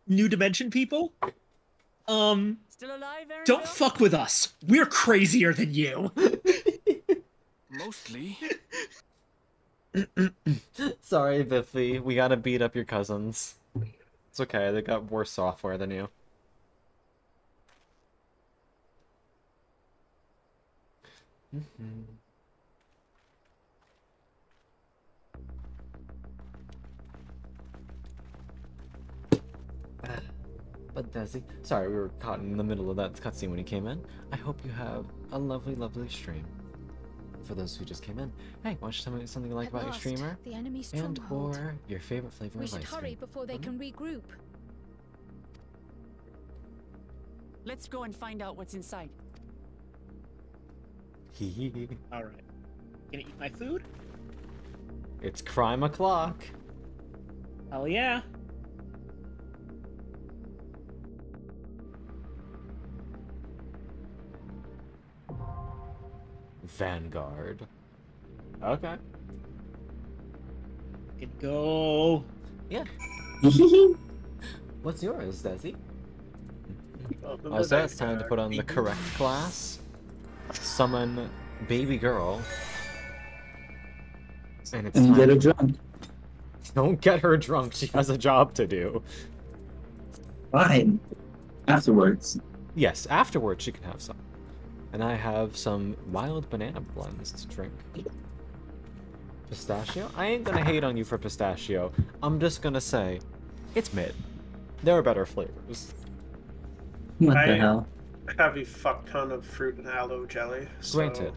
New Dimension people, Still alive, Aaron? don't fuck with us. We're crazier than you. Mostly. Sorry, Biffy. We gotta beat up your cousins. It's okay, they got worse software than you. But Desi, sorry we were caught in the middle of that cutscene when you came in. I hope you have a lovely, lovely stream. For those who just came in, hey, why don't you tell me something you like about your streamer? The enemy And stronghold. or your favorite flavor We of should ice hurry cream. before they can regroup. Let's go and find out what's inside. All right. Gonna eat my food? It's crime o'clock. Hell yeah. Vanguard. Okay. Could go. Yeah. What's yours, Desi? Oh, so it's time to put on the correct class. Summon baby girl. And it's time. Get her drunk. Don't get her drunk. She has a job to do. Fine. Afterwards. Yes, afterwards she can have some. And I have some wild banana blends to drink. Pistachio? I ain't gonna hate on you for pistachio. I'm just gonna say, it's mid. There are better flavors. What the hell? I have a fuck ton of fruit and aloe jelly. So Granted.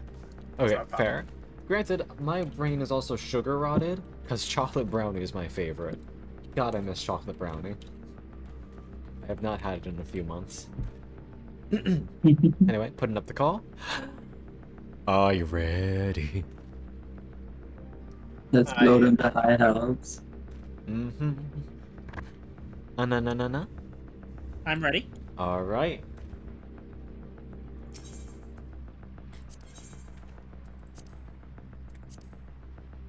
Okay, fair. Granted, my brain is also sugar rotted, because chocolate brownie is my favorite. God, I miss chocolate brownie. I have not had it in a few months. Anyway, putting up the call. Are you ready? Let's blow them to high helps. Mm-hmm. Na. I'm ready. Alright.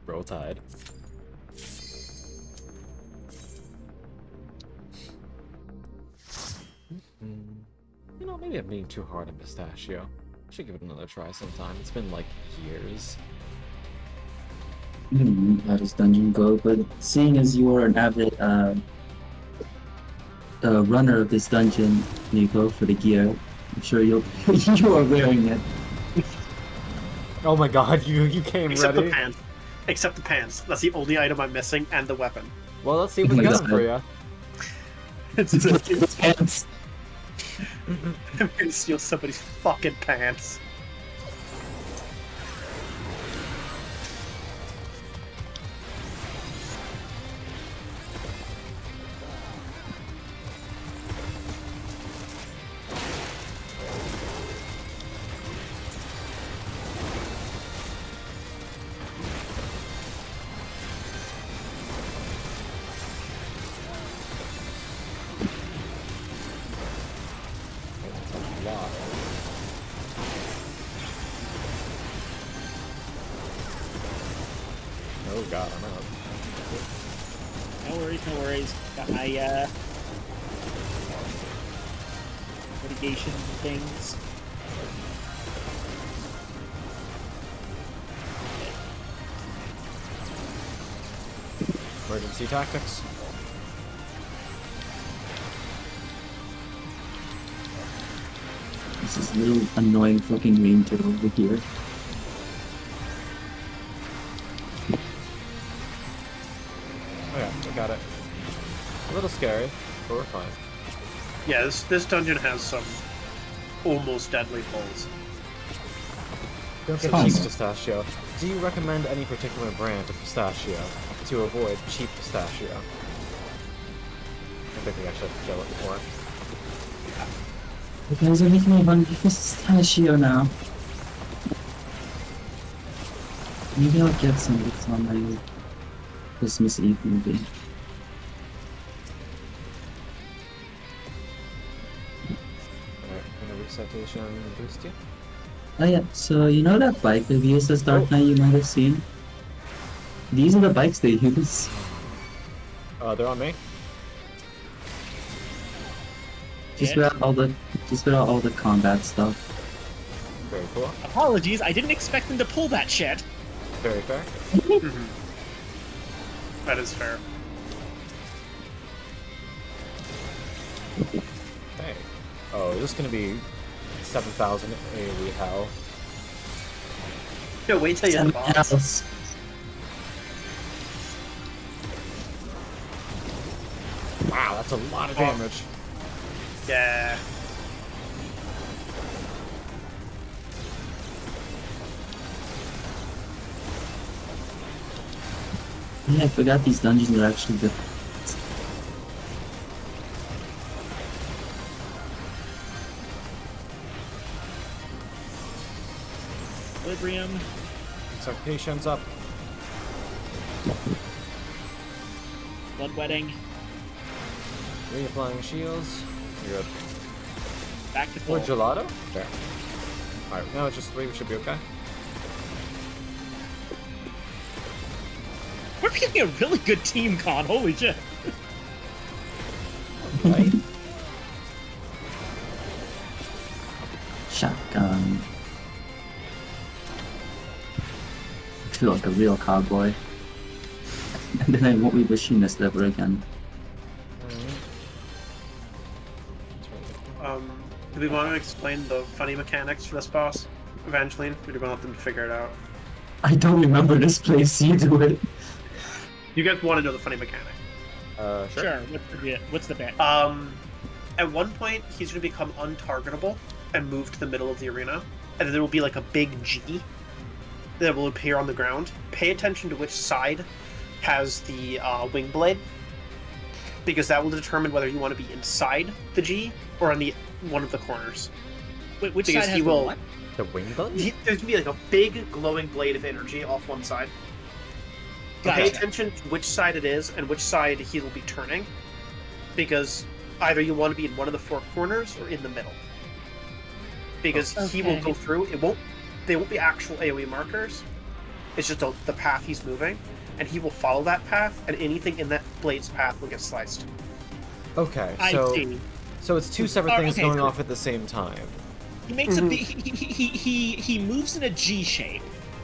Roll Tide. You know, maybe I'm being too hard on pistachio. I should give it another try sometime. It's been like years. I don't know how this dungeon go, but seeing as you are an avid runner of this dungeon, Nico, for the gear, I'm sure you are wearing it. Oh my god, you came Except ready. the pants. Except the pants. That's the only item I'm missing, and the weapon. Well, let's see if we got them for you. It's pants. I'm gonna steal somebody's fucking pants. Oh god, I'm out. No worries, no worries. Got my mitigation things. Emergency tactics. This is a little annoying fucking ranger over here. Okay, we got it. A little scary, but we're fine. Yeah, this dungeon has some almost deadly pulls. Don't get cheap pistachio. Do you recommend any particular brand of pistachio to avoid cheap pistachio? I think we actually have to kill it more. You guys are making me hungry for pistachio now. Maybe I'll get some before my Christmas Eve movie. Alright, gonna recitation boost you. Oh yeah, so you know that bike that we used as Dark Knight you might have seen? These are the bikes they use. They're on me. Just without all the combat stuff. Very cool. Apologies, I didn't expect them to pull that shit. Very fair. That is fair. Hey. Oh, is this gonna be 7,000 AoE hell? Yo, wait till you hit the boss. Wow, that's a lot of damage. Yeah. Yeah, I forgot these dungeons are actually good. Equilibrium. Expectations up. Bloodwetting. Reapplying shields. You're good. Back to full. Or gelato? There. Alright, now it's just 3, we should be okay. We're being a really good team, Con. Holy shit. Right? Shotgun. I feel like a real cowboy. And then I won't be machinist ever again. Do we want to explain the funny mechanics for this boss, Evangeline? We're gonna let them figure it out. I don't remember this place, you do it. You guys want to know the funny mechanic? Sure. What's the bit? At one point, he's going to become untargetable and move to the middle of the arena, and then there will be like a big G that will appear on the ground. Pay attention to which side has the wing blade, because that will determine whether you want to be inside the G or on the one of the corners. Wait, which because side he has will, the what? The wing blade? There's going to be like a big glowing blade of energy off one side. Gotcha. Pay attention to which side it is and which side he will be turning, because either you want to be in one of the 4 corners or in the middle. Because he will go through. They won't be actual AoE markers. It's just the path he's moving, and he will follow that path, and anything in that blade's path will get sliced. Okay, I so see. So it's 2 separate things okay, going cool. off at the same time. He makes he moves in a G shape.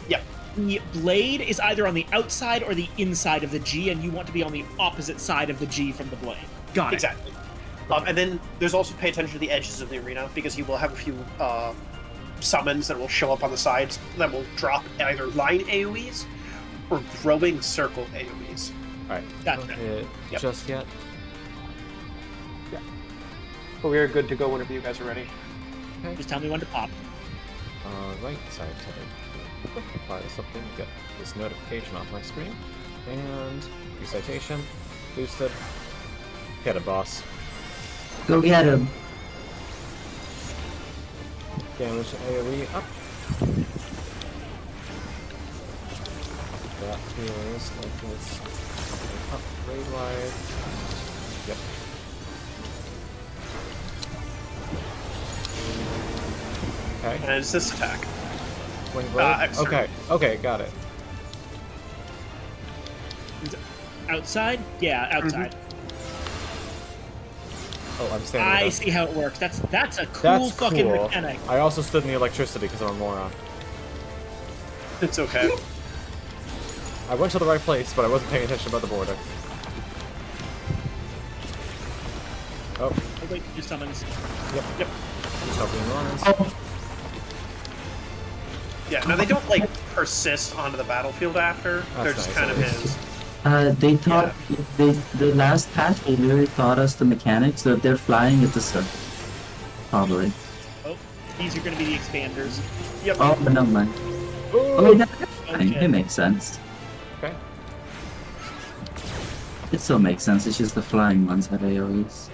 Yep. The blade is either on the outside or the inside of the G, and you want to be on the opposite side of the G from the blade. Got it. Exactly. And then there's also pay attention to the edges of the arena, because he will have a few summons that will show up on the sides that will drop either line AoEs or growing circle AoEs. Alright. Gotcha. Don't hit just yet. Yeah. But we are good to go whenever you guys are ready. Okay. Just tell me when to pop. Right. Sorry, just had to fire something. Get this notification off my screen. And recitation. Boosted. Get him, boss. Go get him. Damage AoE up. That heals like this. Up raid wide. Yep. Okay. And it's this attack. Wing blade? Okay, okay, got it. Outside? Yeah, outside. Oh, I'm standing. I see how it works. That's a cool fucking mechanic. I also stood in the electricity because I'm a moron. It's okay. I went to the right place, but I wasn't paying attention about the border. Oh. Oh wait, you summons. Yep. Yep. Just helping runs. Yeah, no, they don't, like, persist onto the battlefield after. They're just nice, kind of his. They taught the last patch. They literally taught us the mechanics. So if they're flying, it's a sub. Probably. Oh, these are going to be the expanders. Yep. Oh, but never mind. Oh, that's fine. It makes sense. Okay. It still makes sense. It's just the flying ones have AoEs.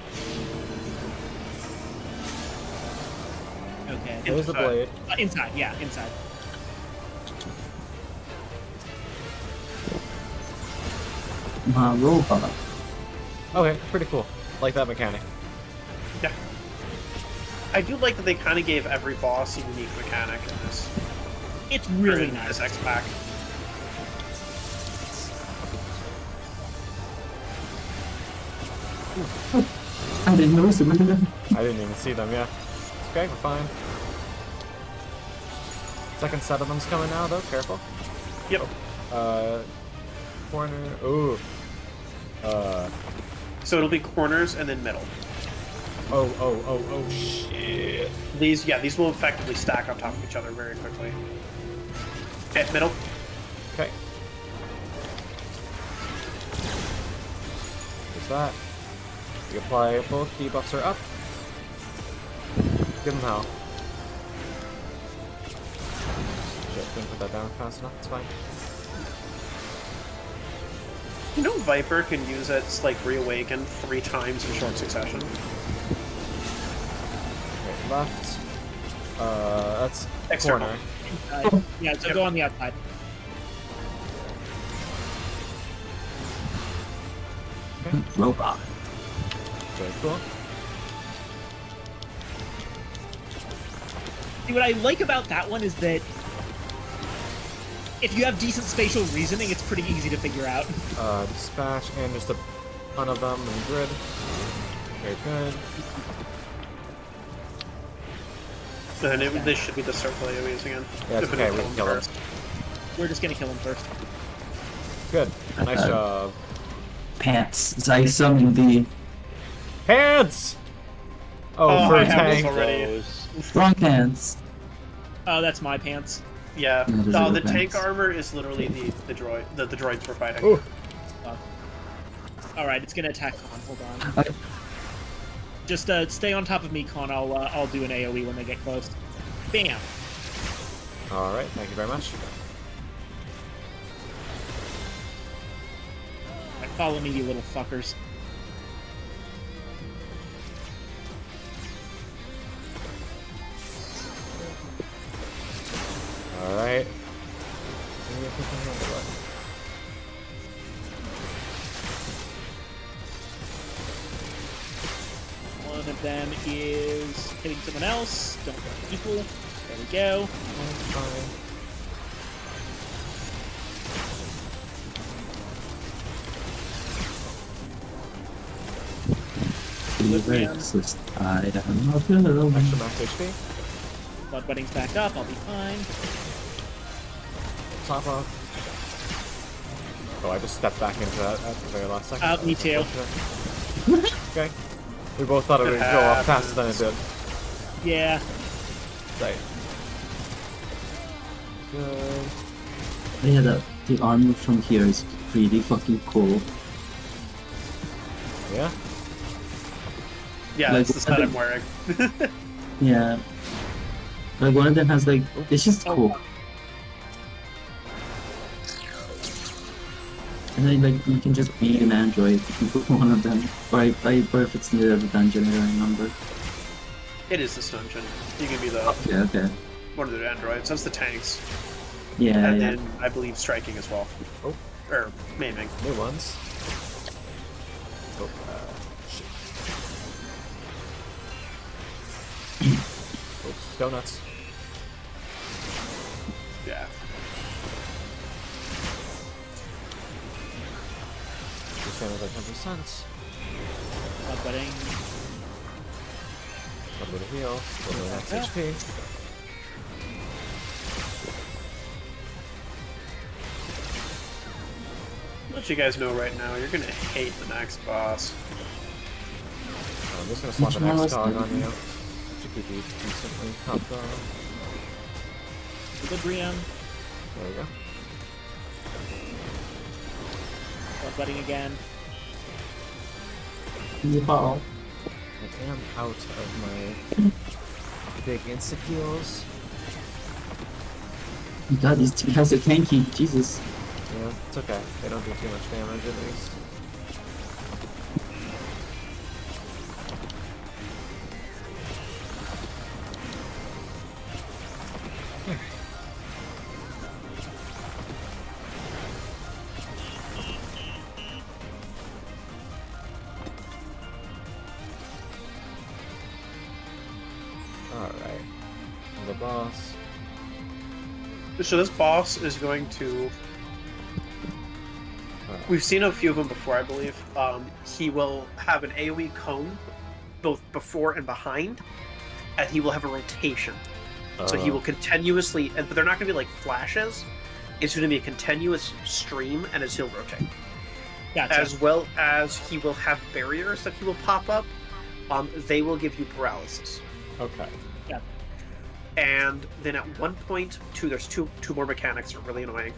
Okay. There's the blade. Inside, yeah, inside. My robot. Okay, pretty cool. Like that mechanic. Yeah. I do like that they kind of gave every boss a unique mechanic in this. It's really in nice. This X-Pack. I didn't notice them. I didn't even see them, yeah. Okay, we're fine. Second set of them's coming now, though. Careful. Yep. Corner. Ooh. So it'll be corners and then middle. Oh, shit. These will effectively stack on top of each other very quickly. Okay, middle. Okay. What's that? You apply both debuffs are up. Give them hell. Shit, didn't put that down fast enough. It's fine. You know Viper can use its, like, reawaken 3 times in short succession. Okay, left. That's External. corner. Inside. Yeah, so go on the outside. Okay. Robot. Very cool. See, what I like about that one is that if you have decent spatial reasoning, it's pretty easy to figure out. Dispatch and just a ton of them in grid. Very good. And this should be the circle AoEs again. Yeah, it's okay, we can kill him. We're just gonna kill him first. Good. Nice job. Pants. I summoned the Pants! Oh, for I a have tank. this already. wrong pants. Oh, that's my pants. Yeah. Yeah, those No, are the the tank pants. armor is literally the droids we're fighting. Ooh. Alright, it's gonna attack Con. Hold on. Okay. Just stay on top of me, Con. I'll do an AoE when they get close. Bam! Alright, thank you very much. Alright, follow me, you little fuckers. Alright. One of them is hitting someone else. Don't go equal. There we go. Fine. Racist. I don't know. Extra max HP. Bloodwedding's back up. I'll be fine. Top off. Oh, I just stepped back into that at the very last second. Me too. Okay. We both thought it would go off faster than it did. Yeah. Right. Good. Yeah, the armor from here is really fucking cool. Yeah? Yeah, Like, it's the set I'm wearing. Yeah. Like one of them has like it's just cool. And then like you can just be an android if you put one of them. Or if it's near the dungeon, I don't remember. It is this dungeon. You can be the Okay. one of the androids. That's the tanks. Yeah, And yeah. then I believe striking as well. Oh. Or maiming. New ones. Oh, shit. Oh, donuts. Yeah. Just ran about 10%. Budding. A little bit of heal, a little bit of max HP. Let you guys know right now, you're gonna hate the next boss. I'm just gonna swap Which an one X was dog that? on you. Should keep you decently popped on. Good Brienne. There we go. Budding again. The ball. I am out of my big instant heals. Oh God, these two guys are tanky. Jesus. Yeah, it's okay. They don't do too much damage at least. Alright. The boss. So this boss is going to... We've seen a few of them before, I believe. He will have an AoE cone, both before and behind, and he will have a rotation. So he will continuously... But they're not going to be like flashes. It's going to be a continuous stream, and as he'll rotate. Gotcha. As well as he will have barriers that he will pop up. They will give you paralysis. Okay. Yeah. And then at one point, there's two more mechanics that are really annoying.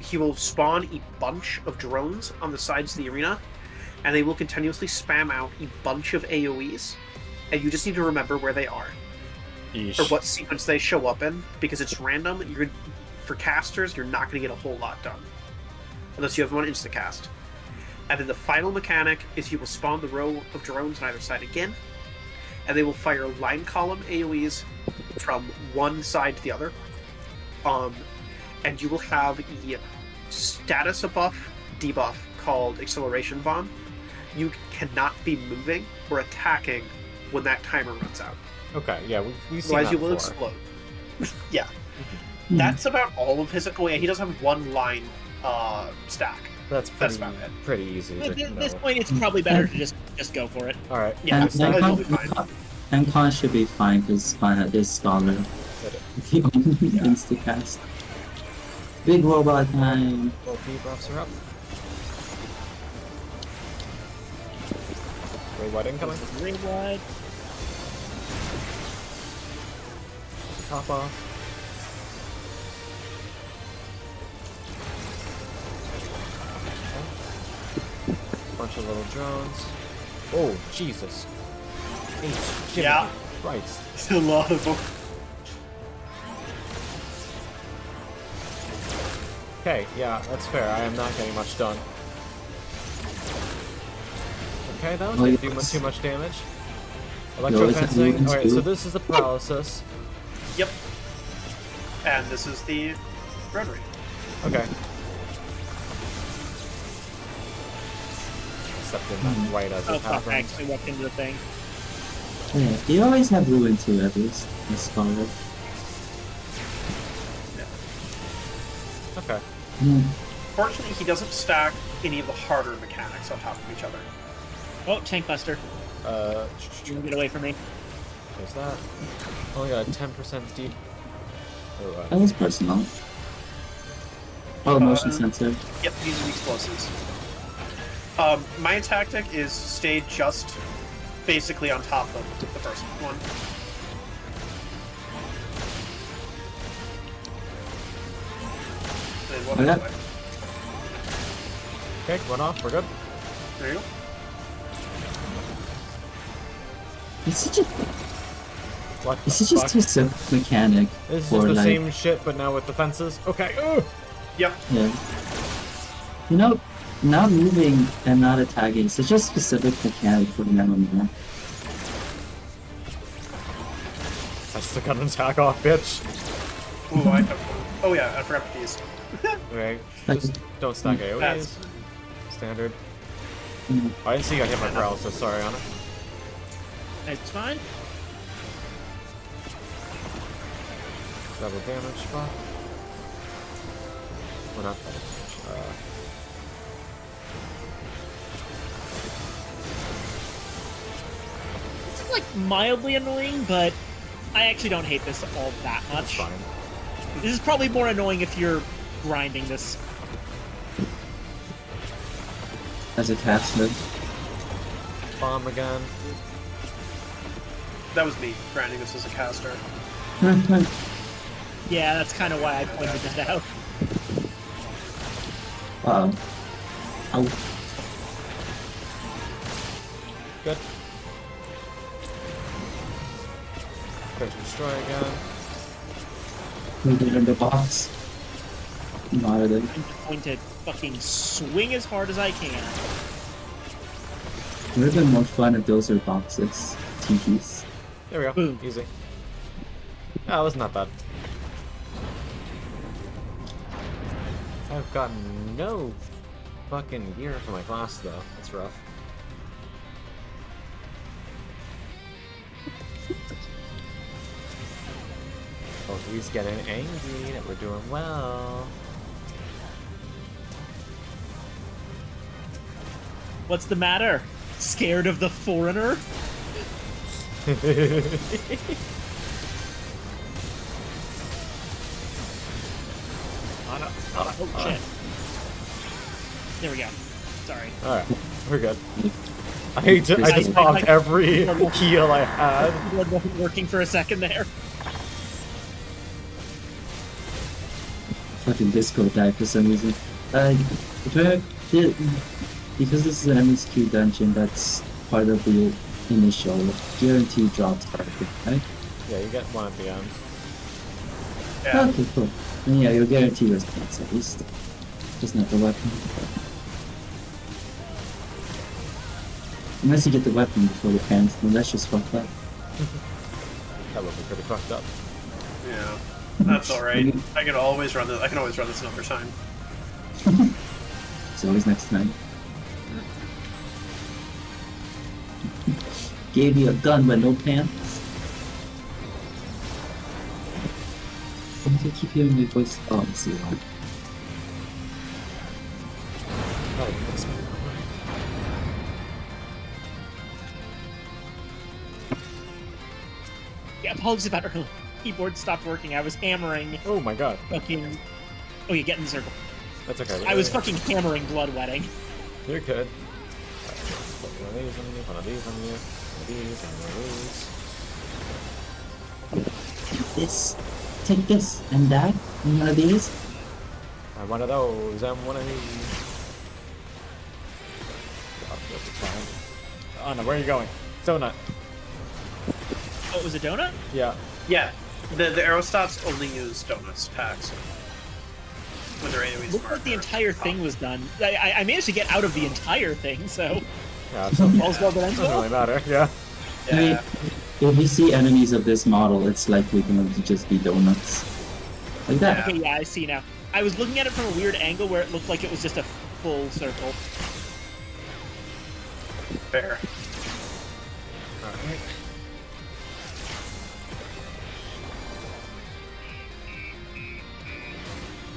He will spawn a bunch of drones on the sides of the arena, and they will continuously spam out a bunch of AoEs, and you just need to remember where they are. Eesh. Or what sequence they show up in, because it's random. For casters, you're not going to get a whole lot done. Unless you have one instacast. And then the final mechanic is he will spawn the row of drones on either side again, and they will fire line column AoEs from one side to the other. And you will have a status debuff called Acceleration Bomb. You cannot be moving or attacking when that timer runs out. Okay, yeah, we've seen that Otherwise you will before. explode. Yeah. That's about all of his... Oh yeah, he does have one line stack. That's about it. pretty easy. At to this know. point, it's probably better to just go for it. All right. Yeah, And Khan should be fine because Khan is Scholar. The only instacast. Big robot time. Both debuffs are up. Ray White incoming. Ray White. Top off. Bunch of little drones. Oh, Jesus. Yeah. Christ. It's a lot of them. Okay, yeah, that's fair. I am not getting much done. Okay, that was didn't do too much damage. Electro-fencing. Alright, so this is the paralysis. Yep. And this is the rotary. Okay. Stepped in that right as it Oh, fuck, I happened. actually walked into the thing. Yeah, you always have Ruin too, at least. As Scholar. Okay. Fortunately, he doesn't stack any of the harder mechanics on top of each other. Oh, Tank Buster. You can get away from me. There's that. Only got a 10% deep. That was personal. Oh, motion sensor. Yep, these are the explosives. My tactic is stay just basically on top of the first one. And then one Okay. this way. Okay, one off, we're good. There you go. It's such a What it's the such a fuck? specific mechanic This is for just the like same shit, but now with defenses. Okay. Ugh. Yep. yeah. You know, not moving and not attacking is such a specific mechanic for an MMO. That's the gun attack off, bitch. Ooh, oh yeah, I forgot these. Okay. Just don't stack AoEs. Standard. I didn't see I hit my paralysis. Sorry, Anna. It's fine. Double damage spot. Well, not double damage. It's like mildly annoying, but I actually don't hate this all that much. Fine. This is probably more annoying if you're grinding this. As a caster. Bomb again. That was me grinding this as a caster. Yeah, that's kind of why I pointed it out. Uh-oh. Ow. Good. Quick destroy again. Move it in the box. Not it. I'm going to fucking swing as hard as I can. It would have been more fun if those were boxes. TPs. There we go. Boom. Easy. That was not bad. I've got no fucking gear for my class though. That's rough. Oh, he's getting angry that we're doing well. What's the matter? Scared of the foreigner? Oh shit. There we go. Sorry. Alright, we're good. I just popped every heal I had. Blood wasn't working for a second there. Fucking Disco died for some reason. Because this is an MSQ dungeon, that's part of the initial guaranteed drop target, right? Yeah, you get one at the end. Yeah. Okay, cool. And yeah, you'll guarantee response at least. Just not the weapon. Unless you get the weapon before the pants, then that's just fucked up. That would be pretty fucked up. Yeah, that's all right. I can always run this. I can always run this another time. It's always next time. Gave you a gun but no pants. Why do I keep hearing my voice? Oh, I see why. Yeah, apologies about earlier. Keyboard stopped working. I was hammering. Oh my god. Fucking. Oh, you get in the circle. That's okay. I was fucking hammering bloodwetting. You're good. Put one of these on you, one of these on you, one of these, and one of these. This. Take this and that. And one of these. And one of those, and one of these. Oh, this is fine. Oh no, where are you going? Donut. Oh, it was a donut? Yeah. Yeah, the aerostats only use donuts attacks. When they're AoE Looked like the entire thing was done. I managed to get out of the entire thing, so. Yeah, so all's well that ends doesn't well. really matter, yeah. I mean, if you see enemies of this model, it's likely going to just be donuts. Like that. Okay, yeah, I see now. I was looking at it from a weird angle where it looked like it was just a full circle. Fair. Alright.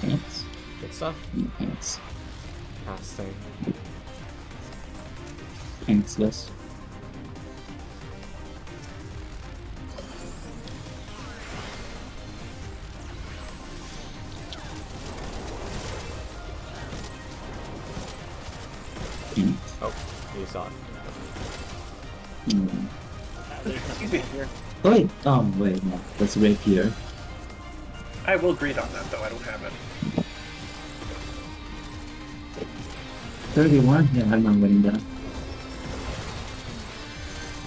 Pants. Good stuff. Pants. Casting. Pantsless. Oh, you saw it. Oh wait, wait, no, that's rapier. I will greet on that though. I don't have it. 31? Yeah, I'm not winning that.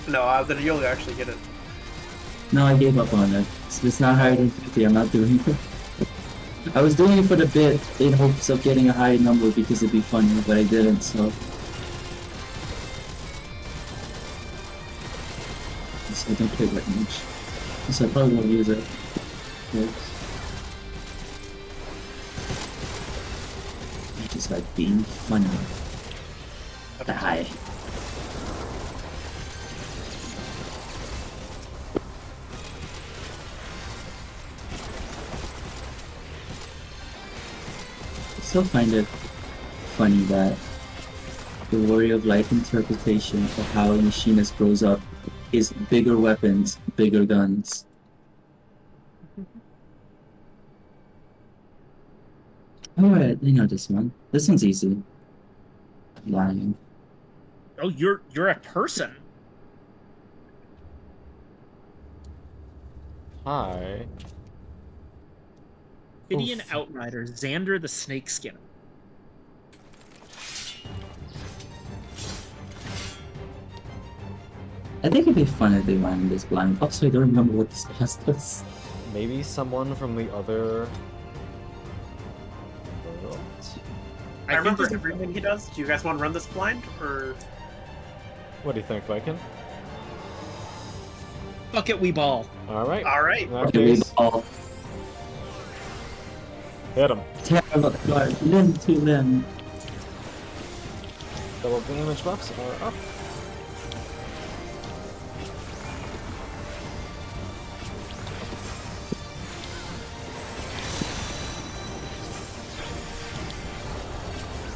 No, then you'll actually get it. No, I gave up on it. It's not higher than 50. I'm not doing it. I was doing it for the bit in hopes of getting a high number because it'd be funny, but I didn't, so. So I don't play that much. So I probably won't use it. Yes. I just like being funny. Die. I still find it funny that the worry of light interpretation of how a machinist grows up is bigger weapons, bigger guns. Alright, I know this one. This one's easy. Lying. Oh, you're a person. Hi. Gideon Outrider, Xander the Snakeskin. I think it'd be fun if they ran this blind. Also, I don't remember what this class does. Maybe someone from the other... I remember everything he does. Do you guys want to run this blind, or...? What do you think, Viking? Fuck it, we ball. Alright. Alright. In that case, hit him. Terrible, limb to limb. Double damage buffs are up.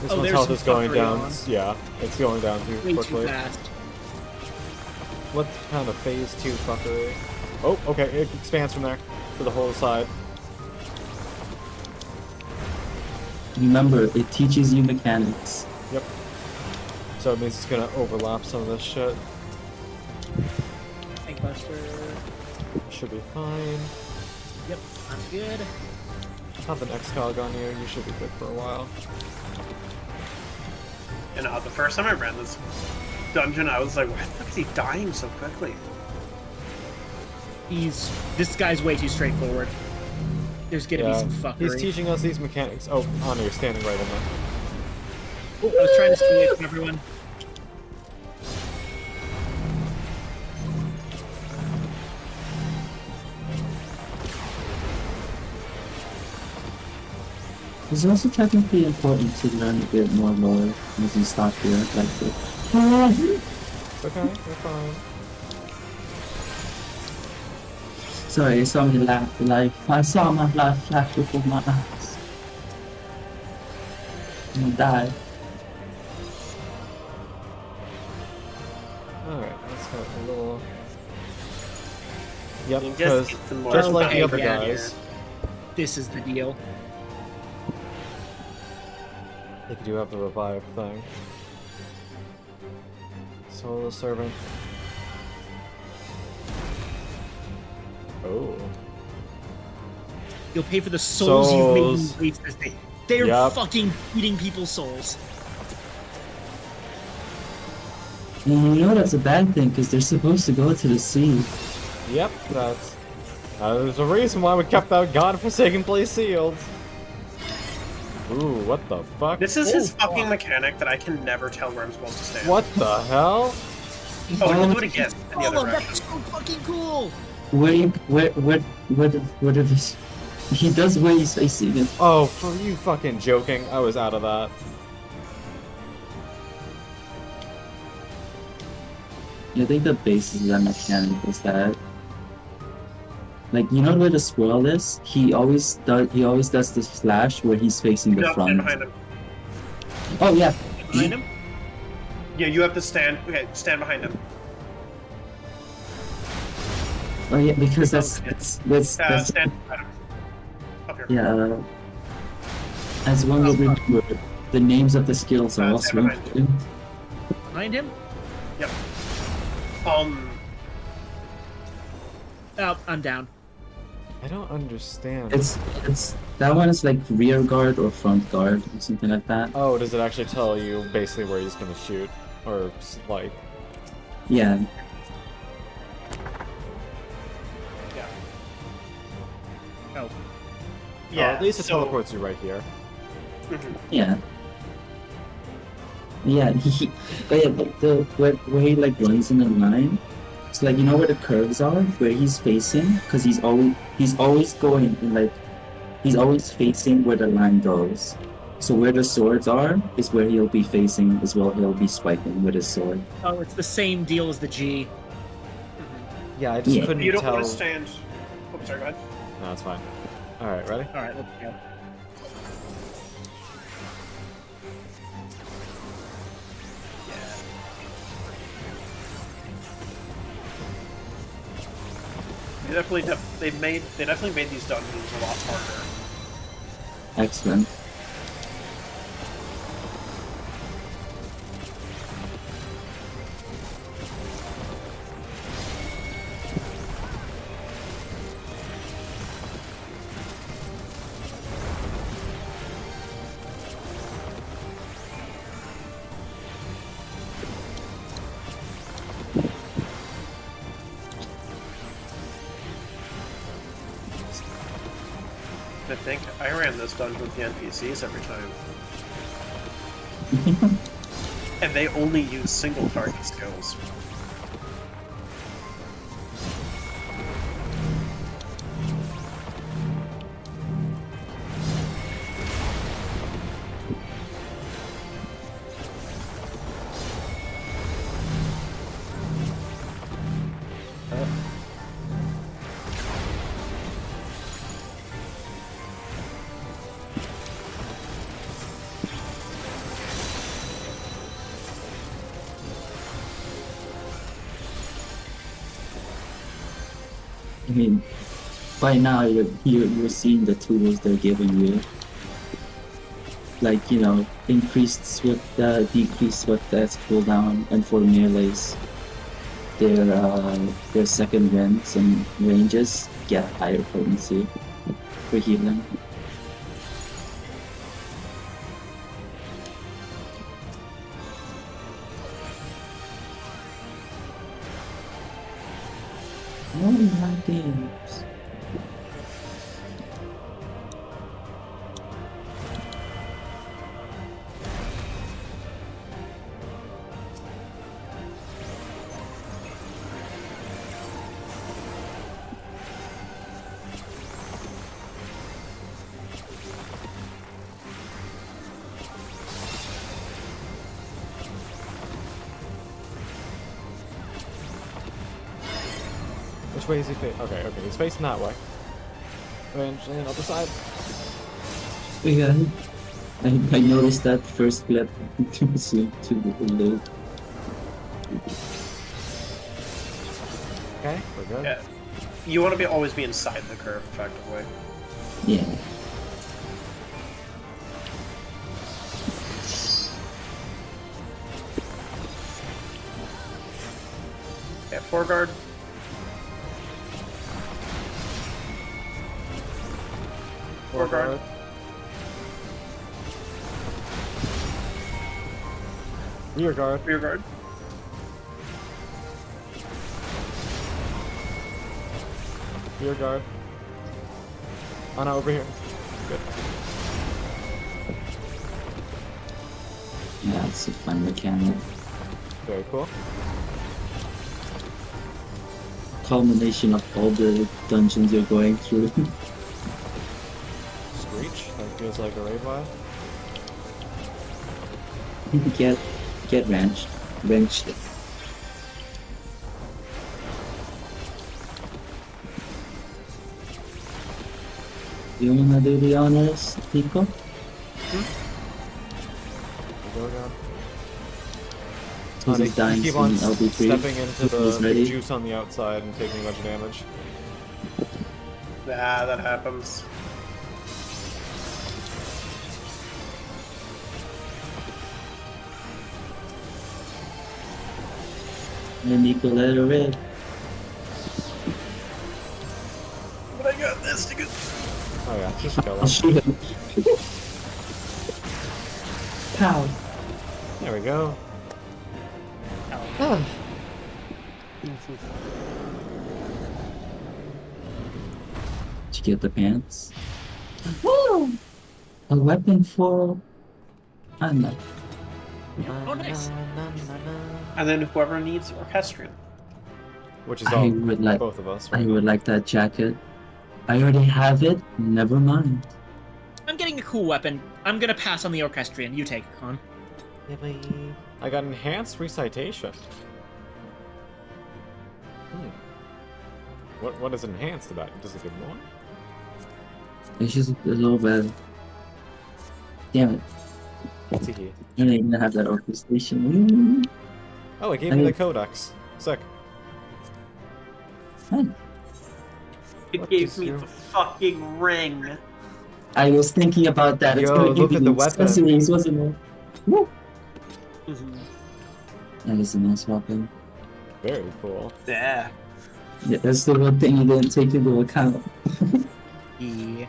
This one's health is going down. Yeah, it's going down too quickly. Too fast. What kind of phase 2 fuckery? Oh, okay, it expands from there to the whole side. Remember, it teaches you mechanics. Yep. So it means it's gonna overlap some of this shit. Tankbuster. Should be fine. Yep, I'm good. Have an X-Cog on you, you should be good for a while. And the first time I ran this dungeon, I was like, why the fuck is he dying so quickly? This guy's way too straightforward. There's gonna be some fuckery. He's teaching us these mechanics. Oh, Anna, you're standing right in there. Oh, I was trying to stay away from everyone. It's also technically important to learn a bit more lore as you stop here. Like It's okay, you're fine. Sorry, I saw me laugh life. I saw my life flash before my eyes. I'm gonna die. Alright, let's have a little... Yep, You because just get some more just like the fight other down guys, here. This is the deal. they do have the revive thing. Solo servant. Oh. You'll pay for the souls you've made Souls. them waste this day. They're Yep. fucking eating people's souls. And you know that's a bad thing because they're supposed to go to the sea. Yep, there's a reason why we kept that godforsaken place sealed. Ooh, what the fuck? This is his fucking mechanic that I can never tell where I'm supposed to stand. What the hell? Oh, we'll do it again in the other That's direction. so fucking cool! Where did this? He does where he's facing it. Oh, for you fucking joking, I was out of that. I think the basis of that mechanic is that, like, you know where the swirl is? He always does this flash where he's facing the No, stand front. behind him. Oh yeah. Behind him? Yeah, you have to stand. Okay, stand behind him. Oh yeah, because that's Stand behind him. Up here. yeah. As one will remember, the names of the skills are also stand behind important. Behind him? Yep. Oh, I'm down. I don't understand. It's that one is like rear guard or front guard or something like that. Oh, does it actually tell you basically where he's gonna shoot? Or, like... Yeah. Oh. Yeah, Or at least it so- teleports you right here. Yeah. Yeah, but yeah, but where he like runs in a line, it's like, you know where the curves are, where he's facing, because he's always going in like, he's always facing where the line goes. So where the swords are is where he'll be facing as well. He'll be swiping with his sword. Oh, it's the same deal as the G. Yeah, I just couldn't You don't tell. want to stand. Oh, sorry, go ahead. No, it's fine. All right, ready? All right, let's go. They definitely made these dungeons a lot harder. Excellent. I think I ran this dungeon with the NPCs every time. And they only use single target skills. I mean, by now you're seeing the tools they're giving you. Like, you know, increased swift, decreased swift death cooldown, and for melees, their second winds and ranges get higher potency for healing. Oh my games. Which way is he facing? Okay, he's facing that way. Eventually, other side. Yeah, I noticed that first clip too soon, too late. Okay, we're good. Yeah. You want to always be inside the curve, effectively. Yeah. Yeah, foreguard. Foreguard. Rear guard. Rear guard. Rear guard. Oh no, over here. Good. Yeah, it's a fun mechanic. Very cool. Culmination of all the dungeons you're going through. Screech. That feels like a raid vibe. Get wrenched. You wanna do the honors, Nico? Go down. Because he's dying keep soon, on LB3. stepping into He's the ready. juice on the outside and taking a bunch of damage. Ah, that happens. And Nico let her rip. But I got this to go. Oh yeah, just kill I'll him. shoot him. Pow. There we go. to get the pants. Woo! A weapon for Anna. Oh, nice. And then whoever needs orchestrion. Which is I all would like both of us, I right? would like that jacket. I already have it. Never mind. I'm getting a cool weapon. I'm gonna pass on the orchestrion. You take it, Con. I got enhanced recitation. What is enhanced about it? Does it give more? It's just a little bit. Damn it. Tee-hee. I didn't even have that orchestration. Oh, it gave me the codex. Sick. It gave me the fucking ring. I was thinking about that. It's gonna give look you at the weapon. accessories, wasn't it? Woo! Mm-hmm. That is a nice weapon. Very cool. Yeah. Yeah, that's the one thing you didn't take into account. Yeah.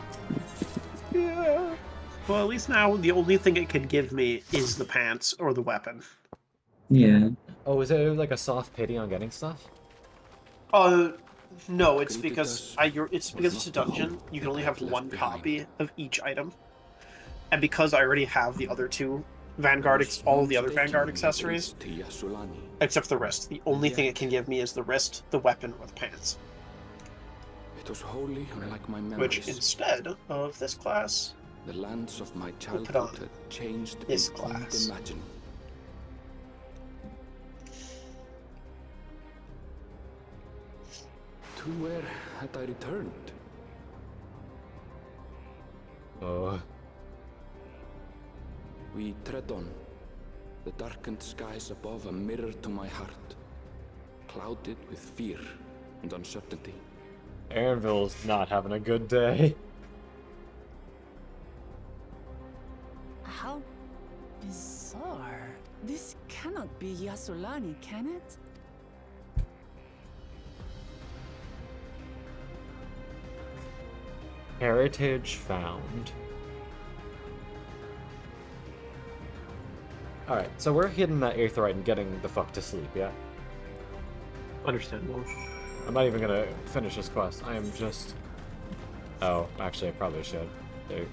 Yeah. Well, at least now the only thing it could give me is the pants or the weapon. Yeah. Oh, is it like a soft pity on getting stuff? No, it's because it's a dungeon. You can only have one copy of each item, and because I already have the other two all of the other Vanguard accessories, except for the wrist. The only thing it can give me is the wrist, the weapon, or the pants. It was wholly unlike my memories. Which instead of this class, the lands of my we'll put childhood on had changed this beyond class. imagining. To where had I returned? We tread on. The darkened skies above a mirror to my heart, clouded with fear and uncertainty. Aaronville's not having a good day. How bizarre. This cannot be Yasolani, can it? Heritage found. Alright, so we're hitting that aetheryte and getting the fuck to sleep, yeah? Understandable. I'm not even gonna finish this quest. I am just... Oh, actually I probably should. There.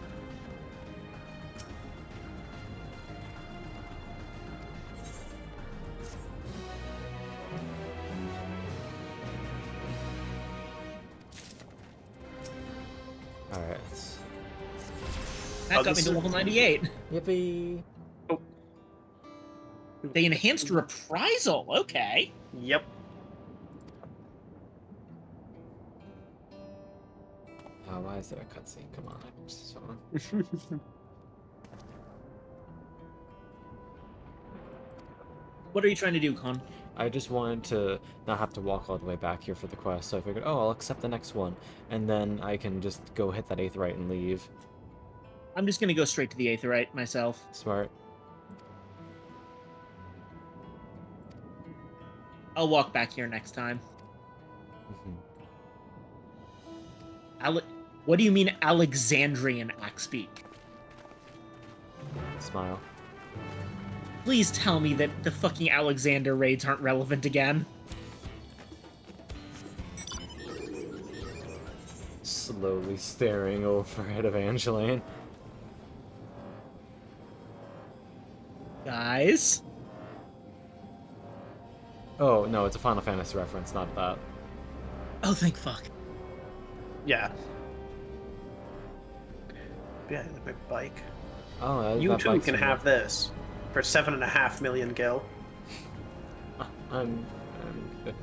Alright. That got me to level 98. Yippee. Oh. They enhanced reprisal. Okay. Yep. Oh, why is there a cutscene? Come on. So... What are you trying to do, Con? I just wanted to not have to walk all the way back here for the quest, so I figured, oh, I'll accept the next one, and then I can just go hit that aetheryte and leave. I'm just gonna go straight to the aetheryte myself. Smart. I'll walk back here next time. What do you mean Alexandrian axe speak? Smile. Please tell me that the fucking Alexander raids aren't relevant again. Slowly staring over at Evangeline. Guys? Oh, no, it's a Final Fantasy reference, not that. Oh, thank fuck. Yeah. Yeah, like my bike. Oh, you that too bike's can in have this for 7.5 million gil. I'm good.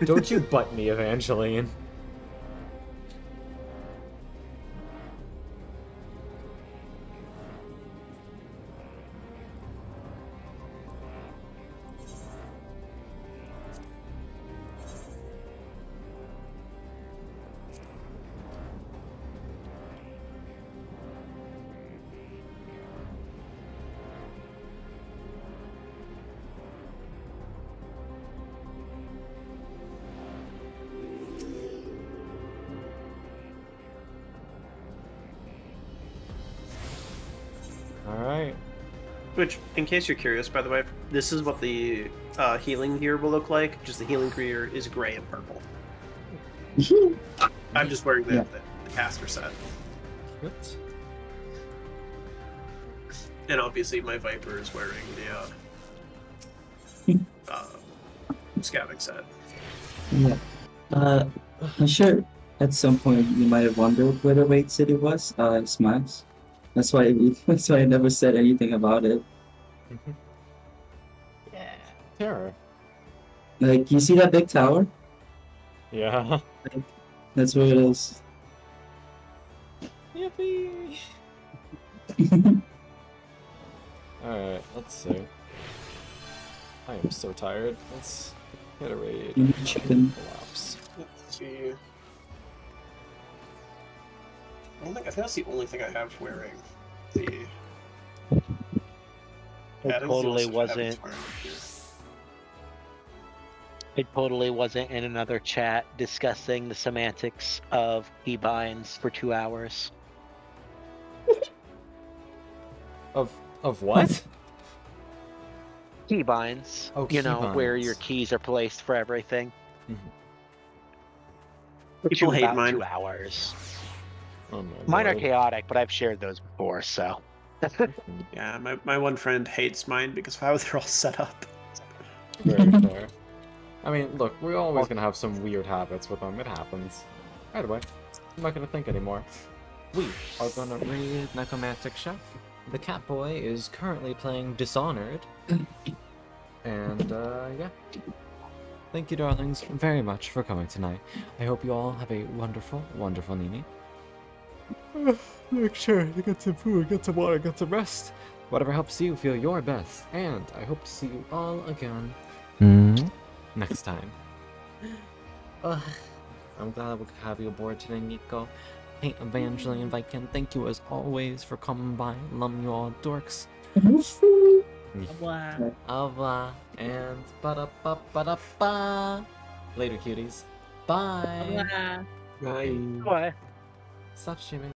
Don't you butt me, Evangeline. Alright. Which, in case you're curious, by the way, this is what the healing gear will look like. Just the healing gear is gray and purple. I'm just wearing the caster set. What? And obviously my Viper is wearing the scouting set. Yeah. I'm sure at some point you might have wondered where the raid city was. Smash. That's why I never said anything about it. Yeah. Terror. Like, you see that big tower? Yeah. Like, that's where it is. Yippee! Alright, let's see. I am so tired. Let's get a raid. Chicken. Let's see. I think that's the only thing I have wearing the. It totally wasn't. It totally wasn't in another chat discussing the semantics of keybinds for 2 hours. Of what? Keybinds. Oh, you know, where keybinds. your keys are placed for everything. People hate about mine. 2 hours. Oh Mine are Lord. chaotic, but I've shared those before, so. Yeah, my one friend hates mine because of how they're all set up. Very fair. I mean, look, we're always gonna have some weird habits with them. It happens. By the way, I'm not gonna think anymore. We are gonna read Necromantic Chef. The Catboy is currently playing Dishonored. And, yeah. Thank you, darlings, very much for coming tonight. I hope you all have a wonderful, wonderful evening. Make sure to get some food, get some water, get some rest. Whatever helps you feel your best. And I hope to see you all again next time. I'm glad we could have you aboard today, Nico. Paint Evangeline Viking, thank you as always for coming by. Love you all, dorks. Au revoir. And ba-da-ba-ba-da-ba. Later, cuties. Bye. Bye. Bye. Stop streaming.